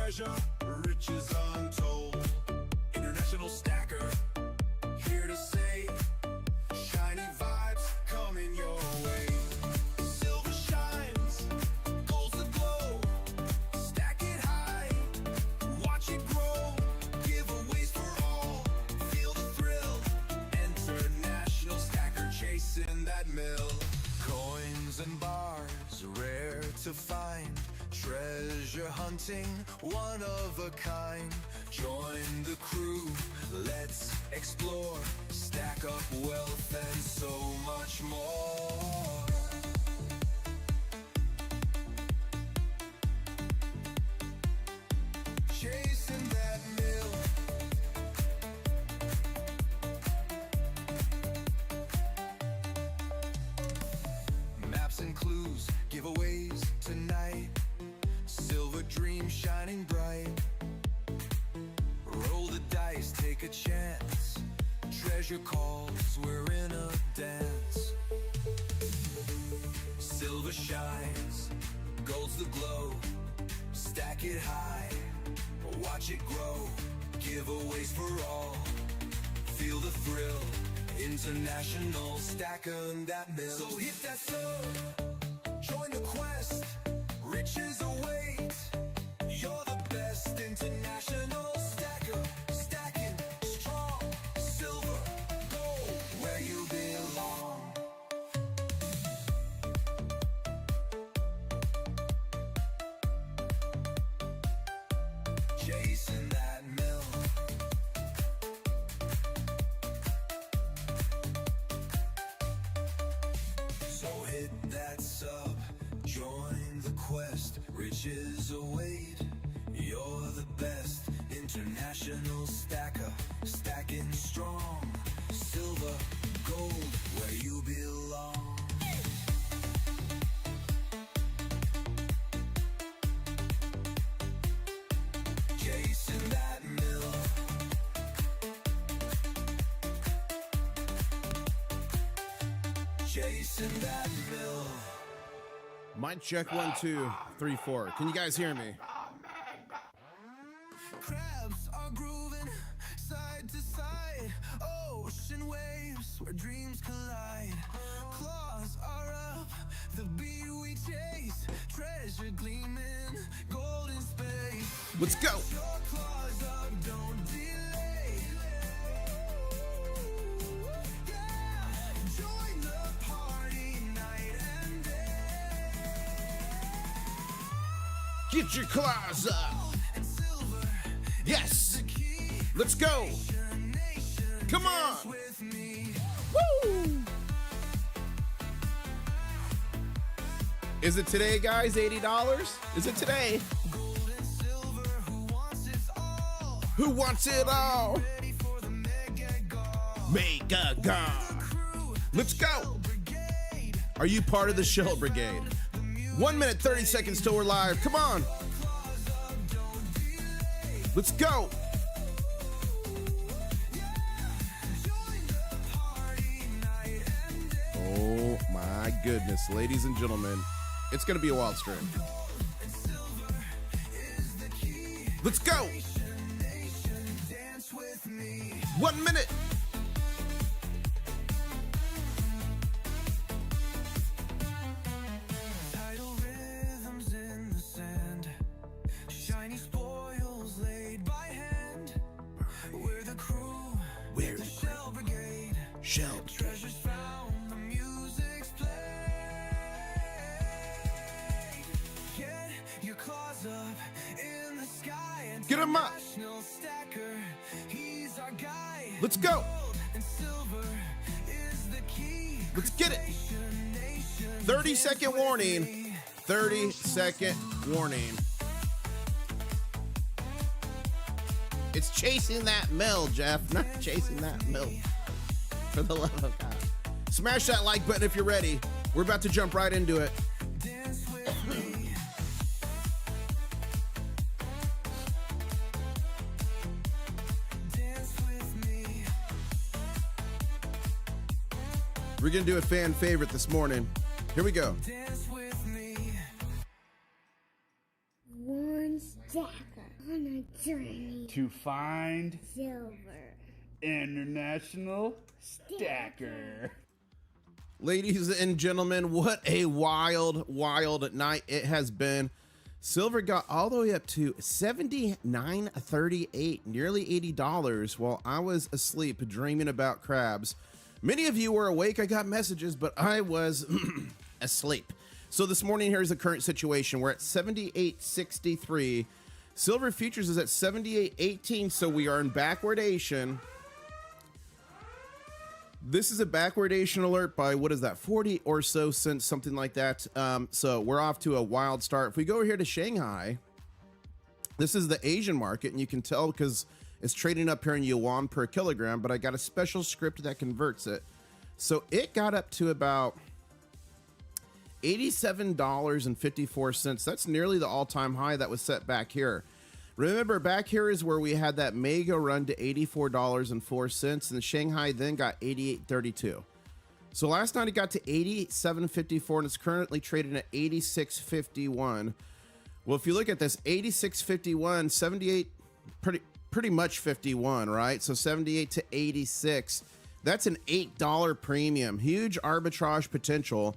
treasure, riches untold. International stacker, here to say, shiny vibes coming your way. Silver shines, gold's the glow. Stack it high, watch it grow. Giveaways for all, feel the thrill. International stacker chasing that mill. Coins and bars, rare to find. Treasure hunting, one of a kind. Join the crew, let's explore. Stack up wealth and so much more. Chasing that mill. Maps and clues, giveaways tonight. Silver dream shining bright. Roll the dice, take a chance. Treasure calls, we're in a dance. Silver shines, gold's the glow. Stack it high, watch it grow. Giveaways for all, feel the thrill. International stacker that mill. So hit that sub, join the quest. Riches await, you're the best. International stacker, stacking strong. Silver, gold, where you belong. Chasing that mill. So hit that sub, join the quest. Riches await, you're the best. International stacker, stacking strong. Silver, gold, where you belong. Chasing that mill. Chasing that mill. Mic check 1 2 3 4. Can you guys hear me? Crabs are grooving side to side. Ocean waves where dreams collide. Claws are up, the beat we chase. Treasure gleaming, golden space. Let's go. Your claws up, don't delay. Yeah, join the party night and day. Get your claws up. And silver, Yes. the key. Let's go. Nation, Come dance on. with me. Woo! Is it today, guys? $80? Is it today? Gold and silver, who wants it all? Who wants it all? Ready for the mega gall. Make a gong. Crew, Let's go. brigade. Are you part of the Shell Brigade? 1 minute, 30 seconds till we're live. Come on. Claws up, don't delay. Let's go. Join the party night and day. Oh my goodness, ladies and gentlemen. It's going to be a wild stream. And silver is the key. Let's go. Nation, dance with me. 1 minute. Tidal rhythms in the sand. Shiny spoils laid by hand. We're the crew. We're the Shell Brigade. Shell. Treasures found, the music's played. Get your claws up in the sky. Get 'em up. International stacker, he's our guy. Let's go. Gold and silver is the key. Let's get it. Nation, 30-second warning. 30-second warning. It's chasing that mill, Jeff. Not chasing that mill. For the love of God. Smash that like button if you're ready. We're about to jump right into it. dance with me. Dance with me. We're going to do a fan favorite this morning. Here we go. Dance with me. One stacker. on a journey to find silver. International Stacker. Ladies and gentlemen, what a wild night it has been. Silver got all the way up to $79.38, nearly $80, while I was asleep dreaming about crabs. Many of you were awake. I got messages, but I was asleep. So this morning, here's the current situation. We're at 78.63. Silver futures is at 78.18, so we are in backwardation. This is a backwardation alert by, what is that, 40 or so cents, something like that. So we're off to a wild start. If we go over here to Shanghai, this is the Asian market, and you can tell because it's trading up here in yuan per kilogram, but I got a special script that converts it. So it got up to about $87.54. That's nearly the all-time high that was set back here. Remember, back here is where we had that mega run to $84.04, and Shanghai then got $88.32. So last night it got to $87.54, and it's currently trading at $86.51. Well, if you look at this, $86.51, 78, pretty much 51, right? So 78 to 86. That's an $8 premium. Huge arbitrage potential.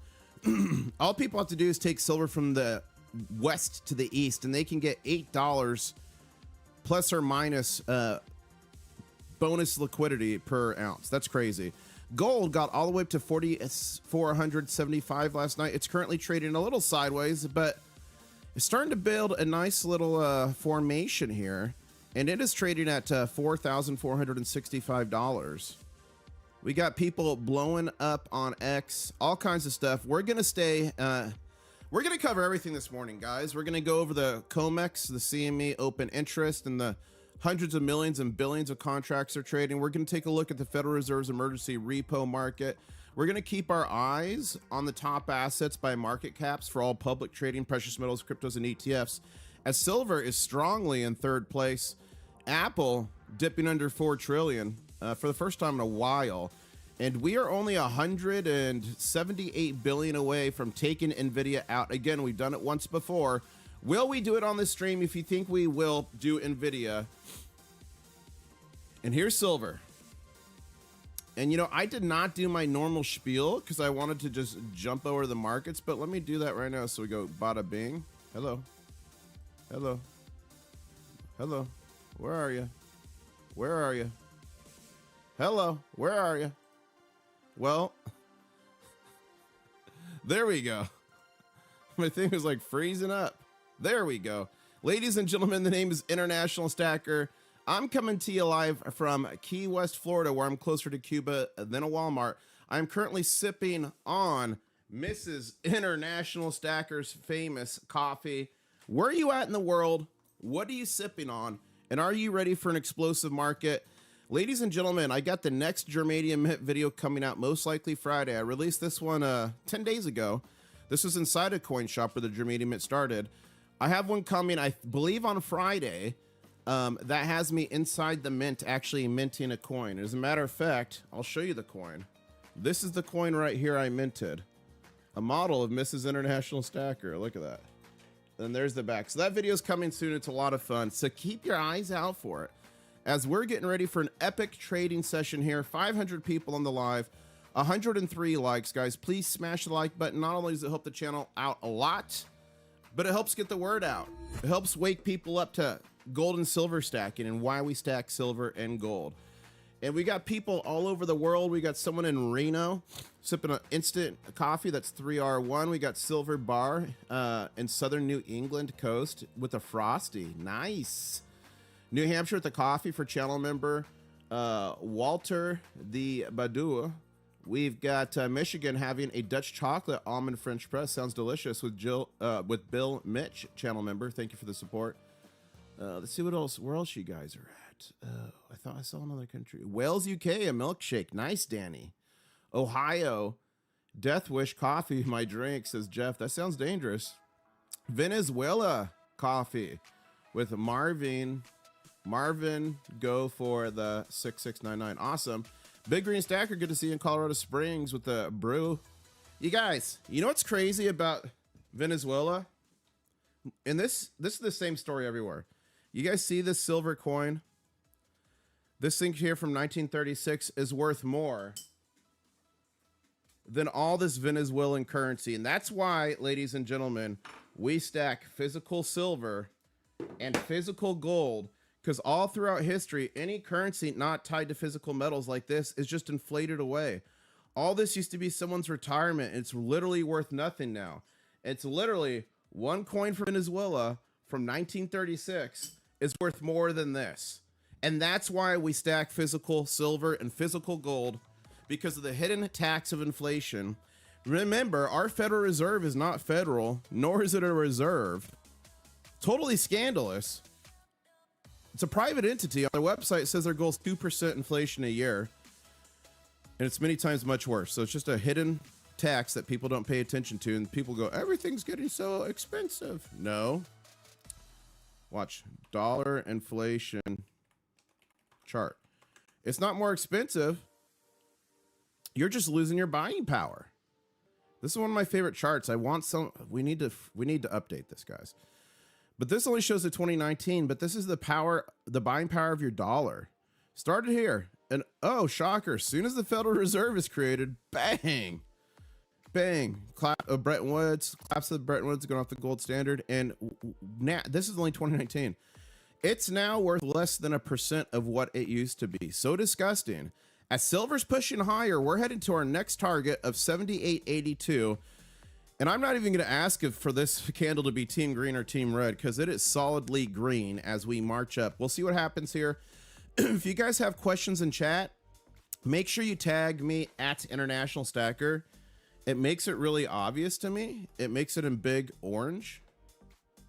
All people have to do is take silver from the west to the east, and they can get $8 plus or minus bonus liquidity per ounce. That's crazy. Gold got all the way up to 4,475 last night. It's currently trading a little sideways, but it's starting to build a nice little formation here, and it is trading at $4,465. We got people blowing up on X, all kinds of stuff. We're gonna stay. We're going to cover everything this morning, guys. We're going to go over the COMEX, the CME open interest, and the hundreds of millions and billions of contracts they're trading. We're going to take a look at the Federal Reserve's emergency repo market. We're going to keep our eyes on the top assets by market caps for all public trading, precious metals, cryptos, and ETFs, as silver is strongly in third place. Apple dipping under 4 trillion for the first time in a while. And we are only 178 billion away from taking Nvidia out. Again, we've done it once before. Will we do it on this stream? If you think we will do Nvidia. And here's silver. And you know, I did not do my normal spiel because I wanted to just jump over the markets, but let me do that right now. So we go bada bing. Hello. Hello. Hello. Where are you? Where are you? Hello. Where are you? Well, there we go. My thing was like freezing up. There we go. Ladies and gentlemen, the name is International Stacker. I'm coming to you live from Key West, Florida, where I'm closer to Cuba than a Walmart. I'm currently sipping on Mrs. International Stacker's famous coffee. Where are you at in the world? What are you sipping on? And are you ready for an explosive market? Ladies and gentlemen, I got the next Germanium Mint video coming out most likely Friday. I released this one 10 days ago. This was inside a coin shop where the Germanium Mint started. I have one coming, I believe, on Friday that has me inside the mint actually minting a coin. As a matter of fact, I'll show you the coin. This is the coin right here I minted. A model of Mrs. International Stacker. Look at that. And there's the back. So that video is coming soon. It's a lot of fun. So keep your eyes out for it. As we're getting ready for an epic trading session here, 500 people on the live, 103 likes, guys. Please smash the like button. Not only does it help the channel out a lot, but it helps get the word out. It helps wake people up to gold and silver stacking and why we stack silver and gold. And we got people all over the world. We got someone in Reno sipping an instant coffee. That's 3R1. We got Silver Bar in southern New England coast with a Frosty. Nice. New Hampshire at the coffee for channel member Walter the Badu. We've got Michigan having a Dutch chocolate almond French press. Sounds delicious with with Bill Mitch, channel member. Thank you for the support. Let's see what else. Where else you guys are at? I thought I saw another country. Wales, UK, a milkshake. Nice, Danny. Ohio, Death Wish coffee. My drink, says Jeff. That sounds dangerous. Venezuela coffee with Marvin. Marvin, go for the 6699. Awesome. Big Green Stacker, good to see you in Colorado Springs with the brew. You guys, you know what's crazy about Venezuela? And this is the same story everywhere. You guys see this silver coin? This thing here from 1936 is worth more than all this Venezuelan currency. And that's why, ladies and gentlemen, we stack physical silver and physical gold, because all throughout history, any currency not tied to physical metals like this is just inflated away. All this used to be someone's retirement. It's literally worth nothing now. It's literally one coin from Venezuela from 1936 is worth more than this. And that's why we stack physical silver and physical gold, because of the hidden tax of inflation. Remember, our Federal Reserve is not federal, nor is it a reserve. Totally scandalous. It's a private entity. On their website, it says their goal is 2% inflation a year. And it's many times much worse. So it's just a hidden tax that people don't pay attention to. And people go, everything's getting so expensive. No. Watch. Dollar inflation chart. It's not more expensive. You're just losing your buying power. This is one of my favorite charts. We need to update this, guys. But this only shows the 2019, but this is the buying power of your dollar. Started here. And oh, shocker. As soon as the Federal Reserve is created, bang, bang, Bretton Woods, collapse of Bretton Woods going off the gold standard. And now this is only 2019. It's now worth less than 1% of what it used to be. So disgusting. As silver's pushing higher, we're headed to our next target of 78.82. And I'm not even going to ask for this candle to be team green or team red, because it is solidly green as we march up. We'll see what happens here. If you guys have questions in chat, make sure you tag me at International Stacker. It makes it really obvious to me. It makes it in big orange.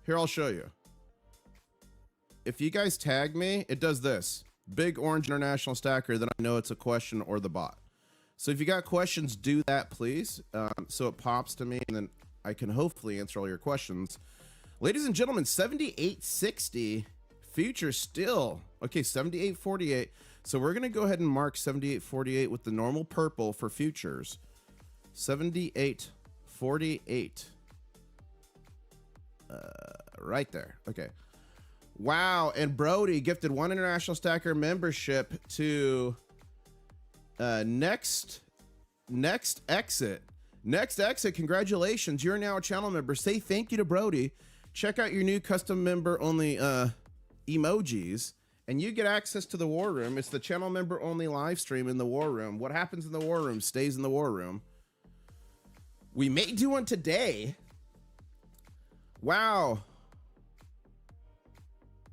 Here, I'll show you. If you guys tag me, it does this. Big orange International Stacker, then I know it's a question or the bot. So if you got questions, do that, please. So it pops to me, and then I can hopefully answer all your questions. Ladies and gentlemen, 78.60 future still. Okay, 78.48. So we're going to go ahead and mark 78.48 with the normal purple for futures. 78.48. Right there. Okay. Wow. And Brody gifted 1 International Stacker membership to Next Exit. Next Exit, congratulations. You're now a channel member. Say thank you to Brody. Check out your new custom member only emojis, and you get access to the war room. It's the channel member only live stream in the war room. What happens in the war room stays in the war room. We may do one today. Wow.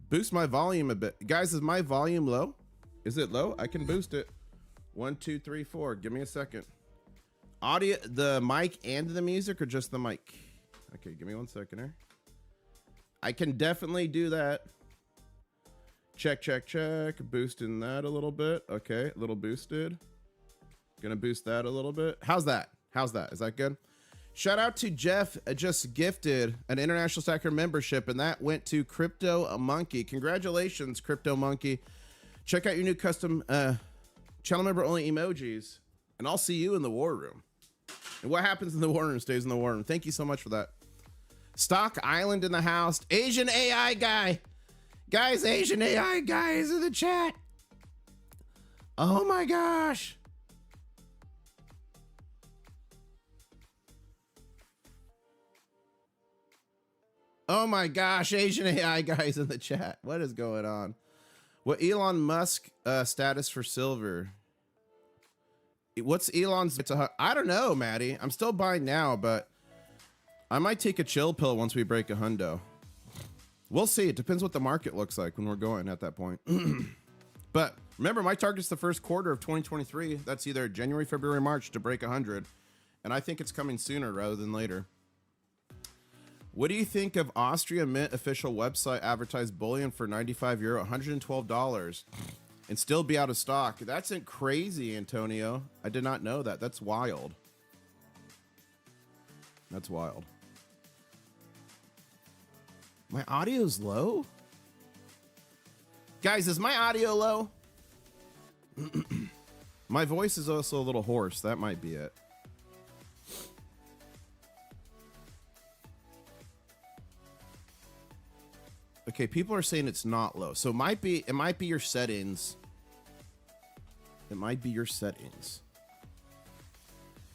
Boost my volume a bit. Guys, is my volume low? Is it low? I can boost it. 1, 2, 3, 4. Give me a second. Audio, the mic and the music, or just the mic? Okay, give me 1 second here. I can definitely do that. Check, check, check. Boosting that a little bit. Okay, a little boosted. Gonna boost that a little bit. How's that? How's that? Is that good? Shout out to Jeff, just gifted an International Stacker membership, and that went to Crypto Monkey. Congratulations, Crypto Monkey. Check out your new custom channel member only emojis, and I'll see you in the war room. And what happens in the war room stays in the war room. Thank you so much for that. Stock Island in the house. Asian AI guy. Guys, Asian AI guy is in the chat. Oh my gosh. Oh my gosh, Asian AI guys in the chat. What is going on? What Elon Musk status for silver? What's Elon's? I don't know, Maddie. I'm still buying now, but I might take a chill pill once we break a hundo. We'll see. It depends what the market looks like when we're going at that point. But remember, my target's the first quarter of 2023. That's either January, February, March to break 100. And I think it's coming sooner rather than later. What do you think of Austria Mint official website advertised bullion for 95 euro, $112, and still be out of stock? That's crazy, Antonio. I did not know that. That's wild. That's wild. My audio's low? Guys, is my audio low? My voice is also a little hoarse. That might be it. Okay, people are saying it's not low. So it might be your settings. It might be your settings.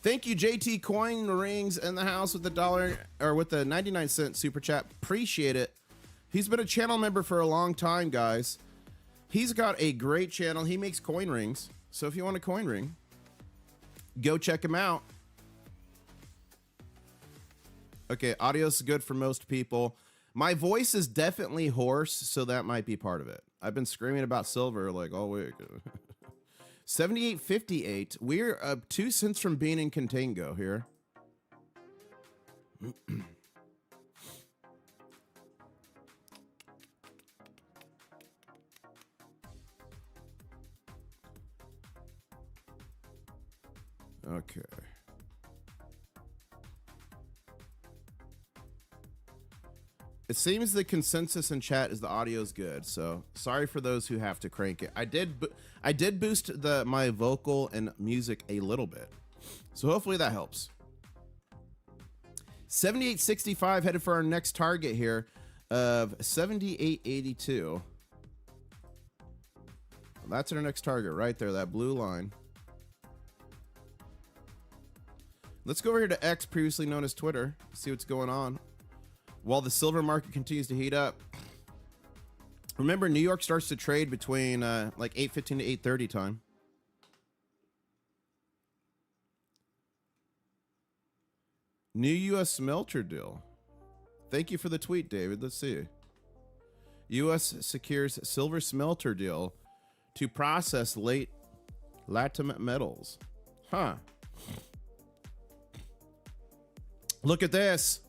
Thank you, JT Coin Rings in the house with the dollar or with the 99-cent super chat. Appreciate it. He's been a channel member for a long time, guys. He's got a great channel. He makes coin rings. So if you want a coin ring, go check him out. Okay, audio's good for most people. My voice is definitely hoarse, so that might be part of it. I've been screaming about silver like all week. 78.58. We're 2 cents from being in contango here. Okay. It seems the consensus in chat is the audio is good, so sorry for those who have to crank it. I did boost my vocal and music a little bit, so hopefully that helps. 78.65 headed for our next target here of 78.82. Well, that's our next target right there, that blue line. Let's go over here to X, previously known as Twitter, see what's going on while the silver market continues to heat up. Remember, New York starts to trade between like 8:15 to 8:30 time. New U.S. smelter deal. Thank you for the tweet, David. Let's see. U.S. secures silver smelter deal to process late latent metals. Huh. Look at this.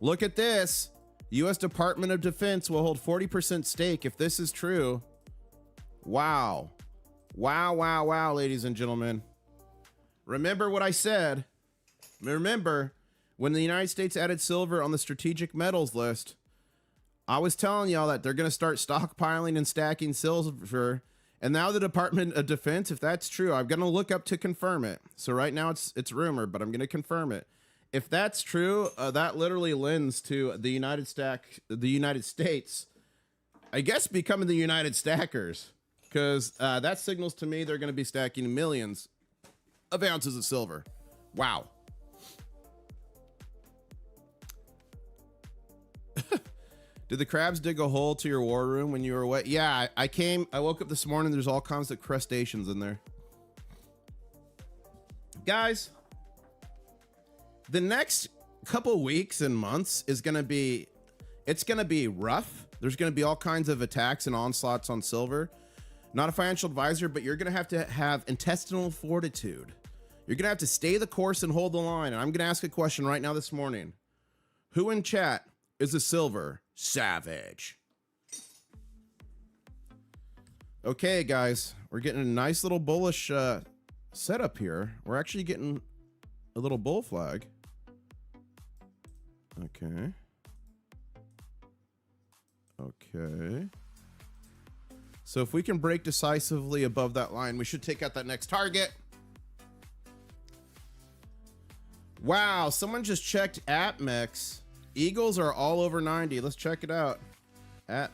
Look at this. U.S. Department of Defense will hold 40% stake if this is true. Wow. Wow, wow, wow, ladies and gentlemen. Remember what I said. Remember, when the United States added silver on the strategic metals list, I was telling y'all that they're going to start stockpiling and stacking silver. And now the Department of Defense, if that's true, I'm going to look up to confirm it. So right now it's rumor, but I'm going to confirm it. If that's true, that literally lends to the United States, I guess, becoming the United Stackers, because that signals to me they're going to be stacking millions of ounces of silver. Wow. Did the crabs dig a hole to your war room when you were away? Yeah, I woke up this morning. There's all kinds of crustaceans in there. Guys, the next couple weeks and months is going to be, it's going to be rough. There's going to be all kinds of attacks and onslaughts on silver. Not a financial advisor, but you're going to have intestinal fortitude. You're going to have to stay the course and hold the line. And I'm going to ask a question right now this morning. Who in chat is a silver savage? Okay, guys, we're getting a nice little bullish setup here. We're actually getting a little bull flag. Okay. Okay. So if we can break decisively above that line, we should take out that next target. Wow, someone just checked APMEX. Eagles are all over 90. Let's check it out. APMEX.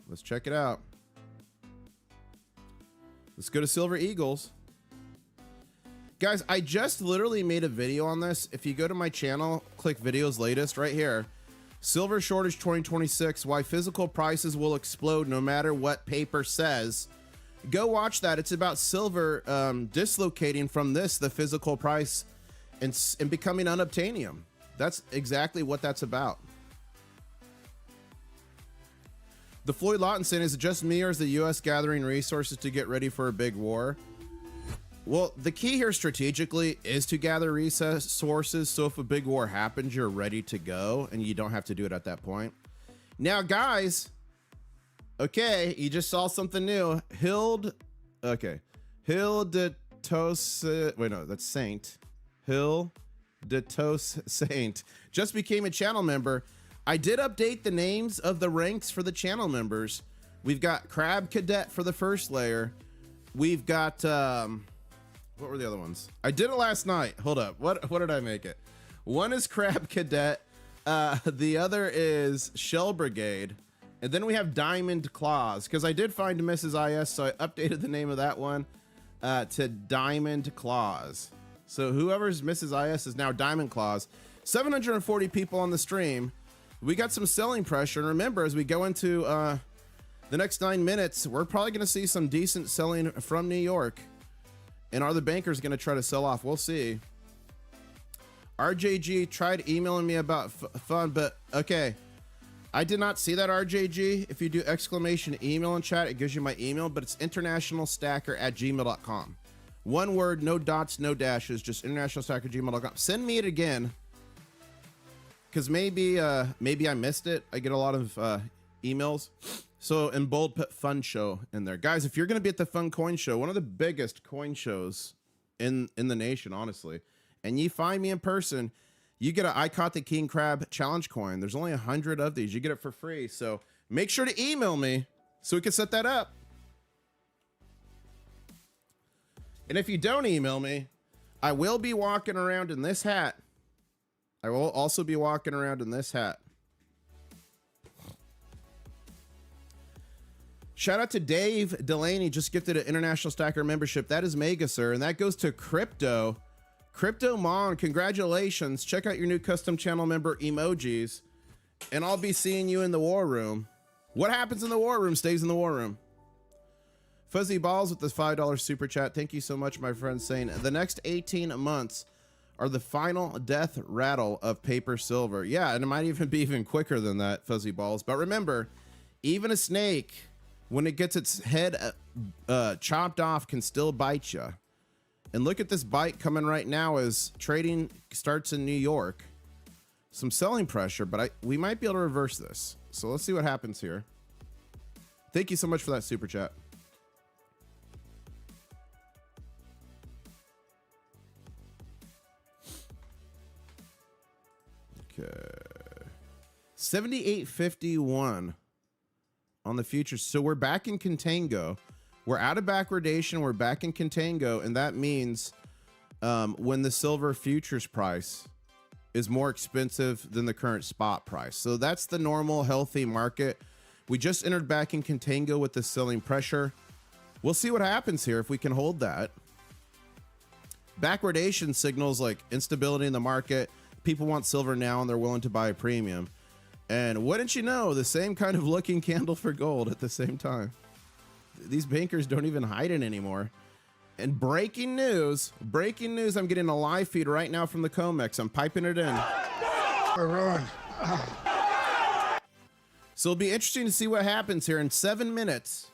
Let's check it out. Let's go to Silver Eagles. Guys, I just literally made a video on this. If you go to my channel, click videos latest right here. Silver shortage 2026, why physical prices will explode no matter what paper says. Go watch that. It's about silver dislocating from the physical price and becoming unobtainium. That's exactly what that's about. The Floyd Lawton saying, is it just me or is the U.S. gathering resources to get ready for a big war? Well, the key here strategically is to gather resources, so if a big war happens, you're ready to go and you don't have to do it at that point. Now, guys, okay, you just saw something new. Hild de Tos, wait, no, that's Saint. Hill de Tos Saint just became a channel member. I did update the names of the ranks for the channel members. We've got Crab Cadet for the first layer. We've got, what were the other ones? I did it last night. Hold up. What did I make it? One is Crab Cadet. The other is Shell Brigade. And then we have Diamond Claws, because I did find Mrs. IS, so I updated the name of that one to Diamond Claws. So whoever's Mrs. IS is now Diamond Claws. 740 people on the stream. We got some selling pressure. And remember, as we go into the next 9 minutes, we're probably going to see some decent selling from New York. And are the bankers going to try to sell off? We'll see. RJG tried emailing me about fun, but okay. I did not see that, RJG. If you do exclamation email in chat, it gives you my email, but it's internationalstacker@gmail.com. One word, no dots, no dashes, just internationalstacker@gmail.com. Send me it again, because maybe I missed it. I get a lot of emails. So in bold, put fun show in there. Guys, if you're going to be at the Fun Coin Show, one of the biggest coin shows in the nation, honestly, and you find me in person, you get a I Caught the King Crab challenge coin. There's only 100 of these. You get it for free. So make sure to email me so we can set that up. And if you don't email me, I will be walking around in this hat. I will also be walking around in this hat. Shout out to Dave Delaney, just gifted an International Stacker membership. That is mega, sir. And that goes to Crypto. Crypto Mon, congratulations. Check out your new custom channel member emojis. And I'll be seeing you in the war room. What happens in the war room stays in the war room. Fuzzy Balls with this $5 super chat. Thank you so much, my friend, saying the next 18 months are the final death rattle of paper silver. Yeah, and it might even be even quicker than that, Fuzzy Balls. But remember, even a snake, when it gets its head chopped off, can still bite you. And look at this bite coming right now as trading starts in New York. Some selling pressure, but we might be able to reverse this. So let's see what happens here. Thank you so much for that super chat. Okay. 78.51 on the futures. So we're back in contango. We're out of backwardation. We're back in contango. And that means when the silver futures price is more expensive than the current spot price. So that's the normal healthy market. We just entered back in contango with the selling pressure. We'll see what happens here if we can hold that. Backwardation signals like instability in the market. People want silver now and they're willing to buy a premium. And wouldn't you know, the same kind of looking candle for gold at the same time. These bankers don't even hide it anymore. And breaking news, I'm getting a live feed right now from the COMEX. I'm piping it in. So it'll be interesting to see what happens here in 7 minutes.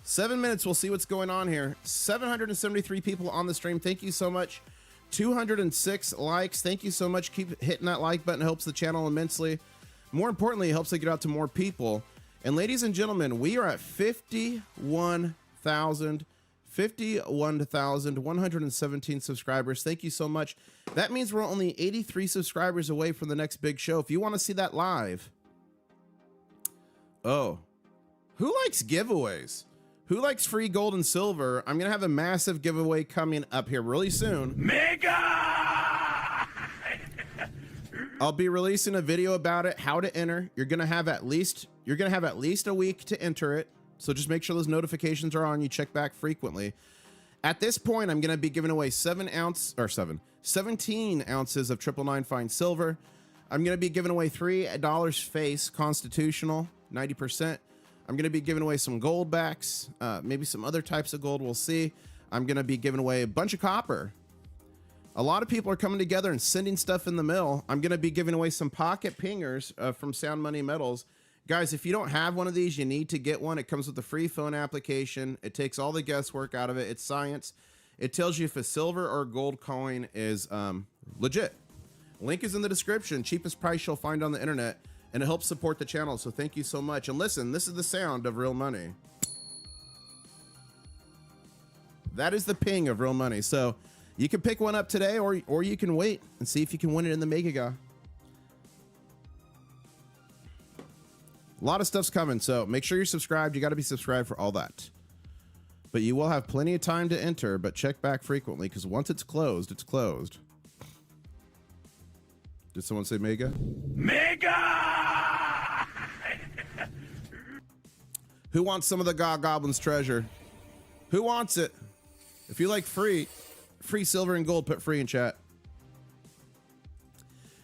7 minutes, we'll see what's going on here. 773 people on the stream. Thank you so much. 206 likes. Thank you so much. Keep hitting that like button. It helps the channel immensely. More importantly, it helps it get out to more people. And ladies and gentlemen, we are at 51,117 subscribers. Thank you so much. That means we're only 83 subscribers away from the next big show. If you want to see that live. Oh, who likes giveaways? Who likes free gold and silver? I'm going to have a massive giveaway coming up here really soon. Mega! I'll be releasing a video about it, how to enter. You're going to have at least a week to enter it. So just make sure those notifications are on. You check back frequently. At this point, I'm going to be giving away 17 ounces of 999 fine silver. I'm going to be giving away $3 face constitutional, 90%. I'm going to be giving away some gold backs, maybe some other types of gold. We'll see. I'm going to be giving away a bunch of copper. A lot of people are coming together and sending stuff in the mail. I'm going to be giving away some pocket pingers from Sound Money Metals. Guys, if you don't have one of these, you need to get one. It comes with a free phone application. It takes all the guesswork out of it. It's science. It tells you if a silver or gold coin is legit. Link is in the description. Cheapest price you'll find on the internet. And it helps support the channel, so thank you so much. And listen, this is the sound of real money. That is the ping of real money. So you can pick one up today, or you can wait and see if you can win it in the Mega Guy. A lot of stuff's coming, so make sure you're subscribed. You got to be subscribed for all that. But you will have plenty of time to enter, but check back frequently, because once it's closed, it's closed. Did someone say mega? Mega! Who wants some of the Goblin's treasure? Who wants it? If you like free silver and gold, put free in chat.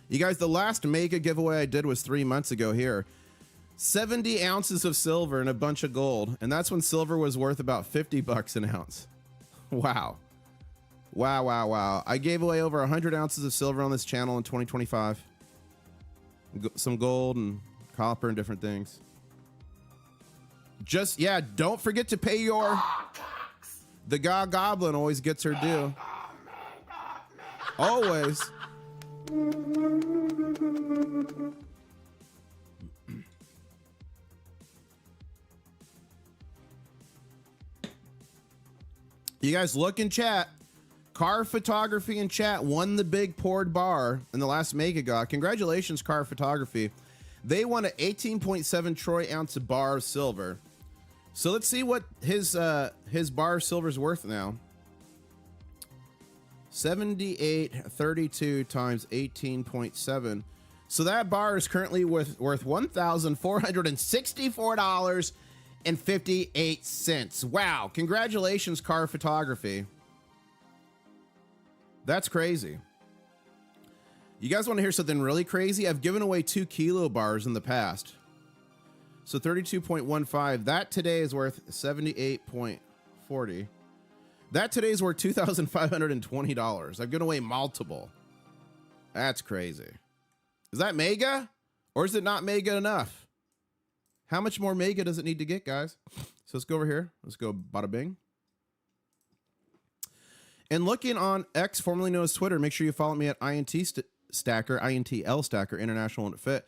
You guys, the last mega giveaway I did was 3 months ago here. 70 ounces of silver and a bunch of gold. And that's when silver was worth about 50 bucks an ounce. Wow. Wow, wow, wow. I gave away over 100 ounces of silver on this channel in 2025. Some gold and copper and different things. Just, yeah, don't forget to pay your... The Goblin always gets her due. Always. You guys look in chat. Car Photography in chat won the big poured bar in the last Mega God. Congratulations, Car Photography. They won an 18.7 troy ounce bar of silver. So let's see what his bar of silver is worth now. 78.32 times 18.7. So that bar is currently worth $1,464.58. Wow. Congratulations, Car Photography. That's crazy. You guys want to hear something really crazy? I've given away 2 kilo bars in the past. So 32.15. That today is worth 78.40. That today is worth $2,520. I've given away multiple. That's crazy. Is that mega? Or is it not mega enough? How much more mega does it need to get, guys? So let's go over here. Let's go bada bing. And looking on X, formerly known as Twitter, make sure you follow me at Intl-Stacker, Intl-Stacker, International and Fit.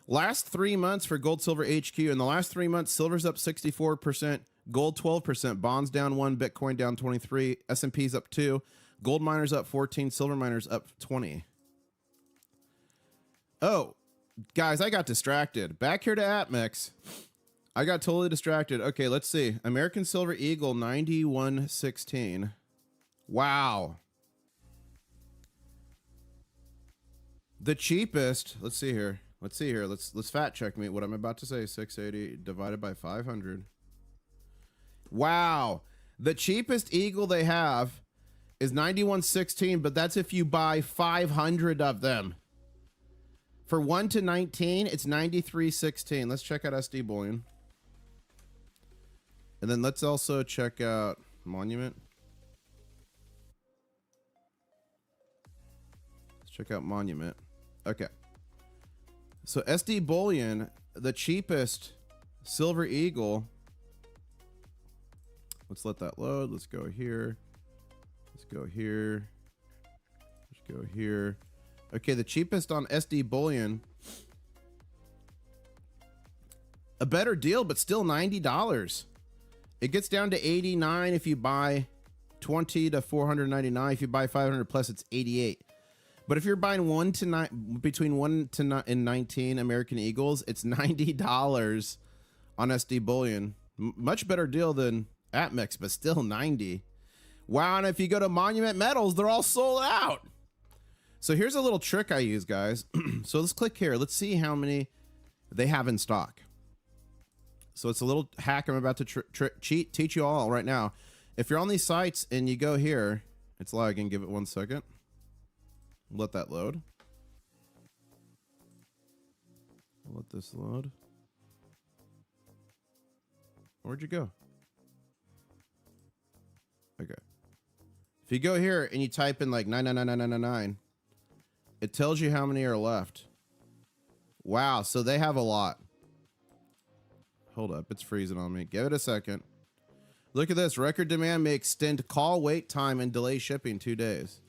Last 3 months for gold, silver, HQ. In the last 3 months, silver's up 64%, gold 12%, bonds down 1, Bitcoin down 23, S&P's up 2, gold miners up 14, silver miners up 20. Oh, guys, I got distracted. Back here to APMEX. I got totally distracted. Okay, let's see. American Silver Eagle 91.16. Wow. The cheapest, let's see here. Let's fact check me what I'm about to say. 680 divided by 500. Wow. The cheapest Eagle they have is 91.16, but that's if you buy 500 of them. For 1 to 19, it's 93.16. Let's check out SD Bullion. And then let's also check out Monument. Let's check out Monument. Okay. So SD Bullion, the cheapest Silver Eagle. Let's let that load. Let's go here. Let's go here. Let's go here. Okay, the cheapest on SD Bullion. A better deal, but still $90. It gets down to 89 if you buy 20 to 499. If you buy 500 plus, it's 88. But if you're buying between 1 to 19 American Eagles, it's $90 on SD Bullion. Much better deal than APMEX, but still 90. Wow, and if you go to Monument Metals, they're all sold out. So here's a little trick I use, guys. So let's click here. Let's see how many they have in stock. So it's a little hack I'm about to teach you all right now. If you're on these sites and you go here, it's lagging. Give it 1 second. Let that load. Let this load. Where'd you go? Okay. If you go here and you type in like 9999999, it tells you how many are left. Wow, so they have a lot. Hold up, it's freezing on me. Give it a second. Look at this. Record demand may extend call wait time and delay shipping 2 days.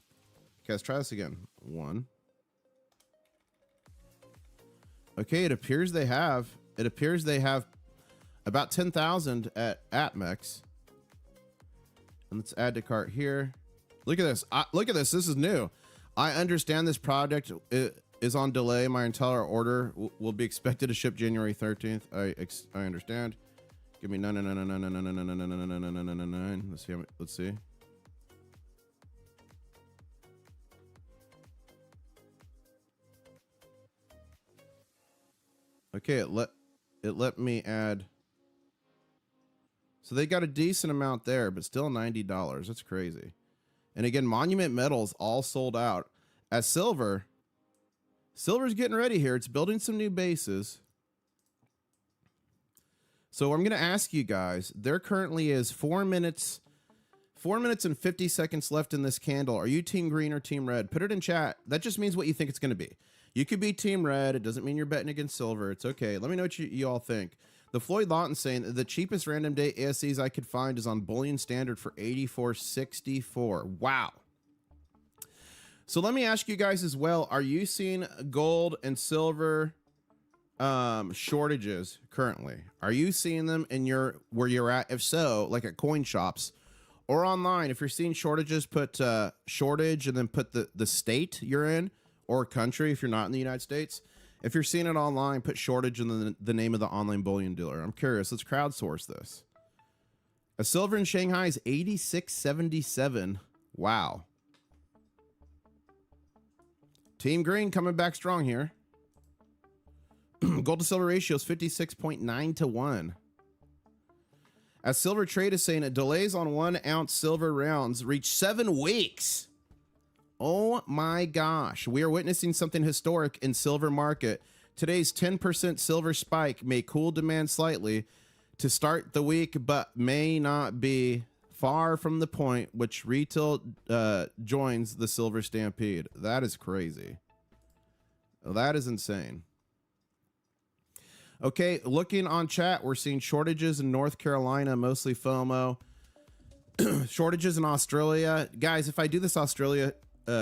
Okay, let's try this again. 1. Okay, it appears they have about 10,000 at APMEX. And let's add to cart here. Look at this. Look at this. This is new. I understand this product is on delay. My entire order will be expected to ship January 13th. I understand. Give me 9999999999999. Let's see. Let's see. Okay, it let me add. So they got a decent amount there, but still $90. That's crazy. And again, Monument Metals all sold out. As silver's getting ready here. It's building some new bases. So I'm going to ask you guys, there currently is 4 minutes and 50 seconds left in this candle. Are you team green or team red? Put it in chat. That just means what you think it's going to be. You could be team red. It doesn't mean you're betting against silver. It's okay. Let me know what you all think. The Floyd Lawton saying that the cheapest random day ASCs I could find is on Bullion Standard for $84.64. Wow. So let me ask you guys as well. Are you seeing gold and silver shortages currently? Are you seeing them in where you're at? If so, like at coin shops or online, if you're seeing shortages, put shortage and then put the state you're in or country if you're not in the United States. If you're seeing it online, put shortage and then the name of the online bullion dealer. I'm curious. Let's crowdsource this. A silver in Shanghai is 86.77. Wow. Team green coming back strong here. Gold to silver ratio is 56.9 to 1. As Silver Trade is saying, it delays on 1 ounce silver rounds reach 7 weeks. Oh my gosh. We are witnessing something historic in silver market. Today's 10% silver spike may cool demand slightly to start the week, but may not be far from the point which retail joins the silver stampede. That is crazy. That is insane. Okay, looking on chat, we're seeing shortages in North Carolina, mostly FOMO. Shortages in Australia. Guys, if I do this Australia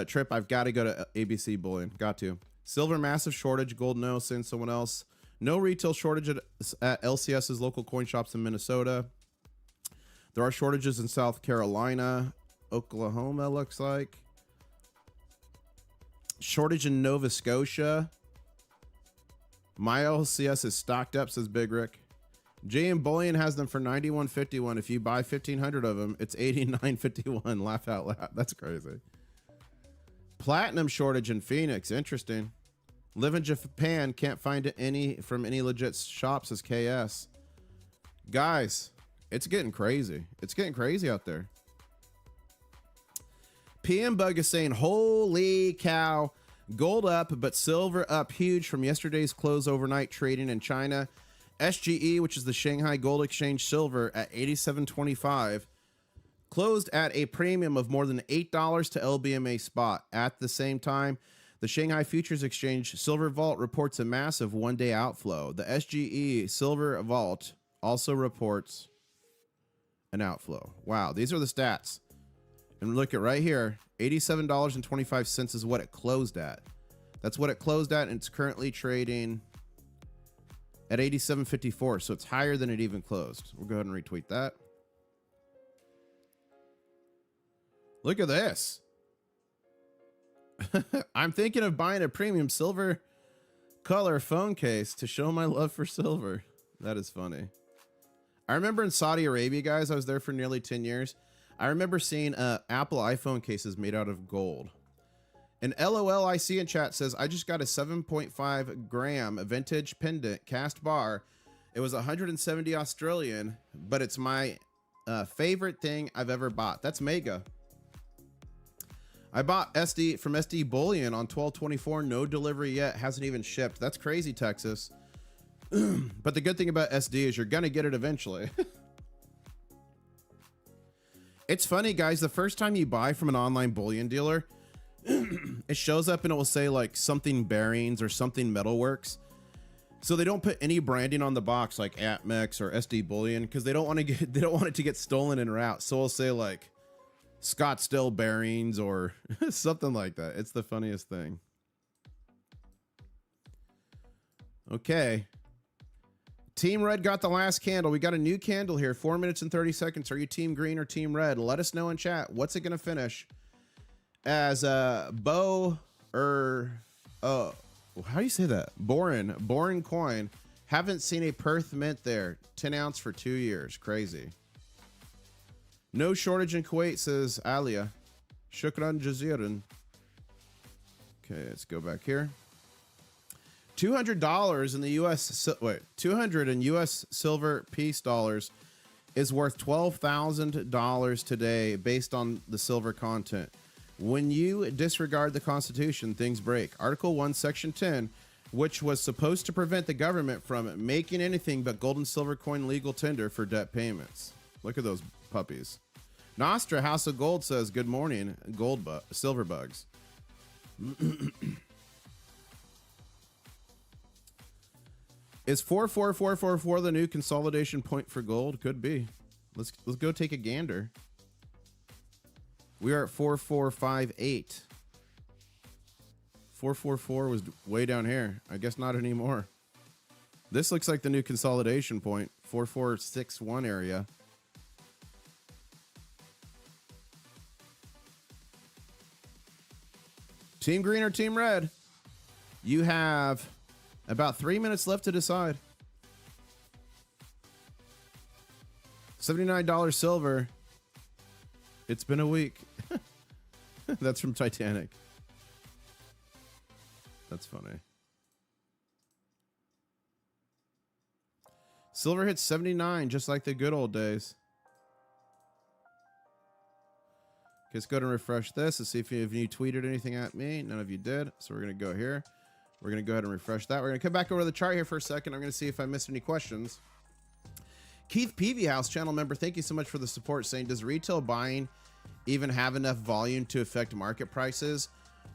trip, I've got to go to ABC Bullion. Got to. Silver, massive shortage. Gold, no. Send someone else. No retail shortage at LCS's local coin shops in Minnesota. There are shortages in South Carolina. Oklahoma, looks like. Shortage in Nova Scotia. My LCS is stocked up, says Big Rick. JM Bullion has them for $91.51. If you buy 1,500 of them, it's $89.51. Laugh out loud. That's crazy. Platinum shortage in Phoenix. Interesting. Live in Japan. Can't find any from any legit shops, says KS. Guys, it's getting crazy. It's getting crazy out there. PM Bug is saying, holy cow. Gold up, but silver up huge from yesterday's close overnight trading in China. SGE, which is the Shanghai Gold Exchange silver at 87.25, closed at a premium of more than $8 to LBMA spot. At the same time, the Shanghai Futures Exchange Silver Vault reports a massive one-day outflow. The SGE Silver Vault also reports an outflow. Wow, these are the stats. And look at right here, $87.25 is what it closed at. That's what it closed at, and it's currently trading at 87.54, so it's higher than it even closed. We'll go ahead and retweet that. Look at this. I'm thinking of buying a premium silver color phone case to show my love for silver. That is funny. I remember in Saudi Arabia, guys, I was there for nearly 10 years. I remember seeing Apple iPhone cases made out of gold. And LOLIC in chat says, I just got a 7.5 gram vintage pendant cast bar. It was 170 Australian, but it's my favorite thing I've ever bought. That's mega. I bought SD from SD Bullion on 12/24. No delivery yet. Hasn't even shipped. That's crazy, Texas. But the good thing about SD is you're going to get it eventually. It's funny, guys. The first time you buy from an online bullion dealer, it shows up and it will say like something bearings or something metalworks. So they don't put any branding on the box like ATMEX or SD Bullion because they don't want it to get stolen en route. So it'll say like Scottsdale bearings or something like that. It's the funniest thing. Okay. Team Red got the last candle. We got a new candle here. 4 minutes and 30 seconds. Are you Team Green or Team Red? Let us know in chat. What's it going to finish? As Bo or how do you say that? Boring coin. Haven't seen a Perth mint there. 10 ounce for 2 years. Crazy. No shortage in Kuwait, says Alia. Shukran Jaziran. Okay, let's go back here. $200 in the U.S. Wait, 200 in U.S. silver peace dollars is worth $12,000 today based on the silver content. When you disregard the Constitution, things break. Article 1, Section 10, which was supposed to prevent the government from making anything but gold and silver coin legal tender for debt payments. Look at those puppies. Nostra House of Gold says, good morning, silver bugs. Is 44444 the new consolidation point for gold? Could be. Let's go take a gander. We are at 4458. 444 was way down here. I guess not anymore. This looks like the new consolidation point. 4461 area. Team green or team red? You have about 3 minutes left to decide. $79 silver. It's been a week. That's from Titanic. That's funny. Silver hits 79, just like the good old days. Okay, let's go ahead and refresh this and see if you tweeted anything at me. None of you did. So we're going to go here. We're going to go ahead and refresh that. We're going to come back over to the chart here for a second. I'm going to see if I missed any questions. Keith Peavy House, channel member, thank you so much for the support, saying, does retail buying even have enough volume to affect market prices?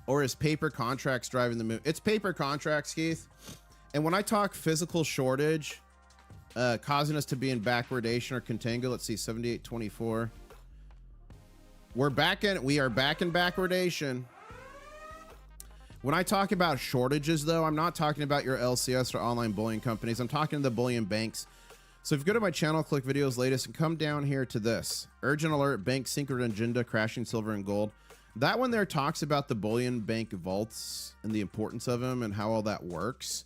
Or is paper contracts driving the move? It's paper contracts, Keith. And when I talk physical shortage, causing us to be in backwardation or contango, let's see, 78.24. We are back in backwardation. When I talk about shortages, though, I'm not talking about your LCS or online bullion companies. I'm talking to the bullion banks. So if you go to my channel, click videos latest, and come down here to this. Urgent alert, bank secret agenda, crashing silver and gold. That one there talks about the bullion bank vaults and the importance of them and how all that works.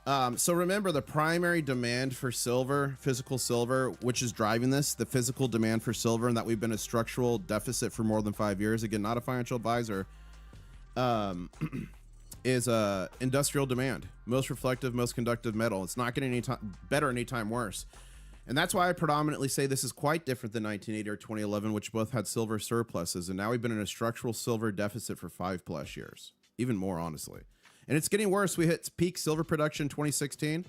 So remember, the primary demand for silver, physical silver, which is driving this, the physical demand for silver, and that we've been a structural deficit for more than 5 years. Again, not a financial advisor. Is industrial demand, most reflective, most conductive metal. It's not getting any better anytime worse. And that's why I predominantly say this is quite different than 1980 or 2011, which both had silver surpluses. And now we've been in a structural silver deficit for 5+ years, even more, honestly. And it's getting worse. We hit peak silver production in 2016.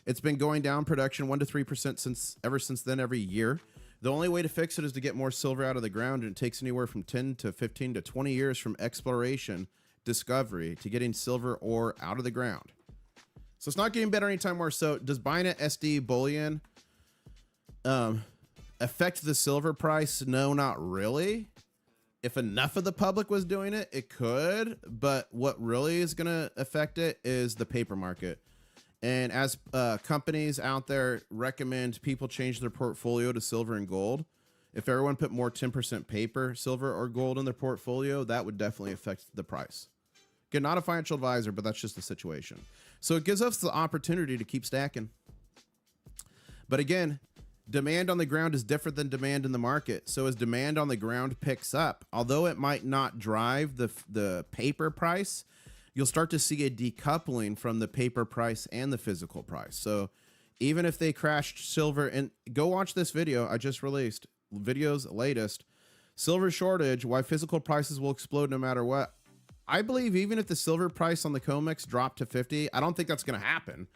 It's been going down production 1 to 3% ever since then, every year. The only way to fix it is to get more silver out of the ground, and it takes anywhere from 10 to 15 to 20 years from exploration, discovery, to getting silver ore out of the ground. So it's not getting better anytime worse. So does buying an SD bullion affect the silver price? No, not really. If enough of the public was doing it, it could. But what really is going to affect it is the paper market. And as companies out there recommend people change their portfolio to silver and gold, if everyone put more 10% paper, silver, or gold in their portfolio, that would definitely affect the price. Again, not a financial advisor, but that's just the situation. So it gives us the opportunity to keep stacking. But again, demand on the ground is different than demand in the market. So as demand on the ground picks up, although it might not drive the paper price, you'll start to see a decoupling from the paper price and the physical price. So even if they crashed silver, and go watch this video I just released, videos latest, silver shortage, why physical prices will explode no matter what. I believe even if the silver price on the COMEX dropped to 50, I don't think that's going to happen.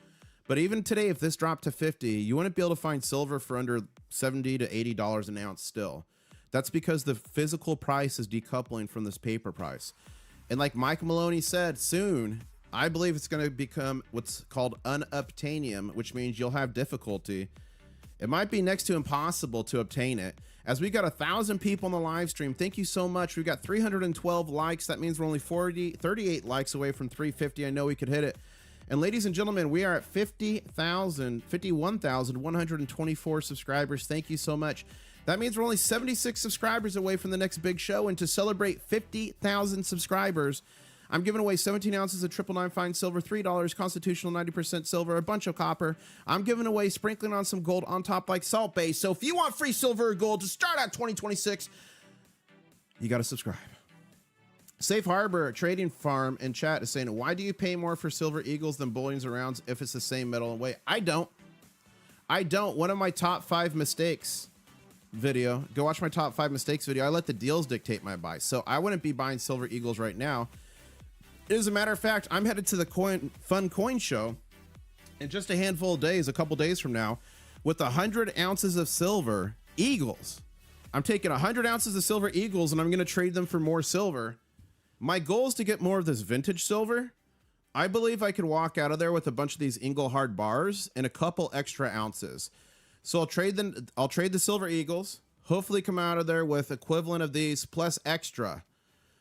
But even today, if this dropped to 50, you wouldn't be able to find silver for under $70 to $80 an ounce still. That's because the physical price is decoupling from this paper price. And like Mike Maloney said, soon, I believe it's going to become what's called unobtainium, which means you'll have difficulty. It might be next to impossible to obtain it. As we got 1,000 people on the live stream, thank you so much. We've got 312 likes. That means we're only 38 likes away from 350. I know we could hit it. And ladies and gentlemen, we are at 51,124 subscribers. Thank you so much. That means we're only 76 subscribers away from the next big show. And to celebrate 50,000 subscribers, I'm giving away 17 ounces of 999 fine silver, $3 constitutional, 90% silver, a bunch of copper. I'm giving away sprinkling on some gold on top like Salt Bay. So if you want free silver or gold to start out 2026, you got to subscribe. Safe Harbor Trading Farm in chat is saying, why do you pay more for silver eagles than bullions and rounds if it's the same metal and weight? I don't. One of my top 5 mistakes video, go watch my top 5 mistakes video. I let the deals dictate my buy. So I wouldn't be buying silver eagles right now. As a matter of fact, I'm headed to the Fun Coin Show in just a handful of days, a couple days from now, with 100 ounces of silver eagles. I'm taking 100 ounces of silver eagles and I'm going to trade them for more silver. My goal is to get more of this vintage silver. I believe I could walk out of there with a bunch of these Engelhard bars and a couple extra ounces. So I'll trade the silver eagles, hopefully come out of there with equivalent of these plus extra.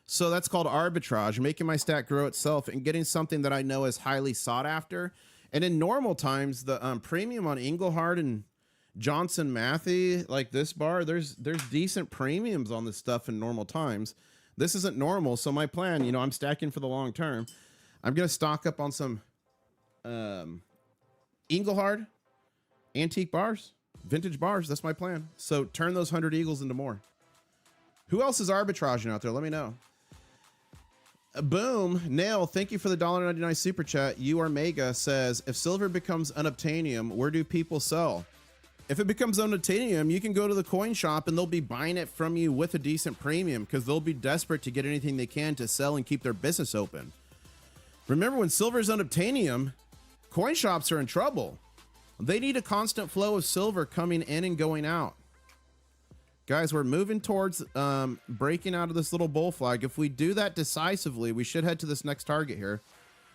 So that's called arbitrage, making my stack grow itself and getting something that I know is highly sought after. And in normal times, the premium on Engelhard and Johnson Matthey, like this bar, there's decent premiums on this stuff in normal times. This isn't normal, so my plan, you know, I'm stacking for the long term. I'm going to stock up on some Engelhard antique bars, vintage bars. That's my plan. So turn those 100 eagles into more. Who else is arbitraging out there? Let me know. Boom. Nail, thank you for the $1.99 super chat. You are mega says, if silver becomes unobtainium, where do people sell? If it becomes unobtainium, you can go to the coin shop and they'll be buying it from you with a decent premium because they'll be desperate to get anything they can to sell and keep their business open. Remember, when silver is unobtainium, coin shops are in trouble. They need a constant flow of silver coming in and going out. Guys, we're moving towards breaking out of this little bull flag. If we do that decisively, we should head to this next target here.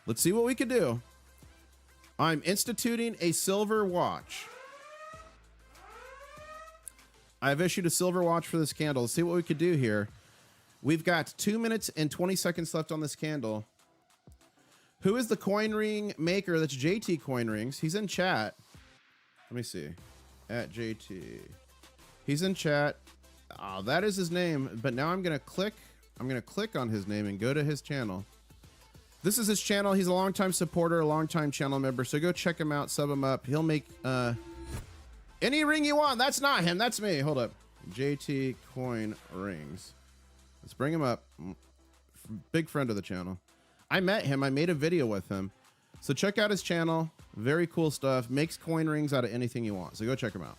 Let's see what we can do. I'm instituting a silver watch. I've issued a silver watch for this candle. Let's see what we could do here. We've got 2 minutes and 20 seconds left on this candle. Who is the coin ring maker? That's JT Coin Rings. He's in chat. Let me see. At JT. He's in chat. Oh, that is his name. But now I'm going to click on his name and go to his channel. This is his channel. He's a longtime supporter, a longtime channel member. So go check him out, sub him up. He'll make any ring you want. That's not him. That's me. Hold up. JT Coin Rings. Let's bring him up. Big friend of the channel. I met him. I made a video with him. So check out his channel. Very cool stuff. Makes coin rings out of anything you want. So go check him out.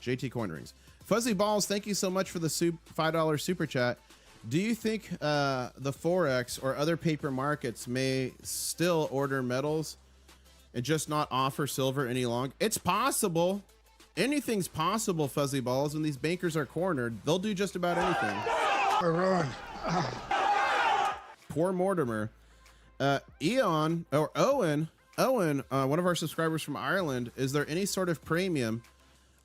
JT Coin Rings. Fuzzy Balls, thank you so much for the $5 super chat. Do you think the Forex or other paper markets may still order metals and just not offer silver any longer? It's possible. Anything's possible, Fuzzy Balls. When these bankers are cornered, they'll do just about anything. Poor Mortimer. Eon or Owen, one of our subscribers from Ireland, is there any sort of premium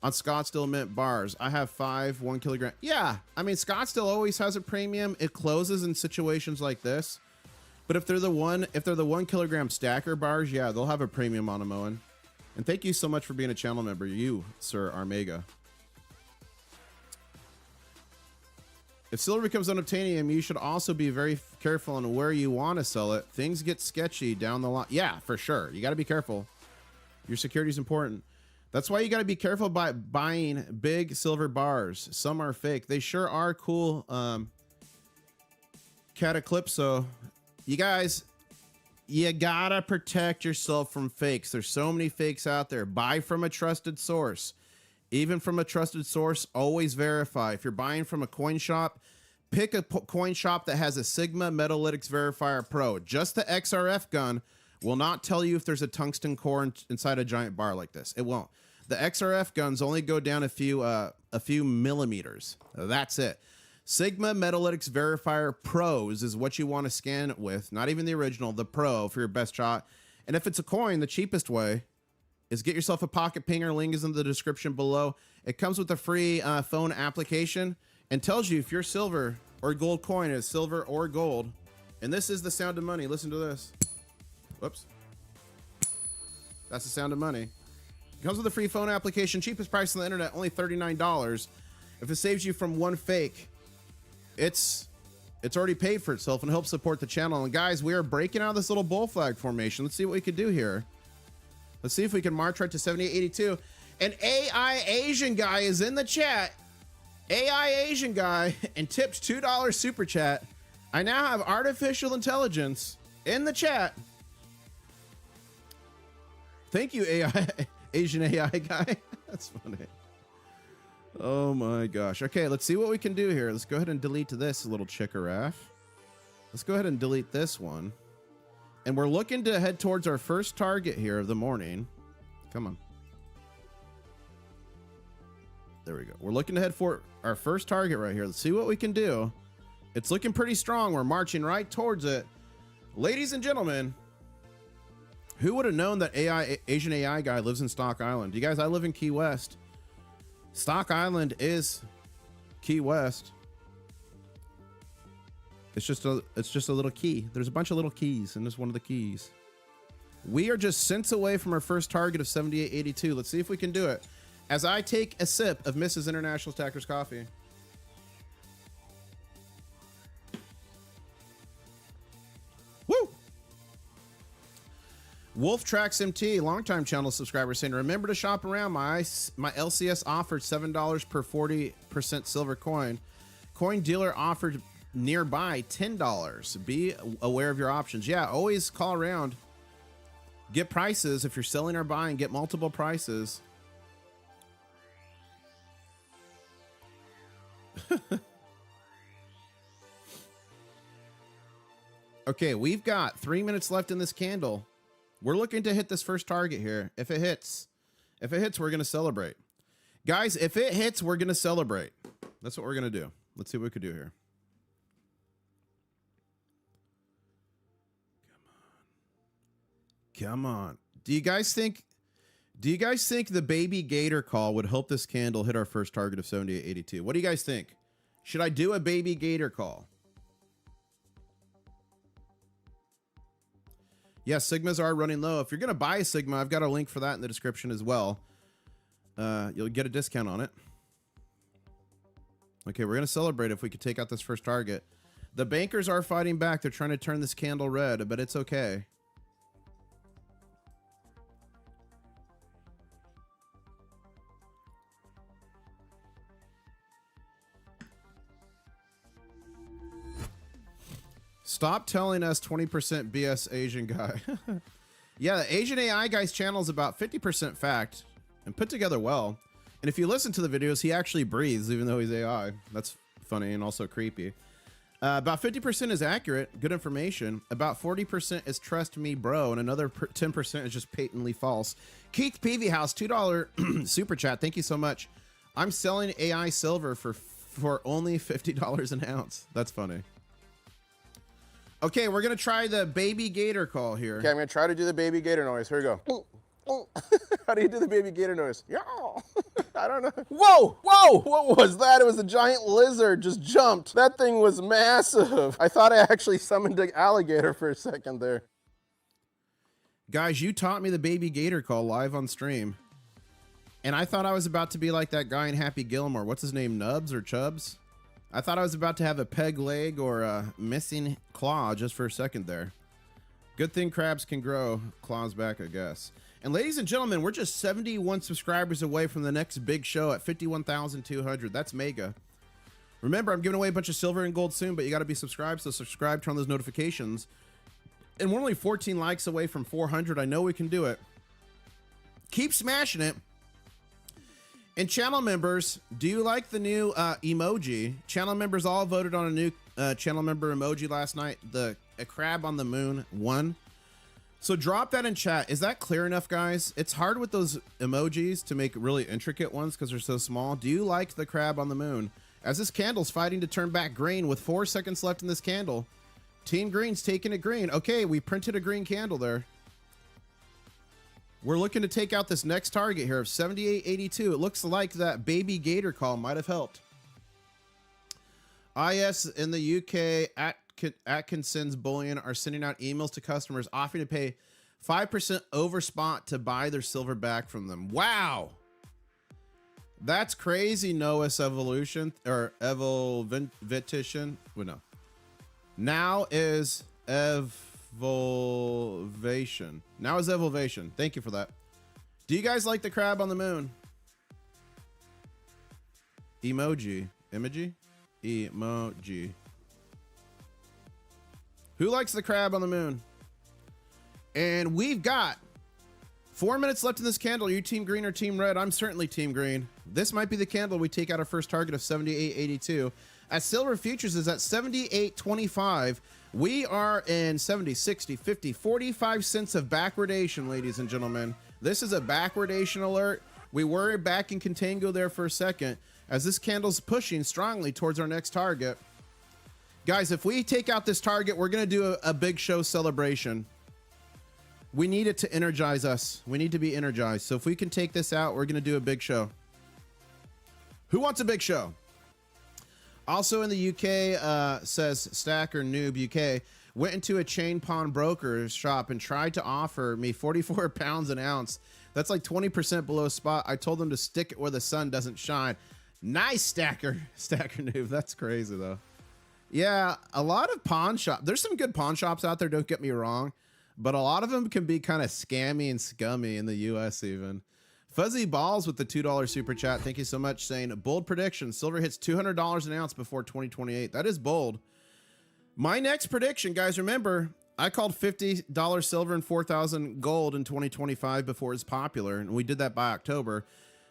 on Scottsdale Mint bars? I have 5 1 kilogram. Yeah, I mean, Scottsdale always has a premium. It closes in situations like this. But if they're the 1 kilogram stacker bars, yeah, they'll have a premium on them, Owen. And thank you so much for being a channel member. You, sir, are mega. If silver becomes unobtainium, you should also be very careful on where you want to sell it. Things get sketchy down the line. Yeah, for sure. You got to be careful. Your security is important. That's why you got to be careful by buying big silver bars. Some are fake. They sure are cool. Cataclypso. You guys, you got to protect yourself from fakes. There's so many fakes out there. Buy from a trusted source. Even from a trusted source, always verify. If you're buying from a coin shop, pick a coin shop that has a Sigma Metalytics Verifier Pro. Just the XRF gun will not tell you if there's a tungsten core inside a giant bar like this. It won't. The XRF guns only go down a few millimeters. That's it. Sigma Metalytics Verifier Pros is what you want to scan it with. Not even the original, the Pro for your best shot. And if it's a coin, the cheapest way is get yourself a pocket pinger. Link is in the description below. It comes with a free phone application and tells you if your silver or gold coin is silver or gold. And this is the sound of money. Listen to this. Whoops. That's the sound of money. It comes with a free phone application. Cheapest price on the internet, only $39. If it saves you from one fake, it's already paid for itself and helps support the channel. And guys, we are breaking out of this little bull flag formation. Let's see what we can do here. Let's see if we can march right to 78.82. An AI Asian guy is in the chat. AI Asian guy and tips $2 super chat. I now have artificial intelligence in the chat. Thank you, AI Asian AI guy. That's funny. Oh my gosh. Okay, let's see what we can do here. Let's go ahead and delete this little chickaraff. Let's go ahead and delete this one. And we're looking to head towards our first target here of the morning. Come on. There we go. We're looking to head for our first target right here. Let's see what we can do. It's looking pretty strong. We're marching right towards it. Ladies and gentlemen, who would have known that Asian AI guy lives in Stock Island? You guys, I live in Key West. Stock Island is Key West. It's just a little key. There's a bunch of little keys, and this is one of the keys. We are just cents away from our first target of 78.82. Let's see if we can do it. As I take a sip of Mrs. International Stacker's coffee. Woo! Wolf Tracks MT, longtime channel subscriber, saying, remember to shop around. My LCS offered $7 per 40% silver coin. Coin dealer offered nearby $10. Be aware of your options. Yeah, always call around. Get prices. If you're selling or buying, get multiple prices. Okay, we've got 3 minutes left in this candle. We're looking to hit this first target here. If it hits, we're going to celebrate. Guys, if it hits, we're going to celebrate. That's what we're going to do. Let's see what we could do here. Come on. Do you guys think the baby gator call would help this candle hit our first target of 78.82? What do you guys think? Should I do a baby gator call? Yes, Sigmas are running low. If you're going to buy a Sigma, I've got a link for that in the description as well. You'll get a discount on it. Okay, we're going to celebrate if we could take out this first target. The bankers are fighting back. They're trying to turn this candle red, but it's okay. Stop telling us 20% BS Asian guy. Yeah, the Asian AI guy's channel is about 50% fact and put together well. And if you listen to the videos, he actually breathes even though he's AI. That's funny and also creepy. About 50% is accurate, good information. About 40% is trust me, bro. And another 10% is just patently false. Keith Peavy House, $2 super chat. Thank you so much. I'm selling AI silver for only $50 an ounce. That's funny. Okay, we're going to try the baby gator call here. Okay, I'm going to try to do the baby gator noise. Here we go. How do you do the baby gator noise? Yeah. I don't know. Whoa! Whoa! What was that? It was a giant lizard just jumped. That thing was massive. I thought I actually summoned an alligator for a second there. Guys, you taught me the baby gator call live on stream. And I thought I was about to be like that guy in Happy Gilmore. What's his name? Nubs or Chubbs? I thought I was about to have a peg leg or a missing claw just for a second there. Good thing crabs can grow claws back, I guess. And ladies and gentlemen, we're just 71 subscribers away from the next big show at 51,200. That's mega. Remember, I'm giving away a bunch of silver and gold soon, but you got to be subscribed. So subscribe, turn on those notifications. And we're only 14 likes away from 400. I know we can do it. Keep smashing it. And channel members, do you like the new emoji? Channel members all voted on a new channel member emoji last night. A crab on the moon won. So drop that in chat. Is that clear enough, guys? It's hard with those emojis to make really intricate ones because they're so small. Do you like the crab on the moon? As this candle's fighting to turn back green with 4 seconds left in this candle. Team Green's taking it green. Okay, we printed a green candle there. We're looking to take out this next target here of 78.82. It looks like that baby gator call might have helped. IS in the UK, Atkinson's Bullion are sending out emails to customers offering to pay 5% over spot to buy their silver back from them. Wow. That's crazy, Noah's evolution or evolvitition. Well, no. Now is evolvation. Now is evolvation. Thank you for that. Do you guys like the crab on the moon emoji? Emoji? Emoji. Who likes the crab on the moon? And we've got 4 minutes left in this candle. Are you team green or team red? I'm certainly team green. This might be the candle we take out our first target of 78.82. As silver futures is at 78.25, we are in 70, 60, 50, 45 cents of backwardation, ladies and gentlemen. This is a backwardation alert. We were back in contango there for a second as this candle's pushing strongly towards our next target. Guys, if we take out this target, we're going to do a big show celebration. We need it to energize us. We need to be energized. So if we can take this out, we're going to do a big show. Who wants a big show? Also in the UK, says Stacker Noob UK, went into a chain pawn broker's shop and tried to offer me 44 pounds an ounce. That's like 20% below spot. I told them to stick it where the sun doesn't shine. Nice, Stacker Noob. That's crazy though. Yeah, a lot of pawn shops. There's some good pawn shops out there, don't get me wrong, but a lot of them can be kind of scammy and scummy in the US even. Fuzzy Balls with the $2 super chat. Thank you so much. Saying bold prediction. Silver hits $200 an ounce before 2028. That is bold. My next prediction, guys, remember, I called $50 silver and 4,000 gold in 2025 before it's popular, and we did that by October.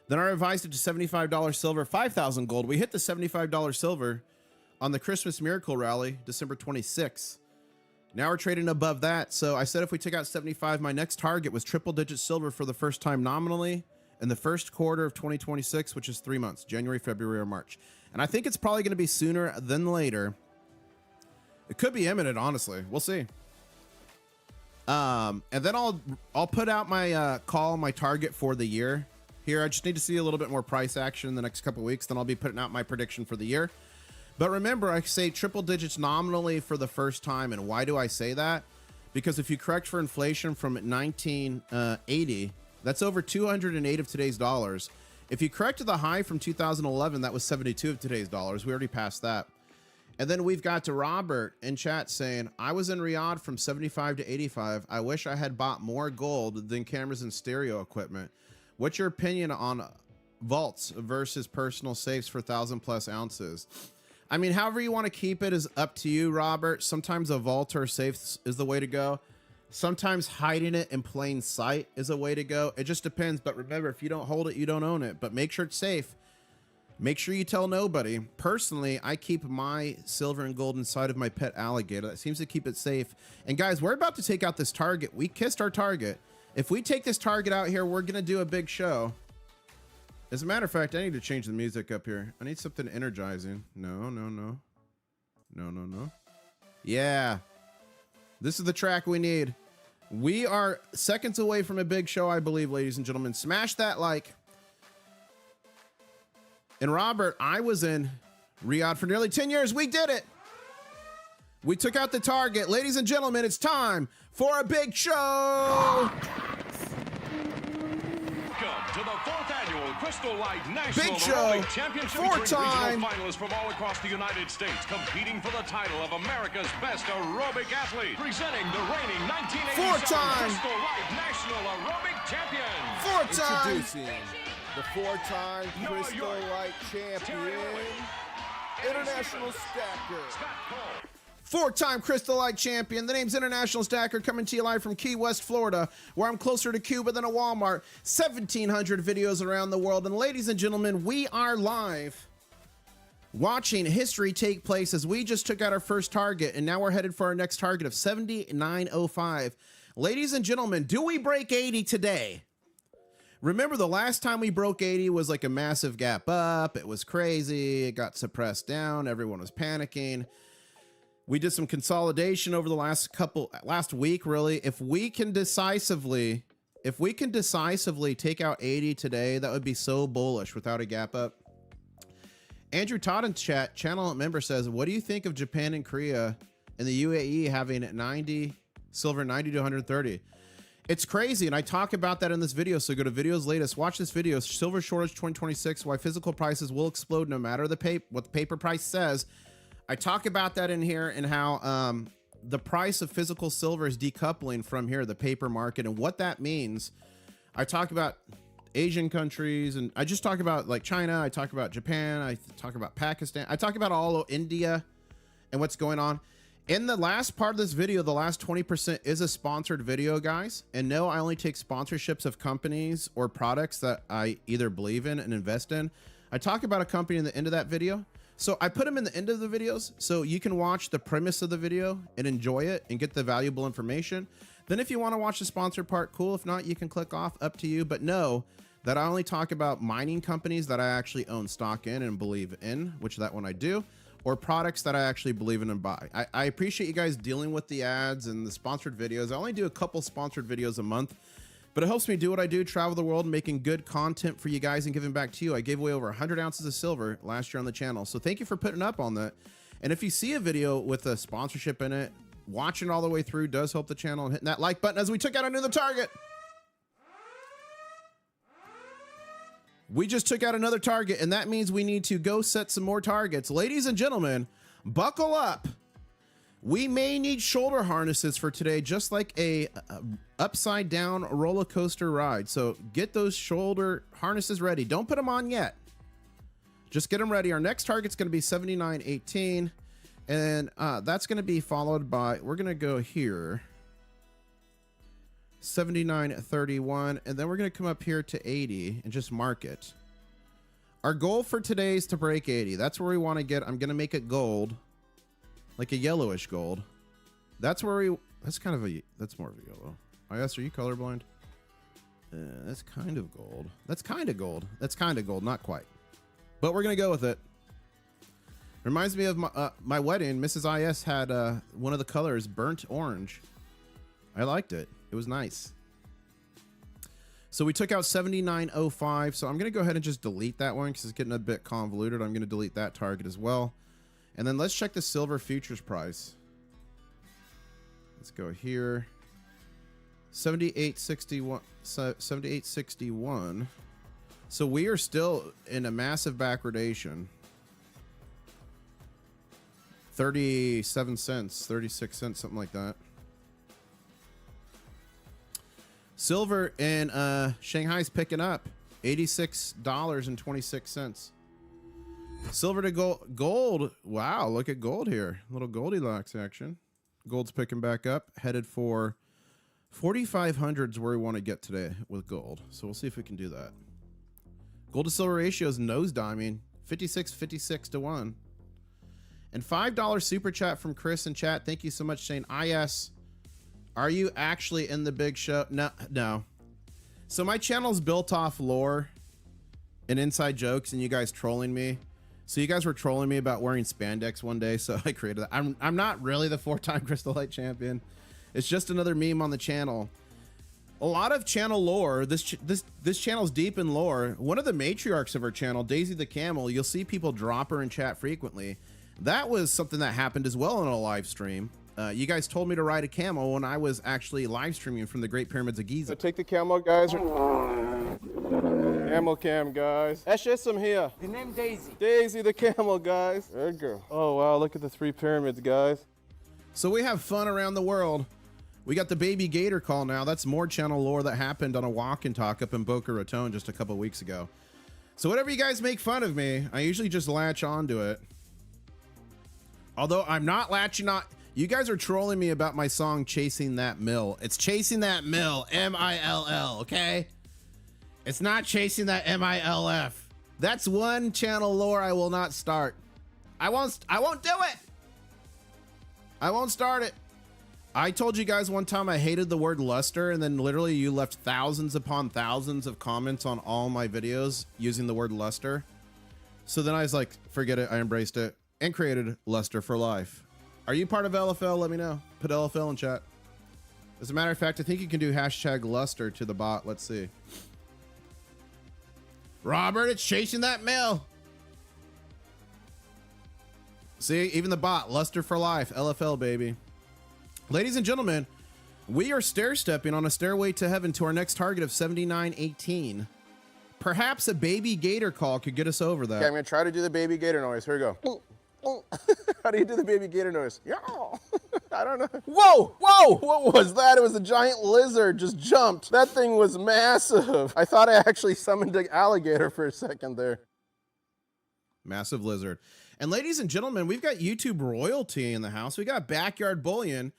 Then I revised it to $75 silver, 5,000 gold. We hit the $75 silver on the Christmas Miracle Rally, December 26th. Now we're trading above that. So I said if we took out 75, my next target was triple digit silver for the first time nominally in the first quarter of 2026, which is 3 months, January, February, or March. And I think it's probably going to be sooner than later. It could be imminent, honestly. We'll see. And then I'll put out my my target for the year here. I just need to see a little bit more price action in the next couple of weeks. Then I'll be putting out my prediction for the year. But remember, I say triple digits nominally for the first time. And why do I say that? Because if you correct for inflation from 1980, that's over 208 of today's dollars. If you correct to the high from 2011, that was 72 of today's dollars. We already passed that. And then we've got to Robert in chat saying, I was in Riyadh from 75 to 85. I wish I had bought more gold than cameras and stereo equipment. What's your opinion on vaults versus personal safes for 1,000+ ounces? I mean, however you want to keep it is up to you, Robert. Sometimes a vault or safe is the way to go. Sometimes hiding it in plain sight is a way to go. It just depends. But remember, if you don't hold it, you don't own it. But make sure it's safe. Make sure you tell nobody. Personally, I keep my silver and gold inside of my pet alligator. That seems to keep it safe. And guys, we're about to take out this target. We kissed our target. If we take this target out here, we're going to do a big show. As a matter of fact, I need to change the music up here. I need something energizing. No. Yeah. This is the track we need. We are seconds away from a big show, I believe, ladies and gentlemen. Smash that like. And Robert, I was in Riyadh for nearly 10 years. We did it. We took out the target. Ladies and gentlemen, it's time for a big show. Welcome to the 4th annual Crystal Light National Big show. Aerobic Championship, featuring Four-time. regional finalists from all across the United States competing for the title of America's Best Aerobic Athlete. Presenting the reigning 1987 Four-time. Crystal Light National Aerobic Champion. Four-time. Introducing the 4-time Crystal Light Champion, International Stacker. Four-time Crystal Light champion. The name's International Stacker, coming to you live from Key West, Florida, where I'm closer to Cuba than a Walmart. 1,700 videos around the world. And ladies and gentlemen, we are live watching history take place as we just took out our first target, and now we're headed for our next target of 79.05. Ladies and gentlemen, do we break 80 today? Remember, the last time we broke 80 was like a massive gap up. It was crazy. It got suppressed down. Everyone was panicking. We did some consolidation over the last week, really. If we can decisively take out 80 today, that would be so bullish without a gap up. Andrew Todd in chat, channel member, says, what do you think of Japan and Korea and the UAE having 90 silver 90 to 130? It's crazy, and I talk about that in this video, so go to videos latest. Watch this video, Silver Shortage 2026, why physical prices will explode no matter what the paper price says. I talk about that in here and how the price of physical silver is decoupling from here, the paper market, and what that means. I talk about Asian countries, and I just talk about like China, I talk about Japan, I talk about Pakistan, I talk about all of India and what's going on. In the last part of this video, the last 20% is a sponsored video, guys. And no, I only take sponsorships of companies or products that I either believe in and invest in. I talk about a company in the end of that video. So I put them in the end of the videos so you can watch the premise of the video and enjoy it and get the valuable information. Then if you want to watch the sponsored part, cool. If not, you can click off, up to you. But know that I only talk about mining companies that I actually own stock in and believe in, which that one I do, or products that I actually believe in and buy. I appreciate you guys dealing with the ads and the sponsored videos. I only do a couple sponsored videos a month, but it helps me do what I do, travel the world, making good content for you guys and giving back to you. I gave away over 100 ounces of silver last year on the channel. So thank you for putting up on that. And if you see a video with a sponsorship in it, watching all the way through does help the channel, and hitting that like button as we took out another target. We just took out another target, and that means we need to go set some more targets. Ladies and gentlemen, buckle up. We may need shoulder harnesses for today, just like a upside down roller coaster ride. So get those shoulder harnesses ready. Don't put them on yet. Just get them ready. Our next target's going to be 79.18, and that's going to be followed by, we're going to go here, 79.31, and then we're going to come up here to 80 and just mark it. Our goal for today is to break 80. That's where we want to get. I'm going to make it gold, like a yellowish gold. That's where we, that's kind of a, that's more of a yellow. I guess, are you colorblind? That's kind of gold. That's kind of gold. That's kind of gold, not quite. But we're going to go with it. Reminds me of my wedding. Mrs. IS had one of the colors burnt orange. I liked it. It was nice. So we took out 79.05. So I'm going to go ahead and just delete that one because it's getting a bit convoluted. I'm going to delete that target as well. And then let's check the silver futures price. Let's go here. 78.61. 78.61. So we are still in a massive backwardation. 37 cents, 36 cents, something like that. Silver in Shanghai's picking up, $86.26. Silver to gold. Wow, look at gold here. A little Goldilocks action. Gold's picking back up, headed for 4,500 is where we want to get today with gold. So we'll see if we can do that. Gold to silver ratio is nosediving, 56 to 1. And $5 super chat from Chris in chat. Thank you so much, Shane. IS, are you actually in the big show? No. So my channel's built off lore and inside jokes and you guys trolling me. So you guys were trolling me about wearing spandex one day, so I created that. I'm not really the 4-time Crystal Light champion. It's just another meme on the channel. A lot of channel lore. This channel's deep in lore. One of the matriarchs of our channel, Daisy the Camel, you'll see people drop her in chat frequently. That was something that happened as well in a live stream. You guys told me to ride a camel when I was actually live streaming from the Great Pyramids of Giza. So take the camel, guys. Camel cam, guys. Eshism here. The name Daisy. Daisy the camel, guys. There you go. Oh, wow, look at the 3 pyramids, guys. So we have fun around the world. We got the baby gator call now. That's more channel lore that happened on a walk and talk up in Boca Raton just a couple weeks ago. So whatever you guys make fun of me, I usually just latch onto it. Although I'm not latching on. You guys are trolling me about my song Chasing That Mill. It's Chasing That Mill, M-I-L-L, okay? It's not Chasing That M-I-L-F. That's one channel lore I will not start. I won't do it. I won't start it. I told you guys one time I hated the word luster, and then literally you left thousands upon thousands of comments on all my videos using the word luster. So then I was like, forget it. I embraced it and created Luster for Life. Are you part of LFL? Let me know. Put LFL in chat. As a matter of fact, I think you can do hashtag luster to the bot. Let's see. Robert, it's Chasing That Mill. See, even the bot, Luster for Life, LFL, baby. Ladies and gentlemen, we are stair-stepping on a stairway to heaven to our next target of 79.18. Perhaps a baby gator call could get us over that. Okay, I'm going to try to do the baby gator noise. Here we go. How do you do the baby gator noise? Yeah. I don't know. Whoa, whoa, what was that? It was a giant lizard just jumped. That thing was massive. I thought I actually summoned an alligator for a second there. Massive lizard. And ladies and gentlemen, we've got YouTube royalty in the house. We got Backyard Bullion.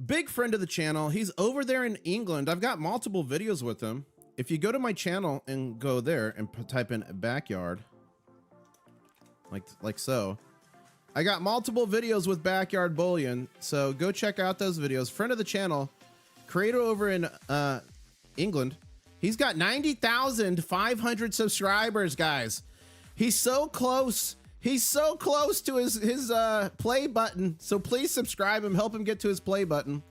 Big friend of the channel. He's over there in England. I've got multiple videos with him. If you go to my channel and go there and type in Backyard, like so, I got multiple videos with Backyard Bullion. So go check out those videos. Friend of the channel, creator over in England. He's got 90,500 subscribers, guys. He's so close. He's so close to his play button. So please subscribe him. Help him get to his play button.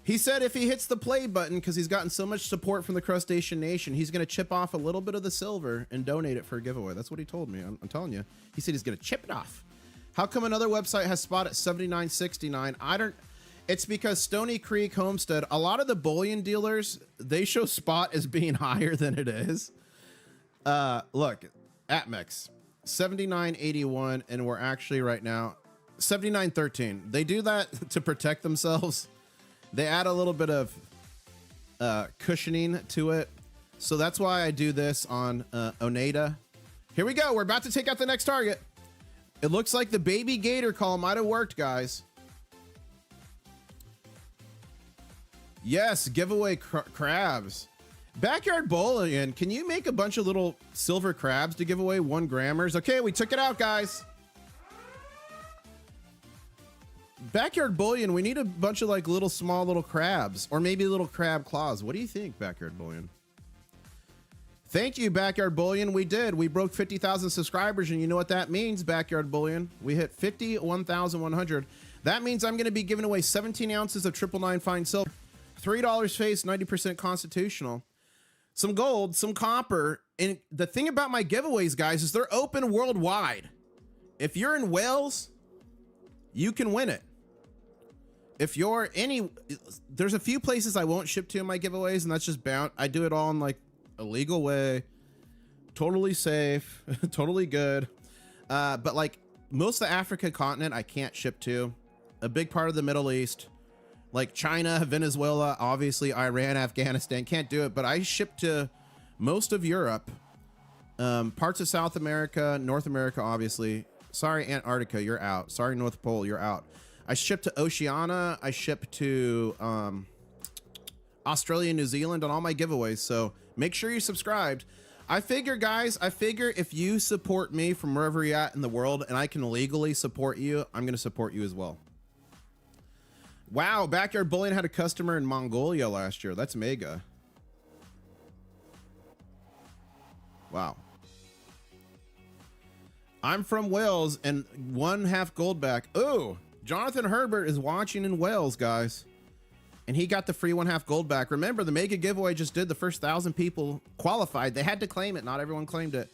He said if he hits the play button, because he's gotten so much support from the Crustacean Nation, he's going to chip off a little bit of the silver and donate it for a giveaway. That's what he told me. I'm telling you. He said he's going to chip it off. How come another website has spot at 79.69? It's because Stony Creek Homestead, a lot of the bullion dealers, they show spot as being higher than it is. Look, ATMEX, 79.81, and we're actually right now 79.13. They do that to protect themselves. They add a little bit of cushioning to it. So that's why I do this on Oneida. Here we go. We're about to take out the next target. It looks like the baby gator call might have worked, guys. Yes, giveaway crabs. Backyard Bullion, can you make a bunch of little silver crabs to give away 1 grammers? Okay, we took it out, guys. Backyard Bullion, we need a bunch of like small little crabs, or maybe little crab claws. What do you think, Backyard Bullion? Thank you, Backyard Bullion. We did. We broke 50,000 subscribers, and you know what that means, Backyard Bullion. We hit 51,100. That means I'm going to be giving away 17 ounces of 999 fine silver, $3 face, 90% constitutional, some gold, some copper. And the thing about my giveaways, guys, is they're open worldwide. If you're in Wales, you can win it. If you're there's a few places I won't ship to in my giveaways, and that's just bound. I do it all in like a legal way, totally safe, totally good. But like most of the Africa continent, I can't ship to. A big part of the Middle East, like China, Venezuela, obviously Iran, Afghanistan, can't do it. But I ship to most of Europe, parts of South America, North America, obviously. Sorry, Antarctica, you're out. Sorry, North Pole, you're out. I ship to Oceania. I ship to Australia, New Zealand on all my giveaways. So make sure you're subscribed. I figure, guys, if you support me from wherever you're at in the world and I can legally support you, I'm going to support you as well. Wow, Backyard Bullion had a customer in Mongolia last year. That's mega. Wow. I'm from Wales and 1/2 gold back. Ooh, Jonathan Herbert is watching in Wales, guys. And he got the free 1/2 gold back. Remember, the mega giveaway just did. The first 1,000 people qualified. They had to claim it. Not everyone claimed it.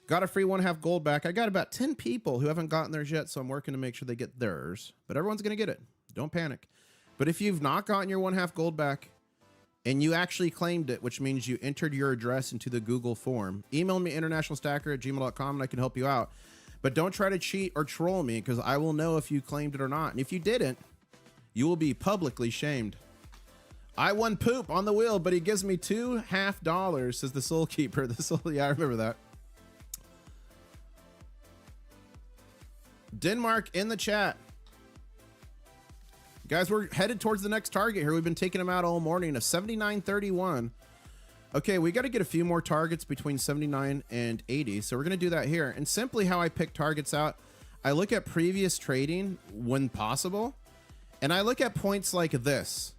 Got a free 1/2 gold back. I got about 10 people who haven't gotten theirs yet, so I'm working to make sure they get theirs. But everyone's going to get it. Don't panic. But if you've not gotten your 1/2 gold back and you actually claimed it, which means you entered your address into the Google form, email me internationalstacker@gmail.com and I can help you out. But don't try to cheat or troll me, because I will know if you claimed it or not. And if you didn't, you will be publicly shamed. I won poop on the wheel, but he gives me $2.50, says the Soul Keeper. Yeah, I remember that. Denmark in the chat. Guys, we're headed towards the next target here. We've been taking them out all morning. A 79.31. Okay, we got to get a few more targets between 79 and 80. So we're going to do that here. And simply how I pick targets out, I look at previous trading when possible. And I look at points like this.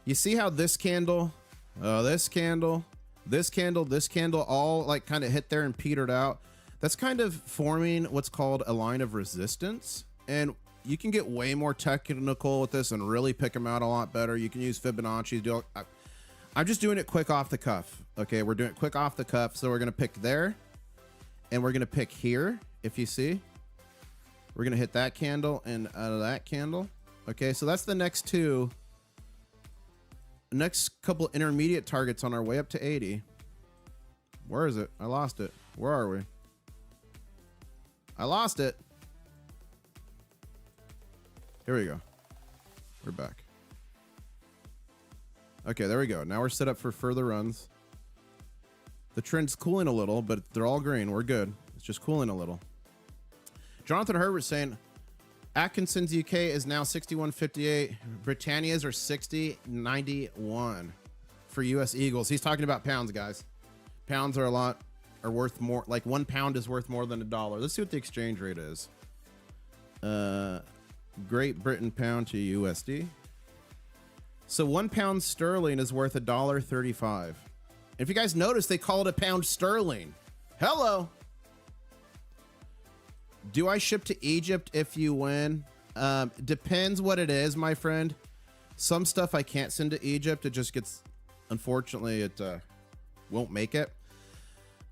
You see how this candle, this candle, this candle, this candle all like kind of hit there and petered out. That's kind of forming what's called a line of resistance. And you can get way more technical with this and really pick them out a lot better. You can use Fibonacci. I'm just doing it quick off the cuff. Okay, we're doing it quick off the cuff. So we're going to pick there and we're going to pick here. If you see, we're going to hit that candle and that candle. Okay, so that's the next couple intermediate targets on our way up to 80. Where is it? I lost it. Where are we? I lost it. Here we go. We're back. Okay, there we go. Now we're set up for further runs. The trend's cooling a little, but they're all green. We're good. It's just cooling a little. Jonathan Herbert saying Atkinson's UK is now 61.58. Britannia's are 60.91 for US Eagles. He's talking about pounds, guys. Pounds are worth more. Like 1 pound is worth more than $1. Let's see what the exchange rate is. Great Britain pound to USD. So 1 pound sterling is worth $1.35. If you guys notice, they call it a pound sterling. Hello. Do I ship to Egypt if you win? Depends what it is, my friend. Some stuff I can't send to Egypt. It just gets, unfortunately, it won't make it.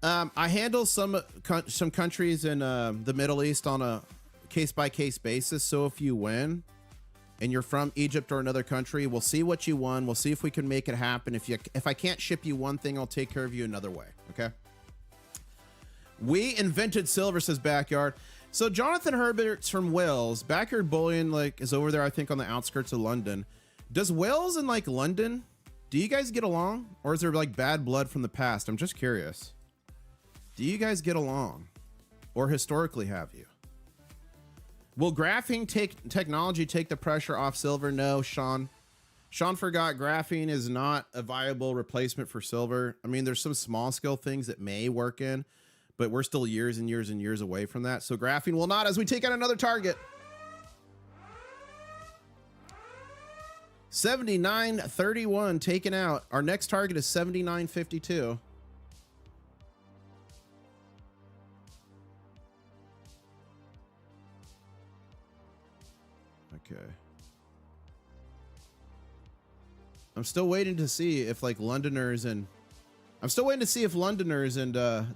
I handle some countries in the Middle East on a case-by-case basis. So if you win and you're from Egypt or another country, we'll see what you won. We'll see if we can make it happen. If I can't ship you one thing, I'll take care of you another way. Okay. We invented silver, says Backyard. So Jonathan Herbert's from Wales. Backyard Bullion is over there, I think, on the outskirts of London. Does Wales and London, do you guys get along? Or is there bad blood from the past? I'm just curious. Do you guys get along? Or historically have you? Will graphene technology take the pressure off silver? No, Sean. Sean forgot graphene is not a viable replacement for silver. I mean, there's some small scale things that may work in, but we're still years and years and years away from that. So graphene will not, as we take out another target. 79.31 taken out. Our next target is 79.52. Okay. I'm still waiting to see if Londoners and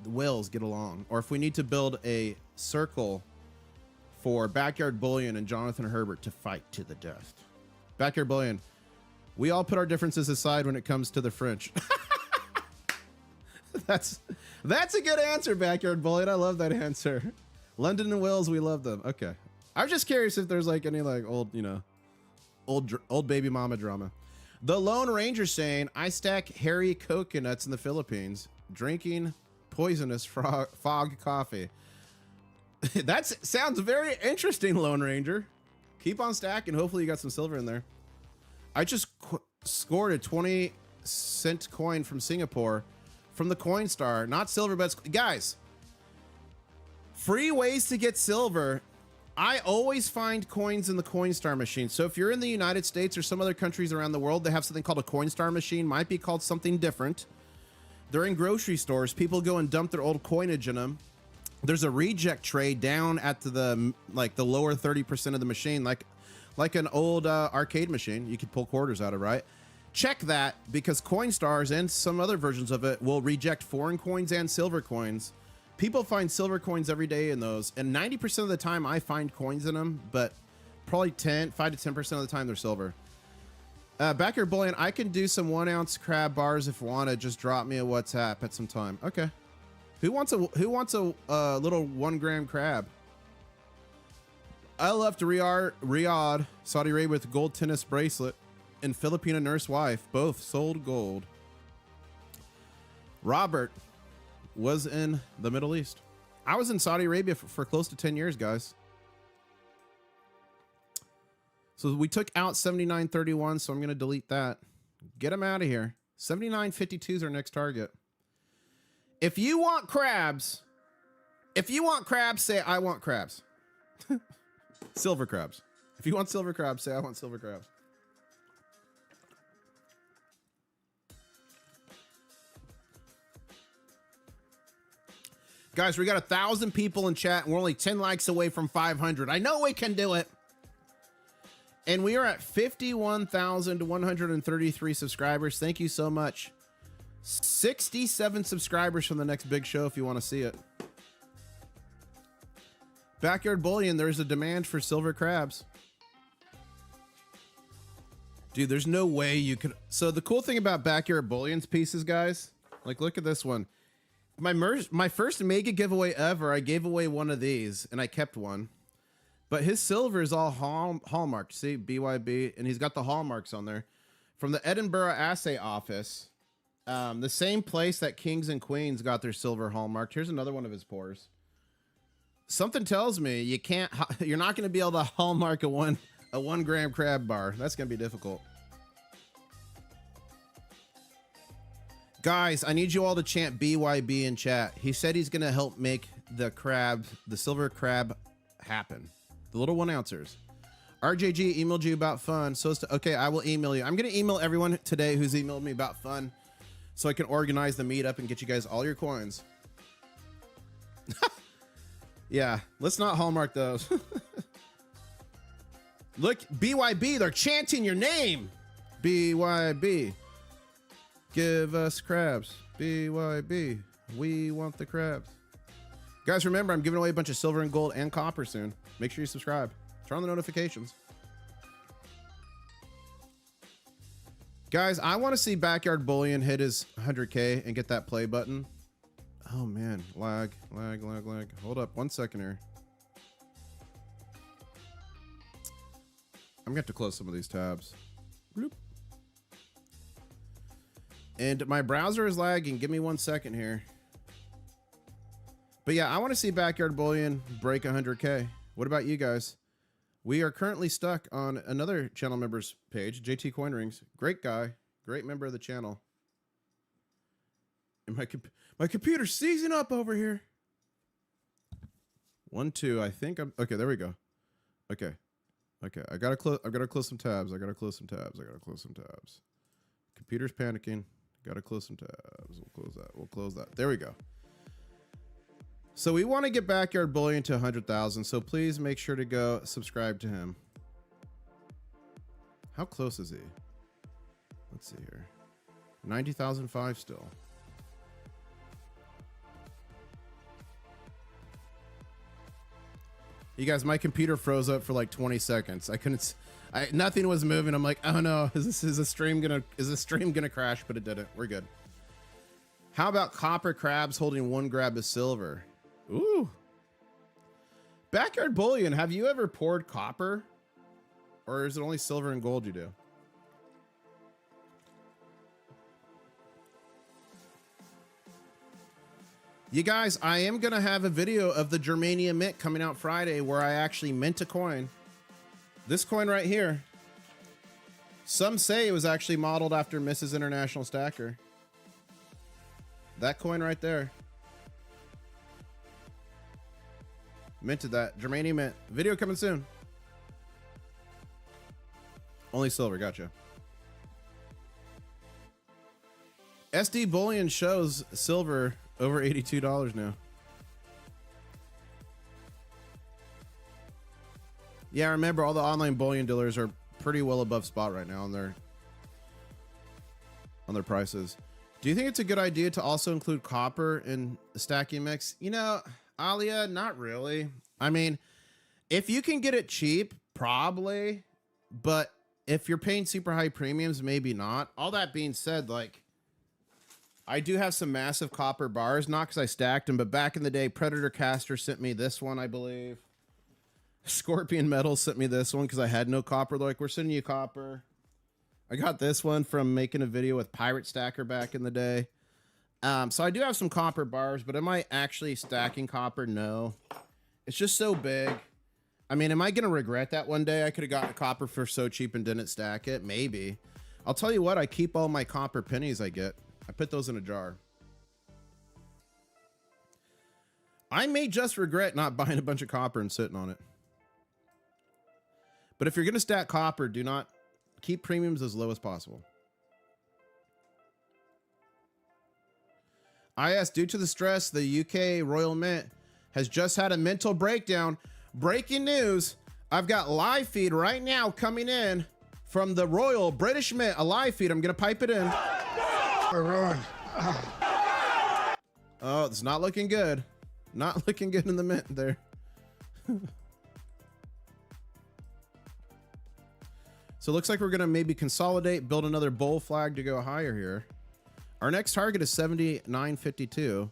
Wales get along, or if we need to build a circle for Backyard Bullion and Jonathan Herbert to fight to the death. Backyard Bullion, we all put our differences aside when it comes to the French. That's a good answer, Backyard Bullion. I love that answer. London and Wales, we love them. Okay. I was just curious if there's any old baby mama drama. The Lone Ranger saying, I stack hairy coconuts in the Philippines, drinking poisonous fog coffee. That sounds very interesting, Lone Ranger. Keep on stacking. Hopefully you got some silver in there. I just scored a 20-cent coin from Singapore from the Coinstar. Not silver, but guys, free ways to get silver. I always find coins in the Coinstar machine. So if you're in the United States or some other countries around the world, they have something called a Coinstar machine. Might be called something different. They're in grocery stores. People go and dump their old coinage in them. There's a reject tray down at the lower 30% of the machine, like an old arcade machine you could pull quarters out of, right? Check that, because Coinstars and some other versions of it will reject foreign coins and silver coins. People find silver coins every day in those, and 90% of the time I find coins in them, but probably 5 to 10% of the time they're silver. Backyard Bullion, I can do some 1 ounce crab bars if wanted. Just drop me a WhatsApp at some time. Okay. Who wants a little 1 gram crab? I left Riyadh, Saudi Arabia with a gold tennis bracelet, and Filipina nurse wife, both sold gold. Robert was in the Middle East. I was in Saudi Arabia for close to 10 years, guys. So we took out 79.31, so I'm going to delete that. Get them out of here. 79.52 is our next target. If you want crabs, say I want crabs. Silver crabs. If you want silver crabs, say I want silver crabs. Guys, we got 1,000 people in chat, and we're only 10 likes away from 500. I know we can do it. And we are at 51,133 subscribers. Thank you so much. 67 subscribers from the next big show if you want to see it. Backyard Bullion, there's a demand for silver crabs. Dude, there's no way you could. So the cool thing about Backyard Bullion's pieces, guys, look at this one. My first mega giveaway ever, I gave away one of these, and I kept one. But his silver is all hallmarked. See, BYB, and he's got the hallmarks on there. From the Edinburgh Assay Office, the same place that Kings and Queens got their silver hallmarked. Here's another one of his pours. Something tells me you're not going to be able to hallmark a 1 gram crab bar. That's going to be difficult. Guys, I need you all to chant BYB in chat. He said he's going to help make the silver crab happen. The little 1 ouncers. RJG emailed you about fun. Okay, I will email you. I'm going to email everyone today who's emailed me about fun so I can organize the meetup and get you guys all your coins. Yeah, let's not hallmark those. Look, BYB, they're chanting your name. BYB. Give us crabs. BYB. We want the crabs. Guys, remember, I'm giving away a bunch of silver and gold and copper soon. Make sure you subscribe. Turn on the notifications. Guys, I want to see Backyard Bullion hit his 100K and get that play button. Oh, man. Lag. Hold up 1 second here. I'm going to have to close some of these tabs. Bloop. And my browser is lagging. Give me 1 second here. But yeah, I want to see Backyard Bullion break 100K. What about you guys? We are currently stuck on another channel member's page, JT Coin Rings. Great guy. Great member of the channel. And my computer's seizing up over here. 1, 2. I think I'm okay. There we go. Okay. I gotta close some tabs. Computer's panicking. Gotta close some tabs. We'll close that. There we go. So we want to get Backyard Bullion to 100,000. So please make sure to go subscribe to him. How close is he? Let's see here. 90,005 still. You guys, my computer froze up for like 20 seconds. Nothing was moving. I'm like, oh no, is the stream gonna crash? But it didn't. We're good. How about copper crabs holding 1 grab of silver? Ooh. Backyard Bullion, have you ever poured copper? Or is it only silver and gold you do? You guys, I am going to have a video of the Germania mint coming out Friday where I actually mint a coin. This coin right here. Some say it was actually modeled after Mrs. International Stacker. That coin right there. Minted that. Germania mint. Video coming soon. Only silver. Gotcha. SD Bullion shows silver over $82 now. Yeah, remember all the online bullion dealers are pretty well above spot right now on their prices. Do you think it's a good idea to also include copper in the stacking mix? You know, Alia, not really. I mean, if you can get it cheap, probably, but if you're paying super high premiums, maybe not. All that being said, like, I do have some massive copper bars, not because I stacked them, but back in the day, Predator Caster sent me this one, I believe. Scorpion Metals sent me this one because I had no copper. They're like, we're sending you copper. I got this one from making a video with Pirate Stacker back in the day. So I do have some copper bars, but am I actually stacking copper? No. It's just so big. I mean, am I going to regret that one day? I could have gotten copper for so cheap and didn't stack it. Maybe. I'll tell you what, I keep all my copper pennies I get. I put those in a jar. I may just regret not buying a bunch of copper and sitting on it. But if you're going to stack copper, do not keep premiums as low as possible. IS, due to the stress, the UK Royal Mint has just had a mental breakdown. Breaking news. I've got live feed right now coming in from the Royal British Mint. A live feed. I'm going to pipe it in. Oh, it's not looking good. Not looking good in the mint there. So it looks like we're going to maybe consolidate, build another bull flag to go higher here. Our next target is 79.52.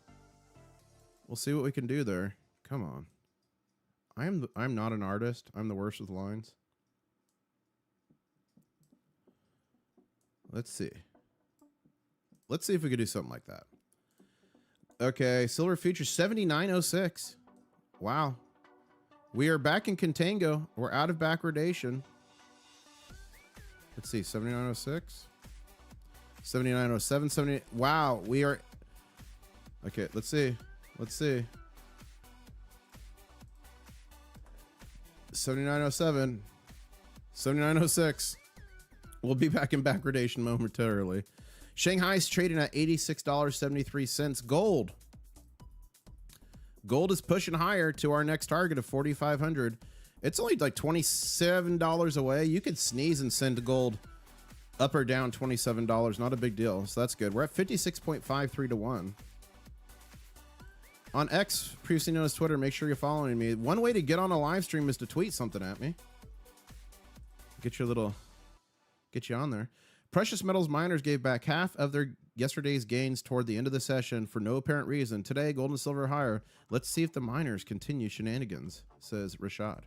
We'll see what we can do there. Come on. I'm not an artist. I'm the worst with lines. Let's see. Let's see if we could do something like that. Okay, silver futures 79.06. Wow. We are back in contango. We're out of backwardation. Let's see, 79.06. 79.07, 70. Wow, we are. Okay, let's see. Let's see. 79.07. 79.06. We'll be back in backwardation momentarily. Shanghai's trading at $86.73. Gold. Gold is pushing higher to our next target of 4,500. It's only like $27 away. You could sneeze and send gold up or down $27. Not a big deal. So that's good. We're at 56.53 to 1. On X, previously known as Twitter, make sure you're following me. One way to get on a live stream is to tweet something at me. Get you on there. Precious metals miners gave back half of their yesterday's gains toward the end of the session for no apparent reason. Today, gold and silver are higher. Let's see if the miners continue shenanigans, says Rashad.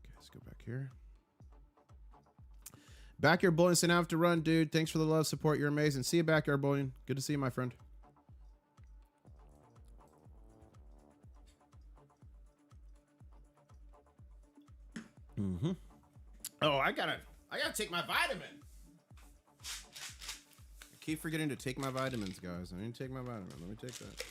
Okay, let's go back here. Backyard Bullion saying I have to run, dude. Thanks for the love, support. You're amazing. See you, Backyard Bullion. Good to see you, my friend. Mm-hmm. Oh, I gotta take my vitamin. I keep forgetting to take my vitamins, guys. I need to take my vitamin. Let me take that.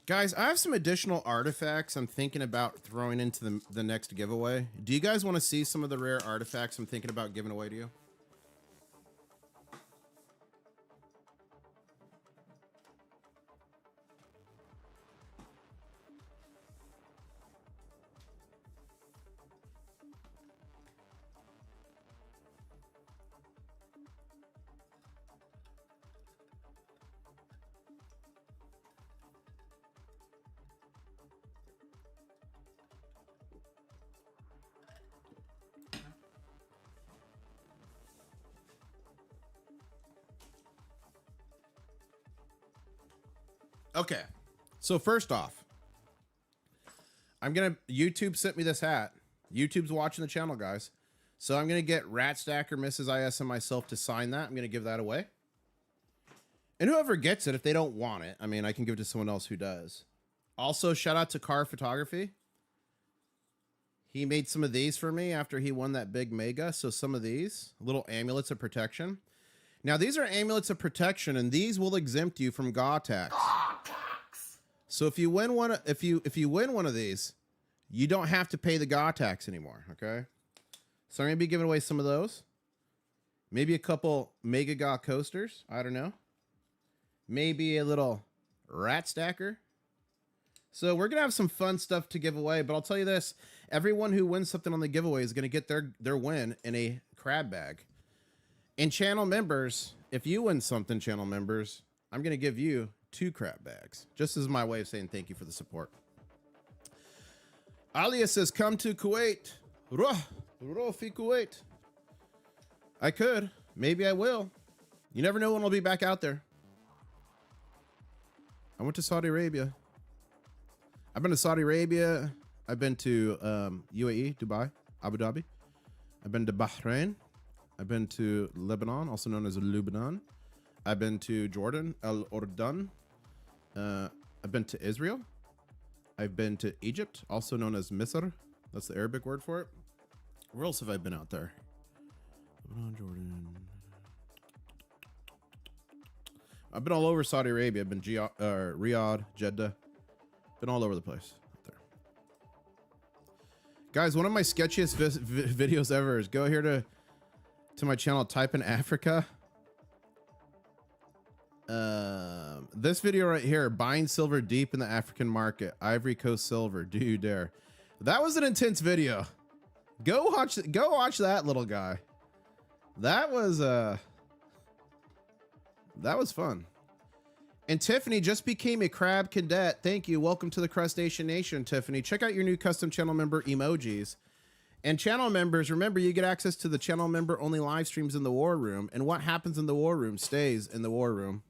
Guys, I have some additional artifacts I'm thinking about throwing into the next giveaway. Do you guys want to see some of the rare artifacts I'm thinking about giving away to you? Okay, so first off, YouTube sent me this hat. YouTube's watching the channel, guys. So I'm going to get Ratstacker, Mrs. IS, and myself to sign that. I'm going to give that away. And whoever gets it, if they don't want it, I mean, I can give it to someone else who does. Also, shout out to Car Photography. He made some of these for me after he won that big mega. So some of these little amulets of protection. Now, these are amulets of protection, and these will exempt you from GAW tax. So if you win one, if you win one of these, you don't have to pay the GAW tax anymore. Okay. So I'm gonna be giving away some of those. Maybe a couple Mega GAW coasters. I don't know. Maybe a little Ratstacker. So we're gonna have some fun stuff to give away. But I'll tell you this: everyone who wins something on the giveaway is gonna get their win in a crab bag. And channel members, if you win something, channel members, I'm gonna give you 2 crab bags, just as my way of saying thank you for the support. Alia says, come to Kuwait. Rofi Kuwait. I could. Maybe I will. You never know when I'll be back out there. I went to Saudi Arabia. I've been to Saudi Arabia. I've been to UAE, Dubai, Abu Dhabi. I've been to Bahrain. I've been to Lebanon, also known as Lebanon. I've been to Jordan, Al Ordan. I've been to Israel. I've been to Egypt, also known as Misr. That's the Arabic word for it. Where else have I been out there? Lebanon, Jordan. I've been all over Saudi Arabia. I've been Riyadh, Jeddah. Been all over the place out there. Guys, one of my sketchiest videos ever is go here to my channel, type in Africa. This video right here, buying silver deep in the African market, Ivory Coast silver. Do you dare? That was an intense video. Go watch that little guy. That was fun. And Tiffany just became a crab cadet. Thank you. Welcome to the Crustacean Nation, Tiffany. Check out your new custom channel member emojis. And channel members, remember, you get access to the channel member only live streams in the war room. And what happens in the war room stays in the war room.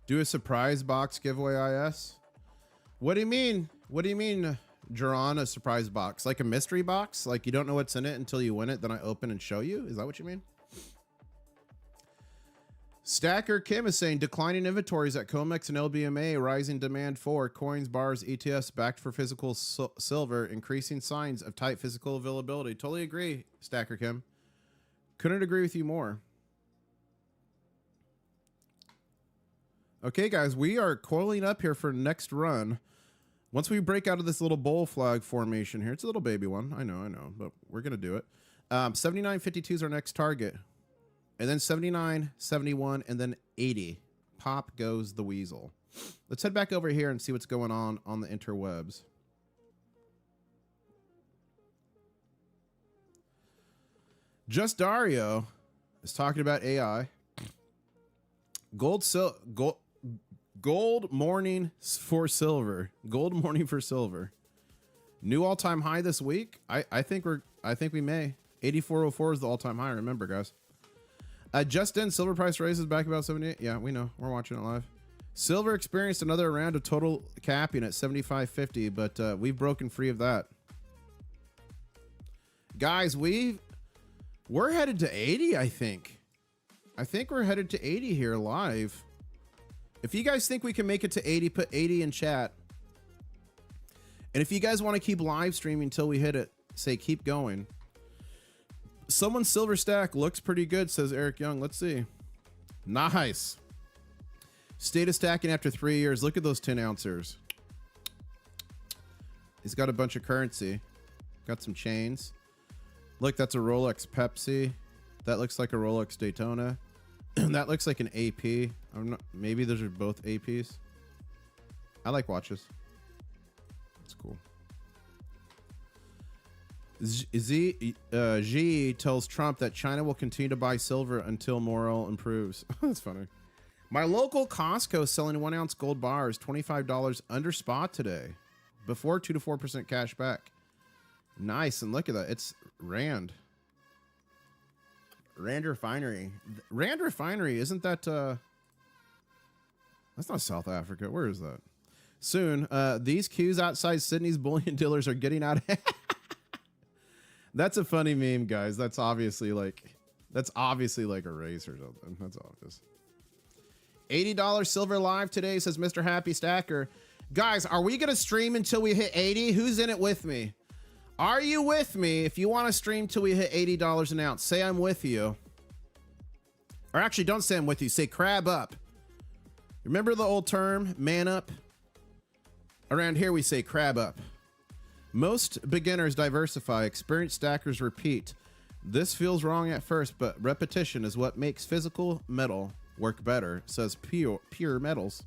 Do a surprise box giveaway, IS? What do you mean? What do you mean, Jaron, a surprise box? Like a mystery box? Like you don't know what's in it until you win it, then I open and show you? Is that what you mean? Stacker Kim is saying declining inventories at COMEX and LBMA, rising demand for coins, bars, ETFs backed for physical silver, increasing signs of tight physical availability. Totally agree, Stacker Kim. Couldn't agree with you more. Okay, guys, we are coiling up here for next run. Once we break out of this little bull flag formation here, it's a little baby one. I know, but we're going to do it. 79.52 is our next target. And then 79, 71, and then 80. Pop goes the weasel. Let's head back over here and see what's going on the interwebs. Just Dario is talking about AI. Gold morning for silver. Gold morning for silver. New all-time high this week. I think we may. 84.04 is the all-time high. Remember, guys. Just in, silver price raises back about 78. Yeah, we know. We're watching it live. Silver experienced another round of total capping at 75.50, but we've broken free of that. Guys, we're headed to 80, I think. I think we're headed to 80 here live. If you guys think we can make it to 80, put 80 in chat. And if you guys want to keep live streaming until we hit it, say keep going. Someone's silver stack looks pretty good, says Eric Young. Let's see. Nice. State of stacking after 3 years. Look at those 10 ouncers. He's got a bunch of currency. Got some chains. Look, that's a Rolex Pepsi. That looks like a Rolex Daytona. That looks like an AP. Maybe those are both APs. I like watches. It's cool. Xi tells Trump that China will continue to buy silver until morale improves. That's funny. My local Costco is selling 1 ounce gold bars, $25 under spot today, before 2 to 4% cash back. Nice, and look at that. It's Rand. Rand Refinery. Rand Refinery, isn't that that's not South Africa. Where is that? Soon. These queues outside Sydney's bullion dealers are getting out of That's a funny meme, guys. That's obviously like a race or something. That's obvious. $80 silver live today, says Mr. Happy Stacker. Guys, are we gonna stream until we hit 80? Who's in it with me? Are you with me? If you want to stream till we hit $80 an ounce, say I'm with you. Or actually, don't say I'm with you. Say crab up. Remember the old term, man up? Around here, we say crab up. Most beginners diversify. Experienced stackers repeat. This feels wrong at first, but repetition is what makes physical metal work better, says Pure Metals.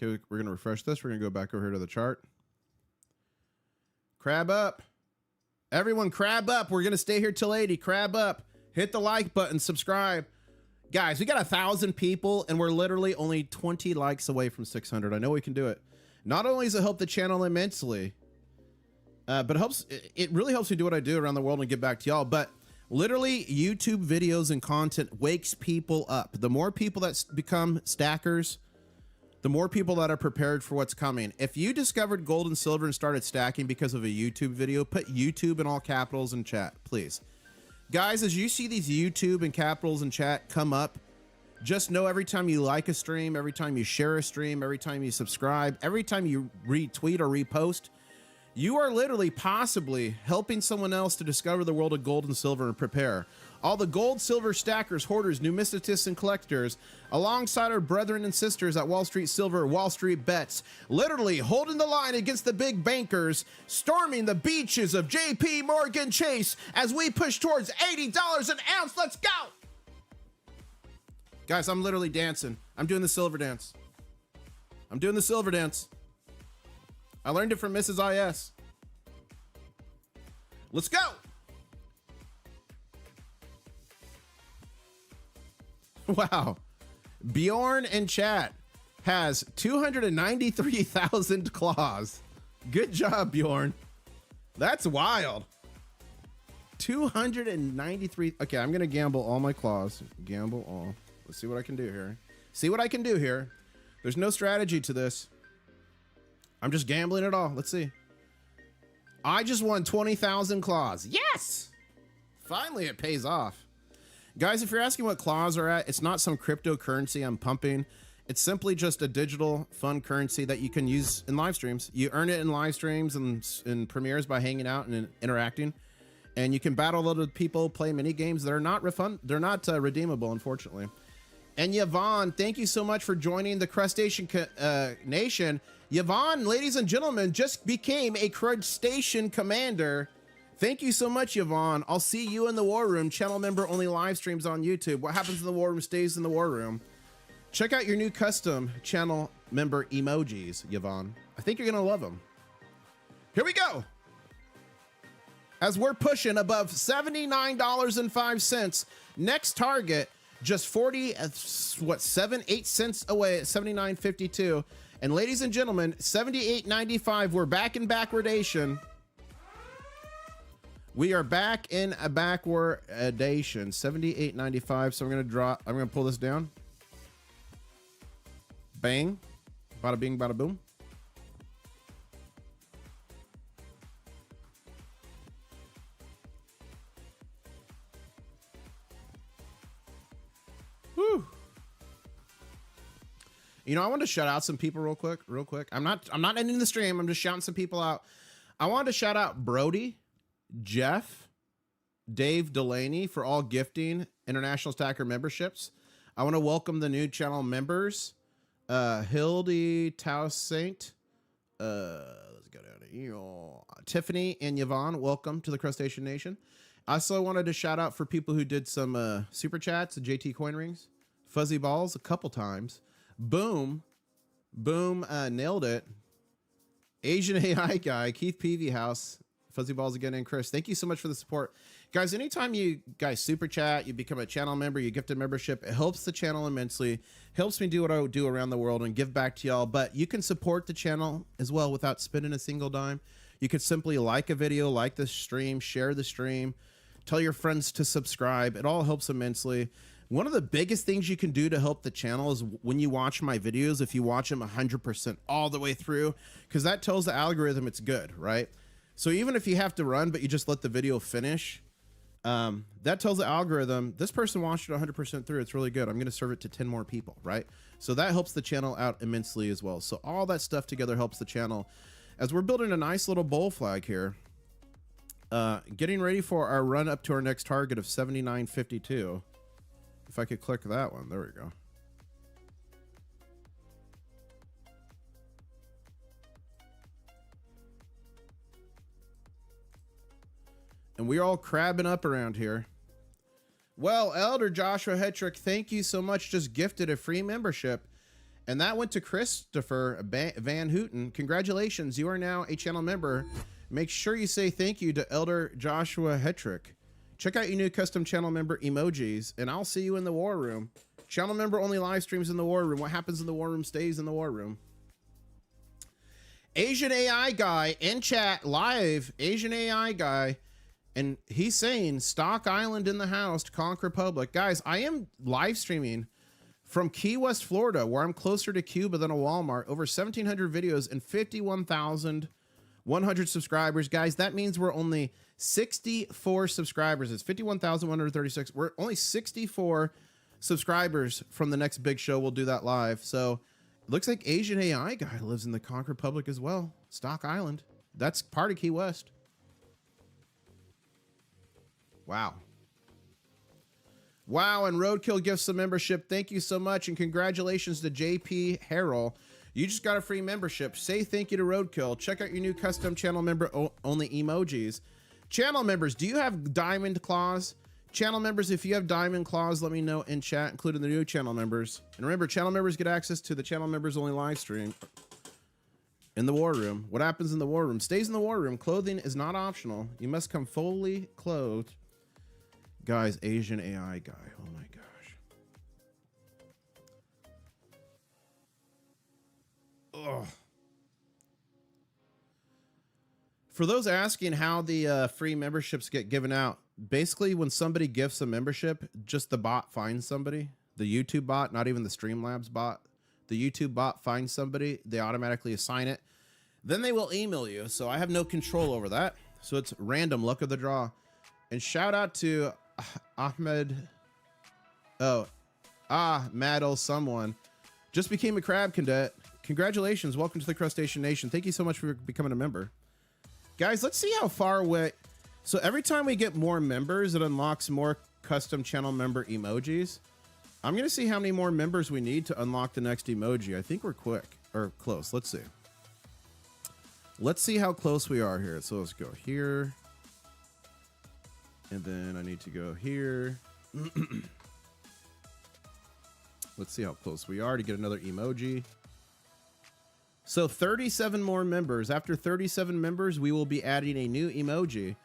Okay, we're going to refresh this. We're going to go back over here to the chart. Crab up. Everyone, crab up. We're going to stay here till 80. Crab up. Hit the like button. Subscribe. Guys, we got 1,000 people, and we're literally only 20 likes away from 600. I know we can do it. Not only does it help the channel immensely, but it really helps me do what I do around the world and get back to y'all. But literally, YouTube videos and content wakes people up. The more people that become stackers, the more people that are prepared for what's coming. If you discovered gold and silver and started stacking because of a YouTube video, put YouTube in all capitals in chat, please. Guys, as you see these YouTube and capitals in chat come up, just know every time you like a stream, every time you share a stream, every time you subscribe, every time you retweet or repost, you are literally possibly helping someone else to discover the world of gold and silver and prepare. All the gold, silver stackers, hoarders, numismatists, and collectors, alongside our brethren and sisters at Wall Street Silver, Wall Street Bets, literally holding the line against the big bankers, storming the beaches of JP Morgan Chase as we push towards $80 an ounce. Let's go! Guys, I'm literally dancing. I'm doing the silver dance. I'm doing the silver dance. I learned it from Mrs. IS. Let's go. Wow. Bjorn in chat has 293,000 claws. Good job, Bjorn. That's wild. 293. Okay, I'm going to gamble all my claws. Gamble all. Let's see what I can do here. See what I can do here. There's no strategy to this. I'm just gambling it all. Let's see. I just won 20,000 claws. Yes! Finally, it pays off. Guys, if you're asking what claws are at, it's not some cryptocurrency I'm pumping. It's simply just a digital fun currency that you can use in live streams. You earn it in live streams and in premieres by hanging out and interacting. And you can battle other people, play mini games. They're not redeemable, unfortunately. And Yvonne, thank you so much for joining the Crustacean Nation. Yvonne, ladies and gentlemen, just became a Crustacean commander. Thank you so much, Yvonne. I'll see you in the war room. Channel member only live streams on YouTube. What happens in the war room stays in the war room. Check out your new custom channel member emojis, Yvonne. I think you're going to love them. Here we go. As we're pushing above $79.05, next target just 8 cents away at $79.52. And ladies and gentlemen, $78.95. We're back in backwardation. We are back in a backwardation. $78.95. So I'm going to drop. I'm going to pull this down. Bang. Bada bing, bada boom. Woo. You know, I want to shout out some people real quick. I'm not ending the stream. I'm just shouting some people out. I wanted to shout out Brody, Jeff, Dave Delaney for all gifting International Stacker memberships. I want to welcome the new channel members. Hildy Taussaint. Let's go down here. Tiffany and Yvonne, welcome to the Crustacean Nation. I also wanted to shout out for people who did some super chats, JT Coin Rings, Fuzzy Balls a couple times. Boom, nailed it. Asian AI guy, Keith Peavy House, Fuzzy Balls again, and Chris. Thank you so much for the support. Guys, anytime you guys super chat, you become a channel member, you gift a membership, it helps the channel immensely, helps me do what I do around the world and give back to y'all. But you can support the channel as well without spending a single dime. You could simply like a video, like the stream, share the stream, tell your friends to subscribe. It all helps immensely. One of the biggest things you can do to help the channel is when you watch my videos, if you watch them 100% all the way through, because that tells the algorithm it's good, right? So even if you have to run, but you just let the video finish, that tells the algorithm, this person watched it 100% through. It's really good. I'm going to serve it to 10 more people, right? So that helps the channel out immensely as well. So all that stuff together helps the channel. As we're building a nice little bull flag here, getting ready for our run up to our next target of 79.52. If I could click that one, there we go. And we're all crabbing up around here. Well, Elder Joshua Hetrick, thank you so much. Just gifted a free membership. And that went to Christopher Van Houten. Congratulations, you are now a channel member. Make sure you say thank you to Elder Joshua Hetrick. Check out your new custom channel member emojis, and I'll see you in the war room. Channel member only live streams in the war room. What happens in the war room stays in the war room. Asian AI guy in chat live. Asian AI guy. And he's saying Stock Island in the house to conquer public. Guys, I am live streaming from Key West, Florida, where I'm closer to Cuba than a Walmart. Over 1,700 videos and 51,100 subscribers. Guys, that means we're only 64 subscribers. It's 51,136. We're only 64 subscribers from the next big show. We'll do that live. So it looks like Asian AI guy lives in the Conquer Republic as well. Stock Island. That's part of Key West. Wow. Wow, and Roadkill gifts a membership. Thank you so much, and congratulations to JP Harrell. You just got a free membership. Say thank you to Roadkill. Check out your new custom channel member only emojis. Channel members, do you have diamond claws? Channel members, if you have diamond claws, let me know in chat, including the new channel members. And remember, channel members get access to the channel members only live stream. In the war room. What happens in the war room stays in the war room. Clothing is not optional. You must come fully clothed. Guys, Asian AI guy. Oh my gosh. Ugh. For those asking how the free memberships get given out, basically when somebody gifts a membership, just the bot finds somebody. The YouTube bot, not even the Streamlabs bot. The YouTube bot finds somebody, they automatically assign it. Then they will email you. So I have no control over that. So it's random, luck of the draw. And shout out to Ahmed. Oh, Madel someone. Just became a crab cadet. Congratulations. Welcome to the Crustacean Nation. Thank you so much for becoming a member. Guys, let's see how far away. So every time we get more members, it unlocks more custom channel member emojis. I'm going to see how many more members we need to unlock the next emoji. I think we're quick or close. Let's see. Let's see how close we are here. So let's go here. And then I need to go here. Let's see how close we are to get another emoji. So 37 more members. After 37 members, we will be adding a new emoji.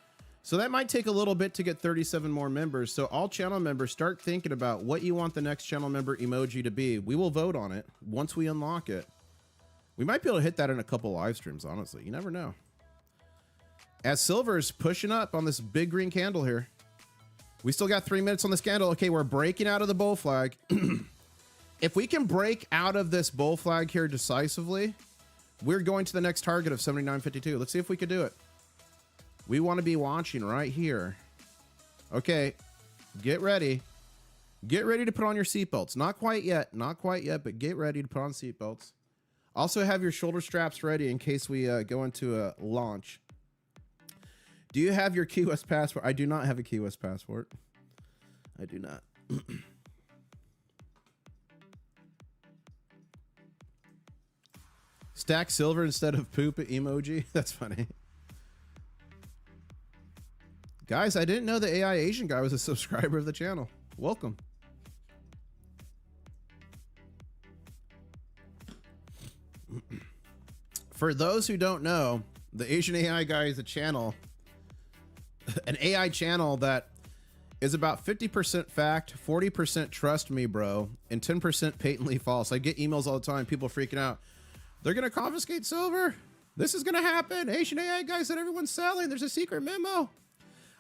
So that might take a little bit to get 37 more members. So all channel members, start thinking about what you want the next channel member emoji to be. We will vote on it once we unlock it. We might be able to hit that in a couple live streams, honestly. You never know. As silver is pushing up on this big green candle here. We still got 3 minutes on this candle. Okay, we're breaking out of the bull flag. If we can break out of this bull flag here decisively, we're going to the next target of 79.52. Let's see if we could do it. We want to be watching right here. Okay, get ready. Get ready to put on your seatbelts. Not quite yet, but get ready to put on seatbelts. Also have your shoulder straps ready in case we go into a launch. Do you have your Key West passport? I do not have a Key West passport. I do not. Stack silver instead of poop emoji. That's funny. Guys, I didn't know the AI Asian guy was a subscriber of the channel. Welcome. For those who don't know, the Asian AI guy is a channel, an AI channel that is about 50% fact, 40% trust me, bro, and 10% patently false. I get emails all the time, people freaking out. They're going to confiscate silver. This is going to happen. Asian AI guy said everyone's selling. There's a secret memo.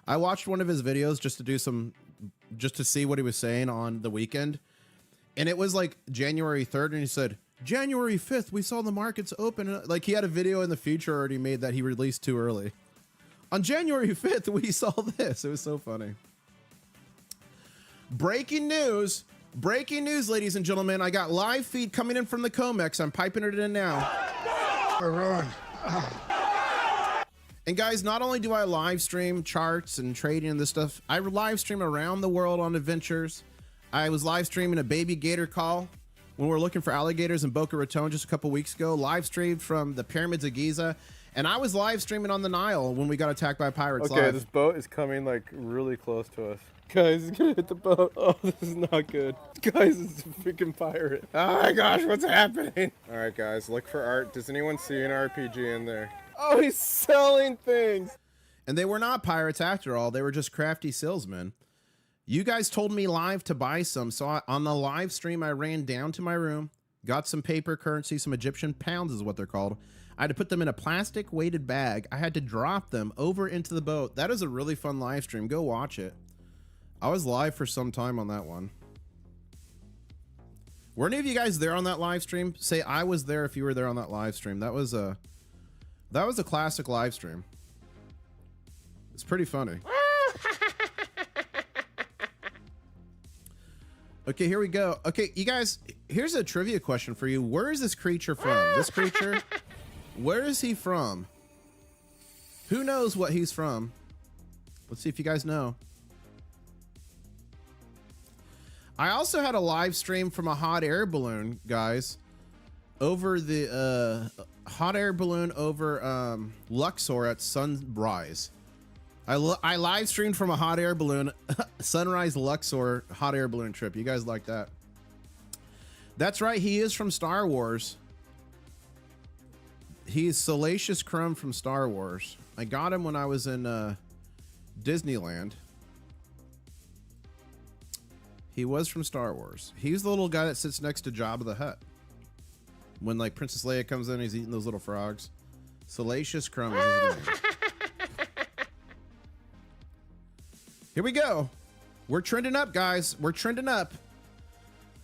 I watched one of his videos just to see what he was saying on the weekend. And it was like January 3rd. And he said, January 5th, we saw the markets open. Like he had a video in the future already made that he released too early. On January 5th, we saw this. It was so funny. Breaking news, ladies and gentlemen. I got live feed coming in from the COMEX. I'm piping it in now. Run. And guys, not only do I live stream charts and trading and this stuff, I live stream around the world on adventures. I was live streaming a baby gator call when we were looking for alligators in Boca Raton just a couple weeks ago. Live streamed from the pyramids of Giza. And I was live streaming on the Nile when we got attacked by pirates. Okay, live. this boat is coming like really close to us. Guys, it's gonna hit the boat. Oh, this is not good. Guys, it's a freaking pirate. Oh my gosh, what's happening? All right, guys, look for art. Does anyone see an RPG in there? Oh, he's selling things. And they were not pirates after all. They were just crafty salesmen. You guys told me live to buy some. So on the live stream, I ran down to my room, got some paper currency, some Egyptian pounds is what they're called. I had to put them in a plastic weighted bag. I had to drop them over into the boat. That is a really fun live stream. Go watch it. I was live for some time on that one. Were any of you guys there on that live stream? Say I was there if you were there on that live stream. That was a classic live stream. It's pretty funny. Okay, here we go. Okay, you guys, here's a trivia question for you. Where is this creature from? This creature, where is he from? Who knows what he's from? Let's see if you guys know. I also had a live stream from a hot air balloon, guys, over the hot air balloon over Luxor at sunrise. I live streamed from a hot air balloon, sunrise Luxor hot air balloon trip. You guys like that? That's right. He is from Star Wars. He's Salacious Crumb from Star Wars. I got him when I was in Disneyland. He was from Star Wars. He's the little guy that sits next to Jabba the Hutt. When like Princess Leia comes in, he's eating those little frogs. Salacious Crumb is his name. Here we go. We're trending up, guys. We're trending up.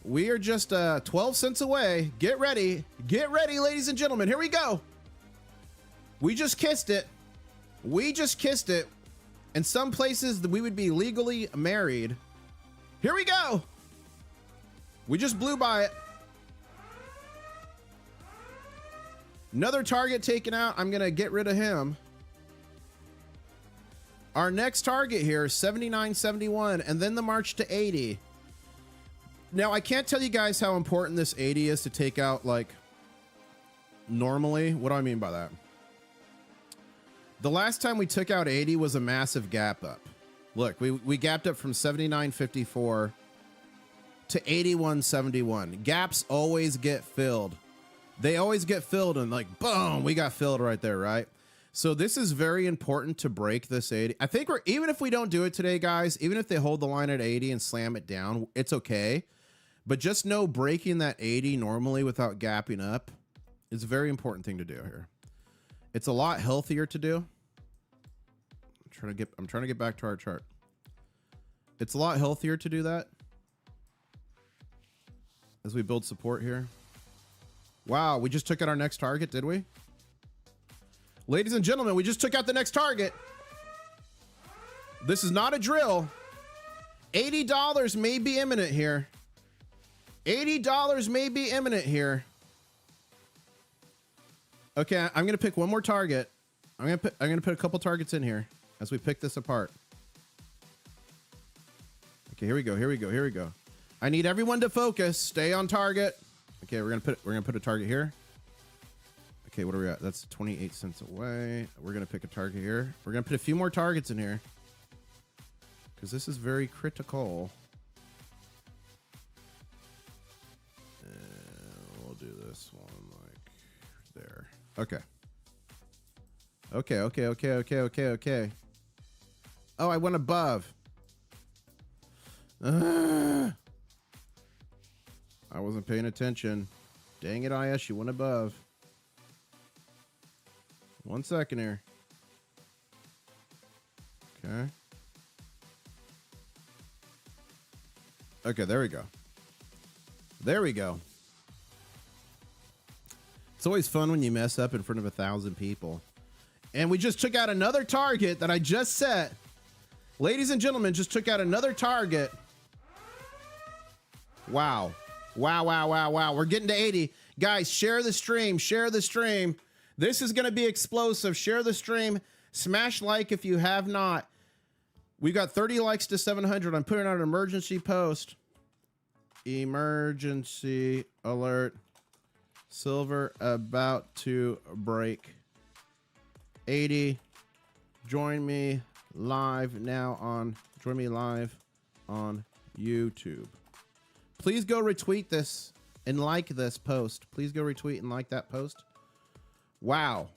We are just 12 cents away. Get ready. Get ready, ladies and gentlemen. Here we go. We just kissed it. We just kissed it. In some places, we would be legally married. Here we go. We just blew by it. Another target taken out. I'm going to get rid of him. Our next target here is 79.71, and then the march to 80. Now, I can't tell you guys how important this 80 is to take out, like, normally. What do I mean by that? The last time we took out 80 was a massive gap up. Look, we gapped up from 79.54 to 81.71. Gaps always get filled. They always get filled, and like, boom, we got filled right there, right? So this is very important to break this 80. I think even if we don't do it today, guys, even if they hold the line at 80 and slam it down, it's okay. But just know breaking that 80 normally without gapping up is a very important thing to do here. It's a lot healthier to do. I'm trying to get back to our chart. It's a lot healthier to do that as we build support here. Wow, we just took out our next target, did we? Ladies and gentlemen, we just took out the next target. This is not a drill. $80 may be imminent here. $80 may be imminent here. Okay, I'm gonna pick one more target. I'm gonna put a couple targets in here as we pick this apart. Okay, here we go. Here we go. Here we go. I need everyone to focus. Stay on target. Okay, we're gonna put a target here. Okay, what are we at? That's 28 cents away. We're gonna pick a target here. We're gonna put a few more targets in here because this is very critical. And we'll do this one like there. Okay. Okay. Oh, I went above. I wasn't paying attention. Dang it, IS, you went above. 1 second here. Okay. Okay, there we go. There we go. It's always fun when you mess up in front of 1,000 people. And we just took out another target that I just set. Ladies and gentlemen, just took out another target. Wow. Wow. We're getting to 80. Guys, share the stream. Share the stream. This is going to be explosive. Share the stream. Smash like if you have not. We got 30 likes to 700. I'm putting out an emergency post. Emergency alert. Silver about to break 80. Join me live on YouTube. Please go retweet this and like this post. Please go retweet and like that post. Wow.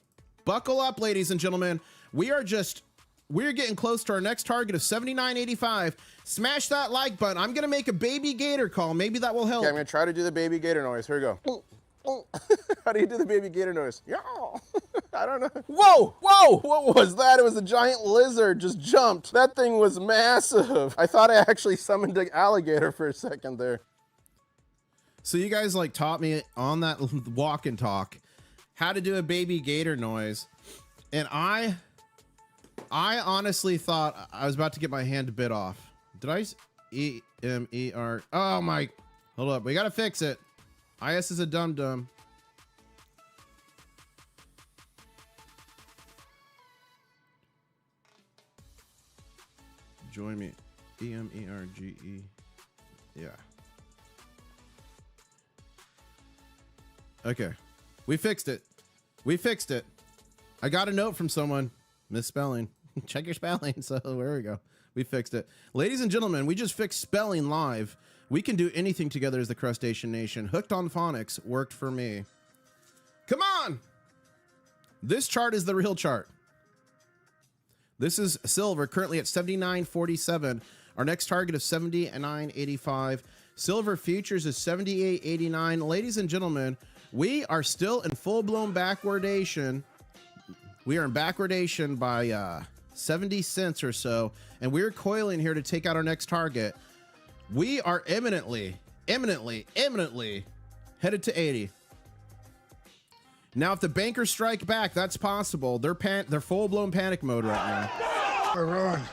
Buckle up, ladies and gentlemen. We're getting close to our next target of 79.85. Smash that like button. I'm going to make a baby gator call. Maybe that will help. Okay, I'm going to try to do the baby gator noise. Here we go. How do you do the baby gator noise? Yeah. I don't know. Whoa! What was that? It was a giant lizard just jumped. That thing was massive. I thought I actually summoned an alligator for a second there. So you guys like taught me on that walk and talk how to do a baby gator noise. And I honestly thought I was about to get my hand bit off. Did I E-M-E-R? Oh my, hold up. We got to fix it. IS is a dum-dum. Join me. E-M-E-R-G-E. Yeah. Okay. We fixed it. I got a note from someone. Misspelling. Check your spelling. So there we go. We fixed it. Ladies and gentlemen, we just fixed spelling live. We can do anything together as the Crustacean Nation. Hooked on phonics worked for me. Come on. This chart is the real chart. This is silver currently at 79.47. Our next target is 79.85. Silver futures is 78.89. Ladies and gentlemen, we are still in full-blown backwardation. We are in backwardation by 70 cents or so, and we're coiling here to take out our next target. We are imminently headed to 80. Now, if the bankers strike back, that's possible. They're full-blown panic mode right now. We're ruined.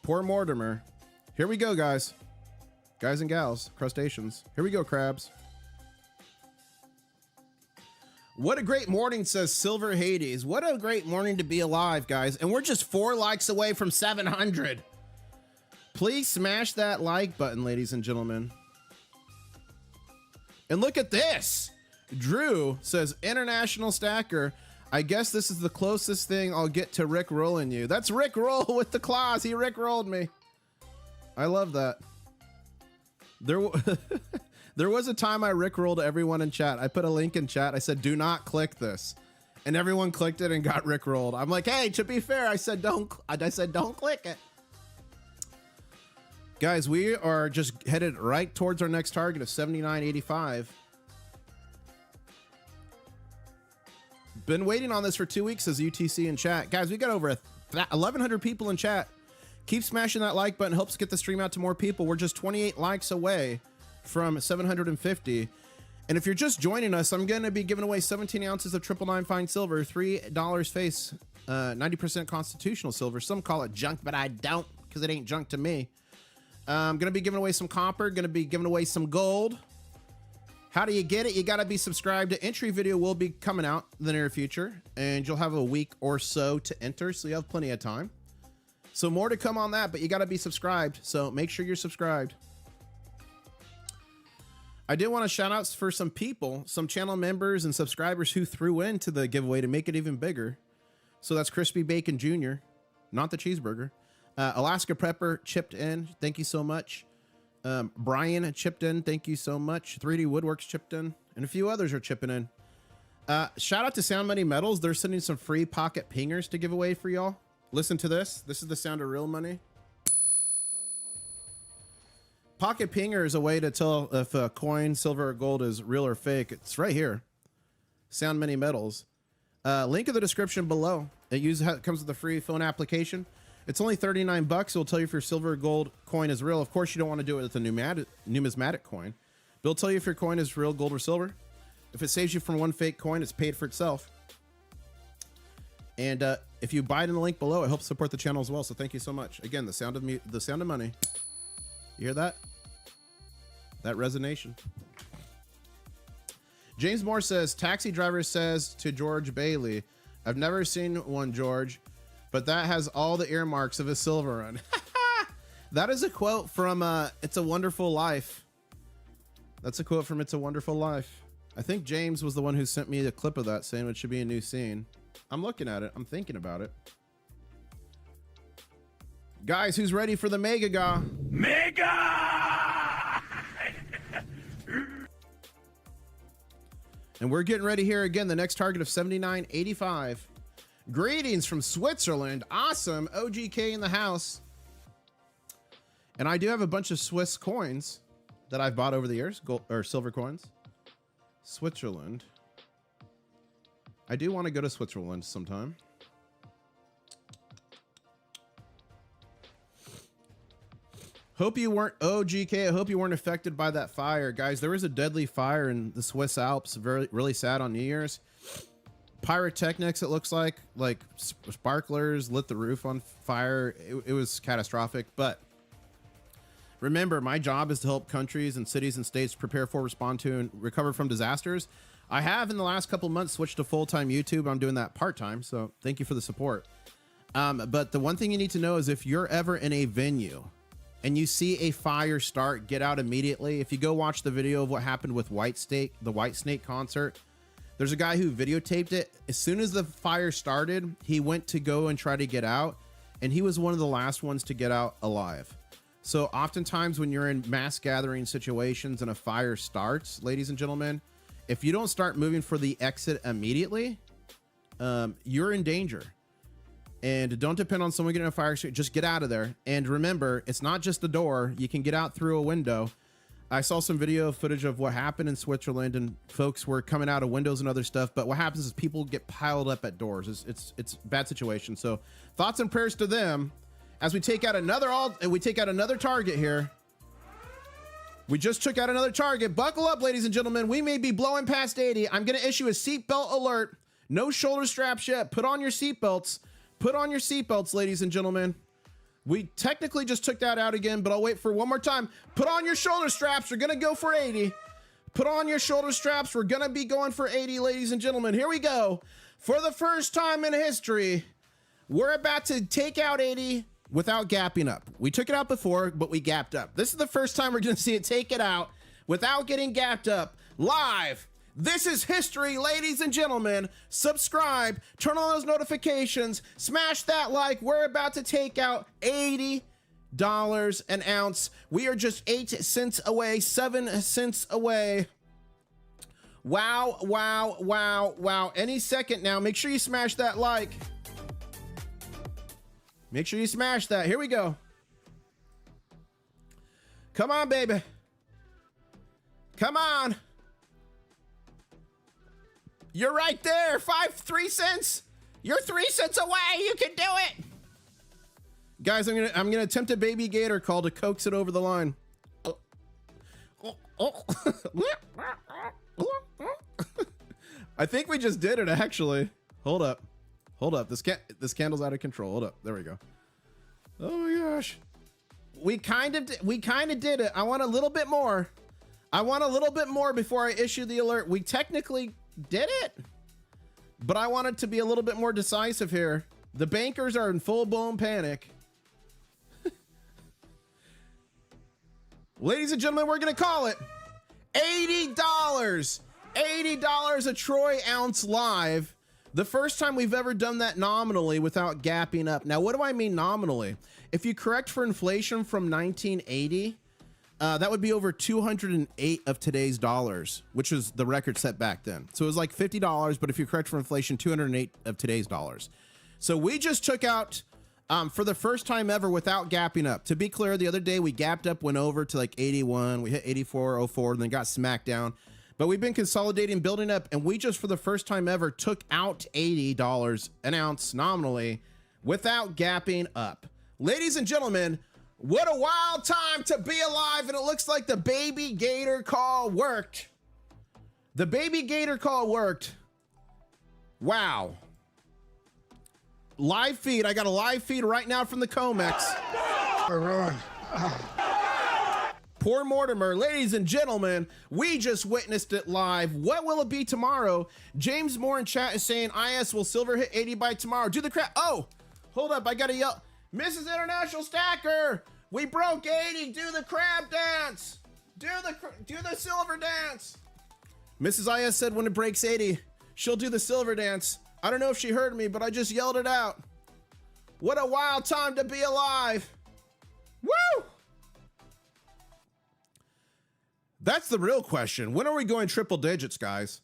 Poor Mortimer. Here we go, guys. Guys and gals, crustaceans. Here we go, crabs. What a great morning, says Silver Hades. What a great morning to be alive, guys. And we're just 4 likes away from 700. Please smash that like button, ladies and gentlemen. And look at this. Drew says, International Stacker, I guess this is the closest thing I'll get to Rick rolling you. That's Rick Roll with the claws. He Rick rolled me. I love that. There was a time I Rick rolled everyone in chat. I put a link in chat. I said, do not click this. And everyone clicked it and got Rick rolled. I'm like, hey, to be fair, I said, don't click it. Guys, we are just headed right towards our next target of 79.85. Been waiting on this for 2 weeks, says UTC in chat. Guys, we got over 1,100 people in chat. Keep smashing that like button. Helps get the stream out to more people. We're just 28 likes away from 750. And if you're just joining us, I'm going to be giving away 17 ounces of 999 fine silver, $3 face, 90% constitutional silver. Some call it junk, but I don't, because it ain't junk to me. I'm going to be giving away some copper. Going to be giving away some gold. How do you get it? You got to be subscribed. The entry video will be coming out in the near future, and you'll have a week or so to enter, so you have plenty of time. So more to come on that, but you got to be subscribed, so make sure you're subscribed. I did want to shout out for some people, some channel members and subscribers who threw into the giveaway to make it even bigger. So that's Crispy Bacon Jr., not the cheeseburger. Alaska Prepper chipped in. Thank you so much. Brian chipped in. Thank you so much. 3D Woodworks chipped in. And a few others are chipping in. Shout out to Sound Money Metals. They're sending some free pocket pingers to give away for y'all. Listen to this. This is the sound of real money. Pocket pinger is a way to tell if a coin, silver, or gold is real or fake. It's right here. Sound Money Metals. Link in the description below. It comes with a free phone application. It's only 39 bucks. It'll tell you if your silver or gold coin is real. Of course, you don't want to do it with a numismatic coin. But it'll tell you if your coin is real gold or silver. If it saves you from one fake coin, it's paid for itself. And if you buy it in the link below, it helps support the channel as well. So thank you so much. Again, the sound of money. You hear that? That resonation. James Moore says, taxi driver says to George Bailey, I've never seen one, George, but that has all the earmarks of a silver run. That is a quote from It's a Wonderful Life. That's a quote from It's a Wonderful Life. I think James was the one who sent me a clip of that saying it should be a new scene. I'm looking at it. I'm thinking about it. Guys, who's ready for the Mega? Mega! And we're getting ready here again. The next target of 79.85. Greetings from Switzerland. Awesome. OGK in the house. And I do have a bunch of Swiss coins that I've bought over the years, gold or silver coins. Switzerland. I do want to go to Switzerland sometime. Hope you weren't, OGK, I hope you weren't affected by that fire. Guys, there was a deadly fire in the Swiss Alps. Really sad on New Year's. Pyrotechnics, it looks like sparklers lit the roof on fire. It was catastrophic, but remember, my job is to help countries and cities and states prepare for, respond to, and recover from disasters. I have in the last couple months switched to full-time YouTube. I'm doing that part-time, so thank you for the support. But the one thing you need to know is if you're ever in a venue and you see a fire start, get out immediately. If you go watch the video of what happened with the White Snake concert, there's a guy who videotaped it. As soon as the fire started, he went to go and try to get out, and he was one of the last ones to get out alive. So oftentimes when you're in mass gathering situations and a fire starts, ladies and gentlemen, if you don't start moving for the exit immediately, you're in danger. And don't depend on someone getting a fire extinguisher. Just get out of there. And remember, it's not just a door. You can get out through a window. I saw some video footage of what happened in Switzerland, and folks were coming out of windows and other stuff. But what happens is people get piled up at doors. It's a bad situation. So thoughts and prayers to them as we take out another target here. We just took out another target. Buckle up, ladies and gentlemen. We may be blowing past 80. I'm going to issue a seatbelt alert. No shoulder straps yet. Put on your seatbelts. Put on your seatbelts, ladies and gentlemen. We technically just took that out again, but I'll wait for one more time. Put on your shoulder straps. We're going to go for 80. Put on your shoulder straps. We're going to be going for 80, ladies and gentlemen. Here we go. For the first time in history, we're about to take out 80 without gapping up. We took it out before, but we gapped up. This is the first time we're going to see it take it out without getting gapped up live. This is history, ladies and gentlemen. Subscribe, turn on those notifications, smash that like. We're about to take out $80 an ounce. We are just 8 cents away, 7 cents away. Wow, wow, wow, wow. Any second now, make sure you smash that like. Make sure you smash that. Here we go. Come on, baby. Come on. You're right there. 3 cents. You're 3 cents away. You can do it. Guys, I'm gonna attempt a baby gator call to coax it over the line. I think we just did it, actually. Hold up. Hold up. This candle's out of control. Hold up. There we go. Oh my gosh. We kind of did it. I want a little bit more. I want a little bit more before I issue the alert. We technically did it, but I want it to be a little bit more decisive here. The bankers are in full-blown panic. Ladies and gentlemen, we're gonna call it $80. $80 a troy ounce live. The first time we've ever done that nominally without gapping up. Now, what do I mean nominally? If you correct for inflation from 1980, that would be over 208 of today's dollars, which was the record set back then. So it was like $50, but if you correct for inflation, 208 of today's dollars. So we just took out, for the first time ever without gapping up. To be clear, the other day we gapped up, went over to like 81, we hit 84.04, and then got smacked down. But we've been consolidating, building up, and we just, for the first time ever, took out $80 an ounce nominally without gapping up. Ladies and gentlemen, what a wild time to be alive, and it looks like the baby gator call worked. The baby gator call worked. Wow. Live feed. I got a live feed right now from the COMEX. Poor Mortimer. Ladies and gentlemen, we just witnessed it live. What will it be tomorrow? James Moore in chat is saying IS will silver hit 80 by tomorrow. Do the crap. Oh, hold up. I got to yell. Mrs. International Stacker, we broke 80. Do the crab dance. Do the silver dance. Mrs. IS said when it breaks 80, she'll do the silver dance. I don't know if she heard me, but I just yelled it out. What a wild time to be alive. Woo! That's the real question. When are we going triple digits, guys?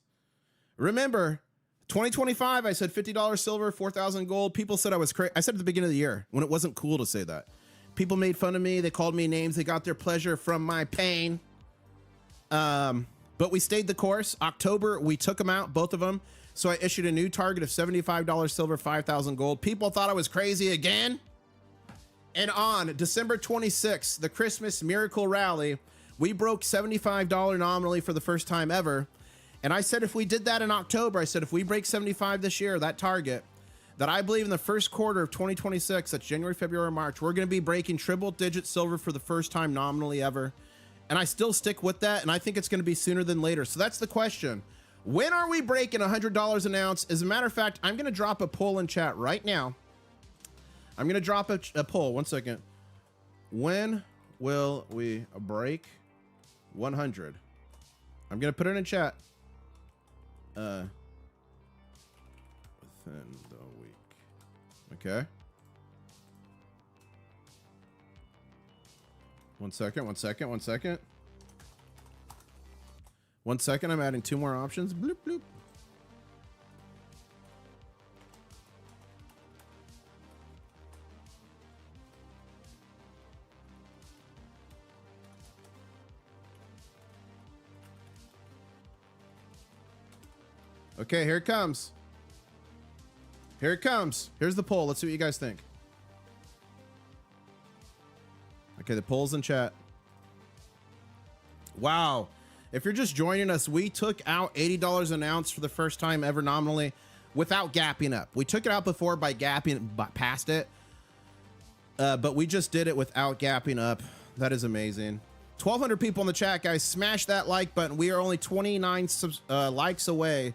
Remember, 2025, I said $50 silver, 4,000 gold. People said I was crazy. I said at the beginning of the year when it wasn't cool to say that. People made fun of me. They called me names. They got their pleasure from my pain. But we stayed the course. October, we took them out, both of them. So I issued a new target of $75 silver, 5,000 gold. People thought I was crazy again. And on December 26th, the Christmas Miracle Rally, we broke $75 nominally for the first time ever. And I said if we did that in October, I said if we break 75 this year, that target, that I believe in the first quarter of 2026, that's January, February, March, we're going to be breaking triple digit silver for the first time nominally ever. And I still stick with that, and I think it's going to be sooner than later. So that's the question. When are we breaking $100 an ounce? As a matter of fact, I'm going to drop a poll in chat right now. I'm going to drop a poll. 1 second. When will we break 100? I'm going to put it in chat. Within the week. Okay. 1 second. 1 second, I'm adding 2 more options. Bloop, bloop. Okay, here it comes. Here it comes. Here's the poll. Let's see what you guys think. Okay, the poll's in chat. Wow. If you're just joining us, we took out $80 an ounce for the first time ever nominally without gapping up. We took it out before by gapping past it, but we just did it without gapping up. That is amazing. 1,200 people in the chat, guys. Smash that like button. We are only 29 likes away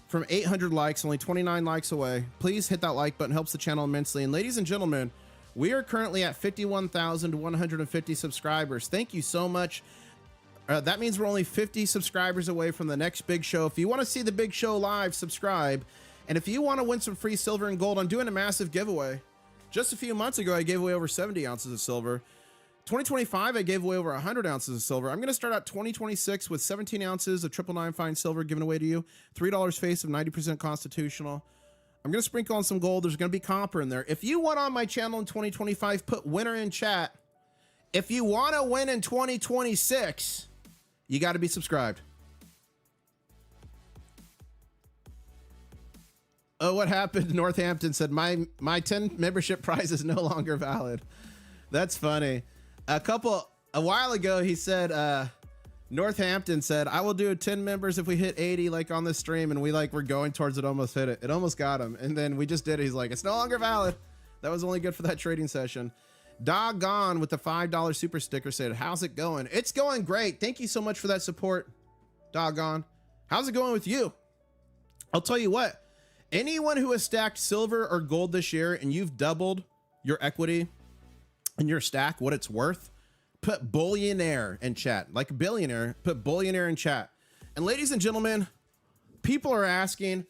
from 800 likes, only 29 likes away. Please hit that like button, helps the channel immensely. And ladies and gentlemen, we are currently at 51,150 subscribers. Thank you so much. That means we're only 50 subscribers away from the next big show. If you want to see the big show live, subscribe. And if you want to win some free silver and gold, I'm doing a massive giveaway. Just a few months ago, I gave away over 70 ounces of silver. 2025, I gave away over 100 ounces of silver. I'm going to start out 2026 with 17 ounces of 999 fine silver given away to you. $3 face of 90% constitutional. I'm going to sprinkle on some gold. There's going to be copper in there. If you want on my channel in 2025, put winner in chat. If you want to win in 2026, you got to be subscribed. Oh, what happened? Northampton said, my 10 membership prize is no longer valid. That's funny. A while ago, he said, Northampton said, I will do 10 members if we hit 80, like on this stream. And we were going towards it, almost hit it. It almost got him. And then we just did it. He's like, it's no longer valid. That was only good for that trading session. Doggone with the $5 super sticker said, how's it going? It's going great. Thank you so much for that support. Doggone. How's it going with you? I'll tell you what, anyone who has stacked silver or gold this year and you've doubled your equity and your stack, what it's worth, put Bullionaire in chat. Like a billionaire, put Bullionaire in chat. And ladies and gentlemen, people are asking,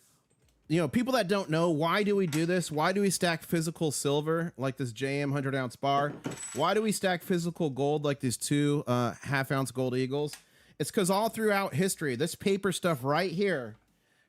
people that don't know, why do we do this? Why do we stack physical silver like this JM 100 ounce bar? Why do we stack physical gold like these 2 half-ounce gold eagles? It's because all throughout history, this paper stuff right here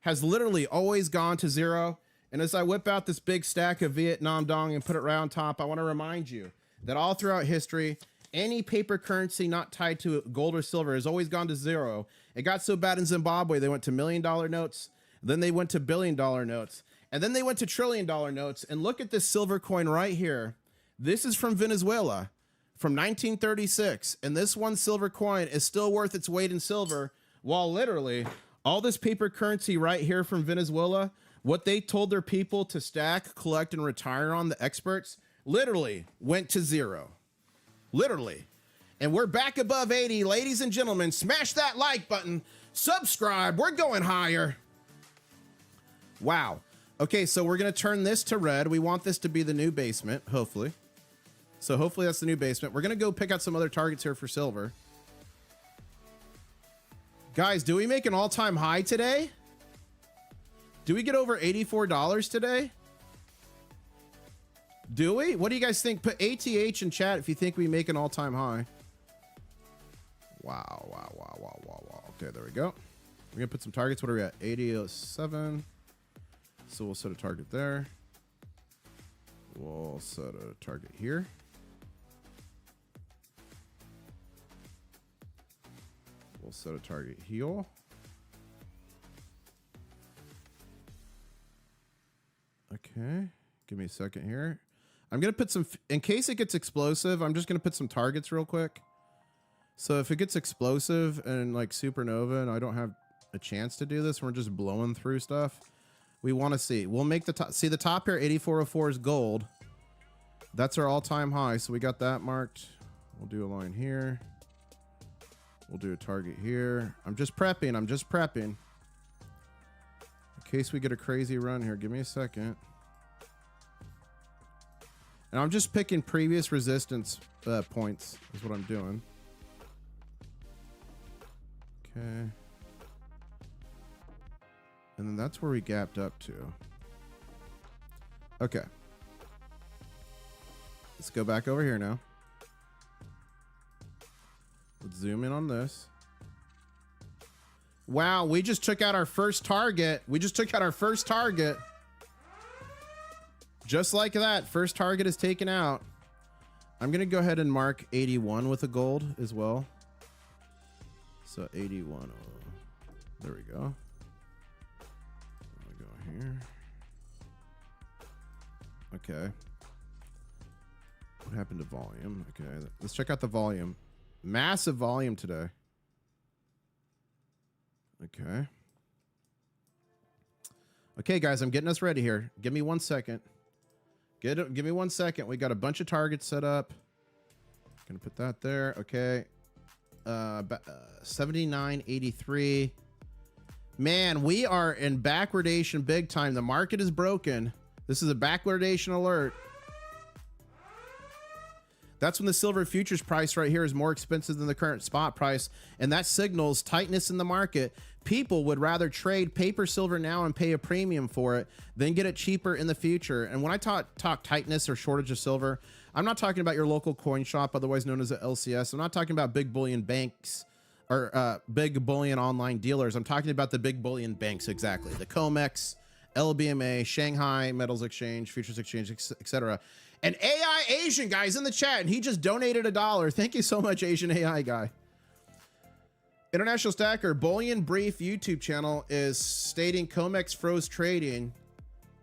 has literally always gone to zero. And as I whip out this big stack of Vietnam Dong and put it right on top, I want to remind you that all throughout history, any paper currency not tied to gold or silver has always gone to zero. It got so bad in Zimbabwe, they went to $1 million notes. Then they went to $1 billion notes. And then they went to $1 trillion notes. And look at this silver coin right here. This is from Venezuela from 1936. And this one silver coin is still worth its weight in silver, while literally all this paper currency right here from Venezuela, what they told their people to stack, collect, and retire on, the experts, literally went to zero. Literally. And we're back above 80. Ladies and gentlemen, smash that like button. Subscribe. We're going higher. Wow. Okay, so we're going to turn this to red. We want this to be the new basement, hopefully. So hopefully that's the new basement. We're going to go pick out some other targets here for silver. Guys, do we make an all-time high today? Do we get over $84 today? Do we? What do you guys think? Put ATH in chat if you think we make an all-time high. Wow, wow, wow, wow, wow, wow. Okay, there we go. We're going to put some targets. What are we at? 80.07. So we'll set a target there. We'll set a target here. We'll set a target here. Okay. Give me a second here. I'm going to put some, in case it gets explosive, I'm just going to put some targets real quick. So if it gets explosive and like supernova and I don't have a chance to do this, we're just blowing through stuff. We want to see. We'll make the top. See the top here, 8404 is gold. That's our all-time high. So we got that marked. We'll do a line here. We'll do a target here. I'm just prepping. I'm just prepping. In case we get a crazy run here. Give me a second. And I'm just picking previous resistance points is what I'm doing. Okay. And then that's where we gapped up to. Okay. Let's go back over here now. Let's zoom in on this. Wow, we just took out our first target. We just took out our first target. Just like that, first target is taken out. I'm gonna go ahead and mark 81 with a gold as well. So 81, there we go. I'll go here. Okay. What happened to volume? Okay, let's check out the volume. Massive volume today. Okay. Okay, guys, I'm getting us ready here. Give me 1 second. Give me 1 second. We got a bunch of targets set up. Gonna put that there. Okay. 79.83. Man, we are in backwardation big time. The market is broken. This is a backwardation alert. That's when the silver futures price right here is more expensive than the current spot price, and that signals tightness in the market. People would rather trade paper silver now and pay a premium for it than get it cheaper in the future. And when I talk tightness or shortage of silver, I'm not talking about your local coin shop, otherwise known as a LCS. I'm not talking about big bullion banks or big bullion online dealers. I'm talking about the big bullion banks, exactly. The COMEX, LBMA, Shanghai Metals Exchange, Futures Exchange, etc. And AI Asian guy's in the chat, and he just donated $1. Thank you so much, Asian AI guy. International Stacker, Bullion Brief YouTube channel is stating COMEX froze trading.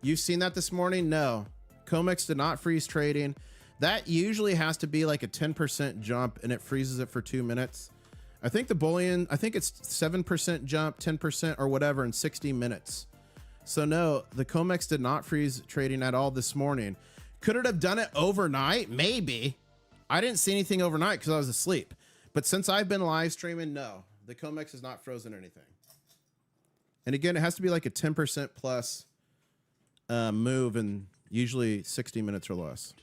You've seen that this morning? No. COMEX did not freeze trading. That usually has to be like a 10% jump, and it freezes it for 2 minutes. I think the Bullion, I think it's 7% jump, 10% or whatever in 60 minutes. So no, the COMEX did not freeze trading at all this morning. Could it have done it overnight? Maybe. I didn't see anything overnight because I was asleep. But since I've been live streaming, no, the COMEX has not frozen anything. And again, it has to be like a 10% plus move in usually 60 minutes or less.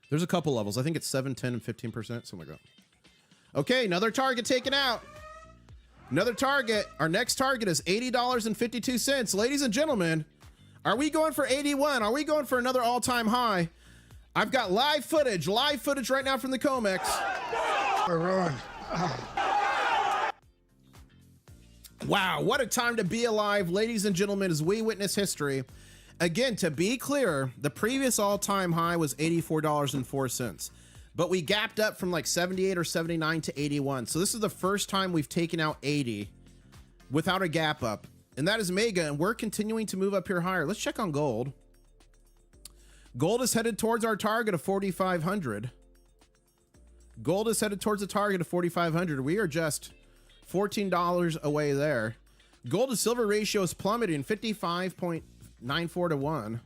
There's a couple levels. I think it's 7, 10, and 15%, something like that. Okay, another target taken out. Another target. Our next target is $80.52. Ladies and gentlemen, are we going for 81? Are we going for another all-time high? I've got live footage right now from the COMEX. Wow, what a time to be alive, ladies and gentlemen, as we witness history. Again, to be clear, the previous all-time high was $84.04, but we gapped up from like 78 or 79 to 81. So this is the first time we've taken out 80 without a gap up. And that is mega, and we're continuing to move up here higher. Let's check on gold. Gold is headed towards our target of 4,500. Gold is headed towards the target of 4,500. We are just $14 away there. Gold to silver ratio is plummeting, 55.94 to 1.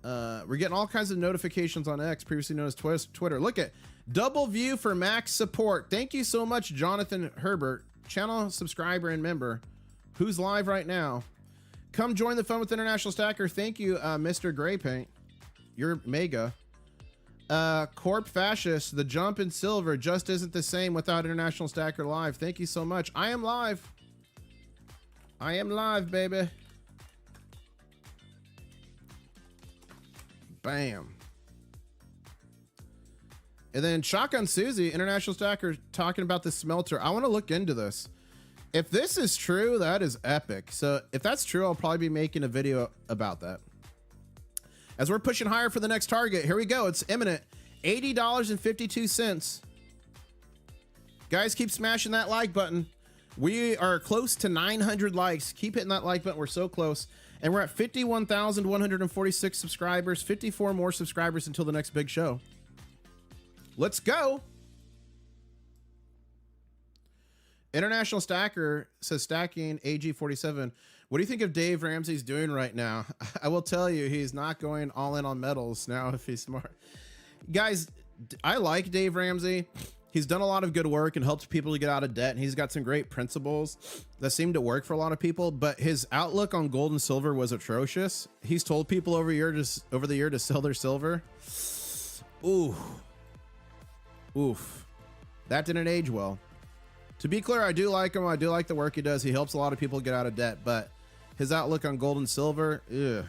We're getting all kinds of notifications on X, previously known as Twitter. Look at double view for max support. Thank you so much, Jonathan Herbert, channel subscriber and member, who's live right now. Come join the fun with International Stacker. Thank you, Mr. Gray Paint. You're mega. Corp Fascist, the jump in silver just isn't the same without International Stacker live. Thank you so much. I am live. I am live, baby. Bam. And then Shotgun Susie, International Stacker, talking about the smelter. I want to look into this. If this is true, that is epic. So if that's true, I'll probably be making a video about that. As we're pushing higher for the next target, here we go. It's imminent. $80.52. Guys, keep smashing that like button. We are close to 900 likes. Keep hitting that like button. We're so close. And we're at 51,146 subscribers. 54 more subscribers until the next big show. Let's go. International Stacker says stacking AG47. What do you think of Dave Ramsey's doing right now? I will tell you, he's not going all in on metals now if he's smart. Guys, I like Dave Ramsey. He's done a lot of good work and helped people to get out of debt. And he's got some great principles that seem to work for a lot of people. But his outlook on gold and silver was atrocious. He's told people over the year to sell their silver. Ooh. Oof. That didn't age well. To be clear, I do like him. I do like the work he does. He helps a lot of people get out of debt, but his outlook on gold and silver, ugh.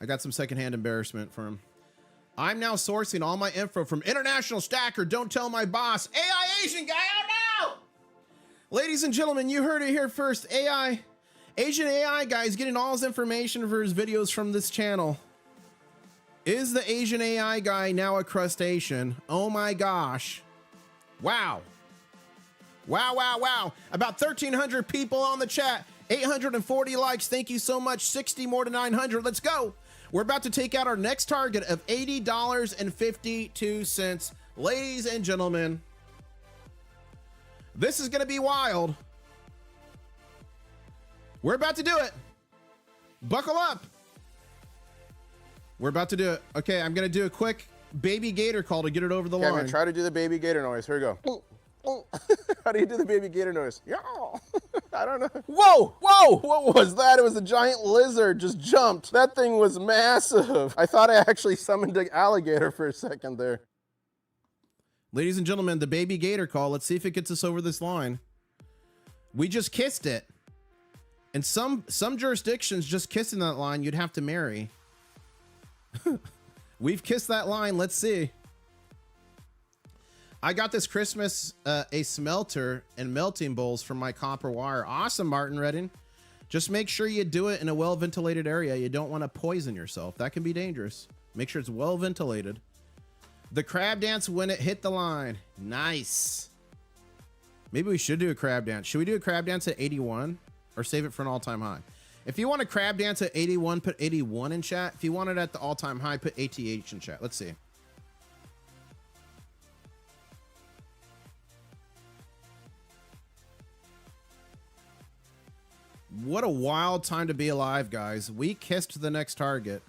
I got some secondhand embarrassment for him. I'm now sourcing all my info from International Stacker. Don't tell my boss. AI Asian guy, oh no! Ladies and gentlemen, you heard it here first. Asian AI guy is getting all his information for his videos from this channel. Is the Asian AI guy now a crustacean? Oh my gosh. Wow. Wow, wow, wow. About 1,300 people on the chat. 840 likes. Thank you so much. 60 more to 900. Let's go. We're about to take out our next target of $80.52. Ladies and gentlemen, this is going to be wild. We're about to do it. Buckle up. We're about to do it. Okay, I'm going to do a quick baby gator call to get it over the line. I'm gonna try to do the baby gator noise. Here we go. How do you do the baby gator noise? Yeah. I don't know. Whoa, whoa, what was that? It was a giant lizard just jumped. That thing was massive. I thought I actually summoned an alligator for a second there. Ladies and gentlemen, the baby gator call. Let's see if it gets us over this line. We just kissed it. And some jurisdictions, just kissing that line, you'd have to marry. We've kissed that line. Let's see. I got this Christmas a smelter and melting bowls from my copper wire. Awesome, Martin Redding. Just make sure you do it in a well-ventilated area. You don't want to poison yourself. That can be dangerous. Make sure it's well-ventilated. The crab dance when it hit the line. Nice. Maybe we should do a crab dance. Should we do a crab dance at 81 or save it for an all-time high? If you want a crab dance at 81, put 81 in chat. If you want it at the all-time high, put ATH in chat. Let's see. What a wild time to be alive, guys. We kissed the next target.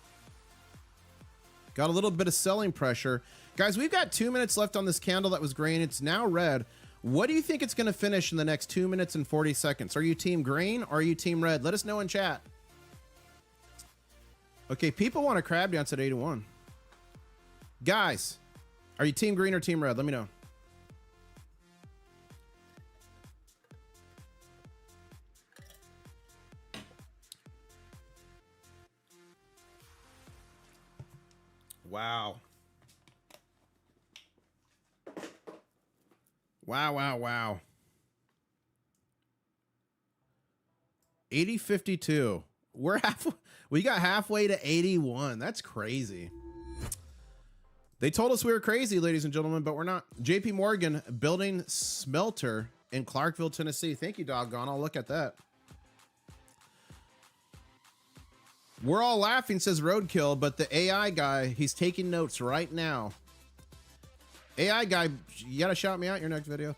Got a little bit of selling pressure. Guys, we've got 2 minutes left on this candle that was green. It's now red. What do you think it's going to finish in the next 2 minutes and 40 seconds? Are you team green or are you team red? Let us know in chat. Okay, people want a crab dance at 81. Guys, are you team green or team red? Let me know. Wow. Wow, wow, wow. 80.52. We got halfway to 81. That's crazy. They told us we were crazy, ladies and gentlemen, but we're not. JP Morgan building smelter in Clarkville, Tennessee. Thank you, doggone. I'll look at that. We're all laughing, says Roadkill, but the AI guy, he's taking notes right now. AI guy, you gotta shout me out in your next video.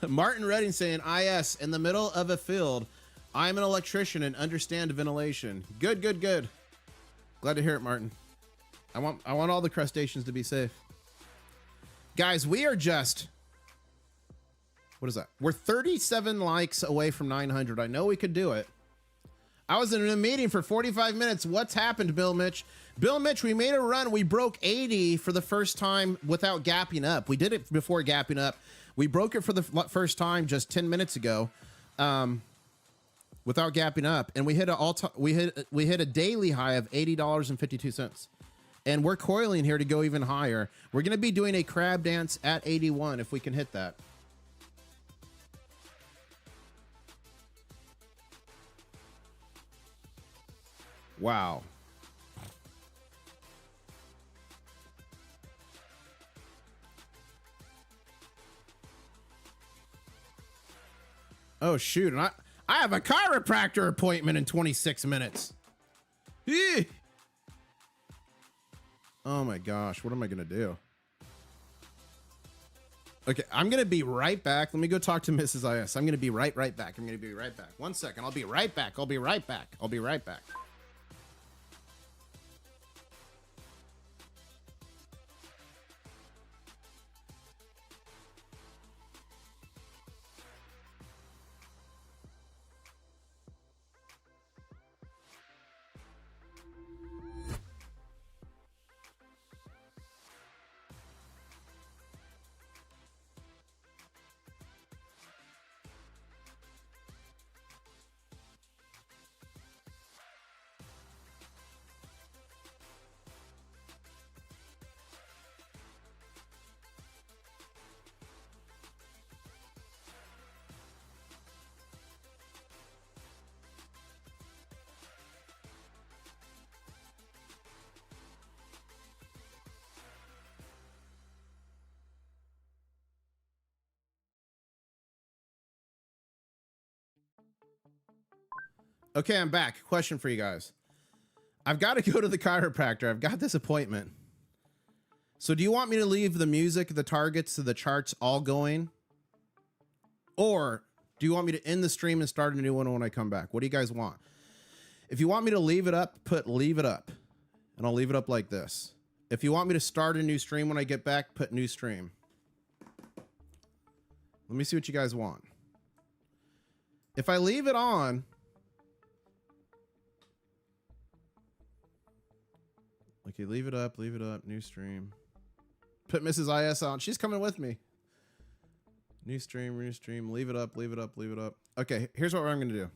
Martin Redding saying, IS, in the middle of a field, I'm an electrician and understand ventilation. Good, good, good. Glad to hear it, Martin. I want all the crustaceans to be safe. Guys, we are just, what is that? We're 37 likes away from 900. I know we could do it. I was in a meeting for 45 minutes. What's happened, Bill Mitch? Bill Mitch, we made a run. We broke 80 for the first time without gapping up. We did it before gapping up. We broke it for the first time just 10 minutes ago, without gapping up, and we hit a daily high of $80.52. And we're coiling here to go even higher. We're going to be doing a crab dance at 81 if we can hit that. Wow. Oh, shoot. And I have a chiropractor appointment in 26 minutes. Eeh. Oh, my gosh. What am I going to do? Okay, I'm going to be right back. Let me go talk to Mrs. IS. I'm going to be right back. I'm going to be right back. 1 second. I'll be right back. I'll be right back. I'll be right back. Okay, I'm back. Question for you guys. I've got to go to the chiropractor. I've got this appointment. So do you want me to leave the music, the targets, the charts all going? Or do you want me to end the stream and start a new one when I come back? What do you guys want? If you want me to leave it up, put leave it up. And I'll leave it up like this. If you want me to start a new stream when I get back, put new stream. Let me see what you guys want. If I leave it on, okay, leave it up, new stream. Put Mrs. IS on. She's coming with me. New stream, leave it up, leave it up, leave it up. Okay, here's what I'm gonna do.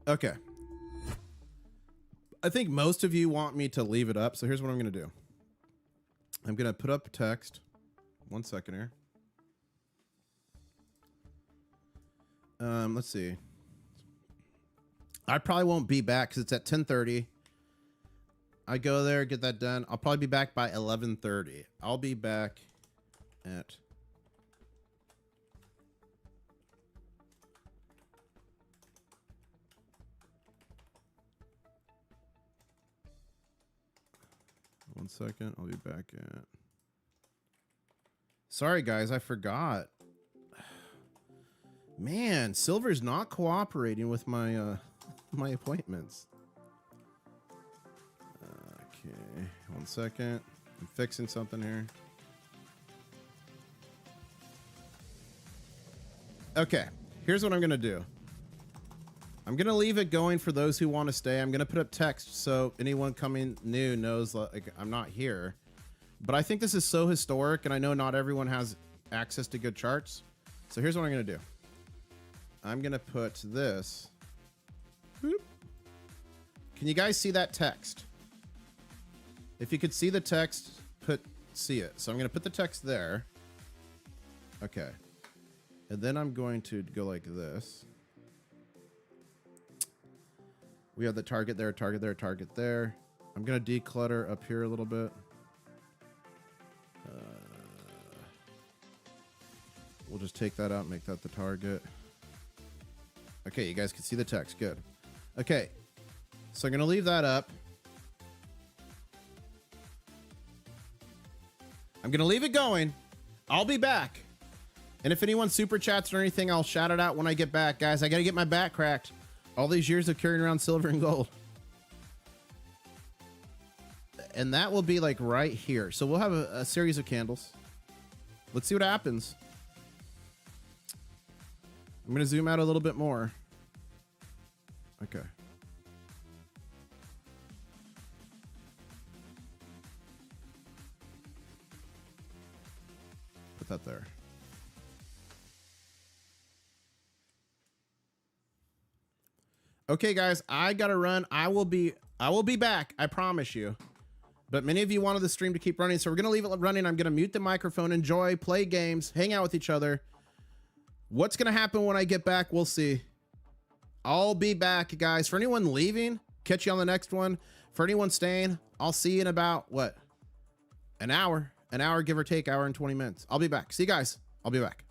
Okay. I think most of you want me to leave it up, so here's what I'm gonna do. I'm gonna put up text. 1 second here. Let's see. I probably won't be back because it's at 10:30. I go there, get that done. I'll probably be back by 11:30. I'll be back at one second. I'll be back at. Sorry guys, I forgot. Man, Silver's not cooperating with my my appointments. Okay, 1 second. I'm fixing something here. Okay, here's what I'm gonna do. I'm gonna leave it going for those who want to stay. I'm gonna put up text so anyone coming new knows like I'm not here. But I think this is so historic, and I know not everyone has access to good charts. So here's what I'm gonna do. I'm gonna put this. Whoop. Can you guys see that text? If you could see the text, see it. So I'm gonna put the text there. Okay. And then I'm going to go like this. We have the target there, target there, target there. I'm gonna declutter up here a little bit. We'll just take that out and make that the target. Okay, you guys can see the text. Good. Okay, so I'm gonna leave that up. I'm gonna leave it going. I'll be back. And if anyone super chats or anything, I'll shout it out when I get back. Guys, I gotta get my back cracked. All these years of carrying around silver and gold. And that will be like right here. So we'll have a series of candles. Let's see what happens. I'm gonna zoom out a little bit more. Okay. Put that there. Okay, guys, I gotta run. I will be back. I promise you. But many of you wanted the stream to keep running, so we're gonna leave it running. I'm gonna mute the microphone, enjoy, play games, hang out with each other. What's gonna happen when I get back? We'll see. I'll be back, guys. For anyone leaving, catch you on the next one. For anyone staying, I'll see you in about what? An hour, give or take, hour and 20 minutes. I'll be back. See you guys. I'll be back.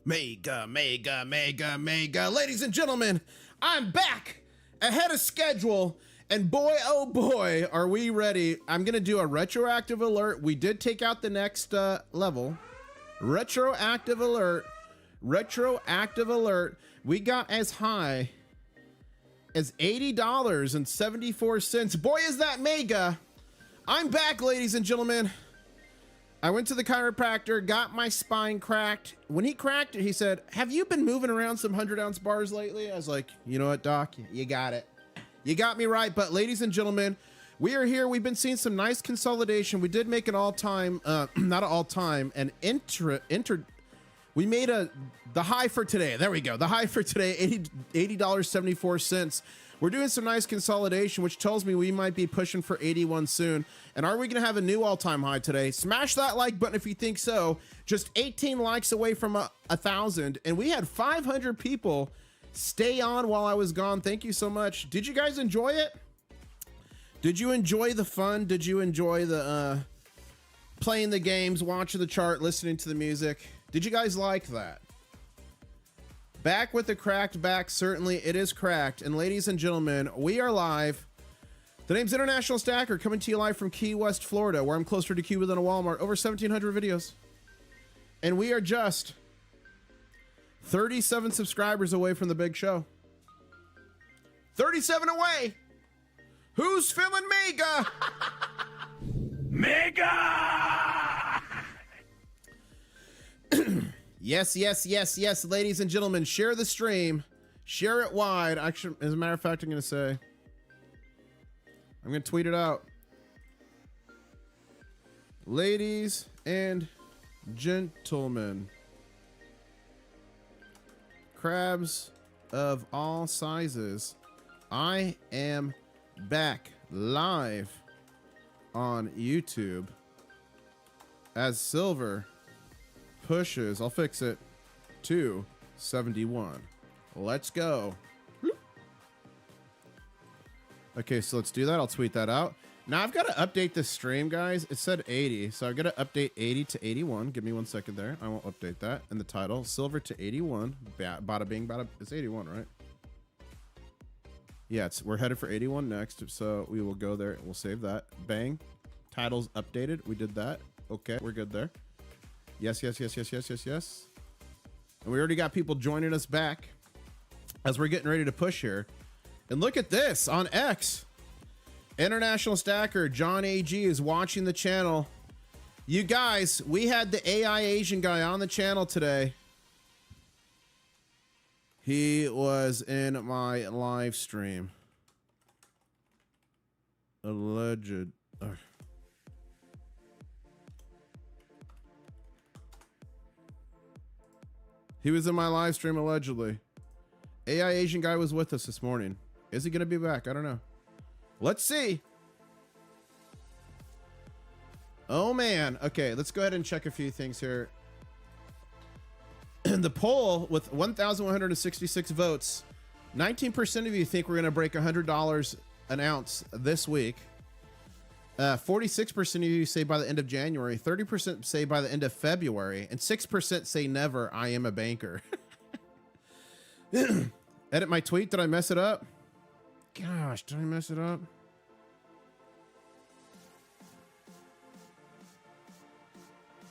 Mega. Ladies and gentlemen, I'm back ahead of schedule. And boy, oh boy, are we ready. I'm going to do a retroactive alert. We did take out the next level. Retroactive alert. We got as high as $80.74. Boy, is that mega. I'm back, ladies and gentlemen. I went to the chiropractor, got my spine cracked. When he cracked it, he said, have you been moving around some 100-ounce bars lately? I was like, you know what, doc? You got it. You got me right. But ladies and gentlemen, we are here. We've been seeing some nice consolidation. We did make an all-time, not an all-time, an we made the high for today. There we go. The high for today, $80.74. We're doing some nice consolidation, which tells me we might be pushing for 81 soon. And are we going to have a new all-time high today? Smash that like button if you think so. Just 18 likes away from 1,000. And we had 500 people stay on while I was gone. Thank you so much. Did you guys enjoy it? Did you enjoy the fun? Did you enjoy the playing the games, watching the chart, listening to the music? Did you guys like that? Back with the cracked back. Certainly it is cracked. And ladies and gentlemen, we are live. The name's International Stacker, coming to you live from Key West, Florida, where I'm closer to Cuba than a Walmart. Over 1,700 videos. And we are just 37 subscribers away from the big show. 37 away. Who's feeling mega? Mega! Yes, ladies and gentlemen, share the stream, share it wide. Actually, as a matter of fact, I'm going to tweet it out. Ladies and gentlemen, crabs of all sizes, I am back live on YouTube as silver pushes, I'll fix it, to 71. Let's go. Okay, so let's do that. I'll tweet that out. Now I've got to update this stream, guys. It said 80, so I've got to update 80 to 81. Give me 1 second there. I won't update that. And the title, silver to 81. Bada bing, bada. It's 81, right? Yeah, we're headed for 81 next, so we will go there and we'll save that. Bang. Title's updated. We did that. Okay, we're good there. Yes. And we already got people joining us back as we're getting ready to push here. And look at this on X. International Stacker, John AG is watching the channel. You guys, we had the AI Asian guy on the channel today. He was in my live stream. Alleged. He was in my live stream allegedly. AI Asian guy was with us this morning. Is he going to be back? I don't know. Let's see. Oh, man. Okay, let's go ahead and check a few things here. The poll with 1,166 votes, 19% of you think we're going to break $100 an ounce this week. 46% of you say by the end of January, 30% say by the end of February, and 6% say never. I am a banker. Edit my tweet. Did I mess it up? Gosh, did I mess it up?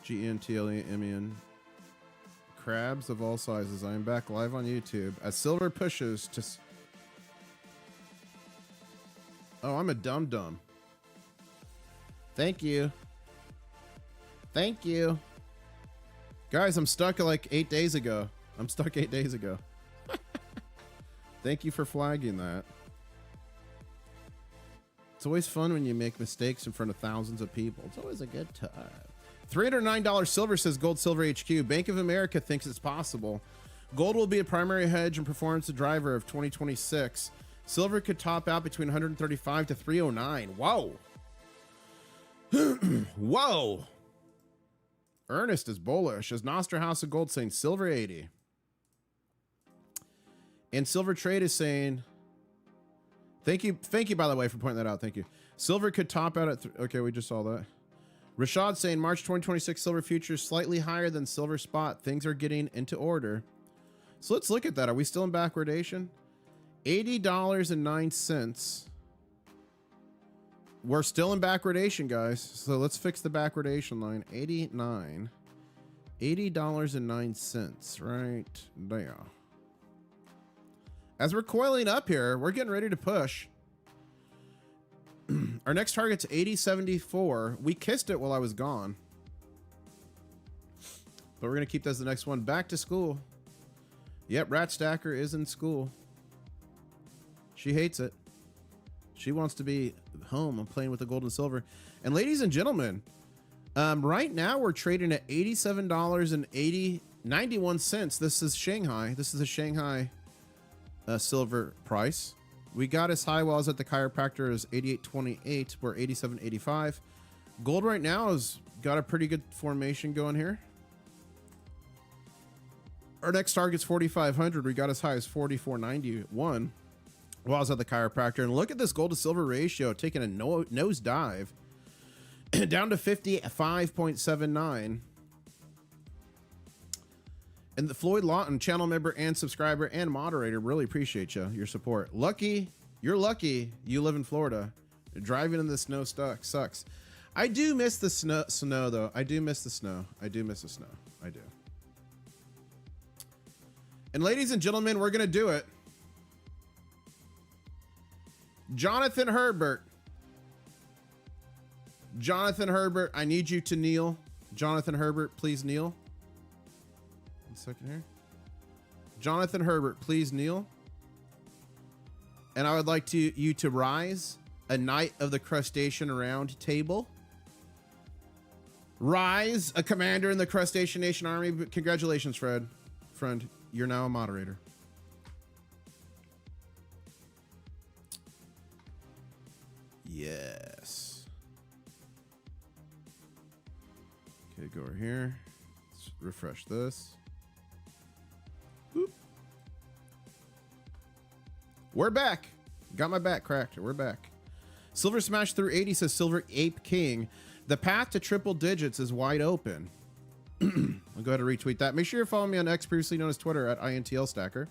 GNTLEMEN. Crabs of all sizes. I am back live on YouTube as silver pushes to. Oh, I'm a dum-dum. Thank you. Thank you. Guys, I'm stuck like 8 days ago. I'm stuck 8 days ago. Thank you for flagging that. It's always fun when you make mistakes in front of thousands of people. It's always a good time. $309 silver, says Gold Silver HQ. Bank of America thinks it's possible. Gold will be a primary hedge and performance driver of 2026. Silver could top out between 135 to 309. Whoa. Whoa. Ernest is bullish as Nostra House of Gold saying silver 80. And Silver Trade is saying, thank you by the way for pointing that out. Thank you. Silver could top out at, okay, we just saw that. Rashad saying March 2026 silver futures slightly higher than silver spot. Things are getting into order. So let's look at that. Are we still in backwardation? $80.09. We're still in backwardation, guys. So let's fix the backwardation line. $80.09 right there. As we're coiling up here, we're getting ready to push. Our next target's 80.74. We kissed it while I was gone. But we're going to keep that as the next one. Back to school. Yep, Rat Stacker is in school. She hates it. She wants to be home and playing with the gold and silver. And ladies and gentlemen, right now we're trading at $87.91. This is Shanghai. This is a Shanghai silver price. We got as high while I was at the chiropractor as 88.28. We're 87.85. Gold right now has got a pretty good formation going here. Our next target's 4,500. We got as high as 44.91 while I was at the chiropractor. And look at this gold to silver ratio taking a nose dive down to 55.79. And the Floyd Lawton, channel member and subscriber and moderator, really appreciate you, your support. You're lucky you live in Florida. Driving in the snow sucks. I do miss the snow though. I do miss the snow. I do. And ladies and gentlemen, we're going to do it. Jonathan Herbert, I need you to kneel. Jonathan Herbert, please kneel. 1 second here. Jonathan Herbert, please kneel. And I would like you to rise, a knight of the crustacean round table. Rise, a commander in the crustacean nation army. Congratulations, friend. You're now a moderator. Yes. Okay, go over here. Let's refresh this. Boop. We're back. Got my back cracked. We're back. Silver smash through 80, says Silver Ape King. The path to triple digits is wide open. I'll go ahead and retweet that. Make sure you're following me on X, previously known as Twitter, at Intl-Stacker.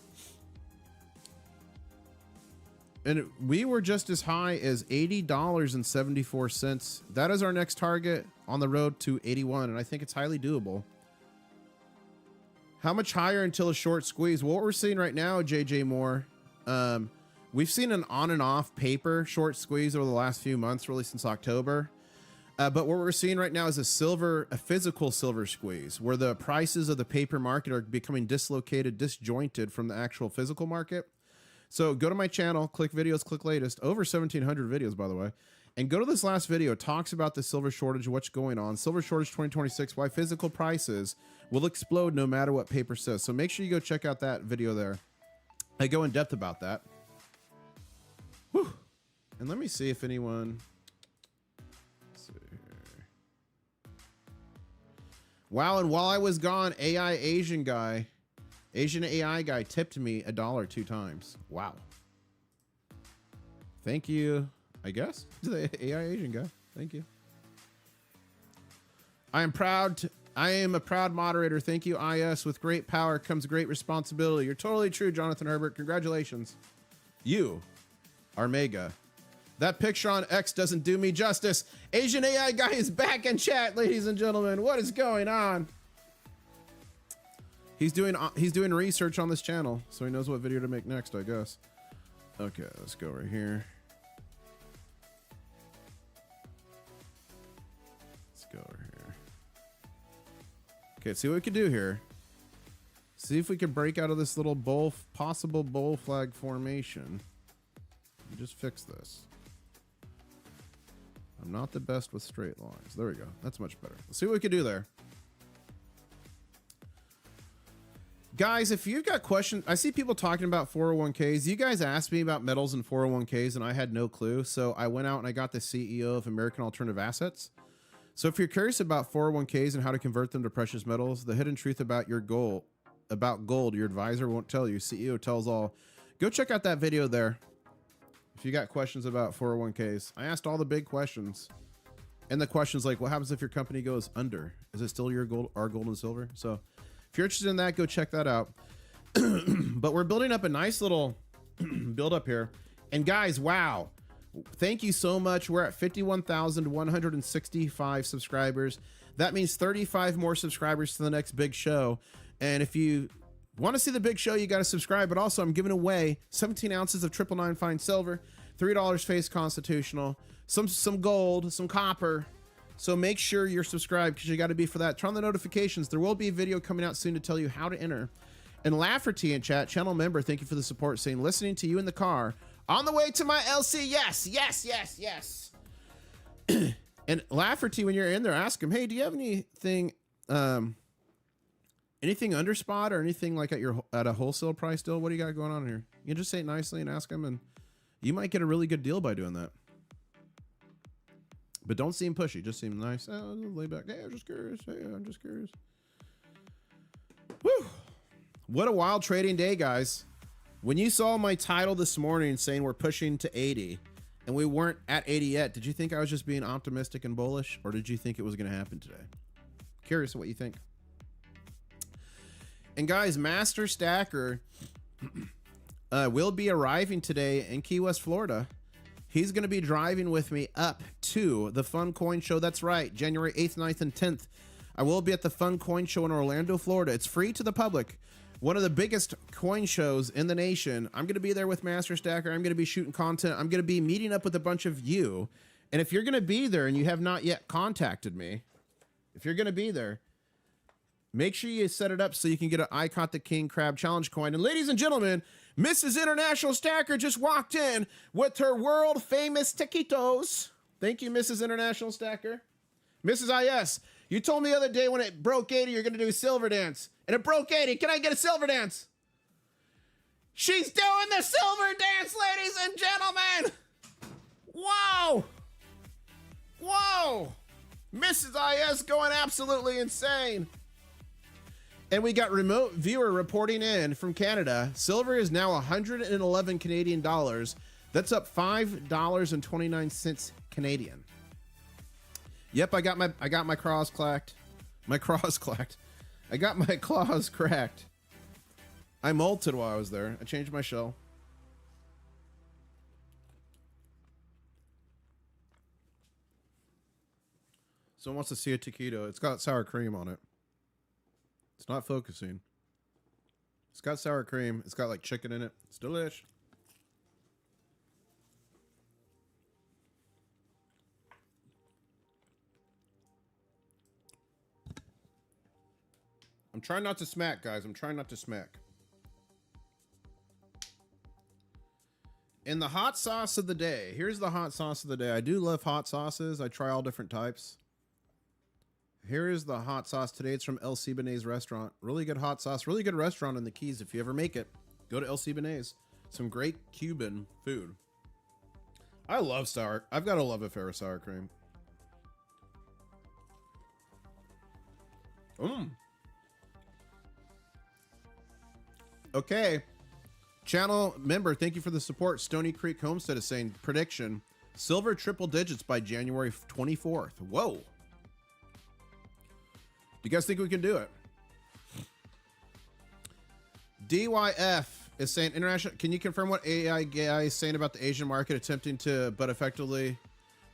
And we were just as high as $80.74. That is our next target on the road to 81, and I think it's highly doable. How much higher until a short squeeze? Well, what we're seeing right now, JJ Moore, we've seen an on and off paper short squeeze over the last few months, really since October. But what we're seeing right now is a physical silver squeeze, where the prices of the paper market are becoming disjointed from the actual physical market. So go to my channel, click videos, click latest, over 1,700 videos, by the way, and go to this last video. It talks about the silver shortage, what's going on, silver shortage 2026, why physical prices will explode no matter what paper says. So make sure you go check out that video there. I go in depth about that. Whew. And let me see if anyone... Let's see here. Wow, and while I was gone, Asian AI guy tipped me $1 2 times. Wow. Thank you, I guess, to the AI Asian guy. Thank you. I am a proud moderator. Thank you, IS. With great power comes great responsibility. You're totally true, Jonathan Herbert. Congratulations. You are mega. That picture on X doesn't do me justice. Asian AI guy is back in chat, ladies and gentlemen. What is going on? He's doing research on this channel, so he knows what video to make next, I guess. Okay, let's go right here. Let's go over here. Okay, see what we can do here. See if we can break out of this little possible bull flag formation. Just fix this. I'm not the best with straight lines. There we go. That's much better. Let's see what we can do there. Guys, if you've got questions, I see people talking about 401ks. You guys asked me about metals and 401ks, and I had no clue. So I went out and I got the CEO of American Alternative Assets. So if you're curious about 401ks and how to convert them to precious metals, the hidden truth about gold, your advisor won't tell you. CEO tells all. Go check out that video there. if you got questions about 401ks. I asked all the big questions. And the questions like, what happens if your company goes under? Is it still your gold, our gold and silver? So if you're interested in that, go check that out. But we're building up a nice little build up here. And guys, wow. Thank you so much. We're at 51,165 subscribers. That means 35 more subscribers to the next big show. And if you want to see the big show, you got to subscribe. But also, I'm giving away 17 ounces of 999 fine silver, $3 face constitutional, some gold, some copper. So make sure you're subscribed because you got to be for that. Turn on the notifications. There will be a video coming out soon to tell you how to enter. And Lafferty in chat, channel member, thank you for the support, saying listening to you in the car on the way to my LC. Yes, yes, yes, yes. And Lafferty, when you're in there, ask him, hey, do you have anything anything under spot or anything like at a wholesale price deal? What do you got going on here? You can just say it nicely and ask him, and you might get a really good deal by doing that. But don't seem pushy. Just seem nice. Oh, lay back. Hey, I'm just curious. Hey, I'm just curious. Woo! What a wild trading day, guys. When you saw my title this morning saying we're pushing to 80 and we weren't at 80 yet, did you think I was just being optimistic and bullish, or did you think it was going to happen today? Curious what you think. And guys, Master Stacker will be arriving today in Key West, Florida. He's going to be driving with me up to the Fun Coin Show. That's right, January 8th, 9th, and 10th. I will be at the Fun Coin Show in Orlando, Florida. It's free to the public. One of the biggest coin shows in the nation. I'm going to be there with Master Stacker. I'm going to be shooting content. I'm going to be meeting up with a bunch of you. And if you're going to be there and you have not yet contacted me, if you're going to be there, make sure you set it up so you can get an I Caught the King Crab Challenge coin. And ladies and gentlemen, Mrs. International Stacker just walked in with her world famous taquitos. Thank you, Mrs. International Stacker. Mrs. IS, you told me the other day when it broke 80, you're going to do a silver dance. And it broke 80. Can I get a silver dance? She's doing the silver dance, ladies and gentlemen. Whoa. Whoa. Mrs. IS going absolutely insane. And we got remote viewer reporting in from Canada. Silver is now 111 Canadian dollars. That's up $5.29 Canadian. Yep, I got my claws clacked. I got my claws cracked. I molted while I was there. I changed my shell. Someone wants to see a taquito. It's got sour cream on it. It's not focusing. It's got sour cream. It's got like chicken in it. It's delish. I'm trying not to smack, guys. I'm trying not to smack. And the hot sauce of the day. Here's the hot sauce of the day. I do love hot sauces. I try all different types. Here is the hot sauce today. It's from LC Benet's restaurant. Really good hot sauce. Really good restaurant in the Keys. If you ever make it, go to LC Benet's. Some great Cuban food. I love sour. I've got a love affair with sour cream. Okay. Channel member, thank you for the support. Stony Creek Homestead is saying, prediction, silver triple digits by January 24th. Whoa. You guys think we can do it? DYF is saying, international, can you confirm what AI guy is saying about the Asian market attempting to, but effectively,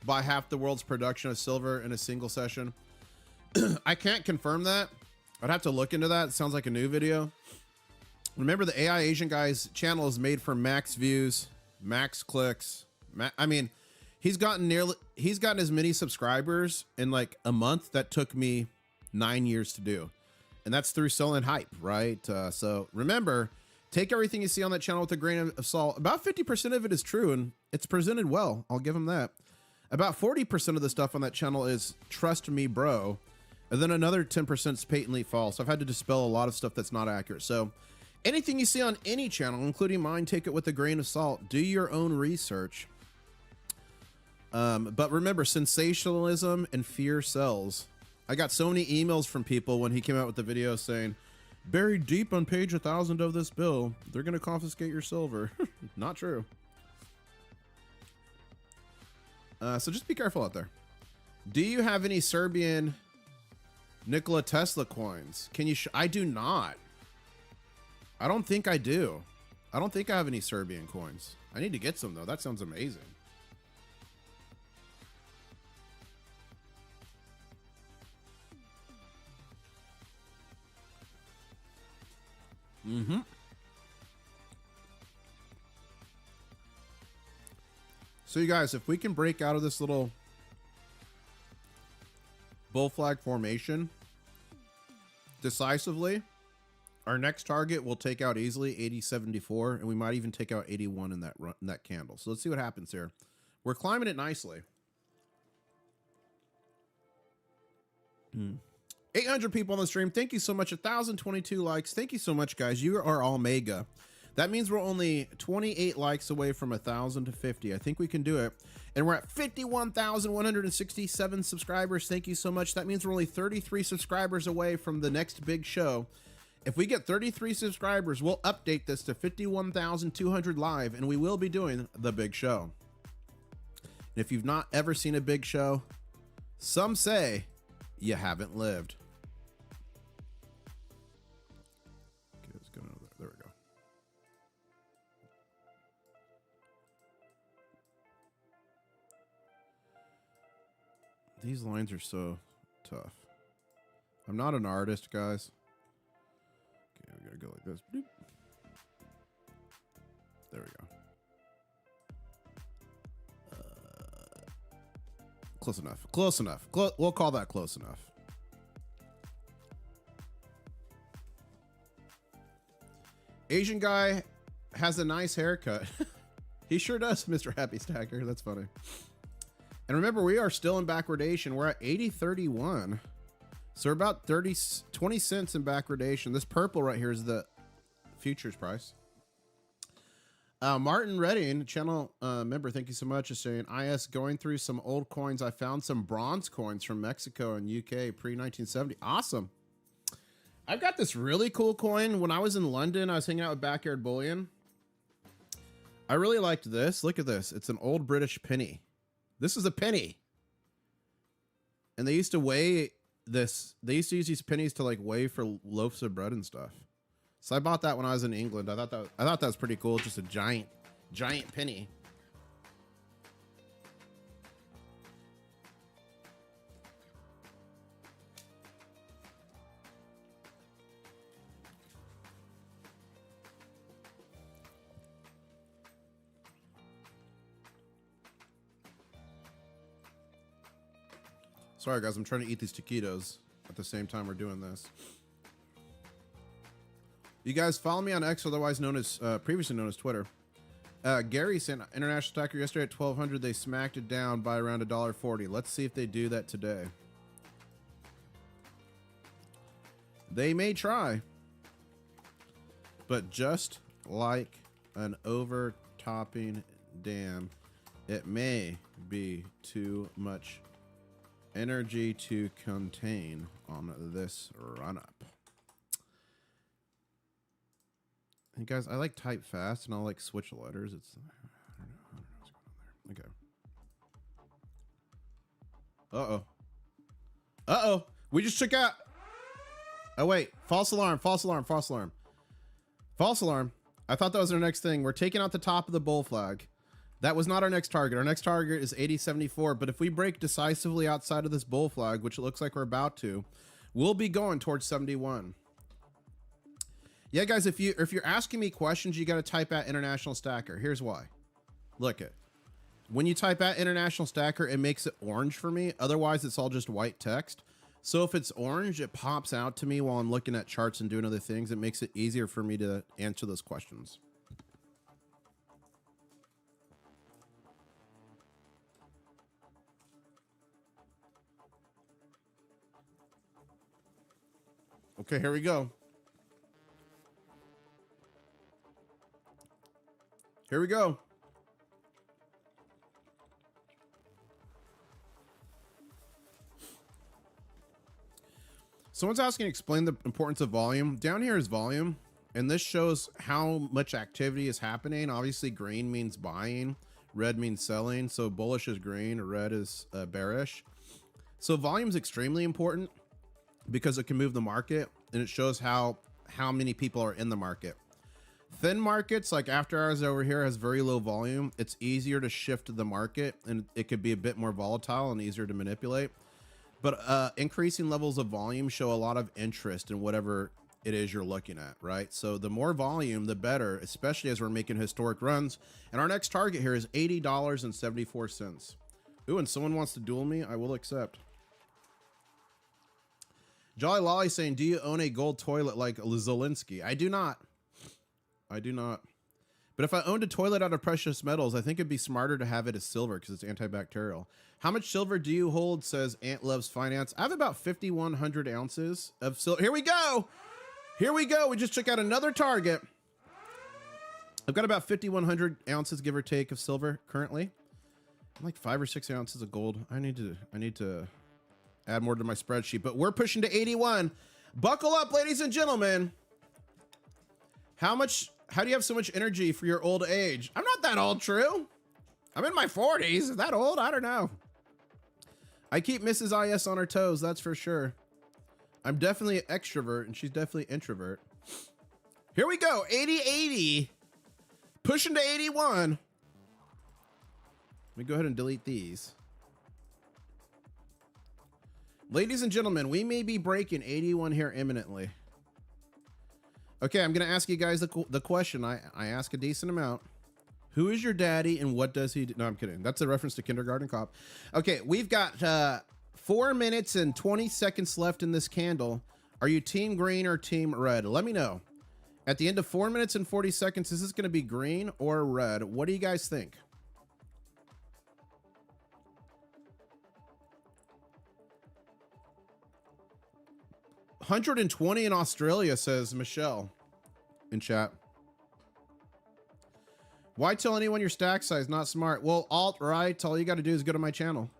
buy half the world's production of silver in a single session? I can't confirm that. I'd have to look into that. It sounds like a new video. Remember, the AI Asian guy's channel is made for max views, max clicks. I mean, he's gotten as many subscribers in like a month that took me 9 years to do. And that's through selling hype, right? So remember, take everything you see on that channel with a grain of salt. About 50% of it is true, and it's presented well. I'll give him that. About 40% of the stuff on that channel is trust me, bro. And then another 10% is patently false. I've had to dispel a lot of stuff that's not accurate. So anything you see on any channel, including mine, take it with a grain of salt. Do your own research. But remember, sensationalism and fear sells. I got so many emails from people when he came out with the video saying, buried deep on page 1000 of this bill, they're going to confiscate your silver. Not true. So just be careful out there. Do you have any Serbian Nikola Tesla coins? Can you? I do not. I don't think I do. I don't think I have any Serbian coins. I need to get some though. That sounds amazing. Mm-hmm. So you guys, if we can break out of this little bull flag formation decisively, our next target will take out easily 80.74, and we might even take out 81 in that run, in that candle. So let's see what happens here. We're climbing it nicely. 800 people on the stream. Thank you so much. 1,022 likes. Thank you so much, guys. You are all mega. That means we're only 28 likes away from 1,000 to 50. I think we can do it. And we're at 51,167 subscribers. Thank you so much. That means we're only 33 subscribers away from the next big show. If we get 33 subscribers, we'll update this to 51,200 live, and we will be doing the big show. And if you've not ever seen a big show, some say you haven't lived. Okay, let's go over there. There we go. These lines are so tough. I'm not an artist, guys. Okay, we gotta go like this. Bloop. There we go. Close enough. Close enough. We'll call that close enough. Asian guy has a nice haircut. He sure does, Mr. Happy Stacker. That's funny. And remember, we are still in backwardation. We're at 80.31. So we're about 20 cents in backwardation. This purple right here is the futures price. Martin Redding, channel member, thank you so much, is saying, IS going through some old coins. I found some bronze coins from Mexico and UK pre-1970. Awesome. I've got this really cool coin. When I was in London, I was hanging out with Backyard Bullion. I really liked this. Look at this. It's an old British penny. This is a penny. And they used to weigh this. They used to use these pennies to like weigh for loaves of bread and stuff. So I bought that when I was in England. I thought that was pretty cool. Just a giant penny. Sorry, guys. I'm trying to eat these taquitos at the same time we're doing this. You guys follow me on X, otherwise known as previously known as Twitter. Gary sent International Stacker yesterday at 1,200. They smacked it down by around $1.40. Let's see if they do that today. They may try, but just like an overtopping dam, it may be too much energy to contain on this run up. And guys, I like type fast and I'll like switch letters. I don't know what's going on there. Okay. Uh-oh. We just took out. Oh wait, false alarm, false alarm, false alarm. False alarm. I thought that was our next thing. We're taking out the top of the bull flag. That was not our next target. Our next target is 80.74, but if we break decisively outside of this bull flag, which it looks like we're about to, we'll be going towards 71. Yeah, guys, if you're asking me questions, you got to type at International Stacker. Here's why. Look it. When you type at International Stacker, it makes it orange for me. Otherwise, it's all just white text. So if it's orange, it pops out to me while I'm looking at charts and doing other things. It makes it easier for me to answer those questions. Okay, here we go. Here we go. Someone's asking, explain the importance of volume. Down here is volume, and this shows how much activity is happening. Obviously, green means buying, red means selling. So bullish is green, red is bearish. So volume is extremely important because it can move the market and it shows how many people are in the market. Thin markets like after hours over here has very low volume. It's easier to shift the market and it could be a bit more volatile and easier to manipulate. But increasing levels of volume show a lot of interest in whatever it is you're looking at, right? So the more volume, the better, especially as we're making historic runs. And our next target here is $80.74. Ooh, and someone wants to duel me, I will accept. Jolly Lolly saying, do you own a gold toilet like Zelensky? I do not. I do not. But if I owned a toilet out of precious metals, I think it'd be smarter to have it as silver because it's antibacterial. How much silver do you hold, says Ant Loves Finance. I have about 5,100 ounces of silver. Here we go. Here we go. We just took out another target. I've got about 5,100 ounces, give or take, of silver currently. I'm like 5 or 6 ounces of gold. I need to add more to my spreadsheet, but we're pushing to 81. Buckle up, ladies and gentlemen. How do you have so much energy for your old age? I'm not that old, True. I'm in my 40s. Is that old? I don't know. I keep Mrs. IS on her toes, that's for sure. I'm definitely an extrovert, and she's definitely introvert. Here we go, 80-80. Pushing to 81. Let me go ahead and delete these. Ladies and gentlemen, we may be breaking 81 here imminently. Okay, I'm going to ask you guys the question. I ask a decent amount. Who is your daddy and what does he do? No, I'm kidding. That's a reference to Kindergarten Cop. Okay, we've got 4 minutes and 20 seconds left in this candle. Are you team green or team red? Let me know. At the end of 4 minutes and 40 seconds, is this going to be green or red? What do you guys think? $120 in Australia, says Michelle in chat. Why tell anyone your stack size? Not smart. Well, alt-right, all you got to do is go to my channel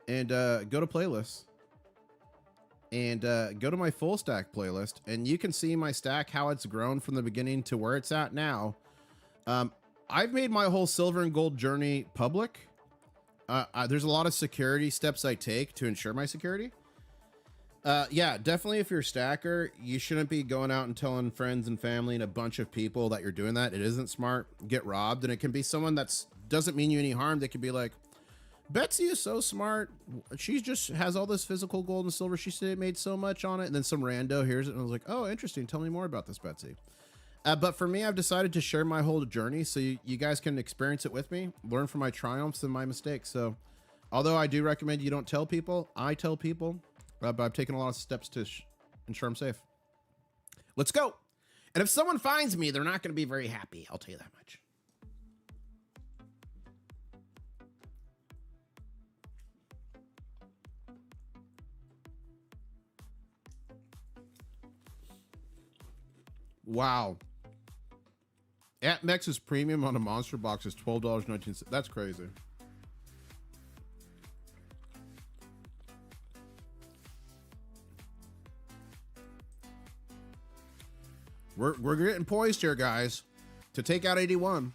and go to playlists and go to my full stack playlist, and you can see my stack, how it's grown from the beginning to where it's at now. I've made my whole silver and gold journey public. There's a lot of security steps I take to ensure my security. Yeah, definitely if you're a stacker, you shouldn't be going out and telling friends and family and a bunch of people that you're doing that. It isn't smart. Get robbed. And it can be someone that doesn't mean you any harm. They could be like, Betsy is so smart. She just has all this physical gold and silver. She said it made so much on it. And then some rando hears it and was like, oh, interesting. Tell me more about this, Betsy. But for me, I've decided to share my whole journey so you guys can experience it with me, learn from my triumphs and my mistakes. So although I do recommend you don't tell people, I tell people. But I've taken a lot of steps to ensure I'm safe. Let's go. And if someone finds me, they're not going to be very happy. I'll tell you that much. Wow. AtMex's premium on a monster box is $12.19. That's crazy. We're getting poised here, guys, to take out 81.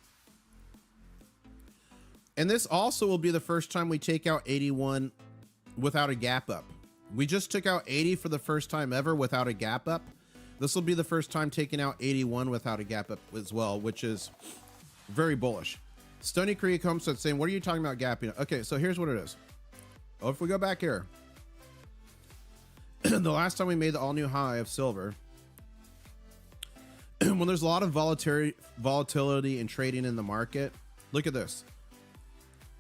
And this also will be the first time we take out 81 without a gap up. We just took out 80 for the first time ever without a gap up. This will be the first time taking out 81 without a gap up as well, which is very bullish. Stony Creek Homestead saying, what are you talking about gapping? Okay, so here's what it is. Oh, if we go back here, the last time we made the all new high of silver, when there's a lot of volatility and trading in the market, look at this.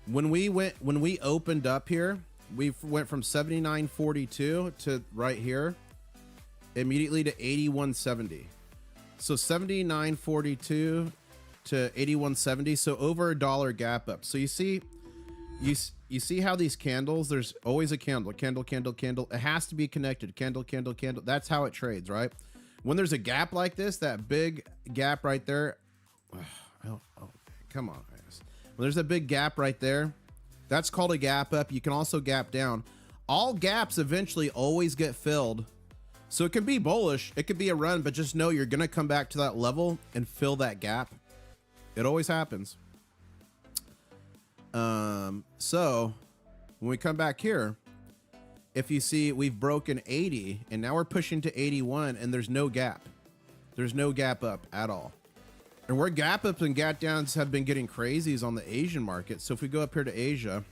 When we opened up here, we went from 79.42 to right here, immediately to 81.70. So 79.42 to 81.70. So over $1 gap up. So you see how these candles, there's always a candle. It has to be connected. Candle. That's how it trades, right? When there's a gap like this, that big gap right there, oh, come on, guys. When there's a big gap right there, that's called a gap up. You can also gap down. All gaps eventually always get filled. So it can be bullish, it could be a run, but just know you're going to come back to that level and fill that gap. It always happens. So when we come back here, if you see, we've broken 80 and now we're pushing to 81 and there's no gap. There's no gap up at all. And where gap ups and gap downs have been getting crazy is on the Asian market. So if we go up here to Asia,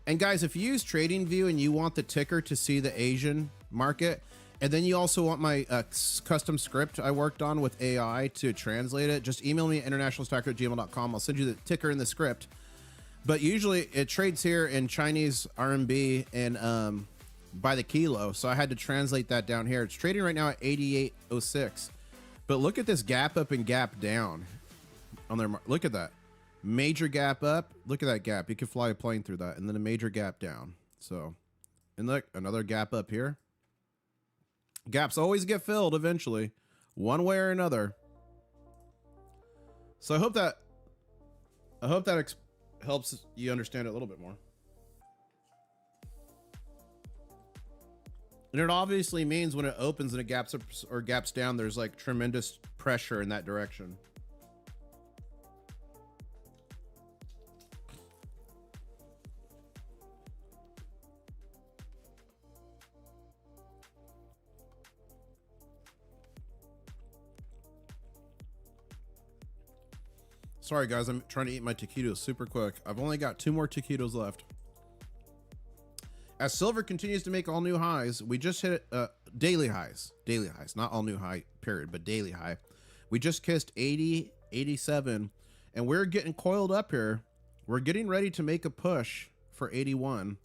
and guys, if you use TradingView and you want the ticker to see the Asian market, and then you also want my custom script I worked on with AI to translate it, just email me at internationalstacker@gmail.com. I'll send you the ticker in the script. But usually it trades here in Chinese RMB and by the kilo. So I had to translate that down here. It's trading right now at 88.06. But look at this gap up and gap down on their, look at that. Major gap up. Look at that gap. You can fly a plane through that. And then a major gap down. So, and look, another gap up here. Gaps always get filled eventually, one way or another. So I hope that helps you understand it a little bit more. And it obviously means when it opens and it gaps up or gaps down, there's like tremendous pressure in that direction. Sorry guys, I'm trying to eat my taquitos super quick. I've only got 2 more taquitos left. As silver continues to make all new highs, we just hit daily highs, not all new high period, but daily high. We just kissed 80, 87, and we're getting coiled up here. We're getting ready to make a push for 81.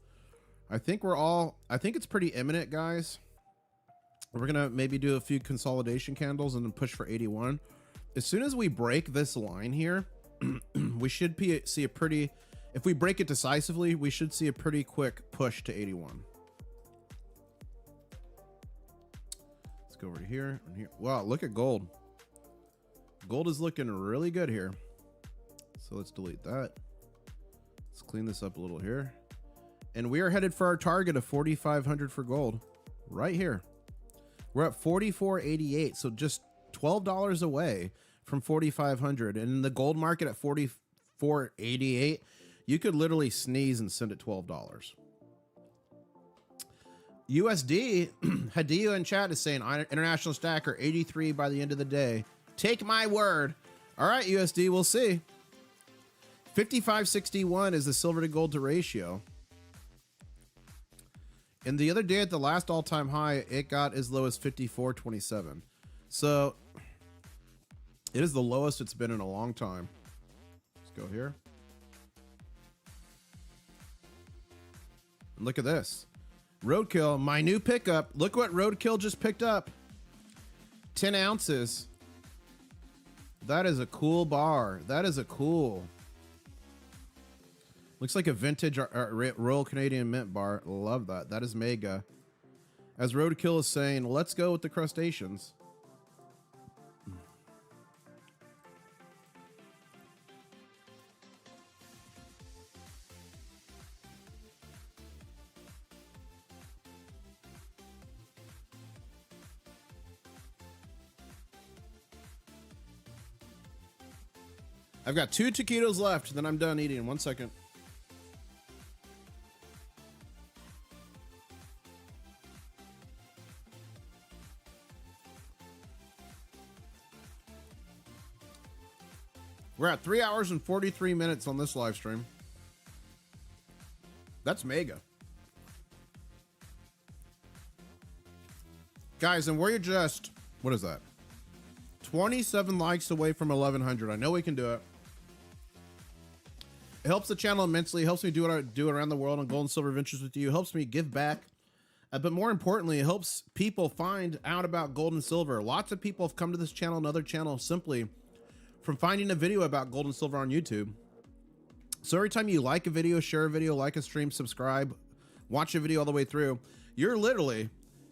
I think it's pretty imminent, guys. We're gonna maybe do a few consolidation candles and then push for 81. As soon as we break this line here, we should see a pretty, if we break it decisively, we should see a pretty quick push to 81. Let's go over to here and here. Wow, look at gold. Gold is looking really good here. So let's delete that. Let's clean this up a little here. And we are headed for our target of 4,500 for gold right here. We're at 44.88, so just $12 away from 4,500, and in the gold market at 44.88, you could literally sneeze and send it $12. USD, Hadia in chat is saying international stacker 83 by the end of the day. Take my word. All right, USD, we'll see. 55.61 is the silver to gold to ratio. And the other day at the last all-time high, it got as low as 54.27. So it is the lowest it's been in a long time. Let's go here. And look at this. Roadkill, my new pickup. Look what Roadkill just picked up. 10 ounces. That is a cool bar. That is a cool. Looks like a vintage Royal Canadian Mint bar. Love that. That is mega. As Roadkill is saying, let's go with the crustaceans. I've got 2 taquitos left, then I'm done eating. 1 second. We're at 3 hours and 43 minutes on this live stream. That's mega. Guys, and we're just, what is that? 27 likes away from 1,100. I know we can do it. It helps the channel immensely. It helps me do what I do around the world on gold and silver ventures with you. It helps me give back. But more importantly, it helps people find out about gold and silver. Lots of people have come to this channel and other channels simply from finding a video about gold and silver on YouTube. So every time you like a video, share a video, like a stream, subscribe, watch a video all the way through, you're literally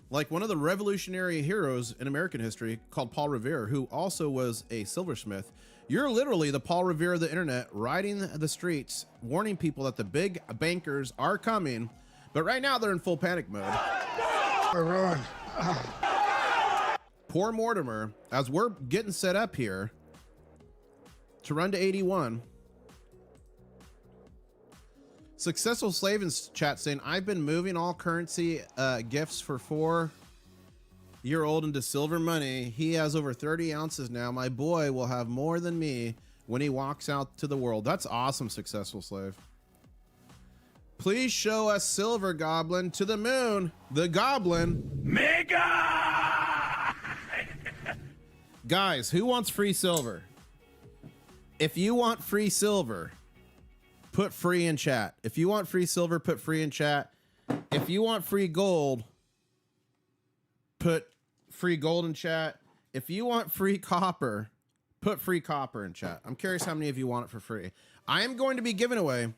like one of the revolutionary heroes in American history called Paul Revere, who also was a silversmith. You're literally the Paul Revere of the internet, riding the streets, warning people that the big bankers are coming, but right now they're in full panic mode. Poor Mortimer, as we're getting set up here to run to 81. Successful Slave in chat saying, I've been moving all currency gifts for 4-year-old into silver money. He has over 30 ounces now. My boy will have more than me when he walks out to the world. That's awesome, Successful Slave. Please show us Silver Goblin to the moon. The Goblin. Mega! Guys, who wants free silver? If you want free silver, put free in chat. If you want free silver, put free in chat. If you want free gold, put free gold in chat. If you want free copper, put free copper in chat. I'm curious how many of you want it for free. I am going to be giving away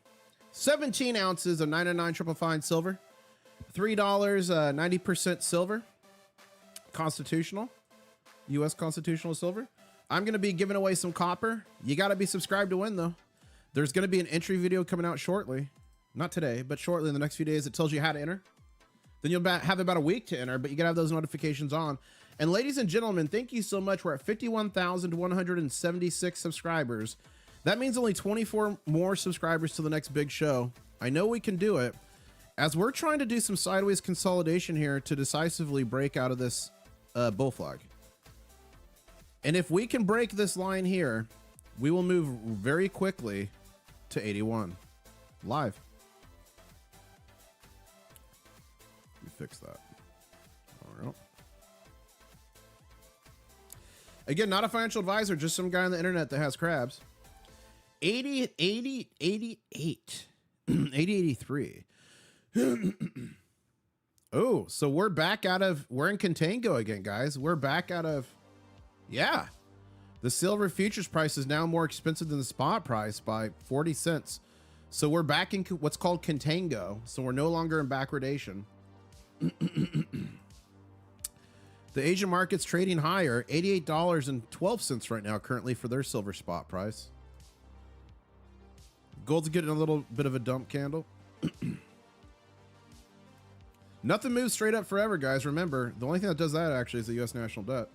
17 ounces of 99 triple fine silver, $3, 90% silver, constitutional, U.S. constitutional silver. I'm going to be giving away some copper. You got to be subscribed to win, though. There's going to be an entry video coming out shortly. Not today, but shortly in the next few days. It tells you how to enter. Then you'll have about a week to enter, but you got to have those notifications on. And ladies and gentlemen, thank you so much. We're at 51,176 subscribers. That means only 24 more subscribers to the next big show. I know we can do it. As we're trying to do some sideways consolidation here to decisively break out of this bull flag. And if we can break this line here, we will move very quickly to 81 live. Let me fix that. All right. Again, not a financial advisor, just some guy on the internet that has crabs. 88. 83. Oh, so we're back out of, we're in contango again, guys. We're back out of, yeah. The silver futures price is now more expensive than the spot price by 40 cents. So we're back in what's called contango. So we're no longer in backwardation. The Asian market's trading higher, $88.12 right now currently for their silver spot price. Gold's getting a little bit of a dump candle. Nothing moves straight up forever, guys. Remember, the only thing that does that actually is the U.S. national debt.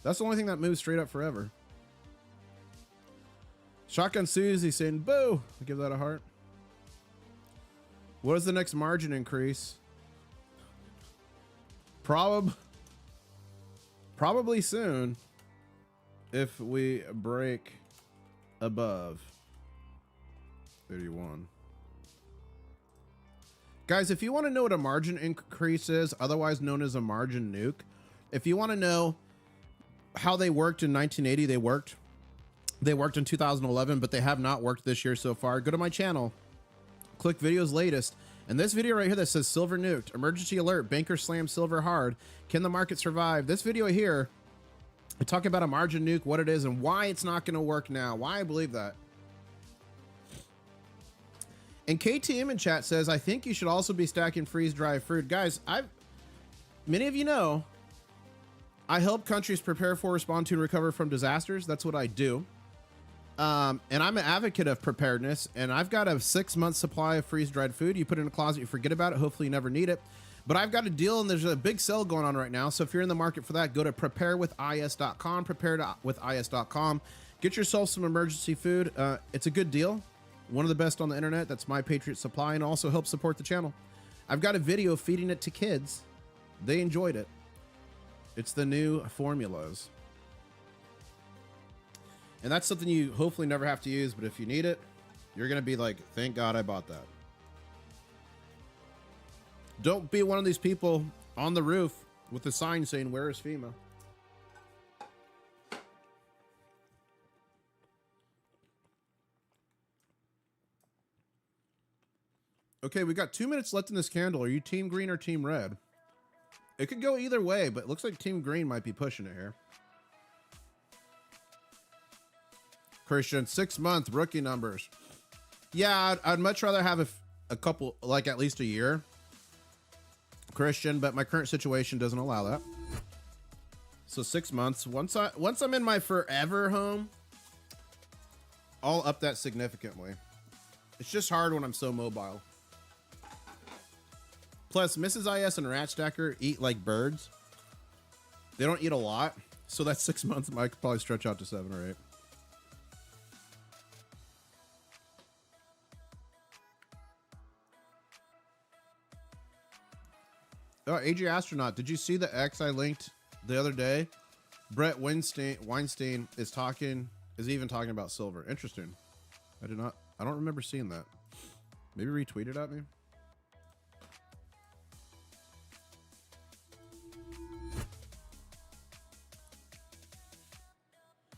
That's the only thing that moves straight up forever. Shotgun Susie saying, boo. I give that a heart. What is the next margin increase? Probably soon if we break above 81. Guys, if you want to know what a margin increase is, otherwise known as a margin nuke, if you want to know how they worked in 1980, they worked in 2011, but they have not worked this year so far. Go to my channel, click videos latest, and this video right here that says silver nuked, emergency alert, banker slam silver hard, can the market survive? This video here, I talk about a margin nuke, what it is, and why it's not going to work now, why I believe that. And KTM in chat says, I think you should also be stacking freeze-dried fruit. Guys, many of you know, I help countries prepare for, respond to, and recover from disasters. That's what I do. And I'm an advocate of preparedness, and I've got a 6-month supply of freeze-dried food. You put it in a closet, you forget about it. Hopefully you never need it. But I've got a deal, and there's a big sale going on right now. So if you're in the market for that, go to preparewithis.com, preparewithis.com. Get yourself some emergency food. It's a good deal. One of the best on the internet. That's My Patriot Supply, and also help support the channel. I've got a video feeding it to kids. They enjoyed it. It's the new formulas. And that's something you hopefully never have to use, but if you need it, you're going to be like, thank God I bought that. Don't be one of these people on the roof with a sign saying, where is FEMA? Okay, we got 2 minutes left in this candle. Are you team green or team red? It could go either way, but it looks like team green might be pushing it here. Christian, 6-month rookie numbers. Yeah, I'd much rather have a couple, like at least a year, Christian, but my current situation doesn't allow that. So 6 months. Once I'm in my forever home, I'll up that significantly. It's just hard when I'm so mobile. Plus, Mrs. IS and Ratstacker eat like birds. They don't eat a lot, so that 6 months might probably stretch out to 7 or 8. Oh, AG Astronaut, did you see the X I linked the other day? Brett Weinstein is even talking about silver. Interesting. I don't remember seeing that. Maybe retweet it at me.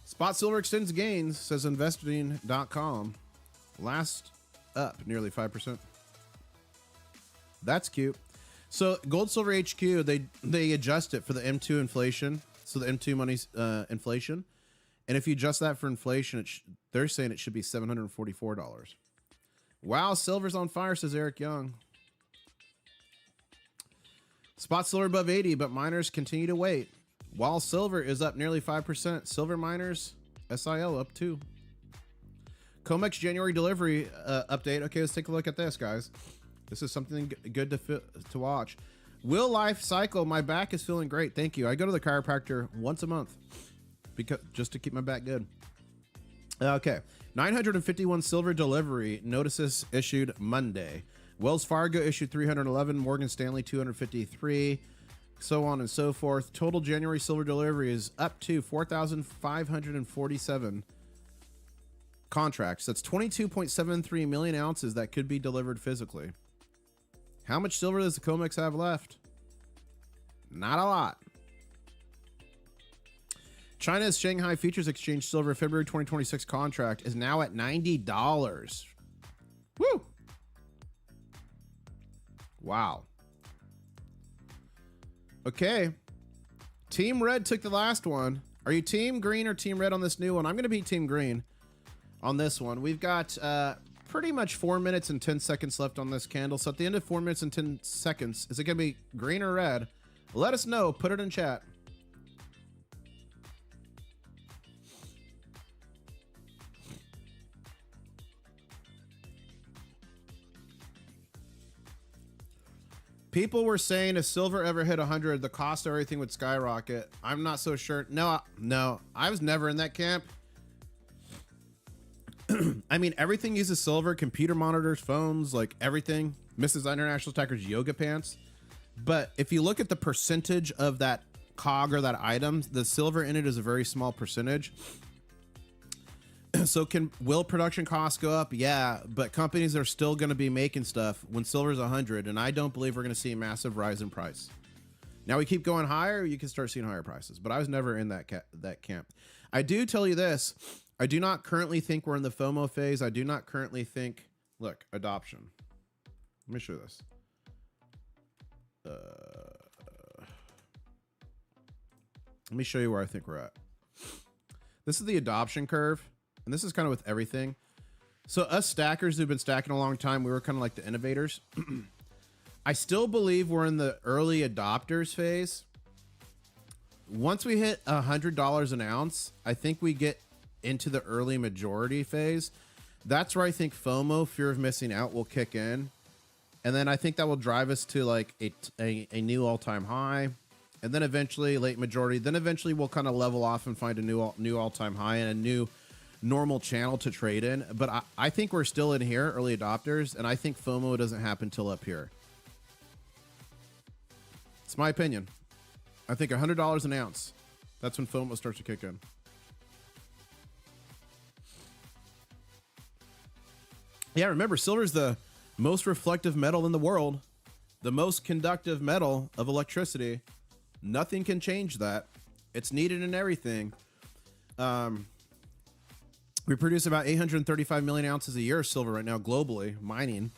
Spot silver extends gains, says investing.com. Last up nearly 5%. That's cute. So Gold Silver HQ, they adjust it for the M2 inflation. So the M2 money's inflation. And if you adjust that for inflation, they're saying it should be $744. Wow, silver's on fire, says Eric Young. Spot silver above 80, but miners continue to wait. While silver is up nearly 5%, silver miners, SIL up 2. COMEX January delivery update. Okay, let's take a look at this, guys. This is something good to watch. Will life cycle? My back is feeling great. Thank you. I go to the chiropractor once a month just to keep my back good. Okay. 951 silver delivery notices issued Monday. Wells Fargo issued 311, Morgan Stanley 253, so on and so forth. Total January silver delivery is up to 4,547 contracts. That's 22.73 million ounces that could be delivered physically. How much silver does the COMEX have left? Not a lot. China's Shanghai Futures Exchange silver February 2026 contract is now at $90. Woo! Wow. Okay. Team Red took the last one. Are you Team Green or Team Red on this new one? I'm going to be Team Green on this one. We've got pretty much 4 minutes and 10 seconds left on this candle. So at the end of 4 minutes and 10 seconds, is it going to be green or red? Let us know. Put it in chat. People were saying if silver ever hit 100, the cost of everything would skyrocket. I'm not so sure. No, I was never in that camp. I mean, everything uses silver, computer monitors, phones, like everything. Mrs. International Stacker's yoga pants. But if you look at the percentage of that cog or that item, the silver in it is a very small percentage. So will production costs go up? Yeah, but companies are still going to be making stuff when silver's 100, and I don't believe we're going to see a massive rise in price. Now we keep going higher, you can start seeing higher prices, but I was never in that camp. I do tell you this, I do not currently think we're in the FOMO phase. I do not currently think, look, adoption. Let me show you this. Let me show you where I think we're at. This is the adoption curve. And this is kind of with everything. So us stackers who've been stacking a long time, we were kind of like the innovators. I still believe we're in the early adopters phase. Once we hit $100 an ounce, I think we get into the early majority phase. That's where I think FOMO, fear of missing out, will kick in. And then I think that will drive us to like a new all-time high. And then eventually late majority. Then eventually we'll kind of level off and find a new all-time high and a new normal channel to trade in. But I think we're still in here, early adopters, and I think FOMO doesn't happen till up here. It's my opinion. I think $100 an ounce. That's when FOMO starts to kick in. Yeah, remember, silver is the most reflective metal in the world, the most conductive metal of electricity. Nothing can change that. It's needed in everything. We produce about 835 million ounces a year of silver right now globally, mining.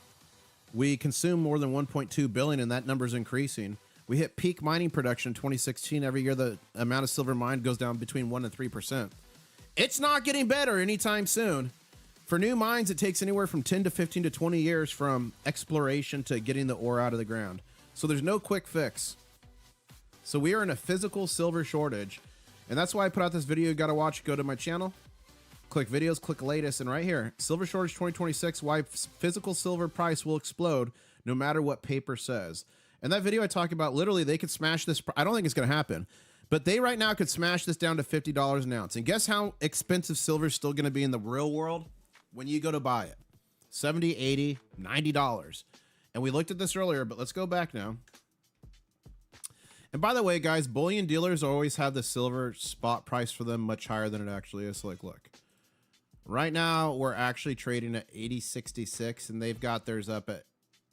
We consume more than 1.2 billion, and that number is increasing. We hit peak mining production in 2016. Every year, the amount of silver mined goes down between 1% and 3%. It's not getting better anytime soon. For new mines, it takes anywhere from 10 to 15 to 20 years from exploration to getting the ore out of the ground. So there's no quick fix. So we are in a physical silver shortage. And that's why I put out this video. You got to watch. Go to my channel. Click videos, click latest, and right here, silver shortage 2026, why physical silver price will explode no matter what paper says. And that video I talk about, literally, they could smash this. I don't think it's going to happen, but they right now could smash this down to $50 an ounce. And guess how expensive silver is still going to be in the real world when you go to buy it? $70, $80, $90. And we looked at this earlier, but let's go back now. And by the way, guys, bullion dealers always have the silver spot price for them much higher than it actually is. So like, look, right now we're actually trading at 80.66 and they've got theirs up at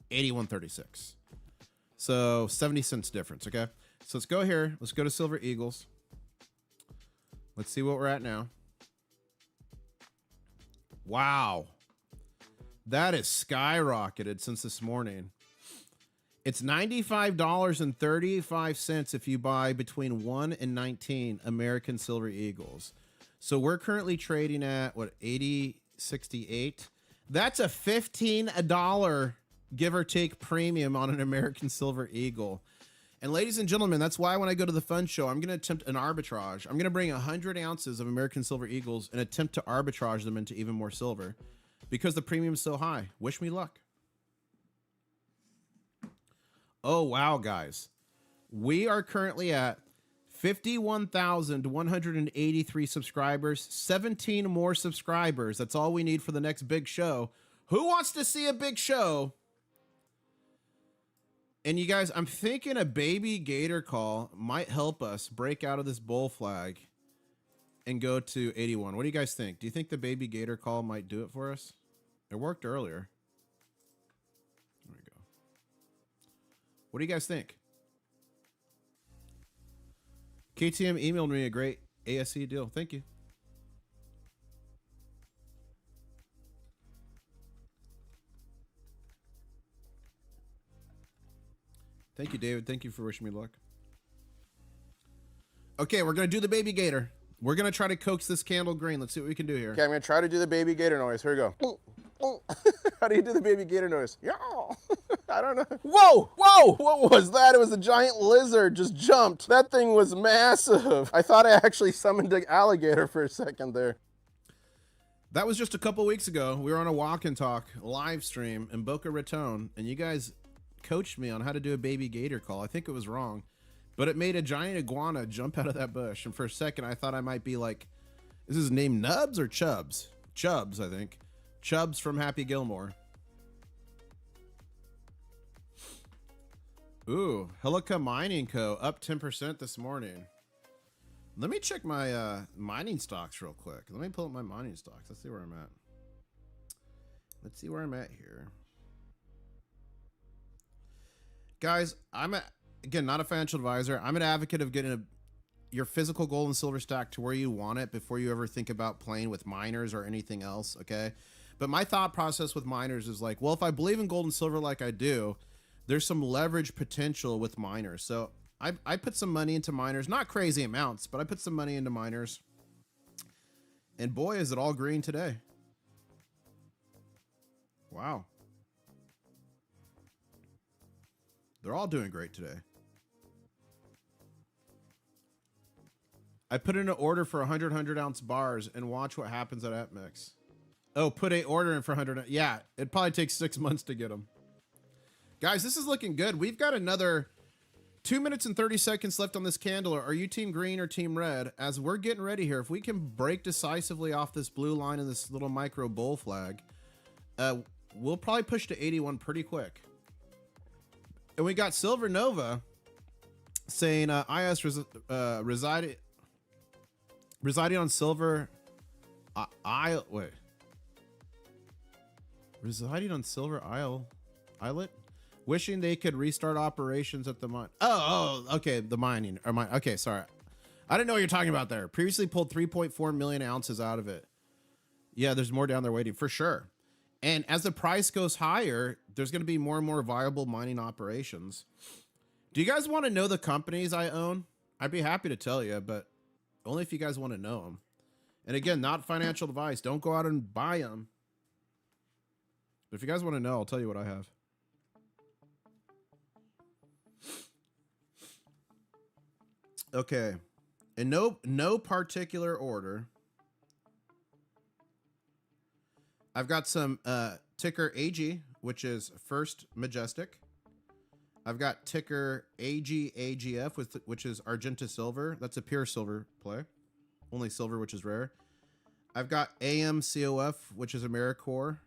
81.36. So 70 cents difference. Okay. So let's go here. Let's go to Silver Eagles. Let's see what we're at now. Wow. That is skyrocketed since this morning. It's $95.35 if you buy between 1 and 19 American Silver Eagles. So we're currently trading at, what, 80.68? That's a $15 give or take premium on an American Silver Eagle. And ladies and gentlemen, that's why when I go to the fund show, I'm going to attempt an arbitrage. I'm going to bring 100 ounces of American Silver Eagles and attempt to arbitrage them into even more silver because the premium is so high. Wish me luck. Oh, wow, guys. We are currently at 51,183 subscribers, 17 more subscribers. That's all we need for the next big show. Who wants to see a big show? And you guys, I'm thinking a baby gator call might help us break out of this bull flag and go to 81. What do you guys think? Do you think the baby gator call might do it for us? It worked earlier. There we go. What do you guys think? KTM emailed me a great ASE deal. Thank you. Thank you, David. Thank you for wishing me luck. Okay, we're going to do the baby gator. We're going to try to coax this candle green. Let's see what we can do here. Okay, I'm going to try to do the baby gator noise. Here we go. How do you do the baby gator noise? Yeah. I don't know. Whoa! Whoa! What was that? It was a giant lizard just jumped. That thing was massive. I thought I actually summoned an alligator for a second there. That was just a couple weeks ago. We were on a walk and talk live stream in Boca Raton, and you guys coached me on how to do a baby gator call. I think it was wrong, but it made a giant iguana jump out of that bush. And for a second, I thought I might be like, is his name Nubs or Chubbs? Chubbs, I think. Chubbs from Happy Gilmore. Ooh, Helica Mining Co. up 10% this morning. Let me check my mining stocks real quick. Let me pull up my mining stocks. Let's see where I'm at. Let's see where I'm at here. Guys, again, not a financial advisor. I'm an advocate of getting your physical gold and silver stack to where you want it before you ever think about playing with miners or anything else, okay? But my thought process with miners is like, well, if I believe in gold and silver like I do, there's some leverage potential with miners. So I put some money into miners, not crazy amounts, but I put some money into miners. And boy, is it all green today. Wow. They're all doing great today. I put in an order for 100 ounce bars and watch what happens at AppMix. Oh, put a order in for 100. Yeah, it probably takes 6 months to get them. Guys, this is looking good. We've got another 2 minutes and 30 seconds left on this candle. Are you team green or team red? As we're getting ready here, if we can break decisively off this blue line and this little micro bull flag, we'll probably push to 81 pretty quick. And we got Silver Nova saying IS residing on Silver residing on Silver Islet, wishing they could restart operations at the mine. Oh, okay, the mining or mine. Okay, sorry, I didn't know what you're talking about there. Previously pulled 3.4 million ounces out of it. Yeah, there's more down there waiting for sure. And as the price goes higher, there's going to be more and more viable mining operations. Do you guys want to know the companies I own? I'd be happy to tell you, but only if you guys want to know them. And again, not financial advice. Don't go out and buy them. But if you guys want to know, I'll tell you what I have. Okay. In no particular order, I've got some ticker AG, which is First Majestic. I've got ticker AGAGF, which is Argenta Silver. That's a pure silver play. Only silver, which is rare. I've got AMCOF, which is AmeriCorps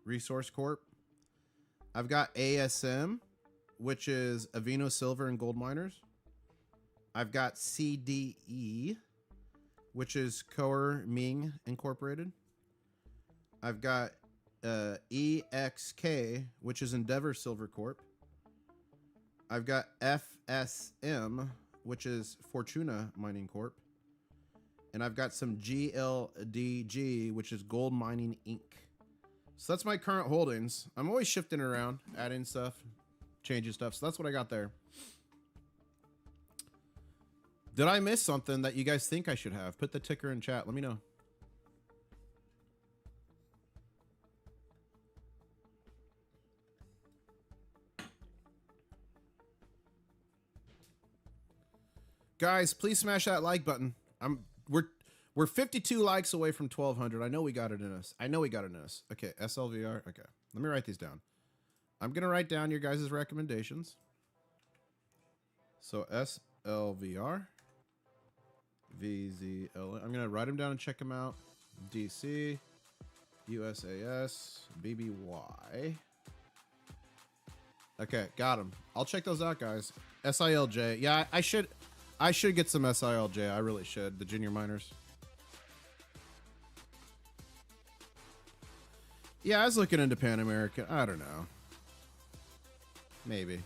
Resource Corp. I've got ASM, which is Avino Silver and Gold Miners. I've got CDE, which is Coer Ming Incorporated. I've got EXK, which is Endeavor Silver Corp. I've got FSM, which is Fortuna Mining Corp. And I've got some GLDG, which is Gold Mining Inc. So that's my current holdings. I'm always shifting around, adding stuff, changing stuff. So that's what I got there. Did I miss something that you guys think I should have? Put the ticker in chat. Let me know. Guys, please smash that like button. We're 52 likes away from 1,200. I know we got it in us. Okay, SLVR. Okay, let me write these down. I'm gonna write down your guys' recommendations. So SLVR, VZL. I'm gonna write them down and check them out. DC, USAS, BBY. Okay, got them. I'll check those out, guys. SILJ. Yeah, I should get some SILJ. I really should. The junior miners. Yeah, I was looking into Pan American. I don't know. Maybe.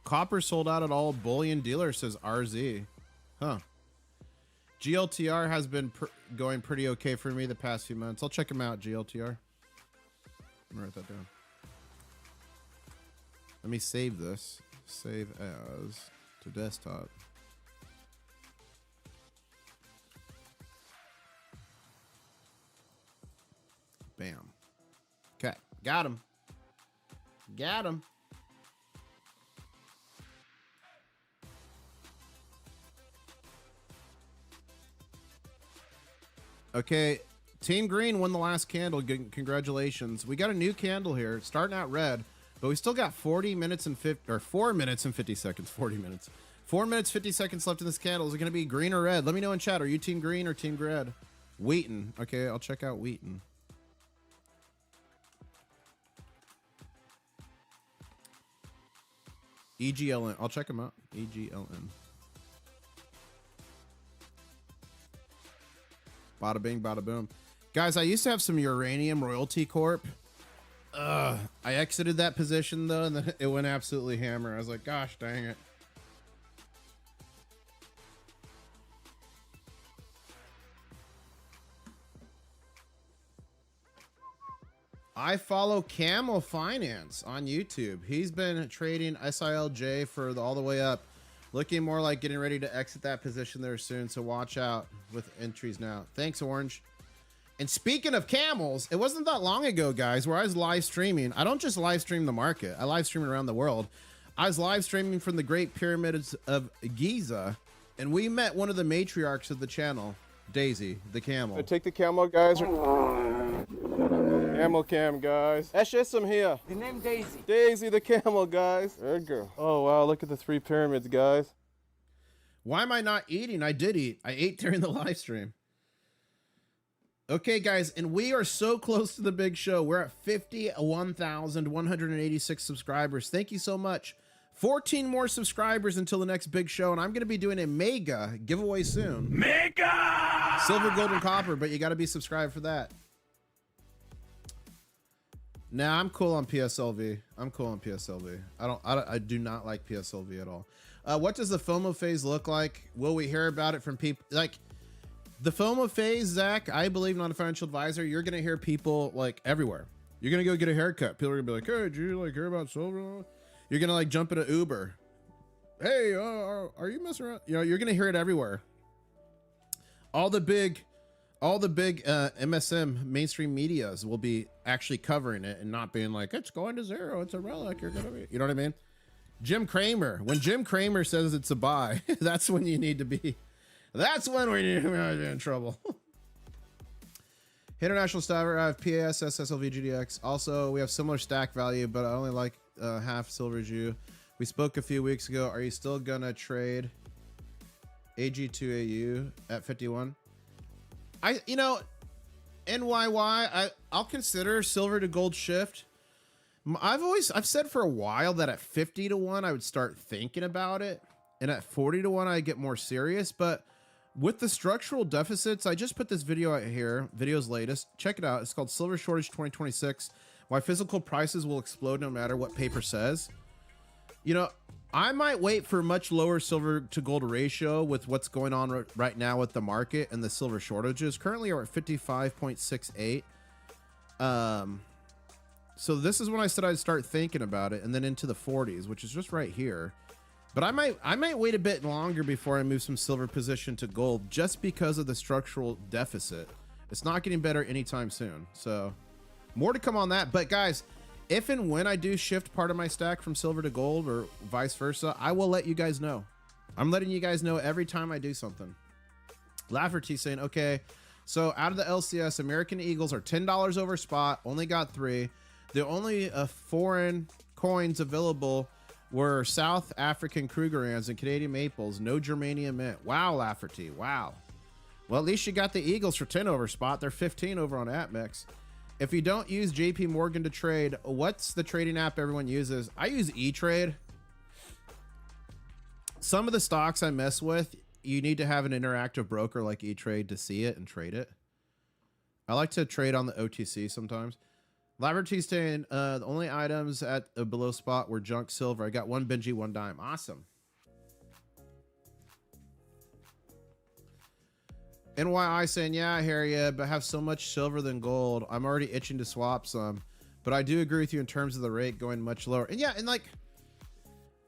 Copper sold out at all bullion dealers, says RZ. Huh. GLTR has been going pretty okay for me the past few months. I'll check them out, GLTR. Let me write that down. Let me save this. Save as to desktop. Bam. Okay. Got him. Got him. Okay. Team Green won the last candle. Congratulations. We got a new candle here. Starting out red. But we still got 40 minutes and 4 minutes and 50 seconds. 40 minutes. 4 minutes, 50 seconds left in this candle. Is it going to be green or red? Let me know in chat. Are you team green or team red? Wheaton. Okay, I'll check out Wheaton. EGLN. I'll check them out. EGLN. Bada bing, bada boom. Guys, I used to have some Uranium Royalty Corp. I exited that position though, and then it went absolutely hammer. I was like, gosh dang it. I follow Camel Finance on YouTube. He's been trading SILJ for all the way up. Looking more like getting ready to exit that position there soon, so watch out with entries now. Thanks, Orange. And speaking of camels, it wasn't that long ago, guys, where I was live streaming. I don't just live stream the market. I live stream around the world. I was live streaming from the Great Pyramids of Giza, and we met one of the matriarchs of the channel, Daisy, the camel. So take the camel, guys. Camel cam, guys. Eshism here. The name Daisy. Daisy the camel, guys. There you go. Oh, wow, look at the 3 pyramids, guys. Why am I not eating? I did eat. I ate during the live stream. Okay, guys, and we are so close to the big show. We're at 51,186 subscribers. Thank you so much. 14 more subscribers until the next big show, and I'm going to be doing a mega giveaway soon. Mega! Silver, gold, and copper, but you got to be subscribed for that. Nah, I'm cool on PSLV. I'm cool on PSLV. I do not like PSLV at all. What does the FOMO phase look like? Will we hear about it from people? Like, the FOMO phase, Zach, I believe, not a financial advisor, you're going to hear people, like, everywhere. You're going to go get a haircut. People are going to be like, hey, did you, like, hear about silver? You're going to, like, jump in an Uber. Hey, are you messing around? You know, you're going to hear it everywhere. All the big MSM mainstream medias will be actually covering it and not being like, it's going to zero. It's a relic. You're going to be, you know what I mean? Jim Cramer. When Jim Cramer says it's a buy, that's when you need to be. That's when we need to be in trouble. International Stacker, I have PAS, SSLV, GDX. Also, we have similar stack value, but I only like half silver as you. We spoke a few weeks ago. Are you still gonna trade AG2AU at 51? You know, NYY, I'll consider silver to gold shift. I've said for a while that at 50 to 1, I would start thinking about it. And at 40 to 1, I get more serious. But with the structural deficits, I just put this video out here, video's latest. Check it out. It's called Silver Shortage 2026, Why Physical Prices Will Explode No Matter What Paper Says. You know, I might wait for much lower silver to gold ratio with what's going on right now with the market and the silver shortages. Currently are at 55.68. So this is when I said I'd start thinking about it, and then into the 40s, which is just right here. But I might wait a bit longer before I move some silver position to gold, just because of the structural deficit. It's not getting better anytime soon. So more to come on that. But guys, if and when I do shift part of my stack from silver to gold or vice versa, I will let you guys know. I'm letting you guys know every time I do something. Lafferty saying, okay, so out of the LCS, American Eagles are $10 over spot, only got 3. The only foreign coins available were South African Krugerrands and Canadian Maples, no Germanium Mint. Wow, Lafferty, wow. Well, at least you got the Eagles for 10 over spot. They're 15 over on AppMix. If you don't use JP Morgan to trade, what's the trading app everyone uses? I use E-Trade. Some of the stocks I mess with, you need to have an interactive broker like E-Trade to see it and trade it. I like to trade on the OTC sometimes. Laverty's saying the only items at a below spot were junk silver. I got 1 Benji, 1 dime. Awesome. NYI saying, yeah, I hear you, but I have so much silver than gold. I'm already itching to swap some. But I do agree with you in terms of the rate going much lower. And yeah, and like,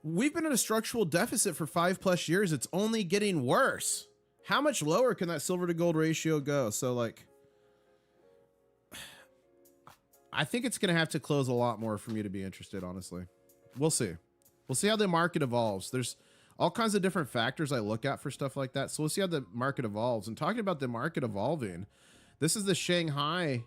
we've been in a structural deficit for 5+ years. It's only getting worse. How much lower can that silver to gold ratio go? So like, I think it's going to have to close a lot more for me to be interested, honestly. We'll see. We'll see how the market evolves. There's all kinds of different factors I look at for stuff like that. So we'll see how the market evolves. And talking about the market evolving, this is the Shanghai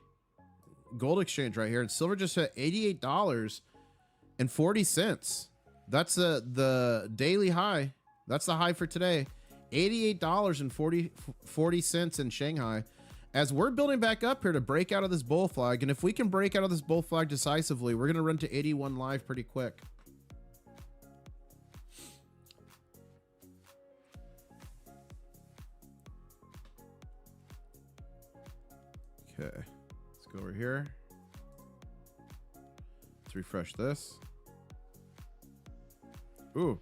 gold exchange right here. And silver just hit $88.40. That's the daily high. That's the high for today. $88.40 in Shanghai. As we're building back up here to break out of this bull flag, and if we can break out of this bull flag decisively, we're going to run to 81 live pretty quick. Okay, let's go over here. Let's refresh this. Ooh,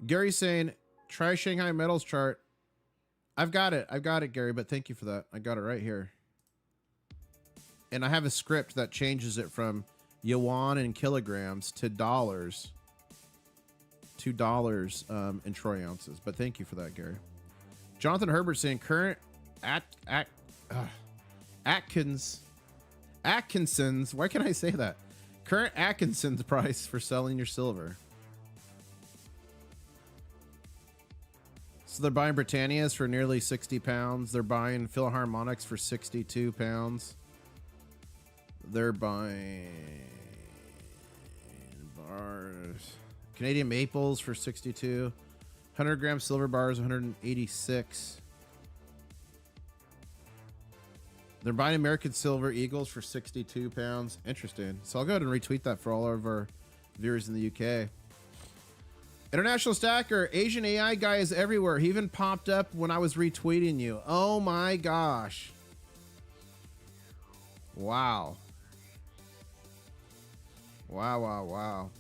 Gary's saying, try Shanghai metals chart. I've got it, Gary, but thank you for that. I got it right here. And I have a script that changes it from yuan and kilograms to dollars. $2 in troy ounces. But thank you for that, Gary. Jonathan Herbert saying current Atkinson's, why can't I say that? Current Atkinson's price for selling your silver. So they're buying Britannias for nearly 60 pounds. They're buying Philharmonics for 62 pounds. They're buying bars, Canadian Maples for 62. 100 gram silver bars, 186. They're buying American Silver Eagles for 62 pounds. Interesting. So I'll go ahead and retweet that for all of our viewers in the UK. International Stacker, Asian AI guy is everywhere. He even popped up when I was retweeting you. Oh my gosh. Wow. Wow, wow, wow.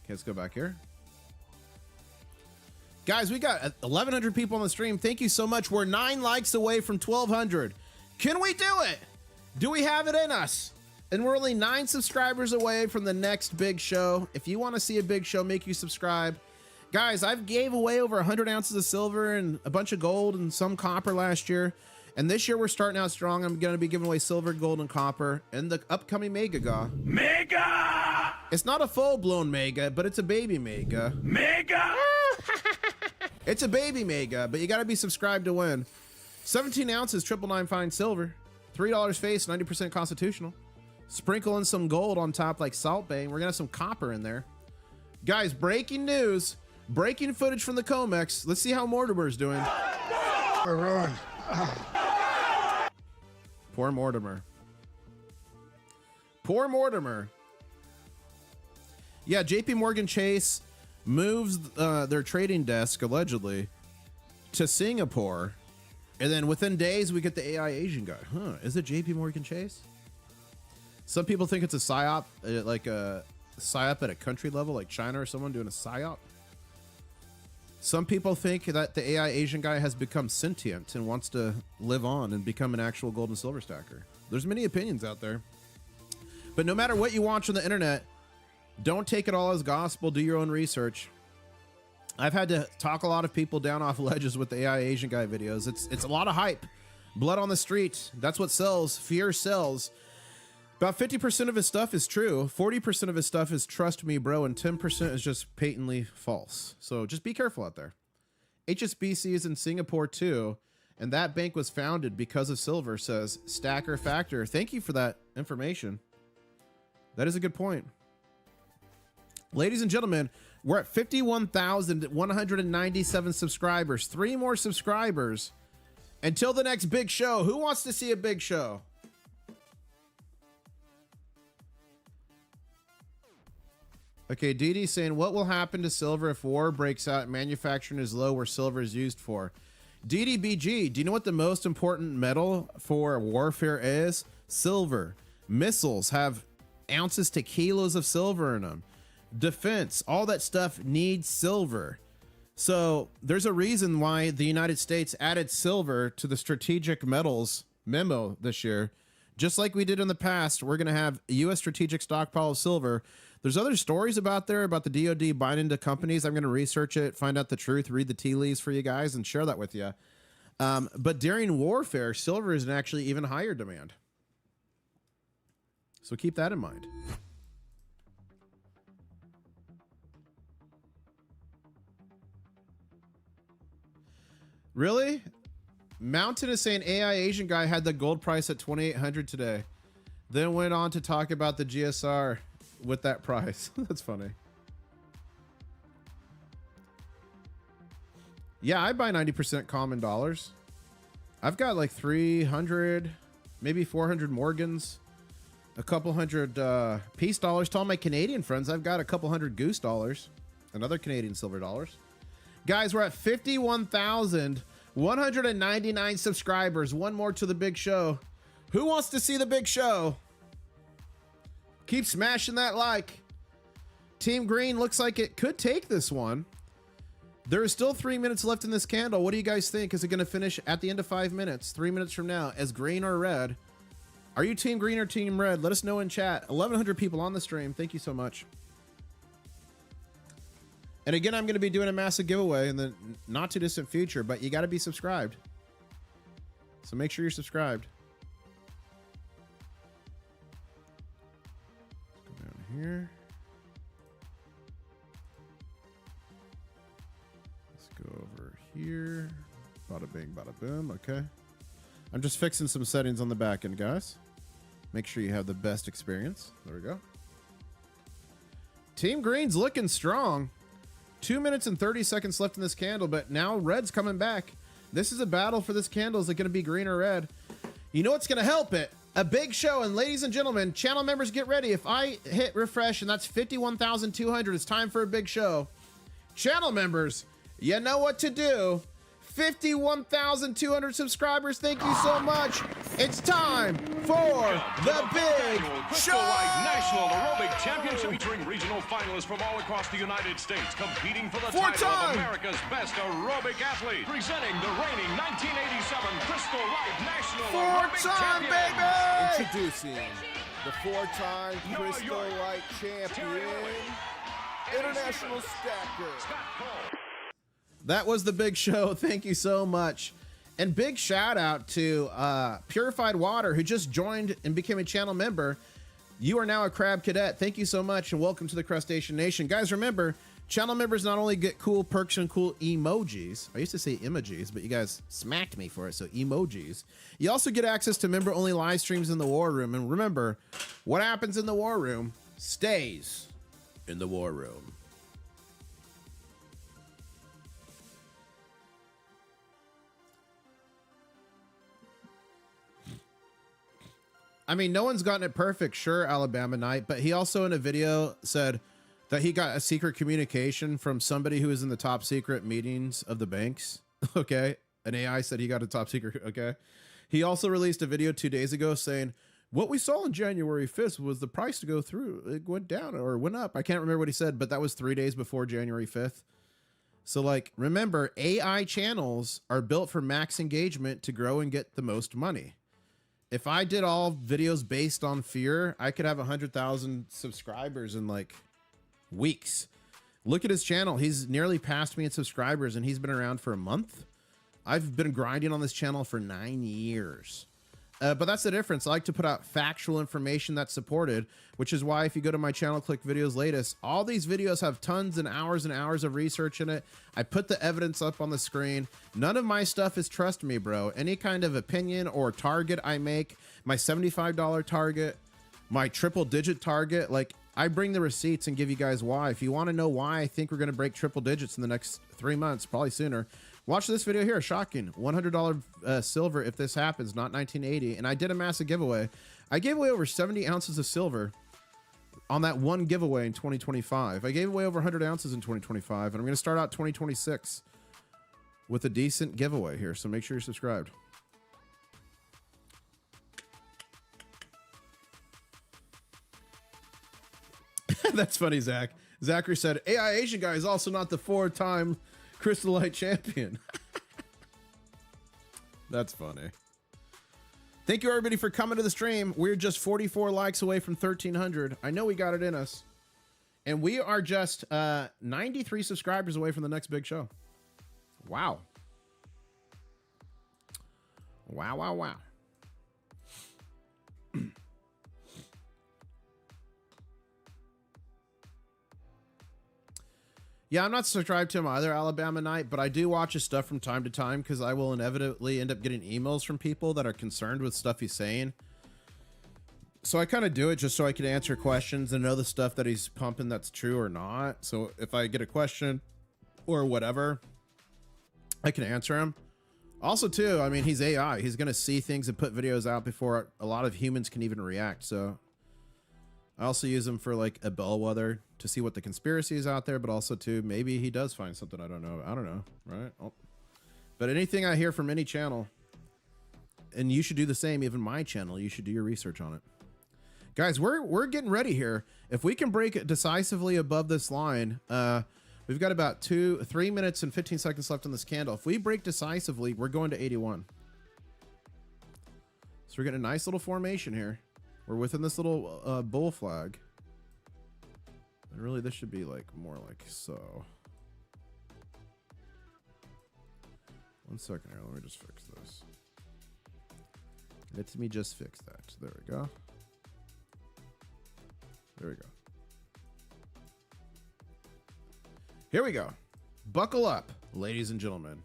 Okay, let's go back here. Guys, we got 1,100 people on the stream. Thank you so much. We're 9 likes away from 1,200. Can we do it? Do we have it in us? And we're only 9 subscribers away from the next big show. If you want to see a big show, make you subscribe. Guys, I've gave away over 100 ounces of silver and a bunch of gold and some copper last year. And this year we're starting out strong. I'm going to be giving away silver, gold, and copper in the upcoming Mega. Mega! It's not a full-blown Mega, but it's a baby Mega. Mega! It's a baby Mega, but you got to be subscribed to win. 17 ounces, 999 fine silver. $3 face, 90% constitutional. Sprinkle in some gold on top like Salt Bay. We're going to have some copper in there. Guys, breaking news. Breaking footage from the COMEX. Let's see how Mortimer's doing. I run. Poor Mortimer. Poor Mortimer. Yeah, JP Morgan Chase moves their trading desk, allegedly, to Singapore. And then within days, we get the AI Asian guy. Huh, is it JP Morgan Chase? Some people think it's a PSYOP, like a PSYOP at a country level, like China or someone doing a PSYOP. Some people think that the AI Asian guy has become sentient and wants to live on and become an actual gold and silver stacker. There's many opinions out there. But no matter what you watch on the internet, don't take it all as gospel. Do your own research. I've had to talk a lot of people down off ledges with the AI Asian guy videos. It's a lot of hype. Blood on the street. That's what sells. Fear sells. About 50% of his stuff is true. 40% of his stuff is trust me, bro. And 10% is just patently false. So just be careful out there. HSBC is in Singapore too. And that bank was founded because of silver, says Stacker Factor. Thank you for that information. That is a good point. Ladies and gentlemen, we're at 51,197 subscribers. 3 more subscribers until the next big show. Who wants to see a big show? Okay, Didi saying, what will happen to silver if war breaks out and manufacturing is low where silver is used for? DDBG, do you know what the most important metal for warfare is? Silver. Missiles have ounces to kilos of silver in them. Defense, all that stuff needs silver. So there's a reason why the United States added silver to the strategic metals memo this year. Just like we did in the past, we're going to have a U.S. strategic stockpile of silver. There's other stories about there about the DoD buying into companies. I'm going to research it, find out the truth, read the tea leaves for you guys, and share that with you. But during warfare, silver is in actually even higher demand. So keep that in mind. Really? Mountain is saying AI Asian guy had the gold price at 2,800 today. Then went on to talk about the GSR with that price. That's funny. Yeah, I buy 90% common dollars. I've got like 300, maybe 400 Morgans, a couple hundred peace dollars. To all my Canadian friends, I've got a couple hundred goose dollars and other Canadian silver dollars. Guys, we're at 51,199 subscribers. One more to the big show. Who wants to see the big show? Keep smashing that like. Team Green looks like it could take this one. There is still 3 minutes left in this candle. What do you guys think? Is it going to finish at the end of 5 minutes? 3 minutes from now, as green or red? Are you team green or team red? Let us know in chat. 1,100 people on the stream. Thank you so much. And again, I'm going to be doing a massive giveaway in the not too distant future, but you got to be subscribed. So make sure you're subscribed. Let's go down here. Let's go over here. Bada bing, bada boom. Okay. I'm just fixing some settings on the back end, guys. Make sure you have the best experience. There we go. Team Green's looking strong. 2 minutes and 30 seconds left in this candle, but now red's coming back. This is a battle for this candle. Is it going to be green or red? You know what's going to help it? A big show. And ladies and gentlemen, channel members, get ready. If I hit refresh, and that's 51,200, it's time for a big show. Channel members, you know what to do. 51,200 subscribers. Thank you so much. It's time for the big show. National Aerobic Championship featuring regional finalists from all across the United States competing for the title of America's Best Aerobic Athlete. Presenting the reigning 1987 Crystal Light National Aerobic Champion. Baby! Introducing the 4-time Crystal Light Champion, International Stacker. That was the big show. Thank you so much. And big shout out to Purified Water, who just joined and became a channel member. You are now a Crab Cadet. Thank you so much, and welcome to the Crustacean Nation. Guys, remember, channel members not only get cool perks and cool emojis. I used to say emojis, but you guys smacked me for it, so emojis. You also get access to member-only live streams in the War Room. And remember, what happens in the War Room stays in the War Room. I mean, no one's gotten it perfect. Sure, Alabama Night, but he also in a video said that he got a secret communication from somebody who was in the top secret meetings of the banks. Okay. An AI said he got a top secret. Okay. He also released a video 2 days ago saying what we saw on January 5th was the price to go through. It went down or went up. I can't remember what he said, but that was 3 days before January 5th. So like, remember, AI channels are built for max engagement to grow and get the most money. If I did all videos based on fear, I could have 100,000 subscribers in like weeks. Look at his channel. He's nearly passed me in subscribers and he's been around for a month. I've been grinding on this channel for 9 years. But that's the difference. I like to put out factual information that's supported, which is why if you go to my channel, click videos latest, all these videos have tons and hours of research in it. I put the evidence up on the screen. None of my stuff is trust me, bro. Any kind of opinion or target I make, my $75 target, my triple digit target, like I bring the receipts and give you guys why. If you want to know why I think we're going to break triple digits in the next 3 months, probably sooner, watch this video here. Shocking. $100 silver if this happens, not 1980. And I did a massive giveaway. I gave away over 70 ounces of silver on that one giveaway in 2025. I gave away over 100 ounces in 2025. And I'm going to start out 2026 with a decent giveaway here. So make sure you're subscribed. That's funny, Zach. Zachary said, AI Asian guy is also not the 4-time Crystal Light champion. That's funny. Thank you, everybody, for coming to the stream. We're just 44 likes away from 1,300. I know we got it in us. And we are just 93 subscribers away from the next big show. Wow. Wow, wow, wow. Yeah, I'm not subscribed to him either, Alabama Night, but I do watch his stuff from time to time because I will inevitably end up getting emails from people that are concerned with stuff he's saying. So I kind of do it just so I can answer questions and know the stuff that he's pumping that's true or not. So if I get a question or whatever, I can answer him. Also, too, I mean, he's AI. He's going to see things and put videos out before a lot of humans can even react. So I also use him for like a bellwether to see what the conspiracy is out there, but also too, maybe he does find something I don't know. I don't know, right? Oh. But anything I hear from any channel, and you should do the same, even my channel, you should do your research on it. Guys, we're getting ready here. If we can break it decisively above this line, we've got about 3 minutes and 15 seconds left on this candle. If we break decisively, we're going to 81. So we're getting a nice little formation here. We're within this little bull flag. And really, this should be like more like so. 1 second here. Let me just fix this. Let me just fix that. There we go. There we go. Here we go. Buckle up, ladies and gentlemen.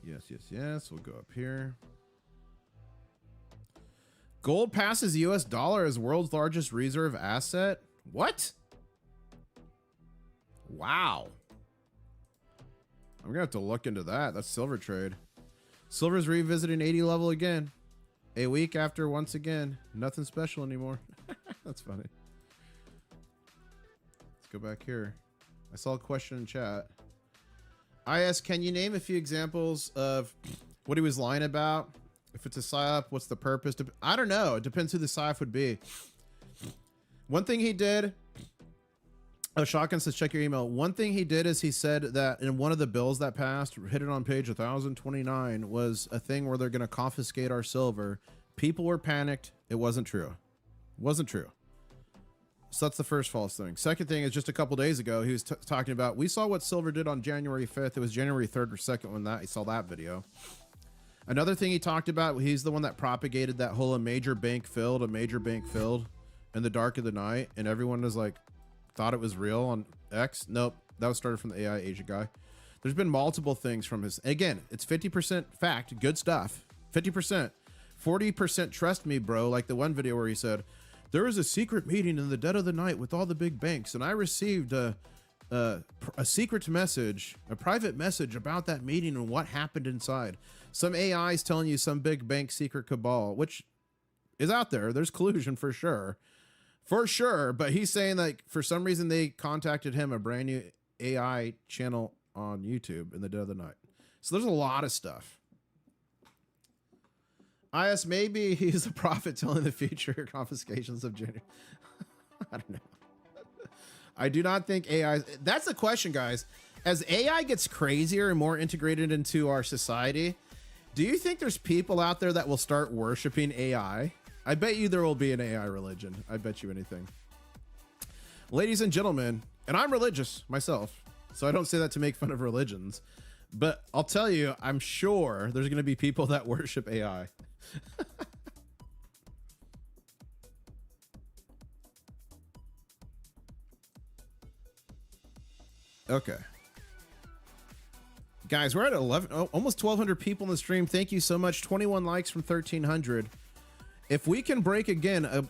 Yes, yes, yes. We'll go up here. Gold passes US dollar as world's largest reserve asset. What? Wow. I'm gonna have to look into that. That's silver trade. Silver's revisiting 80 level again. A week after, once again, nothing special anymore. That's funny. Let's go back here. I saw a question in chat. I asked, can you name a few examples of what he was lying about? If it's a PSYOP, what's the purpose? I don't know. It depends who the PSYOP would be. One thing he did. Oh, Shotgun says, check your email. One thing he did is he said that in one of the bills that passed, hit it on page 1029, was a thing where they're going to confiscate our silver. People were panicked. It wasn't true. It wasn't true. So that's the first false thing. Second thing is just a couple days ago, he was talking about, we saw what silver did on January 5th. It was January 3rd or 2nd when he saw that video. Another thing he talked about, he's the one that propagated that whole a major bank filled in the dark of the night. And everyone was like, thought it was real on X. Nope. That was started from the AI Asia guy. There's been multiple things from his, again, it's 50% fact, good stuff. 50%, 40% trust me, bro. Like the one video where he said, there was a secret meeting in the dead of the night with all the big banks. And I received a secret message, a private message about that meeting and what happened inside. Some AI is telling you some big bank secret cabal, which is out there. There's collusion for sure. For sure. But he's saying like for some reason they contacted him, a brand new AI channel on YouTube in the dead of the night. So there's a lot of stuff. IS, maybe he's a prophet telling the future confiscations of gender. I don't know. I do not think AI... That's the question, guys. As AI gets crazier and more integrated into our society, do you think there's people out there that will start worshiping AI? I bet you there will be an AI religion. I bet you anything. Ladies and gentlemen, and I'm religious myself, so I don't say that to make fun of religions, but I'll tell you, I'm sure there's going to be people that worship AI. Okay. Guys, we're at 11, almost 1,200 people in the stream. Thank you so much. 21 likes from 1,300. If we can break again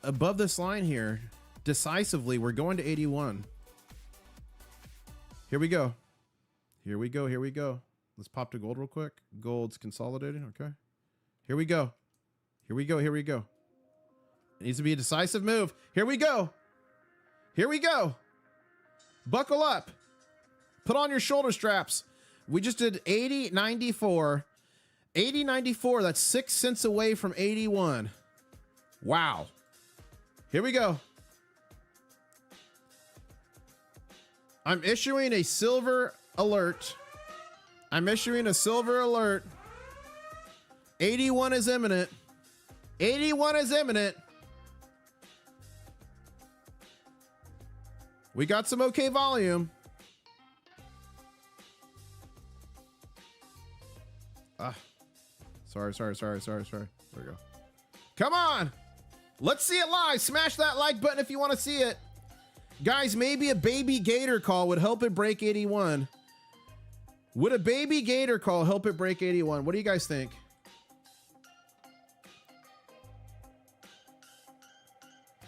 above this line here decisively, we're going to 81. Here we go. Here we go. Here we go. Let's pop to gold real quick. Gold's consolidating. Okay. Here we go. Here we go. Here we go. It needs to be a decisive move. Here we go. Here we go. Buckle up. Put on your shoulder straps. We just did 80.94. 80.94. That's 6 cents away from 81. Wow. Here we go. I'm issuing a silver alert. I'm issuing a silver alert. 81 is imminent. 81 is imminent. We got some okay volume. Sorry. There we go. Come on. Let's see it live. Smash that like button if you want to see it. Guys, maybe a baby gator call would help it break 81. Would a baby gator call help it break 81? What do you guys think?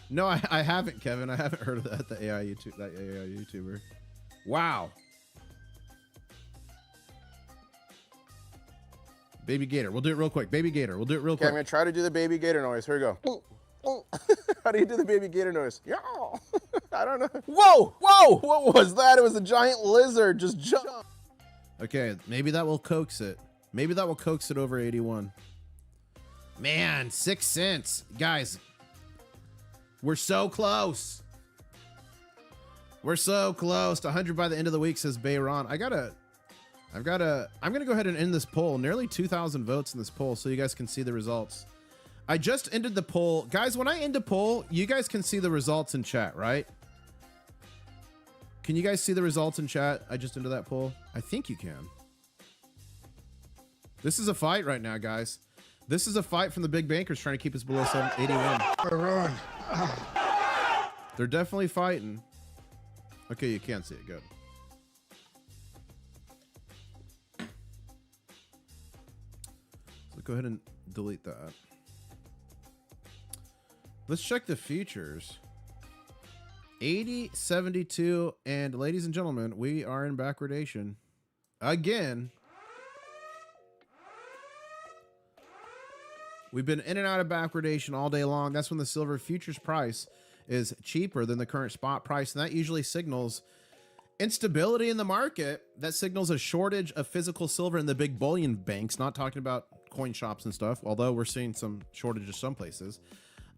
No, I haven't, Kevin. I haven't heard of that. That AI YouTuber. Wow. Baby gator. We'll do it real quick. Baby gator. We'll do it real quick. Okay, I'm gonna try to do the baby gator noise. Here we go. How do you do the baby gator noise? Yeah. I don't know. Whoa! Whoa! What was that? It was a giant lizard just jumped. Okay, maybe that will coax it. Maybe that will coax it over 81. Man, 6 cents. Guys, we're so close. We're so close to 100 by the end of the week, says Bayron. I'm going to go ahead and end this poll. Nearly 2,000 votes in this poll so you guys can see the results. I just ended the poll. Guys, when I end a poll, you guys can see the results in chat, right? Can you guys see the results in chat? I just ended that poll. I think you can. This is a fight right now, guys. This is a fight from the big bankers trying to keep us below 81. They're definitely fighting. Okay, you can see it. Good. So go ahead and delete that. Let's check the futures. 80.72, and ladies and gentlemen, we are in backwardation again. We've been in and out of backwardation all day long. That's when the silver futures price is cheaper than the current spot price, and that usually signals instability in the market. That signals a shortage of physical silver in the big bullion banks, not talking about coin shops and stuff, although we're seeing some shortages some places.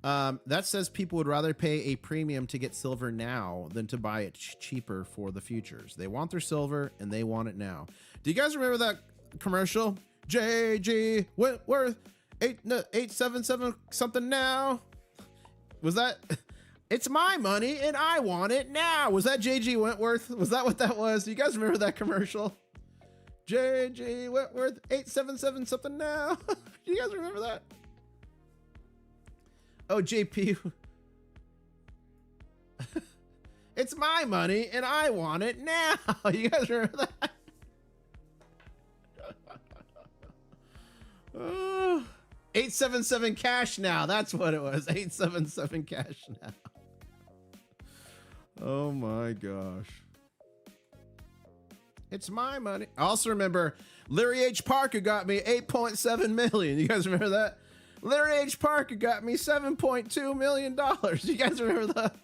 That says people would rather pay a premium to get silver now than to buy it cheaper for the futures. They want their silver and they want it now. Do you guys remember that commercial? JG Wentworth 877 something now. Was that? It's my money and I want it now. Was that JG Wentworth? Was that what that was? Do you guys remember that commercial? JG Wentworth 877 something now. Do you guys remember that? Oh, JP. It's my money and I want it now. You guys remember that? Oh, 877 cash now. That's what it was. 877 cash now. Oh my gosh. It's my money. I also remember Larry H. Parker got me 8.7 million. You guys remember that? Larry H. Parker got me $7.2 million. You guys remember that?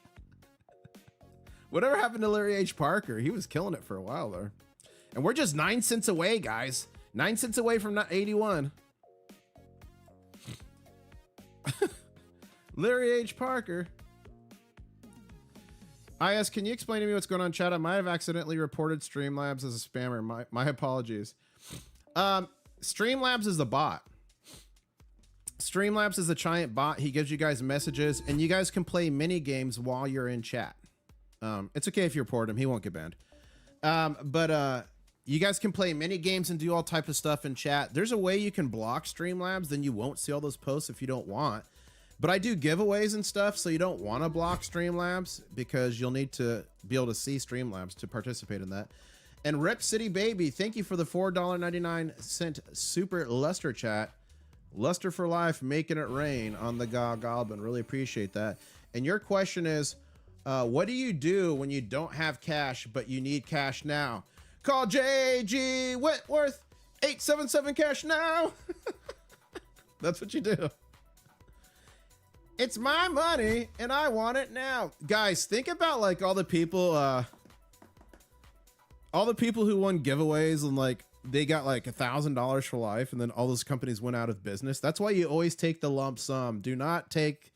Whatever happened to Larry H. Parker? He was killing it for a while there. And we're just 9 cents away, guys. 9 cents away from 81. Larry H. Parker. IS, can you explain to me what's going on in chat? I might have accidentally reported Streamlabs as a spammer. My apologies. Streamlabs is the bot. Streamlabs is a giant bot. He gives you guys messages, and you guys can play mini games while you're in chat. It's okay if you report him. He won't get banned. But you guys can play mini games and do all types of stuff in chat. There's a way you can block Streamlabs, then you won't see all those posts if you don't want. But I do giveaways and stuff, so you don't want to block Streamlabs because you'll need to be able to see Streamlabs to participate in that. And Rip City Baby, thank you for the $4.99 super Luster chat. Luster for life, making it rain on the Goblin. Really appreciate that. And your question is, what do you do when you don't have cash, but you need cash now? Call JG Whitworth, 877 cash now. That's what you do. It's my money and I want it now. Guys, think about like all the people who won giveaways and like they got like $1,000 for life and then all those companies went out of business. That's why you always take the lump sum. Do not take.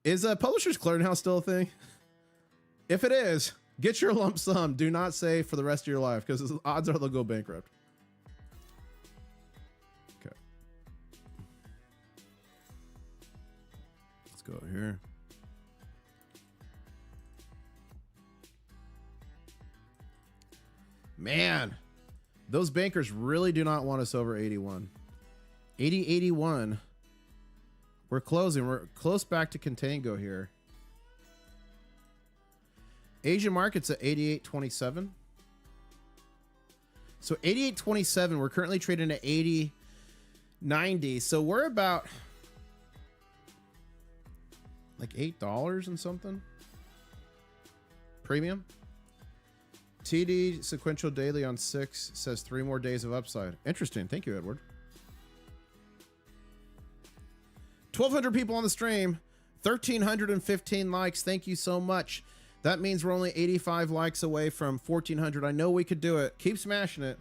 Is a Publishers Clearinghouse still a thing? If it is, get your lump sum. Do not save for the rest of your life because the odds are they'll go bankrupt. Okay. Let's go here. Man, those bankers really do not want us over 81. 80.81. We're closing. We're close back to contango here. Asian markets at 88.27. So 88.27. We're currently trading at 80.90. So we're about like $8 and something. Premium. TD sequential daily on 6 says 3 more days of upside. Interesting. Thank you, Edward. 1,200 people on the stream. 1,315 likes. Thank you so much. That means we're only 85 likes away from 1,400. I know we could do it. Keep smashing it.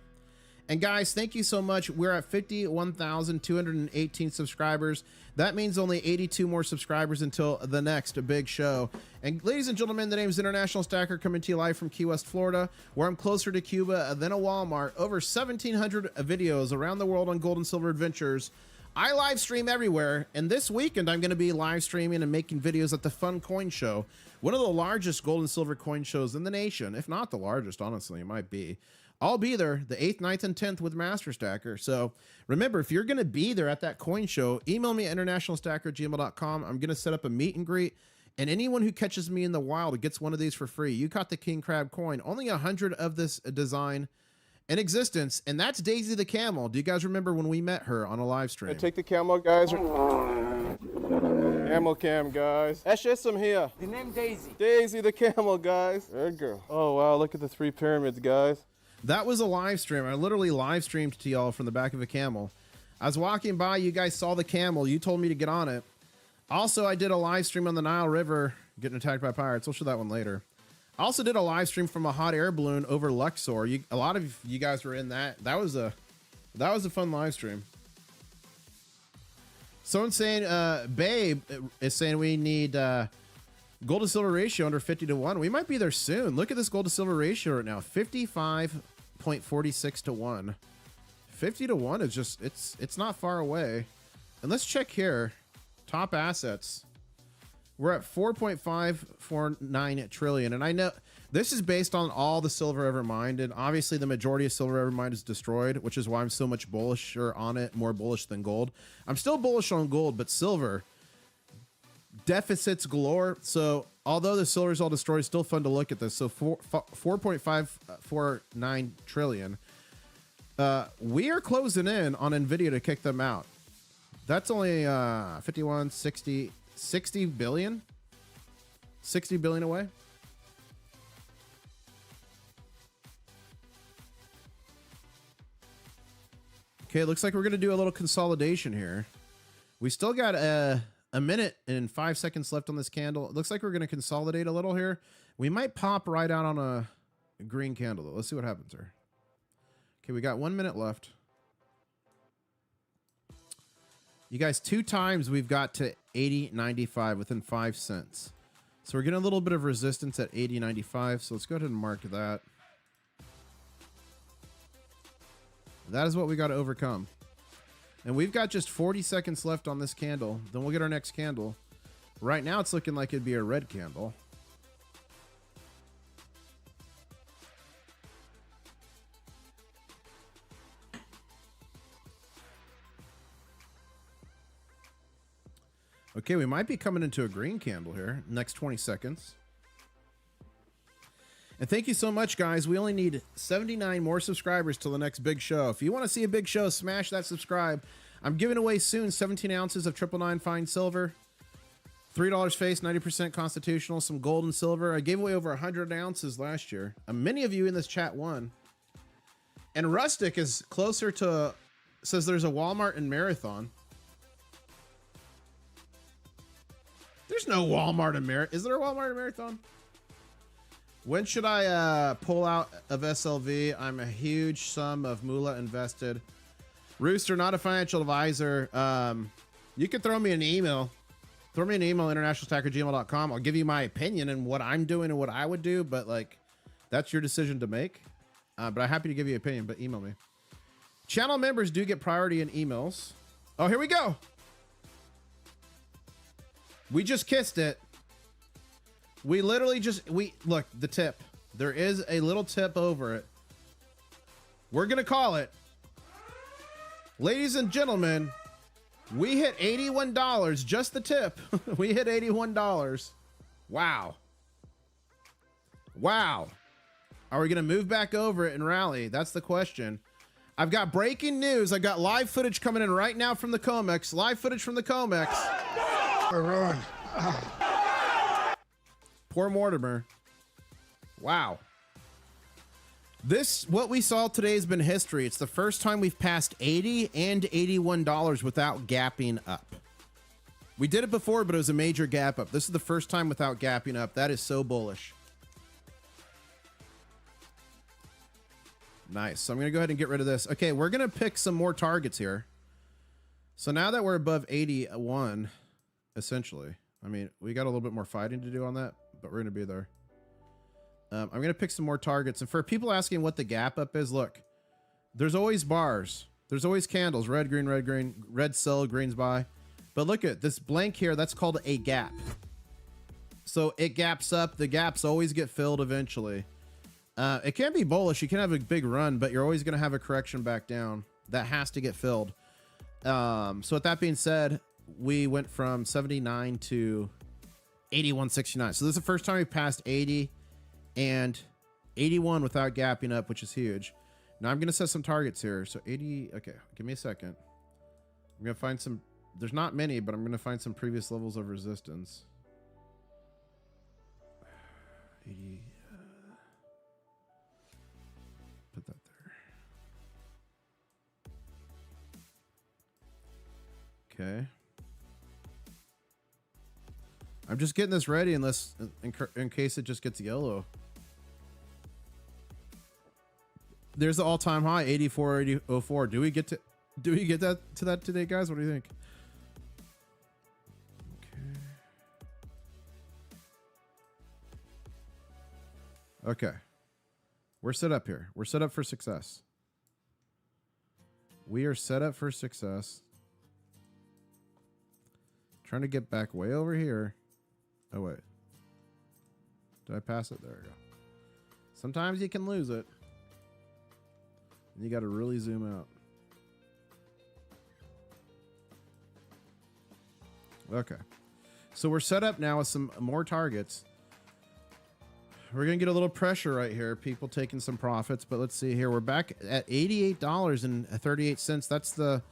And guys, thank you so much. We're at 51,218 subscribers. That means only 82 more subscribers until the next big show. And ladies and gentlemen, the name is International Stacker, coming to you live from Key West, Florida, where I'm closer to Cuba than a Walmart. Over 1,700 videos around the world on gold and silver adventures. I live stream everywhere, and this weekend I'm going to be live streaming and making videos at the Fun Coin Show, one of the largest gold and silver coin shows in the nation, if not the largest, honestly, it might be. I'll be there the 8th, 9th, and 10th with Master Stacker. So remember, if you're going to be there at that coin show, email me at internationalstacker@gmail.com. I'm going to set up a meet and greet, and anyone who catches me in the wild gets one of these for free. You caught the King Crab coin, only 100 of this design in existence, and that's Daisy the Camel. Do you guys remember when we met her on a live stream? Take the camel, guys. Camel cam, guys. That's just some here. The name Daisy. Daisy the camel, guys. Good girl. Oh, wow, look at the 3 pyramids, guys. That was a live stream. I literally live streamed to y'all from the back of a camel. I was walking by, you guys saw the camel. You told me to get on it. Also, I did a live stream on the Nile River getting attacked by pirates. We'll show that one later. I also did a live stream from a hot air balloon over Luxor. A lot of you guys were in that. That was a fun live stream. Someone saying, Babe is saying we need gold to silver ratio under 50 to 1. We might be there soon. Look at this gold to silver ratio right now, 55.46 to 1. 50 to 1 is just, it's not far away. And let's check here. Top assets. We're at 4.549 trillion. And I know this is based on all the silver ever mined. And obviously the majority of silver ever mined is destroyed, which is why I'm so much bullisher on it, more bullish than gold. I'm still bullish on gold, but silver, deficits galore. So although the silver is all destroyed, it's still fun to look at this. So 4.549 trillion. We are closing in on Nvidia to kick them out. That's only 51, 60 billion. 60 billion away. Okay, it looks like we're going to do a little consolidation here. We still got a minute and 5 seconds left on this candle. It looks like we're going to consolidate a little here. We might pop right out on a green candle, though. Let's see what happens here. Okay, we got 1 minute left. You guys, 2 times we've got to 80.95 within 5 cents. So we're getting a little bit of resistance at 80.95. So let's go ahead and mark that. That is what we got to overcome. And we've got just 40 seconds left on this candle. Then we'll get our next candle. Right now it's looking like it'd be a red candle. Okay, we might be coming into a green candle here. Next 20 seconds. And thank you so much, guys. We only need 79 more subscribers till the next big show. If you want to see a big show, smash that subscribe. I'm giving away soon 17 ounces of 999 fine silver, $3 face, 90% constitutional, some gold and silver. I gave away over 100 ounces last year. Many of you in this chat won. And Rustic is closer to, says there's a Walmart in Marathon. There's no Walmart in Marathon. Is there a Walmart in Marathon? When should I pull out of SLV? I'm a huge sum of moolah invested. Rooster, not a financial advisor. You can throw me an email. Throw me an email, internationalstacker@gmail.com. I'll give you my opinion and what I'm doing and what I would do, but like, that's your decision to make. But I'm happy to give you an opinion, but email me. Channel members do get priority in emails. Oh, here we go. We just kissed it. We literally just, look, the tip. There is a little tip over it. We're going to call it. Ladies and gentlemen, we hit $81, just the tip. We hit $81. Wow. Wow. Are we going to move back over it and rally? That's the question. I've got breaking news. I got live footage coming in right now from the COMEX. Live footage from the COMEX. Poor Mortimer. Wow. This, what we saw today has been history. It's the first time we've passed $80 and $81 without gapping up. We did it before, but it was a major gap up. This is the first time without gapping up. That is so bullish. Nice. So I'm going to go ahead and get rid of this. Okay, we're going to pick some more targets here. So now that we're above 81, essentially, I mean, we got a little bit more fighting to do on that, but we're going to be there. I'm going to pick some more targets. And for people asking what the gap up is, look, there's always bars. There's always candles, red, green, red sell, greens buy. But look at this blank here. That's called a gap. So it gaps up. The gaps always get filled eventually. It can be bullish. You can have a big run, but you're always going to have a correction back down. That has to get filled. So with that being said, we went from 79 to 81.69. So this is the first time we passed 80 and 81 without gapping up, which is huge. Now I'm going to set some targets here. So 80. Okay, give me a second. I'm going to find some. There's not many, but I'm going to find some previous levels of resistance. 80. Put that there. Okay. I'm just getting this ready unless in case it just gets yellow. There's the all-time high, 84.04. Do we get that to that today, guys? What do you think? Okay. We're set up here. We're set up for success. We are set up for success. Trying to get back way over here. Oh, wait. Did I pass it? There we go. Sometimes you can lose it. And you got to really zoom out. Okay. So we're set up now with some more targets. We're going to get a little pressure right here. People taking some profits. But let's see here. We're back at $88.38. That's the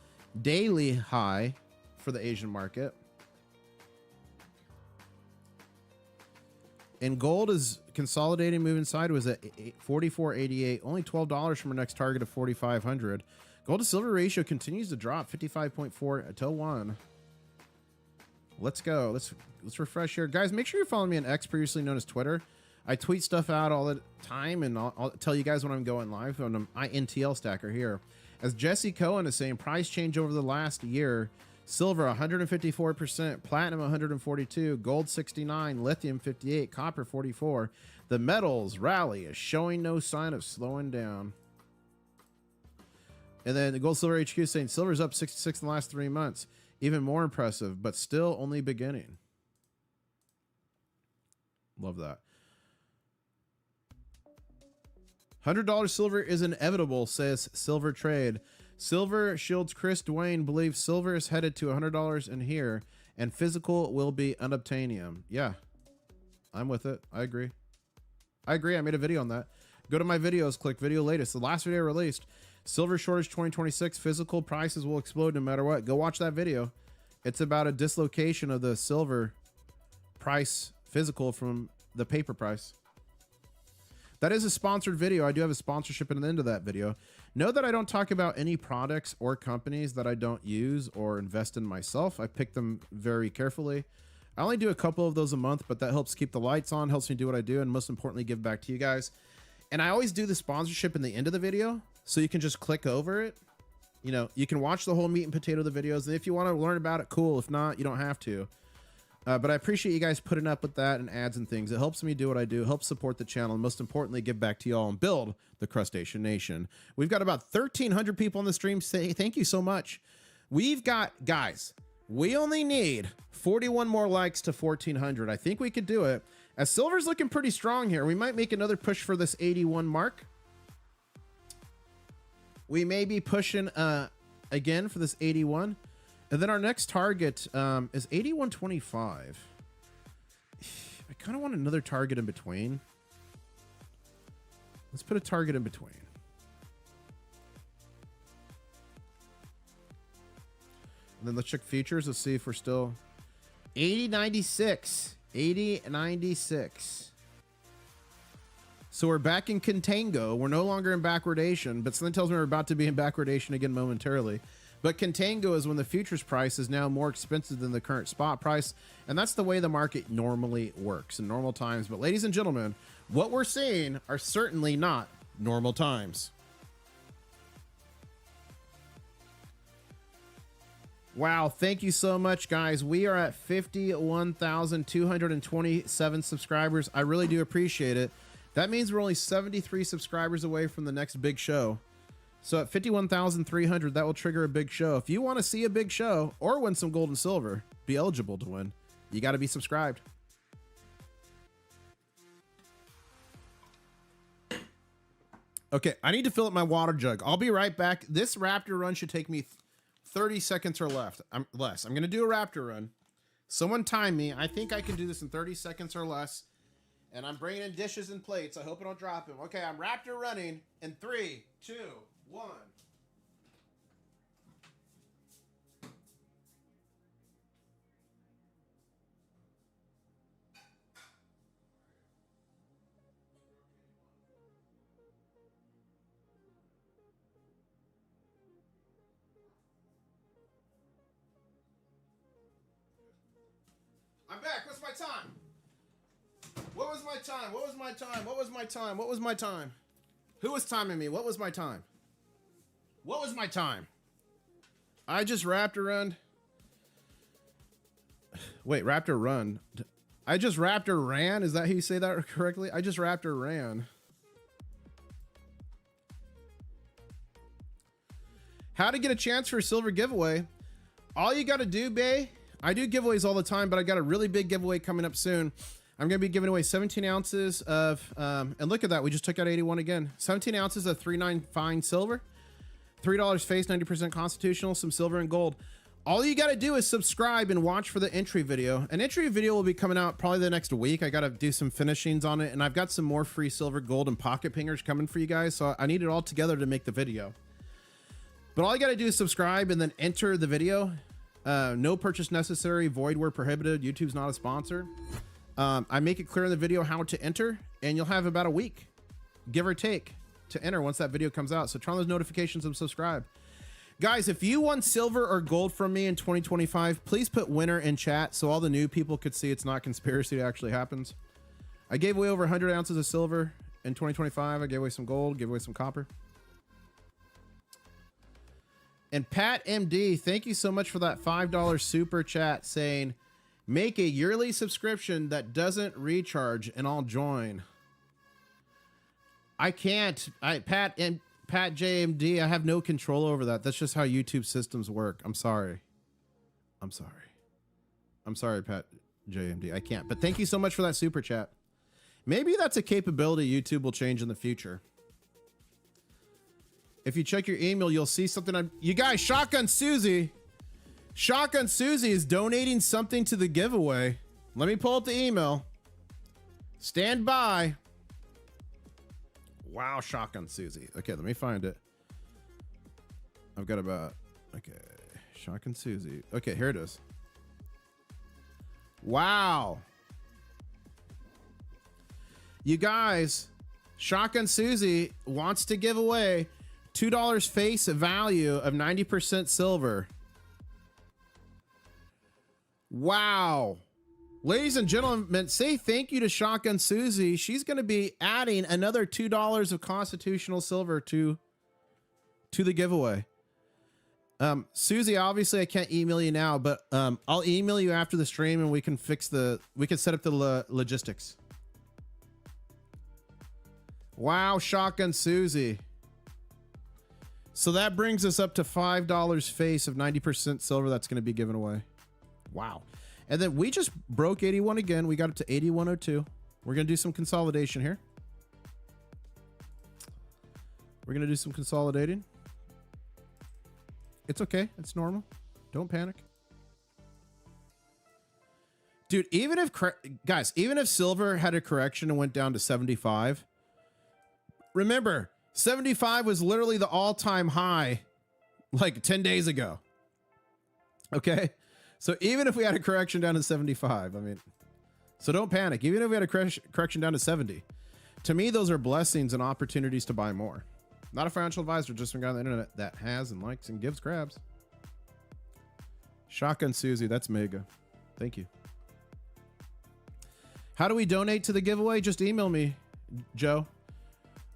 daily high for the Asian market. And gold is consolidating, moving sideways at 44.88. Only $12 from our next target of 4,500. Gold to silver ratio continues to drop, 55.4 to 1. Let's go. Let's refresh here. Guys, make sure you're following me on X, previously known as Twitter. I tweet stuff out all the time, and I'll tell you guys when I'm going live on Intl-Stacker here. As Jesse Cohen is saying, price change over the last year. Silver 154%, platinum 142, gold 69, lithium 58, copper 44. The metals rally is showing no sign of slowing down. And then the gold silver HQ saying silver's up 66 in the last 3 months. Even more impressive, but still only beginning. Love that. $100 silver is inevitable, says Silver Trade. Silver Shields Chris Dwayne believes silver is headed to $100 in here, and physical will be unobtainium. Yeah, I'm with it. I agree. I made a video on that. Go to my videos, click video latest. The last video I released, silver shortage 2026, physical prices will explode no matter what. Go watch that video. It's about a dislocation of the silver price physical from the paper price. That is a sponsored video. I do have a sponsorship at the end of that video. Know that I don't talk about any products or companies that I don't use or invest in myself. I pick them very carefully. I only do a couple of those a month, but that helps keep the lights on, helps me do what I do, and most importantly, give back to you guys. And I always do the sponsorship in the end of the video, so you can just click over it. You know, you can watch the whole meat and potato of the videos, and if you want to learn about it, cool. If not, you don't have to. But I appreciate you guys putting up with that and ads and things. It helps me do what I do, helps support the channel, and most importantly, give back to y'all and build the Crustacean Nation. We've got about 1,300 people on the stream. Say thank you so much. We've got, guys, we only need 41 more likes to 1,400. I think we could do it. As silver's looking pretty strong here, we might make another push for this 81 mark. We may be pushing again for this 81. And then our next target is 81.25. I kind of want another target in between. Let's put a target in between. And then let's check futures. Let's see if we're still 80.96. 80.96. So we're back in contango. We're no longer in backwardation, but something tells me we're about to be in backwardation again momentarily. But contango is when the futures price is now more expensive than the current spot price. And that's the way the market normally works in normal times. But ladies and gentlemen, what we're seeing are certainly not normal times. Wow, thank you so much, guys. We are at 51,227 subscribers. I really do appreciate it. That means we're only 73 subscribers away from the next big show. So at 51,300, that will trigger a big show. If you want to see a big show or win some gold and silver, be eligible to win, you got to be subscribed. Okay, I need to fill up my water jug. I'll be right back. This Raptor run should take me 30 seconds or less. I'm going to do a Raptor run. Someone time me. I think I can do this in 30 seconds or less. And I'm bringing in dishes and plates. I hope I don't drop them. Okay, I'm Raptor running in 3, 2, 1. I'm back. What's my time? What was my time? What was my time? What was my time? What was my time? Who was timing me? What was my time? What was my time? I just Raptor run. Wait, Raptor run. I just Raptor ran? Is that how you say that correctly? I just Raptor ran. How to get a chance for a silver giveaway? All you got to do, bae. I do giveaways all the time, but I got a really big giveaway coming up soon. I'm going to be giving away 17 ounces of, and look at that. We just took out 81 again. 17 ounces of 3.9 fine silver, $3 face, 90% constitutional, some silver and gold. All you got to do is subscribe and watch for the entry video. An entry video will be coming out probably the next week. I got to do some finishings on it, and I've got some more free silver, gold, and pocket pingers coming for you guys. So I need it all together to make the video. But all you got to do is subscribe and then enter the video. No purchase necessary, void where prohibited. YouTube's not a sponsor. I make it clear in the video how to enter, and you'll have about a week, give or take, to enter once that video comes out. So turn on those notifications and subscribe. Guys, if you won silver or gold from me in 2025, please put winner in chat so all the new people could see it's not conspiracy, it actually happens. I gave away over 100 ounces of silver in 2025. I gave away some gold, gave away some copper. And Pat MD, thank you so much for that $5 super chat saying, make a yearly subscription that doesn't recharge and I'll join. I can't. Pat JMD, I have no control over that. That's just how YouTube systems work. I'm sorry. I'm sorry. I'm sorry, Pat JMD. I can't. But thank you so much for that super chat. Maybe that's a capability YouTube will change in the future. If you check your email, you'll see something. You guys, Shotgun Susie is donating something to the giveaway. Let me pull up the email. Stand by. Wow, Shotgun Susie. Okay, let me find it. I've got about, okay, Shotgun Susie. Okay, here it is. Wow. You guys, Shotgun Susie wants to give away $2 face value of 90% silver. Wow. Ladies and gentlemen, say thank you to Shotgun Susie. She's going to be adding another $2 of constitutional silver to the giveaway. Susie, obviously I can't email you now, but I'll email you after the stream and we can set up the logistics. Wow, Shotgun Susie. So that brings us up to $5 face of 90% silver that's going to be given away. Wow. And then we just broke 81 again. We got up to 81.02. We're going to do some consolidation here. We're going to do some consolidating. It's okay. It's normal. Don't panic. Dude, even if silver had a correction and went down to 75, remember, 75 was literally the all-time high like 10 days ago. Okay? So even if we had a correction down to 75, I mean, so don't panic. Even if we had a correction down to 70, to me, those are blessings and opportunities to buy more. Not a financial advisor, just some guy on the internet that has and likes and gives grabs. Shotgun Susie, that's mega. Thank you. How do we donate to the giveaway? Just email me, Joe.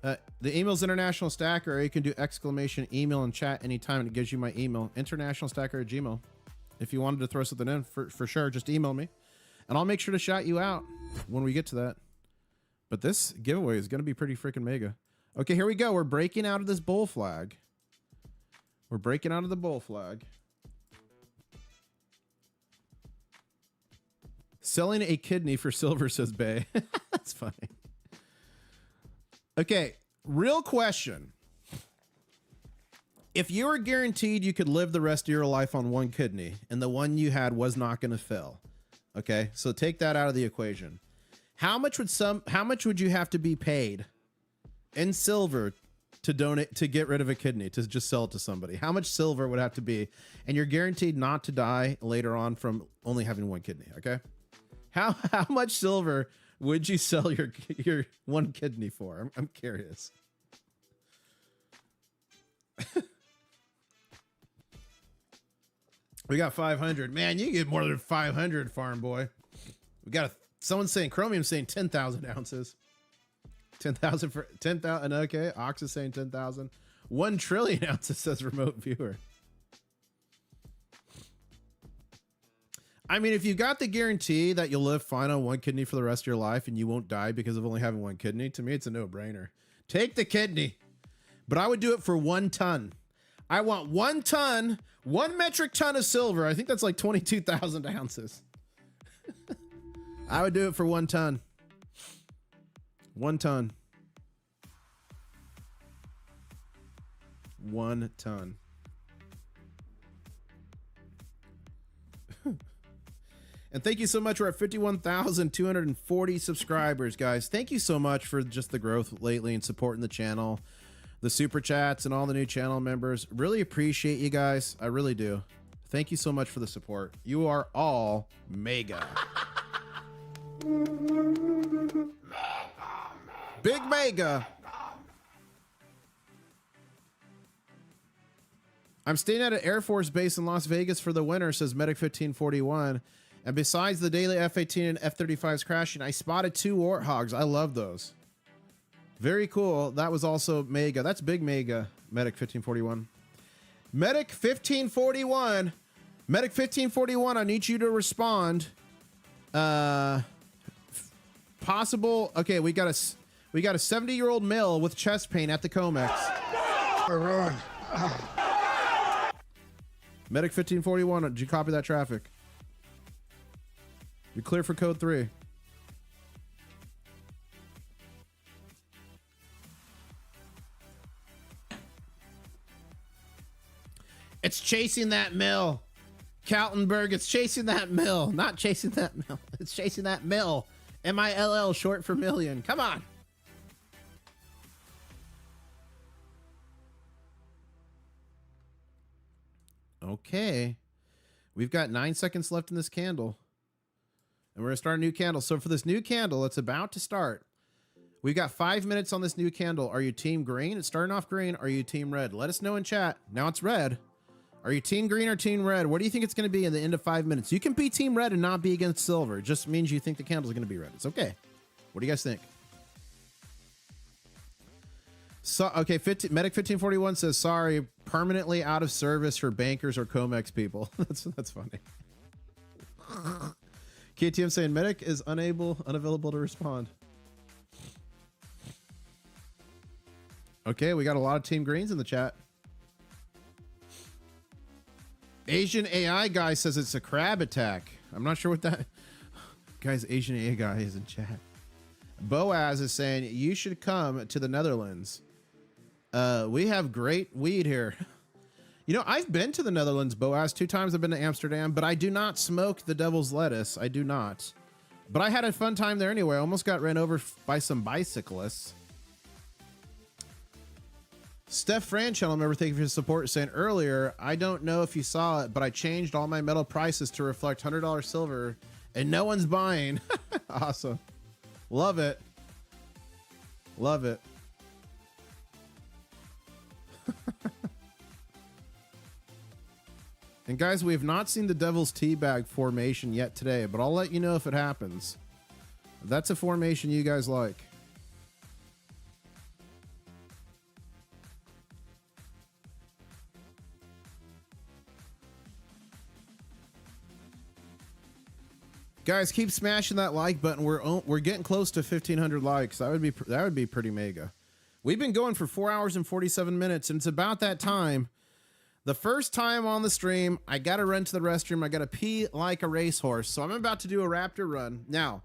The email's International Stacker, or you can do exclamation email and chat anytime, and it gives you my email, internationalstacker@gmail. If you wanted to throw something in, for sure, just email me, and I'll make sure to shout you out when we get to that. But this giveaway is going to be pretty freaking mega. Okay, here we go. We're breaking out of this bull flag. We're breaking out of the bull flag. Selling a kidney for silver, says Bay. That's funny. Okay, real question. If you were guaranteed you could live the rest of your life on one kidney and the one you had was not going to fail, okay, so take that out of the equation. How much would you have to be paid in silver to donate, to get rid of a kidney, to just sell it to somebody? How much silver would have to be? And you're guaranteed not to die later on from only having one kidney, okay? How much silver would you sell your one kidney for? I'm curious. We got 500. Man, you get more than 500, farm boy. We got someone's saying, Chromium saying 10,000 ounces. 10,000 for 10,000. Okay, Ox is saying 10,000. 1 trillion ounces, says remote viewer. I mean, if you got the guarantee that you'll live fine on one kidney for the rest of your life and you won't die because of only having one kidney, to me, it's a no-brainer. Take the kidney. But I would do it for 1 ton. I want 1 ton, 1 metric ton of silver. I think that's like 22,000 ounces. I would do it for 1 ton. 1 ton. 1 ton. And thank you so much. We're at 51,240 subscribers, guys. Thank you so much for just the growth lately and supporting the channel, the super chats, and all the new channel members. Really appreciate you guys. I really do. Thank you so much for the support. You are all mega. Big mega. I'm staying at an Air Force base in Las Vegas for the winter, says Medic 1541. And besides the daily F-18 and F-35s crashing, I spotted 2 warthogs. I love those. Very cool. That was also mega. That's big mega, Medic 1541. Medic 1541. Medic 1541, I need you to respond. Possible. Okay, we got a 70-year-old male with chest pain at the COMEX. Run. Medic 1541, did you copy that traffic? You're clear for code 3. It's chasing that mill. Kaltenberg, it's chasing that mill. Not chasing that mill. It's chasing that mill. M-I-L-L, short for million. Come on. Okay. We've got 9 seconds left in this candle. And we're going to start a new candle. So for this new candle, it's about to start. We've got 5 minutes on this new candle. Are you team green? It's starting off green. Are you team red? Let us know in chat. Now it's red. Are you team green or team red? What do you think it's going to be in the end of 5 minutes? You can be team red and not be against silver. It just means you think the candle's going to be red. It's okay. What do you guys think? So, okay, Medic 1541 says, sorry, permanently out of service for bankers or COMEX people. That's funny. KTM saying Medic is unavailable to respond. Okay, we got a lot of team greens in the chat. Asian AI guy says it's a crab attack. I'm not sure what that... Guys, Asian AI guy is in chat. Boaz is saying, you should come to the Netherlands. We have great weed here. You know, I've been to the Netherlands, Boaz. 2 times I've been to Amsterdam, but I do not smoke the devil's lettuce. I do not. But I had a fun time there anyway. I almost got ran over by some bicyclists. Steph Fran, channel member, thank you for your support, saying earlier, I don't know if you saw it, but I changed all my metal prices to reflect $100 silver, and no one's buying. Awesome. Love it. Love it. And guys, we have not seen the Devil's Teabag formation yet today, but I'll let you know if it happens. That's a formation you guys like. Guys, keep smashing that like button. We're getting close to 1,500 likes. That would be pretty mega. We've been going for 4 hours and 47 minutes, and it's about that time. The first time on the stream, I got to run to the restroom. I got to pee like a racehorse. So I'm about to do a raptor run. Now,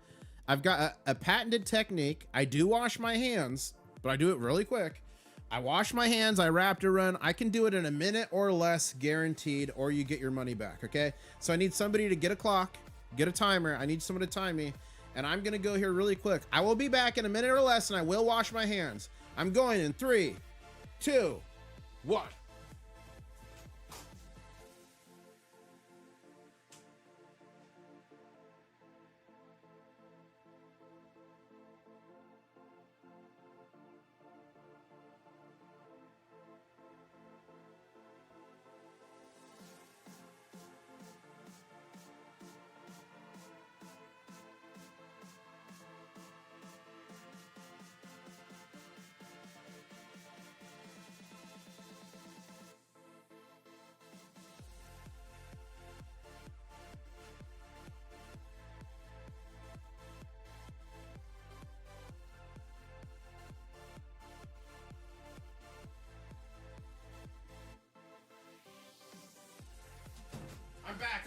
I've got a patented technique. I do wash my hands, but I do it really quick. I wash my hands, I raptor run. I can do it in a minute or less, guaranteed, or you get your money back, okay? So I need somebody to get a clock, get a timer. I need someone to time me, and I'm going to go here really quick. I will be back in a minute or less, and I will wash my hands. I'm going in 3, 2, 1.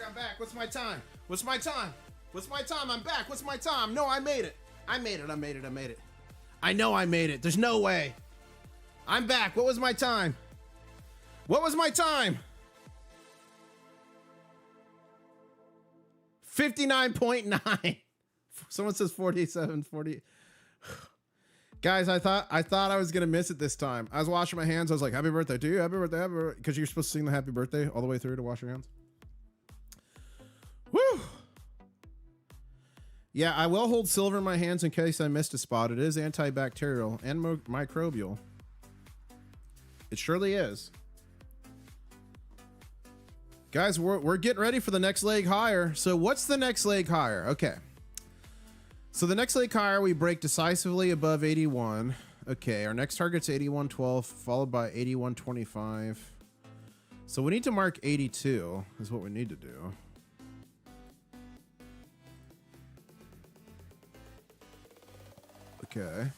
I'm back. What's my time? What's my time? What's my time? I'm back. What's my time? No, I made it. I made it. I know I made it. There's no way. I'm back. What was my time? What was my time? 59.9. Someone says 47, 40. Guys, I thought I was gonna miss it this time. I was washing my hands. I was like, happy birthday to you. Happy birthday, happy birthday. Because you're supposed to sing the happy birthday all the way through to wash your hands. Woo! Yeah, I will hold silver in my hands in case I missed a spot. It is antibacterial and microbial. It surely is. Guys, we're getting ready for the next leg higher. So what's the next leg higher? Okay. So the next leg higher, we break decisively above 81. Okay, our next target's 81.12, followed by 81.25. So we need to mark 82 is what we need to do. Okay.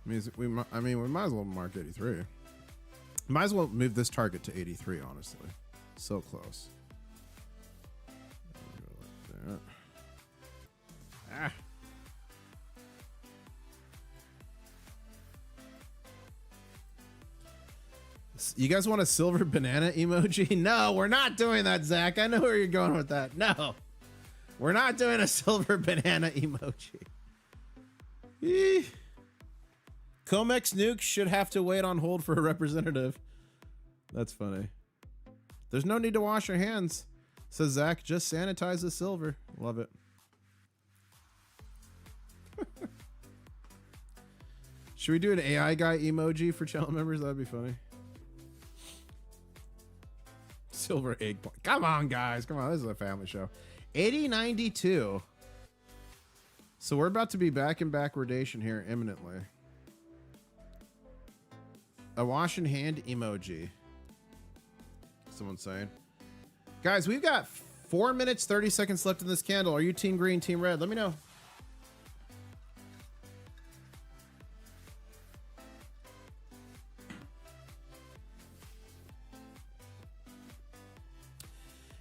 I mean, we might as well mark 83. Might as well move this target to 83, honestly. So close. Like that. Ah. You guys want a silver banana emoji? No, we're not doing that, Zach. I know where you're going with that. No, we're not doing a silver banana emoji. Eeh. COMEX nukes should have to wait on hold for a representative. That's funny. There's no need to wash your hands, says Zach. Just sanitize the silver. Love it. Should we do an AI guy emoji for channel members? That'd be funny. Silver eggplant. Come on, guys. Come on. This is a family show. 80.92. So we're about to be back in backwardation here imminently. A wash in hand emoji. Someone's saying. Guys, we've got 4 minutes, 30 seconds left in this candle. Are you team green, team red? Let me know.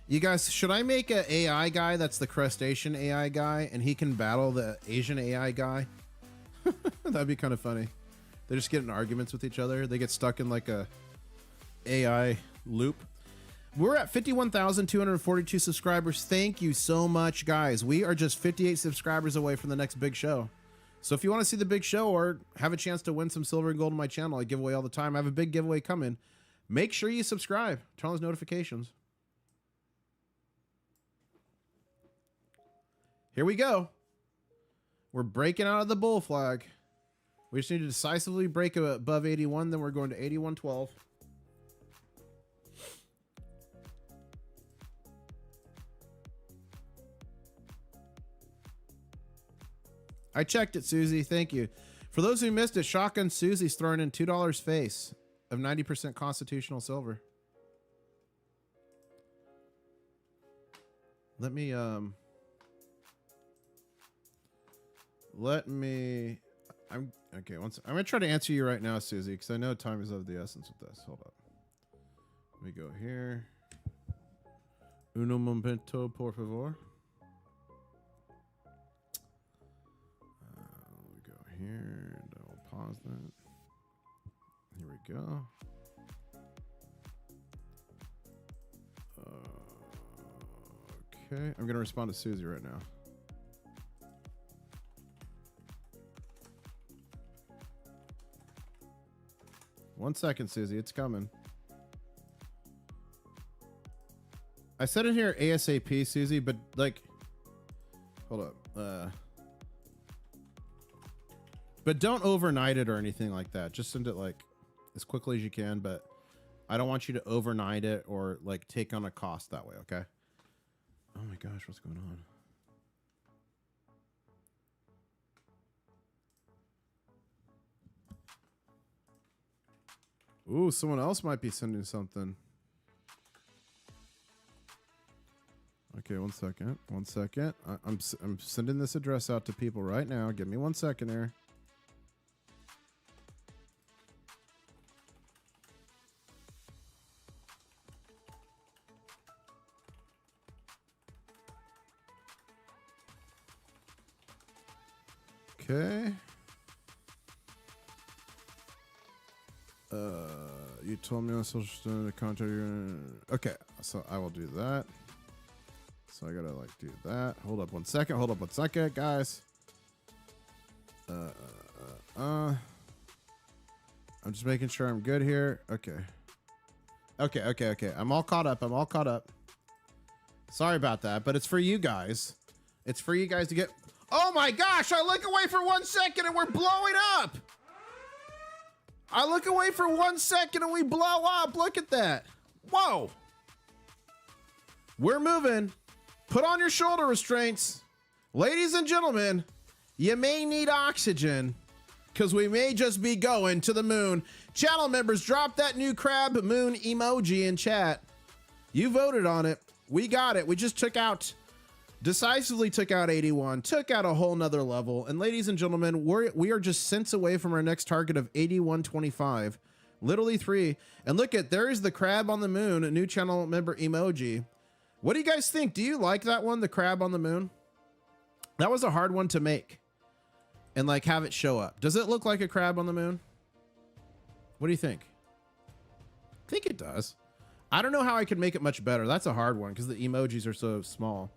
You guys, should I make an AI guy that's the crustacean AI guy and he can battle the Asian AI guy? That'd be kind of funny. They just get in arguments with each other. They get stuck in like a AI loop. We're at 51,242 subscribers. Thank you so much, guys. We are just 58 subscribers away from the next big show. So if you want to see the big show or have a chance to win some silver and gold on my channel, I give away all the time. I have a big giveaway coming. Make sure you subscribe. Turn on those notifications. Here we go. We're breaking out of the bull flag. We just need to decisively break above 81. Then we're going to 81.12. I checked it, Susie. Thank you. For those who missed it, Shotgun Susie's throwing in $2 face of 90% constitutional silver. Let me I'm okay. I'm gonna try to answer you right now, Susie, because I know time is of the essence with this. Hold up. Let me go here. Uno momento, por favor. Let me go here, and I'll pause that. Here we go. Okay, I'm gonna respond to Susie right now. One second, Susie. It's coming. I said in here ASAP, Susie, but like, hold up. But don't overnight it or anything like that. Just send it like as quickly as you can, but I don't want you to overnight it or like take on a cost that way, okay? Oh my gosh, what's going on? Ooh, someone else might be sending something. Okay, one second. One second. I'm sending this address out to people right now. Give me 1 second here. Okay. You told me on social to contact you. Okay, so I will do that. So I gotta like do that. Hold up 1 second. Hold up 1 second, guys. I'm just making sure I'm good here. Okay. Okay. I'm all caught up. I'm all caught up. Sorry about that, but it's for you guys. It's for you guys to get. Oh my gosh! I look away for 1 second and we're blowing up. I look away for 1 second and we blow up. Look at that. Whoa. We're moving. Put on your shoulder restraints. Ladies and gentlemen, you may need oxygen because we may just be going to the moon. Channel members, drop that new crab moon emoji in chat. You voted on it. We got it. We just decisively took out 81, took out a whole nother level. And ladies and gentlemen, we are just cents away from our next target of 81.25. Literally 3. And look at, there's the crab on the moon, a new channel member emoji. What do you guys think? Do you like that one, the crab on the moon? That was a hard one to make and like have it show up. Does it look like a crab on the moon? What do you think? I think it does. I don't know how I could make it much better. That's a hard one because the emojis are so small.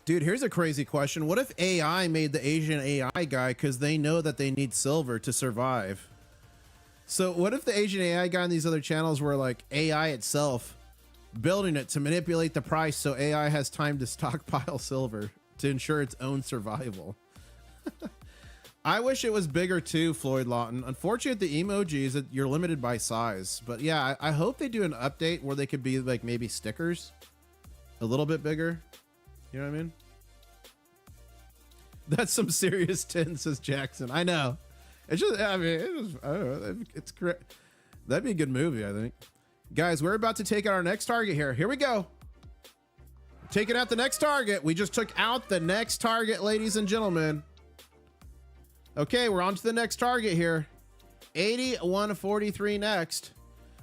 Dude, here's a crazy question. What if AI made the Asian AI guy because they know that they need silver to survive? So what if the Asian AI guy on these other channels were like AI itself, building it to manipulate the price so AI has time to stockpile silver to ensure its own survival? I wish it was bigger too, Floyd Lawton. Unfortunately, the emojis, you're limited by size. But yeah, I hope they do an update where they could be like maybe stickers a little bit bigger. You know what I mean? That's some serious tin, says Jackson. I know. It's just, I mean, I don't know. It's correct. That'd be a good movie, I think. Guys, we're about to take out our next target here. Here we go. Taking out the next target. We just took out the next target, ladies and gentlemen. Okay, we're on to the next target here. 81.43 next.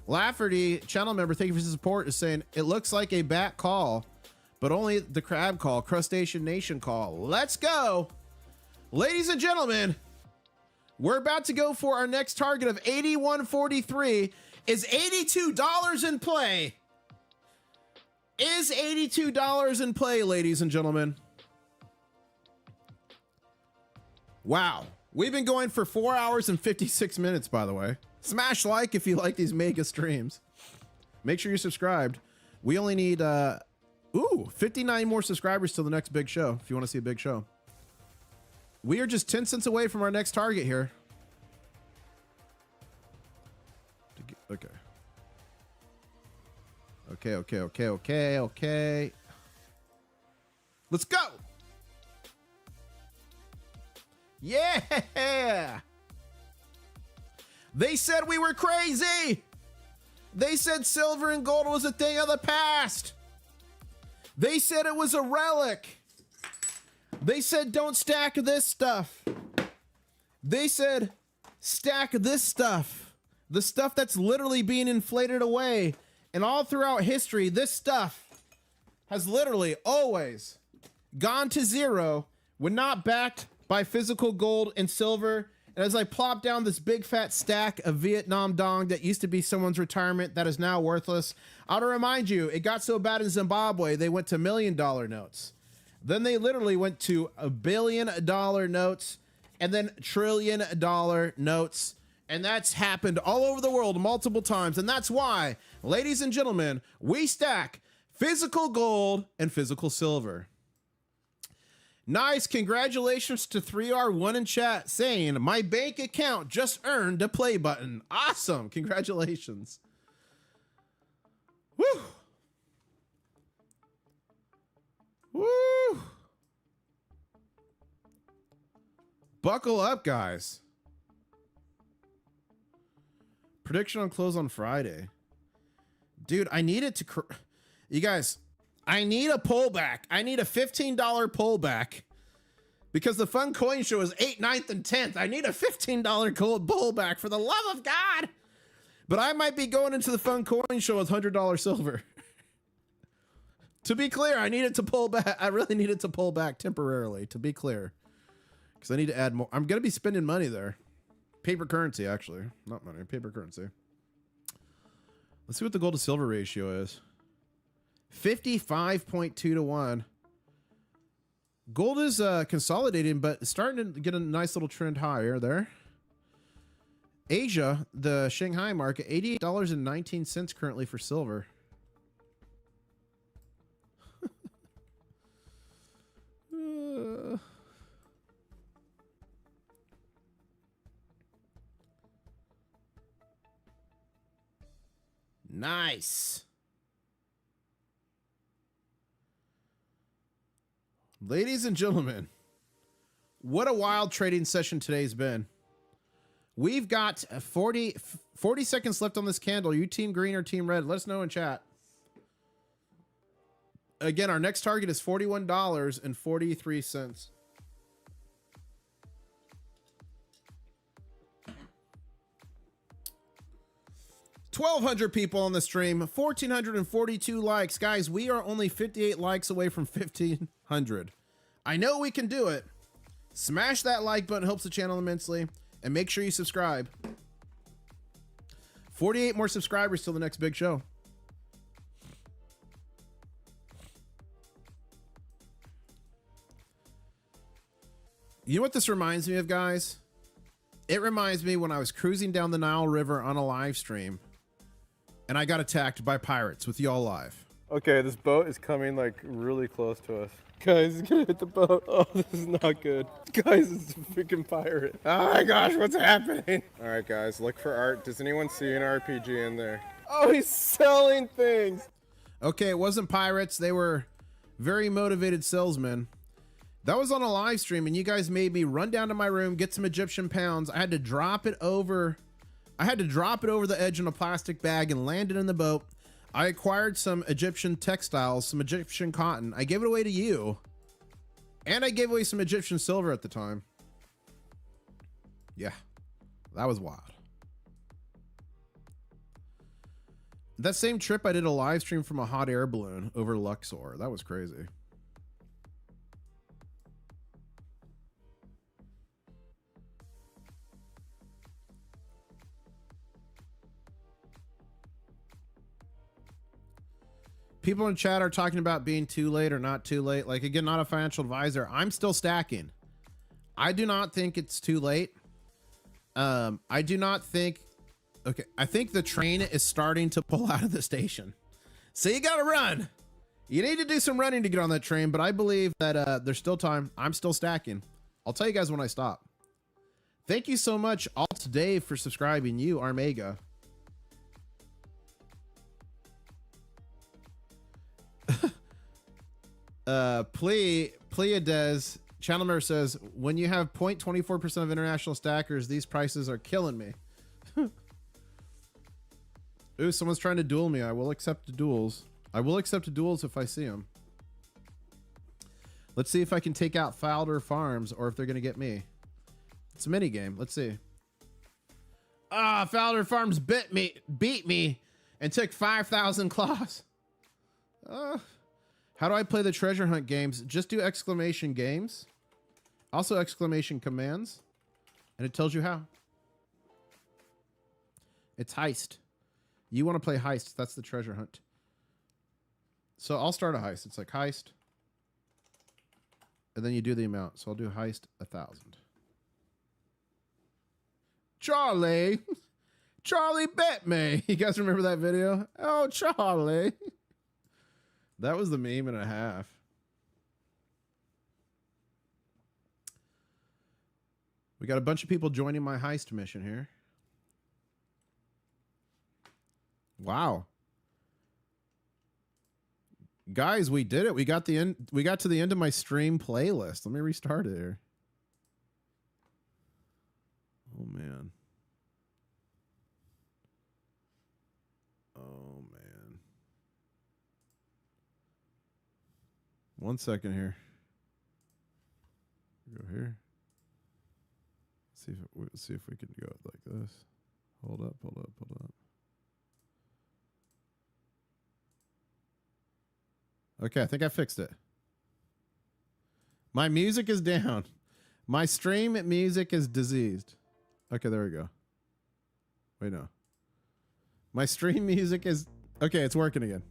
Lafferty, channel member, thank you for the support, is saying, it looks like a bat call, but only the crab call, Crustacean Nation call. Let's go. Ladies and gentlemen, we're about to go for our next target of 81.43. Is $82 in play? Is $82 in play, ladies and gentlemen? Wow. We've been going for 4 hours and 56 minutes, by the way. Smash like if you like these mega streams. Make sure you're subscribed. We only need 59 more subscribers till the next big show, if you want to see a big show. We are just 10 cents away from our next target here. Okay. Okay. Let's go. Yeah. They said we were crazy. They said silver and gold was a thing of the past. They said it was a relic. They said don't stack this stuff. They said stack this stuff. The stuff that's literally being inflated away. And all throughout history, this stuff has literally always gone to zero when not backed by physical gold and silver. And as I plop down this big fat stack of Vietnam dong that used to be someone's retirement that is now worthless, I want to remind you, it got so bad in Zimbabwe, they went to $1 million notes. Then they literally went to $1 billion notes and then $1 trillion notes. And that's happened all over the world multiple times. And that's why, ladies and gentlemen, we stack physical gold and physical silver. Nice. Congratulations to 3R1 in chat saying my bank account just earned a play button. Awesome. Congratulations. Woo. Woo. Buckle up, guys. Prediction on close on Friday. Dude, I need it to... You guys, I need a pullback. I need a $15 pullback. Because the Fun Coin Show is 8th, 9th, and 10th. I need a $15 gold pullback for the love of God. But I might be going into the Fun Coin Show with $100 silver. To be clear, I need it to pull back. I really need it to pull back temporarily, to be clear. Because I need to add more. I'm going to be spending money there. Paper currency, actually. Not money, paper currency. Let's see what the gold to silver ratio is. 55.2 to 1. Gold is consolidating, but starting to get a nice little trend higher there. Asia, the Shanghai market, $88.19 currently for silver. Nice. Ladies and gentlemen, what a wild trading session today's been. We've got 40 seconds left on this candle. You team green or team red? Let us know in chat. Again, our next target is $41.43. 1,200 people on the stream, 1,442 likes. Guys, we are only 58 likes away from 1,500. I know we can do it. Smash that like button, helps the channel immensely. And make sure you subscribe. 48 more subscribers till the next big show. You know what this reminds me of, guys? It reminds me when I was cruising down the Nile River on a live stream and I got attacked by pirates with y'all live. Okay, this boat is coming like really close to us. Guys, it's gonna hit the boat. Oh, this is not good. Guys, it's a freaking pirate. Oh my gosh, what's happening? All right, guys, look for art. Does anyone see an RPG in there? Oh, he's selling things. Okay, it wasn't pirates. They were very motivated salesmen. That was on a live stream, and you guys made me run down to my room, get some Egyptian pounds. I had to drop it over the edge in a plastic bag and land it in the boat. I acquired some Egyptian textiles, some Egyptian cotton. I gave it away to you. And I gave away some Egyptian silver at the time. Yeah, that was wild. That same trip, I did a live stream from a hot air balloon over Luxor. That was crazy. People in chat are talking about being too late or not too late. Like, again, not a financial advisor. I'm still stacking. I do not think it's too late. I do not think... Okay, I think the train is starting to pull out of the station. So you gotta run. You need to do some running to get on that train, but I believe that there's still time. I'm still stacking. I'll tell you guys when I stop. Thank you so much, Alt Dave, for subscribing. You, Armega. Pleiades channel member says, when you have 0.24% of international stackers, these prices are killing me. Ooh, someone's trying to duel me. I will accept duels. I will accept duels if I see them. Let's see if I can take out Fowler Farms or if they're going to get me. It's a mini game. Let's see. Ah, Fowler Farms beat me and took 5,000 claws. How do I play the treasure hunt games? Just do exclamation games. Also exclamation commands. And it tells you how. It's heist. You want to play heist. That's the treasure hunt. So I'll start a heist. It's like heist. And then you do the amount. So I'll do heist 1,000. Charlie. Charlie bet me. You guys remember that video? Oh, Charlie. That was the meme and a half. We got a bunch of people joining my heist mission here. Wow. Guys, we did it. We got to the end of my stream playlist. Let me restart it here. Oh man. Oh man. 1 second here. Go here. See if we can go like this. Hold up. Okay, I think I fixed it. My music is down. My stream music is diseased. Okay, there we go. Wait, no. My stream music is... Okay, it's working again.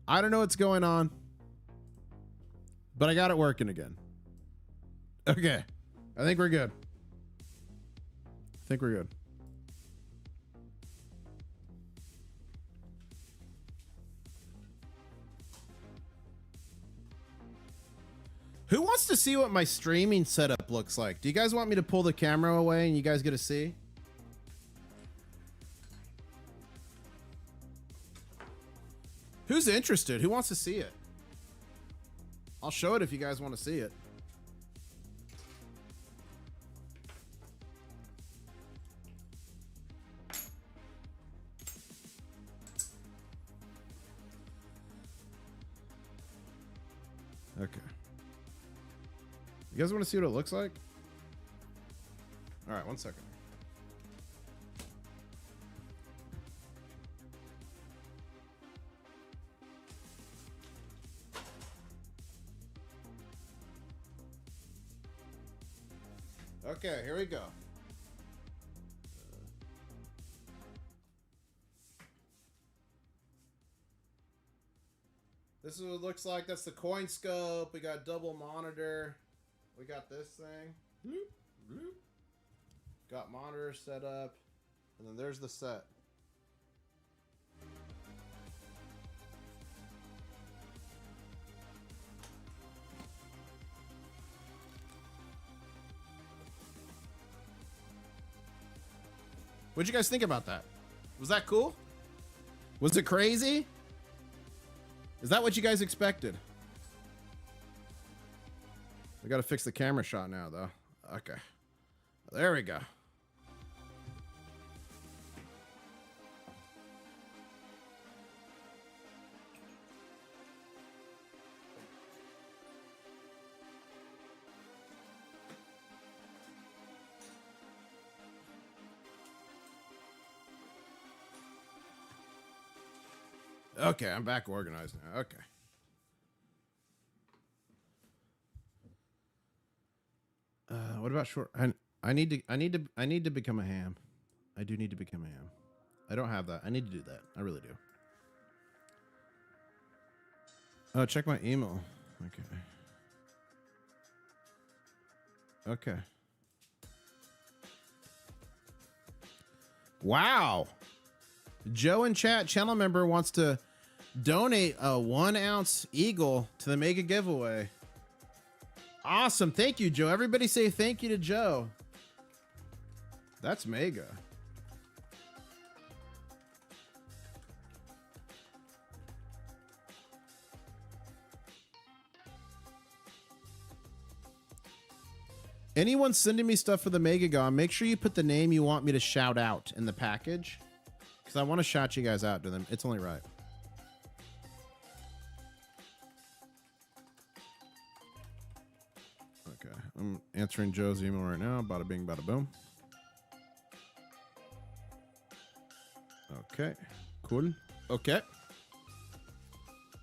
I don't know what's going on, but I got it working again. Okay. I think we're good. Who wants to see what my streaming setup looks like? Do you guys want me to pull the camera away and you guys get to see? Who's interested? Who wants to see it? I'll show it if you guys want to see it. Okay. You guys want to see what it looks like? All right, 1 second. Okay, here we go. This is what it looks like. That's the coin scope. We got double monitor. We got this thing. Bloop, bloop. Got monitor set up. And then there's the set. What'd you guys think about that? Was that cool? Was it crazy? Is that what you guys expected? We got to fix the camera shot now, though. Okay. There we go. Okay, I'm back organized now. Okay. What about short? I need to become a ham. I do need to become a ham. I don't have that. I need to do that. I really do. Oh, check my email. Okay. Okay. Wow. Joe in chat, channel member, wants to donate a 1 ounce eagle to the mega giveaway. Awesome. Thank you, Joe. Everybody say thank you to Joe. That's mega. Anyone sending me stuff for the Mega Gon, make sure you put the name you want me to shout out in the package. Because I want to shout you guys out to them. It's only right. Okay. I'm answering Joe's email right now. Bada bing, bada boom. Okay. Cool. Okay.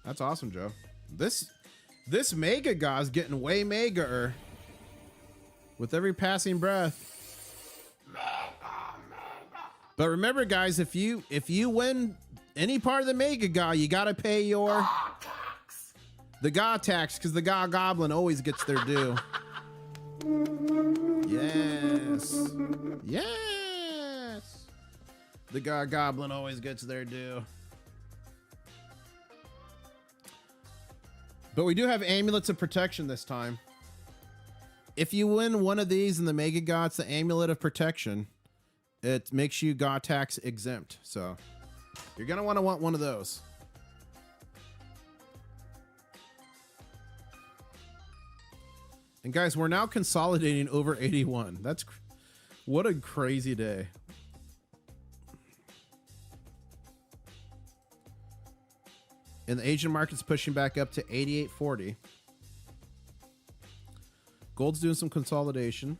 That's awesome, Joe. This Mega God's getting way mega-er with every passing breath. But remember, guys, if you win any part of the Mega God, you gotta pay your the God tax, because the God Goblin always gets their due. Yes. Yes. The God Goblin always gets their due. But we do have amulets of protection this time. If you win one of these in the Mega Gods, the amulet of protection, it makes you God tax exempt. So you're going to want one of those. And guys, we're now consolidating over 81. That's what a crazy day. And the Asian market's pushing back up to 88.40. Gold's doing some consolidation.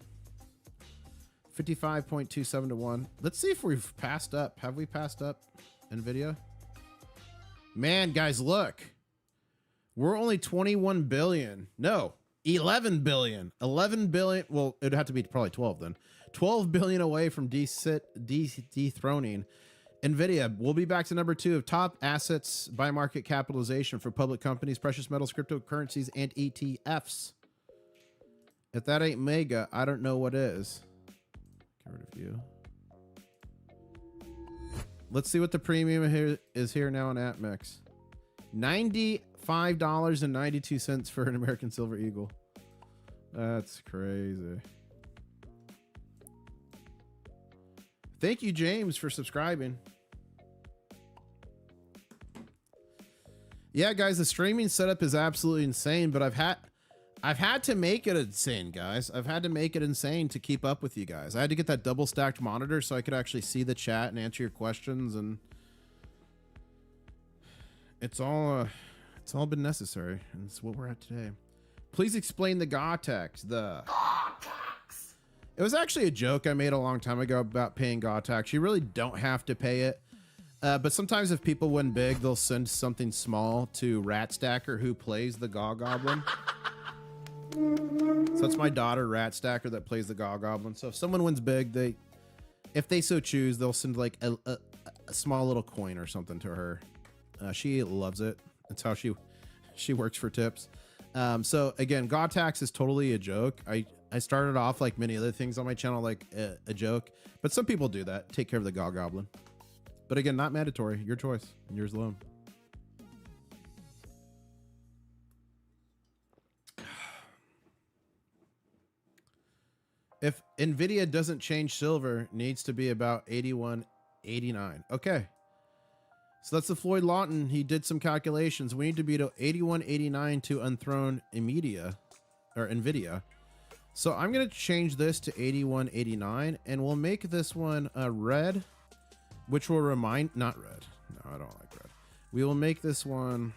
55.27 to 1. Let's see if we've passed up. Have we passed up Nvidia? Man, guys, look. We're only 21 billion. No, 11 billion. 11 billion. Well, it'd have to be probably 12 then. 12 billion away from dethroning Nvidia. We'll be back to number 2 of top assets by market capitalization for public companies, precious metals, cryptocurrencies, and ETFs. If that ain't mega, I don't know what is. Get rid of you. Let's see what the premium here is here now on ATMEX. $95.92 for an American Silver Eagle. That's crazy. Thank you, James, for subscribing. Yeah, guys, the streaming setup is absolutely insane, but I've had to make it insane, guys. I've had to make it insane to keep up with you guys. I had to get that double stacked monitor so I could actually see the chat and answer your questions, and it's all been necessary, and it's what we're at today. Please explain the GAW-tax. It was actually a joke I made a long time ago about paying GAW-tax. You really don't have to pay it. But sometimes if people win big, they'll send something small to Ratstacker, who plays the GAW Goblin. So it's my daughter, Ratstacker, that plays the GAW Goblin. So if someone wins big, if they so choose, they'll send like a small little coin or something to her. She loves it. That's how she works for tips. So again, GAW-tax is totally a joke. I started off like many other things on my channel, like a joke, but some people do that. Take care of the GAW Goblin. But again, not mandatory. Your choice and yours alone. If Nvidia doesn't change silver, needs to be about 81.89. Okay. So that's the Floyd Lawton. He did some calculations. We need to be to 81.89 to unthrone Nvidia. So I'm going to change this to 81.89, and we'll make this one red, which will remind, not red. No, I don't like red. We will make this one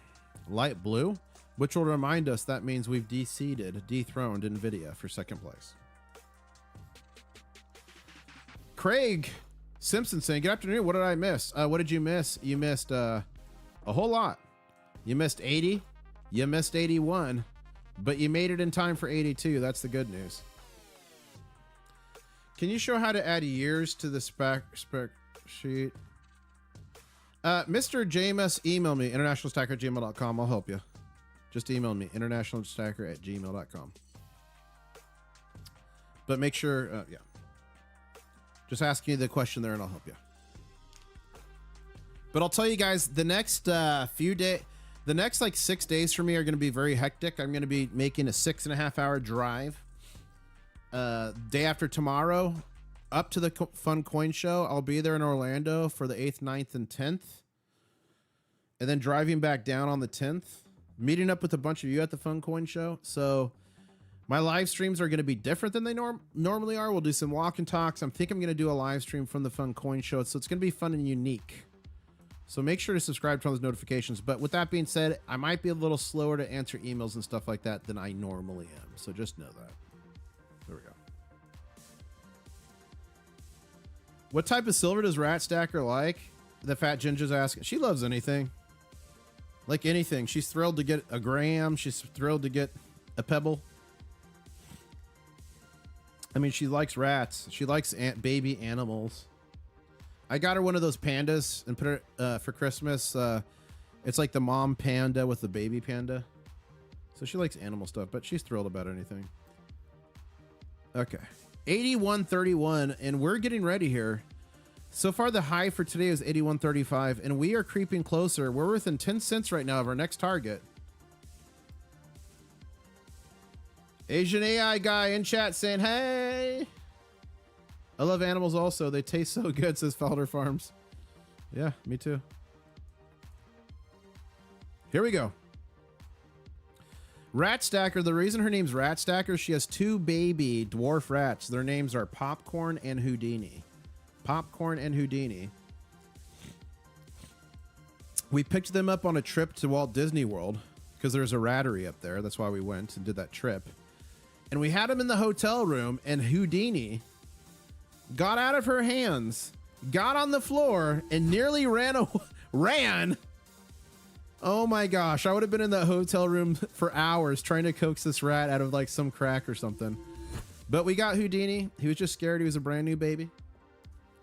light blue, which will remind us that means we've dethroned Nvidia for second place. Craig Simpson saying, good afternoon. What did I miss? What did you miss? You missed a whole lot. You missed 80. You missed 81. But you made it in time for 82. That's the good news. Can you show how to add years to the spec sheet? Mr. JMS, email me, internationalstacker@gmail.com. I'll help you. Just email me, internationalstacker@gmail.com. But make sure, yeah. Just ask me the question there and I'll help you. But I'll tell you guys, the next the next like 6 days for me are going to be very hectic. I'm going to be making a 6.5 hour drive. Day after tomorrow, up to the Fun Coin Show. I'll be there in Orlando for the 8th, 9th, and 10th. And then driving back down on the 10th. Meeting up with a bunch of you at the Fun Coin Show. So my live streams are going to be different than they normally are. We'll do some walk and talks. I think I'm going to do a live stream from the Fun Coin Show. So it's going to be fun and unique. So make sure to subscribe to all those notifications. But with that being said, I might be a little slower to answer emails and stuff like that than I normally am. So just know that. There we go. What type of silver does Ratstacker like? The Fat Ginger's asking. She loves anything. Like anything. She's thrilled to get a gram. She's thrilled to get a pebble. I mean, she likes rats. She likes baby animals. I got her one of those pandas and put her for Christmas. It's like the mom panda with the baby panda. So she likes animal stuff, but she's thrilled about anything. Okay. 81.31, and we're getting ready here. So far, the high for today is 81.35, and we are creeping closer. We're within 10 cents right now of our next target. Asian AI guy in chat saying, hey. I love animals also. They taste so good, says Felder Farms. Yeah, me too. Here we go. Ratstacker. The reason her name's Ratstacker, she has 2 baby dwarf rats. Their names are Popcorn and Houdini. Popcorn and Houdini. We picked them up on a trip to Walt Disney World because there's a rattery up there. That's why we went and did that trip. And we had them in the hotel room, and Houdini got out of her hands, got on the floor, and nearly ran. Oh my gosh, I would have been in that hotel room for hours trying to coax this rat out of like some crack or something. But we got Houdini. He was just scared. He was a brand new baby.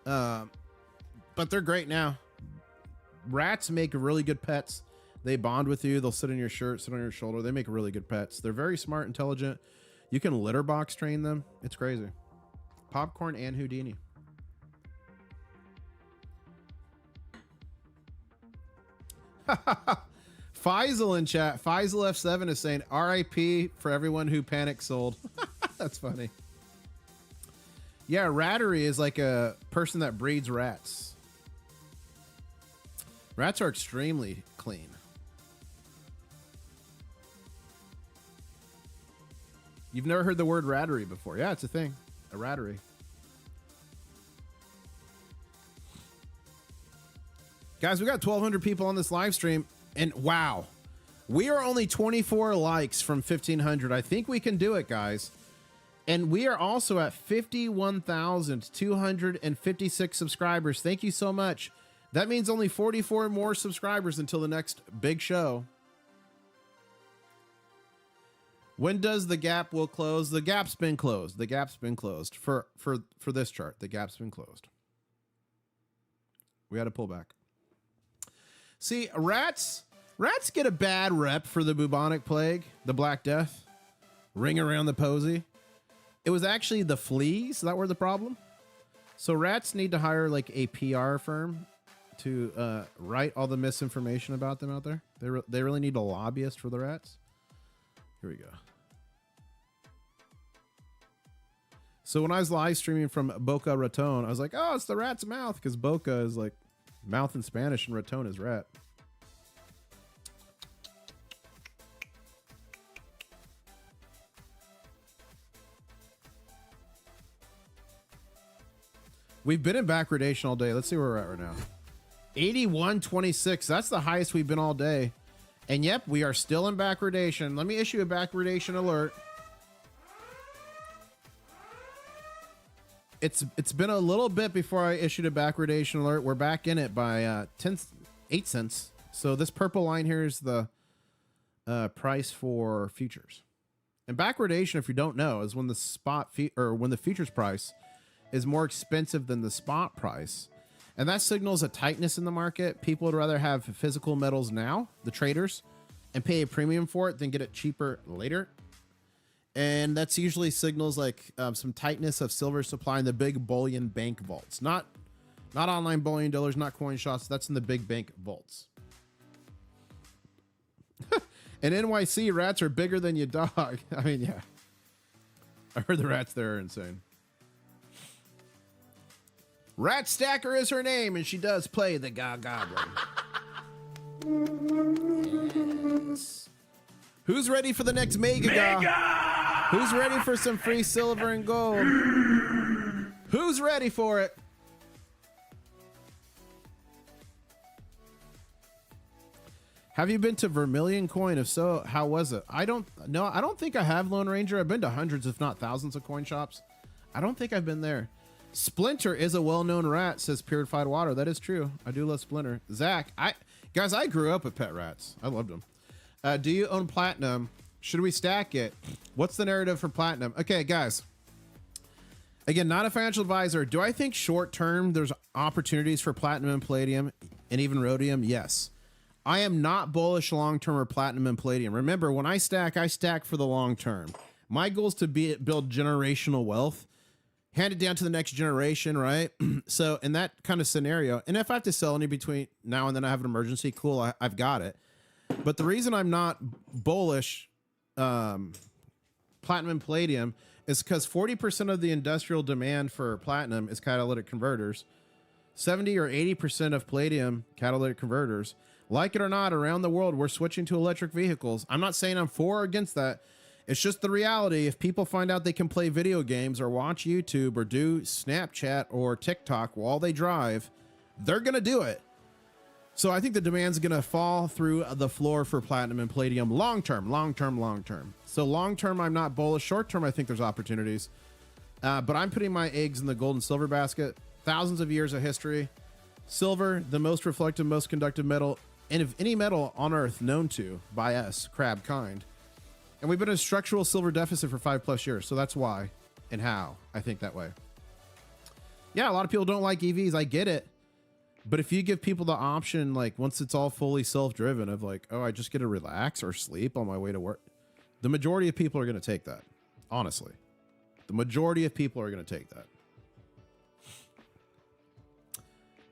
But they're great now. Rats make really good pets. They bond with you. They'll sit in your shirt, sit on your shoulder. They make really good pets. They're very smart, intelligent. You can litter box train them. It's crazy. Popcorn and Houdini. Faisal in chat. Faisal F7 is saying RIP for everyone who panic sold. That's funny. Yeah, rattery is like a person that breeds rats. Rats are extremely clean. You've never heard the word rattery before. Yeah, it's a thing. A rattery. Guys, we got 1,200 people on this live stream, and wow, we are only 24 likes from 1,500. I think we can do it, guys. And we are also at 51,256 subscribers. Thank you so much. That means only 44 more subscribers until the next big show. When does the gap will close? The gap's been closed. The gap's been closed for this chart. The gap's been closed. We had to pull back. See, rats get a bad rep for the bubonic plague, the Black Death, ring around the posy. It was actually the fleas that were the problem. So rats need to hire like a PR firm to write all the misinformation about them out there. They really need a lobbyist for the rats. Here we go. So when I was live streaming from Boca Raton, I was like, oh, it's the rat's mouth, because Boca is like mouth in Spanish and Raton is rat. We've been in backwardation all day. Let's see where we're at right now. 81.26. That's the highest we've been all day. And yep, we are still in backwardation. Let me issue a backwardation alert. It's been a little bit before I issued a backwardation alert. We're back in it by 8 cents. So this purple line here is the price for futures. And backwardation, if you don't know, is when the when the futures price is more expensive than the spot price. And that signals a tightness in the market. People would rather have physical metals now, the traders, and pay a premium for it than get it cheaper later. And that's usually signals like some tightness of silver supply in the big bullion bank vaults. Not online bullion dealers, not coin shops. That's in the big bank vaults. And NYC, rats are bigger than your dog. I mean, yeah. I heard the rats there are insane. Rat-Stacker is her name, and she does play the goblin. Yes. Who's ready for the next Mega? Who's ready for some free silver and gold? Who's ready for it? Have you been to Vermilion Coin? If so, how was it? I don't think I have, Lone Ranger. I've been to hundreds, if not thousands, of coin shops. I don't think I've been there. Splinter is a well-known rat, says Purified Water. That is true. I do love Splinter. Zach, I grew up with pet rats. I loved them. Do you own platinum? Should we stack it? What's the narrative for platinum? Okay, guys. Again, not a financial advisor. Do I think short-term there's opportunities for platinum and palladium and even rhodium? Yes. I am not bullish long-term or platinum and palladium. Remember, when I stack for the long term. My goal is to build generational wealth. Hand it down to the next generation, right? So in that kind of scenario, and if I have to sell any between now and then I have an emergency, cool, I've got it. But the reason I'm not bullish platinum and palladium is because 40% of the industrial demand for platinum is catalytic converters. 70 or 80% of palladium catalytic converters. Like it or not, around the world, we're switching to electric vehicles. I'm not saying I'm for or against that. It's just the reality. If people find out they can play video games or watch YouTube or do Snapchat or TikTok while they drive, they're going to do it. So I think the demand's going to fall through the floor for platinum and palladium long term. So long term, I'm not bullish. Short term, I think there's opportunities. But I'm putting my eggs in the gold and silver basket. Thousands of years of history. Silver, the most reflective, most conductive metal, and of any metal on Earth known to by us, crab kind. And we've been in a structural silver deficit for 5+ years. So that's why and how I think that way. Yeah, a lot of people don't like EVs. I get it. But if you give people the option, like once it's all fully self-driven of like, oh, I just get to relax or sleep on my way to work. The majority of people are going to take that. Honestly, the majority of people are going to take that.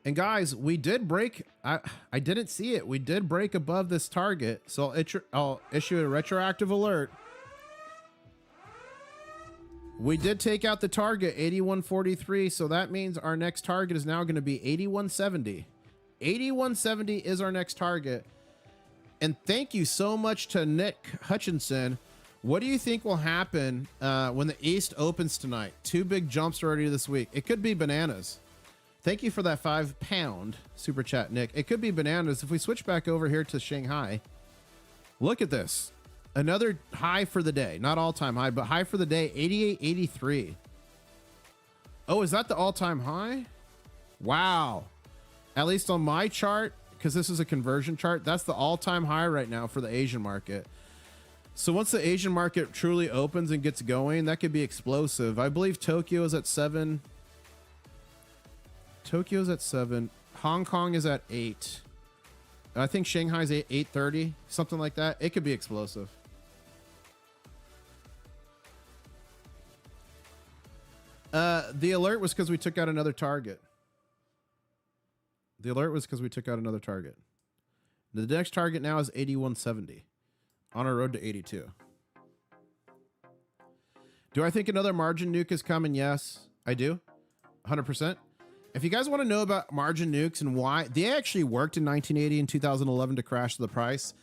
And guys, we did break. I didn't see it. We did break above this target. So I'll issue a retroactive alert. We did take out the target, 81.43. So that means our next target is now going to be 81.70. 81.70 is our next target. And thank you so much to Nick Hutchinson What do you think will happen when the East opens tonight? 2 big jumps already this week. It could be bananas. Thank you for that £5 super chat, Nick. It could be bananas. If we switch back over here to Shanghai, look at this. Another high for the day. Not all-time high, but high for the day, 88.83. Oh, is that the all-time high? Wow. At least on my chart, because this is a conversion chart, that's the all-time high right now for the Asian market. So once the Asian market truly opens and gets going, that could be explosive. I believe Tokyo is at 7. Tokyo's at 7. Hong Kong is at 8. I think Shanghai's 8:30, something like that. It could be explosive. The alert was because we took out another target. The alert was because we took out another target. The next target now is 81.70 on our road to 82. Do I think another margin nuke is coming? Yes, I do. 100%. If you guys want to know about margin nukes and why they actually worked in 1980 and 2011 to crash the price,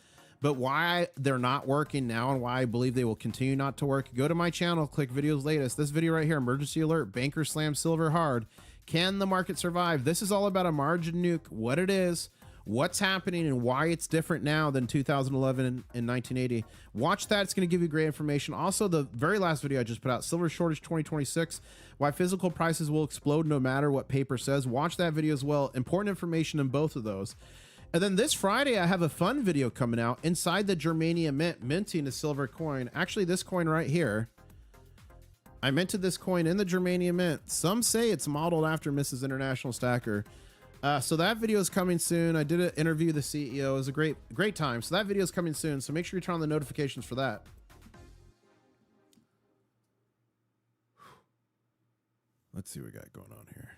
but why they're not working now and why I believe they will continue not to work, go to my channel, click videos latest. This video right here, emergency alert, banker slam silver hard. Can the market survive? This is all about a margin nuke, what it is, what's happening, and why it's different now than 2011 and 1980. Watch that. It's going to give you great information. Also, the very last video I just put out, Silver Shortage 2026, why physical prices will explode no matter what paper says. Watch that video as well. Important information in both of those. And then this Friday, I have a fun video coming out inside the Germania Mint, minting a silver coin. Actually, this coin right here. I minted this coin in the Germania Mint. Some say it's modeled after Mrs. International Stacker. So that video is coming soon. I did an interview with the CEO. It was a great time. So that video is coming soon. So make sure you turn on the notifications for that. Let's see what we got going on here.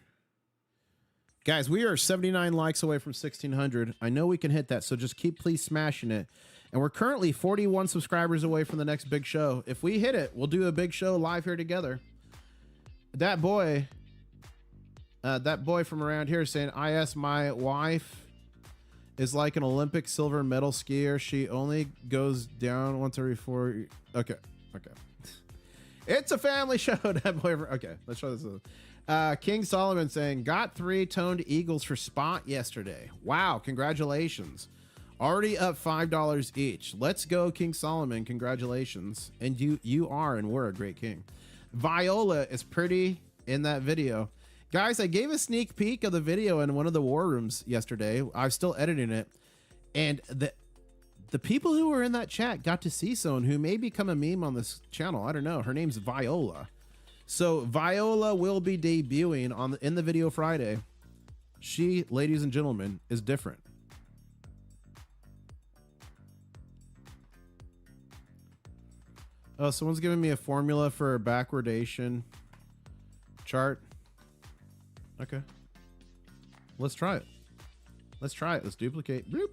Guys, we are 79 likes away from 1,600. I know we can hit that, so just please smashing it. And we're currently 41 subscribers away from the next big show. If we hit it, we'll do a big show live here together. That boy from around here is saying, IS, my wife is like an Olympic silver medal skier. She only goes down once every 4. Okay. It's a family show. That boy. Okay, let's show this. King Solomon saying, got 3 toned eagles for spot yesterday. Wow, congratulations. Already up $5 each. Let's go, King Solomon. Congratulations. And you are and were a great king. Viola is pretty in that video. Guys, I gave a sneak peek of the video in one of the war rooms yesterday. I'm still editing it. And the people who were in that chat got to see someone who may become a meme on this channel. I don't know. Her name's Viola. So Viola will be debuting in the video Friday. She, ladies and gentlemen, is different. Oh, someone's giving me a formula for a backwardation chart. Okay. Let's try it. Let's duplicate. Boop.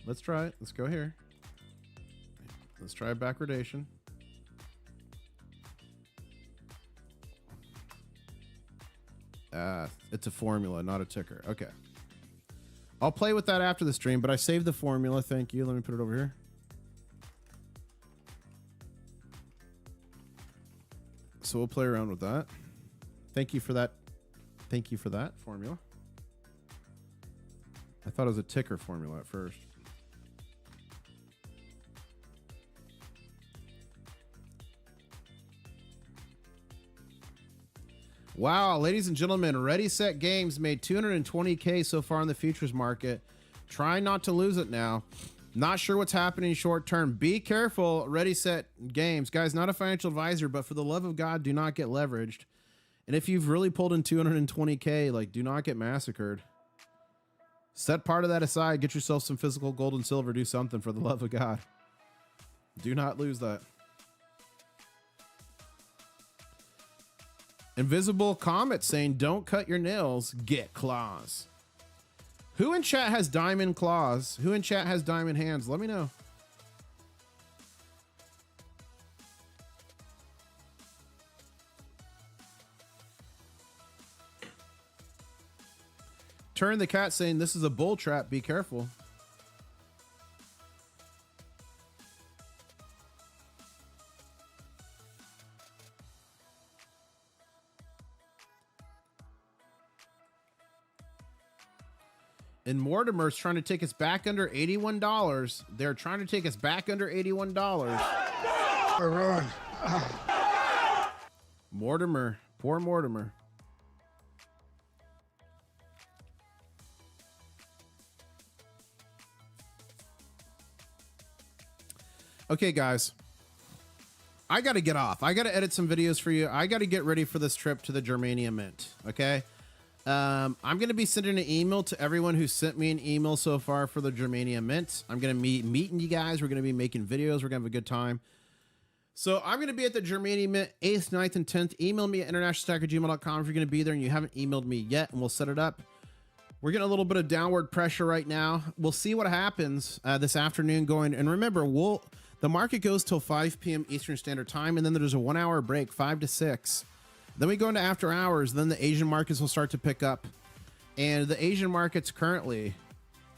Let's try it. Let's go here. Let's try backwardation. It's a formula, not a ticker. Okay. I'll play with that after the stream, but I saved the formula. Thank you. Let me put it over here. So we'll play around with that. Thank you for that. Thank you for that formula. I thought it was a ticker formula at first. Wow, ladies and gentlemen, Ready Set Games made 220K so far in the futures market. Try not to lose it now. Not sure what's happening short term. Be careful, Ready Set Games. Guys, not a financial advisor, but for the love of God, do not get leveraged. And if you've really pulled in 220K, like, do not get massacred. Set part of that aside. Get yourself some physical gold and silver. Do something for the love of God. Do not lose that. Invisible Comet saying, don't cut your nails, get claws. Who in chat has diamond claws? Who in chat has diamond hands? Let me know. Turn the Cat saying, this is a bull trap, be careful. And Mortimer's trying to take us back under $81. They're trying to take us back under $81. I run. Mortimer, poor Mortimer. Okay, guys, I got to get off. I got to edit some videos for you. I got to get ready for this trip to the Germania Mint. Okay. I'm going to be sending an email to everyone who sent me an email so far for the Germania Mint. I'm going to be meeting you guys. We're going to be making videos. We're going to have a good time. So I'm going to be at the Germania Mint 8th, 9th, and 10th. Email me at internationalstacker@gmail.com if you're going to be there and you haven't emailed me yet, and we'll set it up. We're getting a little bit of downward pressure right now. We'll see what happens this afternoon going. And remember, the market goes till 5 p.m. Eastern Standard Time, and then there's a 1 hour break, 5 to 6. Then we go into after hours. Then the Asian markets will start to pick up. And the Asian markets currently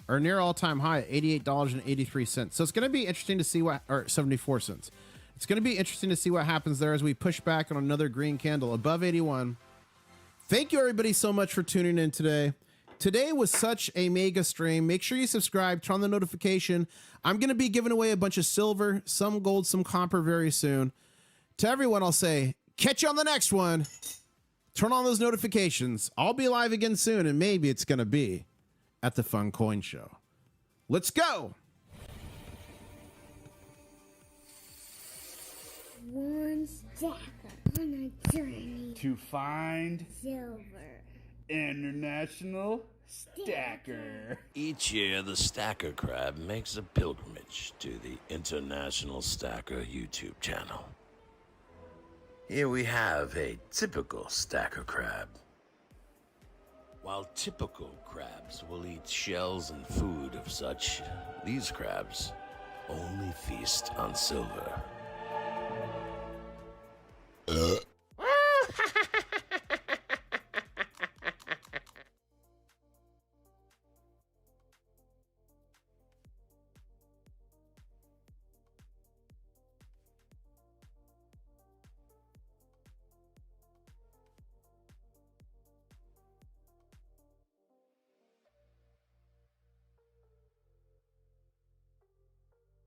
are near all-time high at $88.83. So it's going to be interesting to see or 74 cents. It's going to be interesting to see what happens there as we push back on another green candle above 81. Thank you, everybody, so much for tuning in today. Today was such a mega stream. Make sure you subscribe, turn on the notification. I'm going to be giving away a bunch of silver, some gold, some copper very soon. To everyone, I'll say, catch you on the next one. Turn on those notifications. I'll be live again soon, and maybe it's going to be at the Fun Coin Show. Let's go. One stacker on a journey To find silver. International Stacker. Each year, the Stacker Crab makes a pilgrimage to the International Stacker YouTube channel. Here we have a typical Stacker Crab. While typical crabs will eat shells and food of such, these crabs only feast on silver.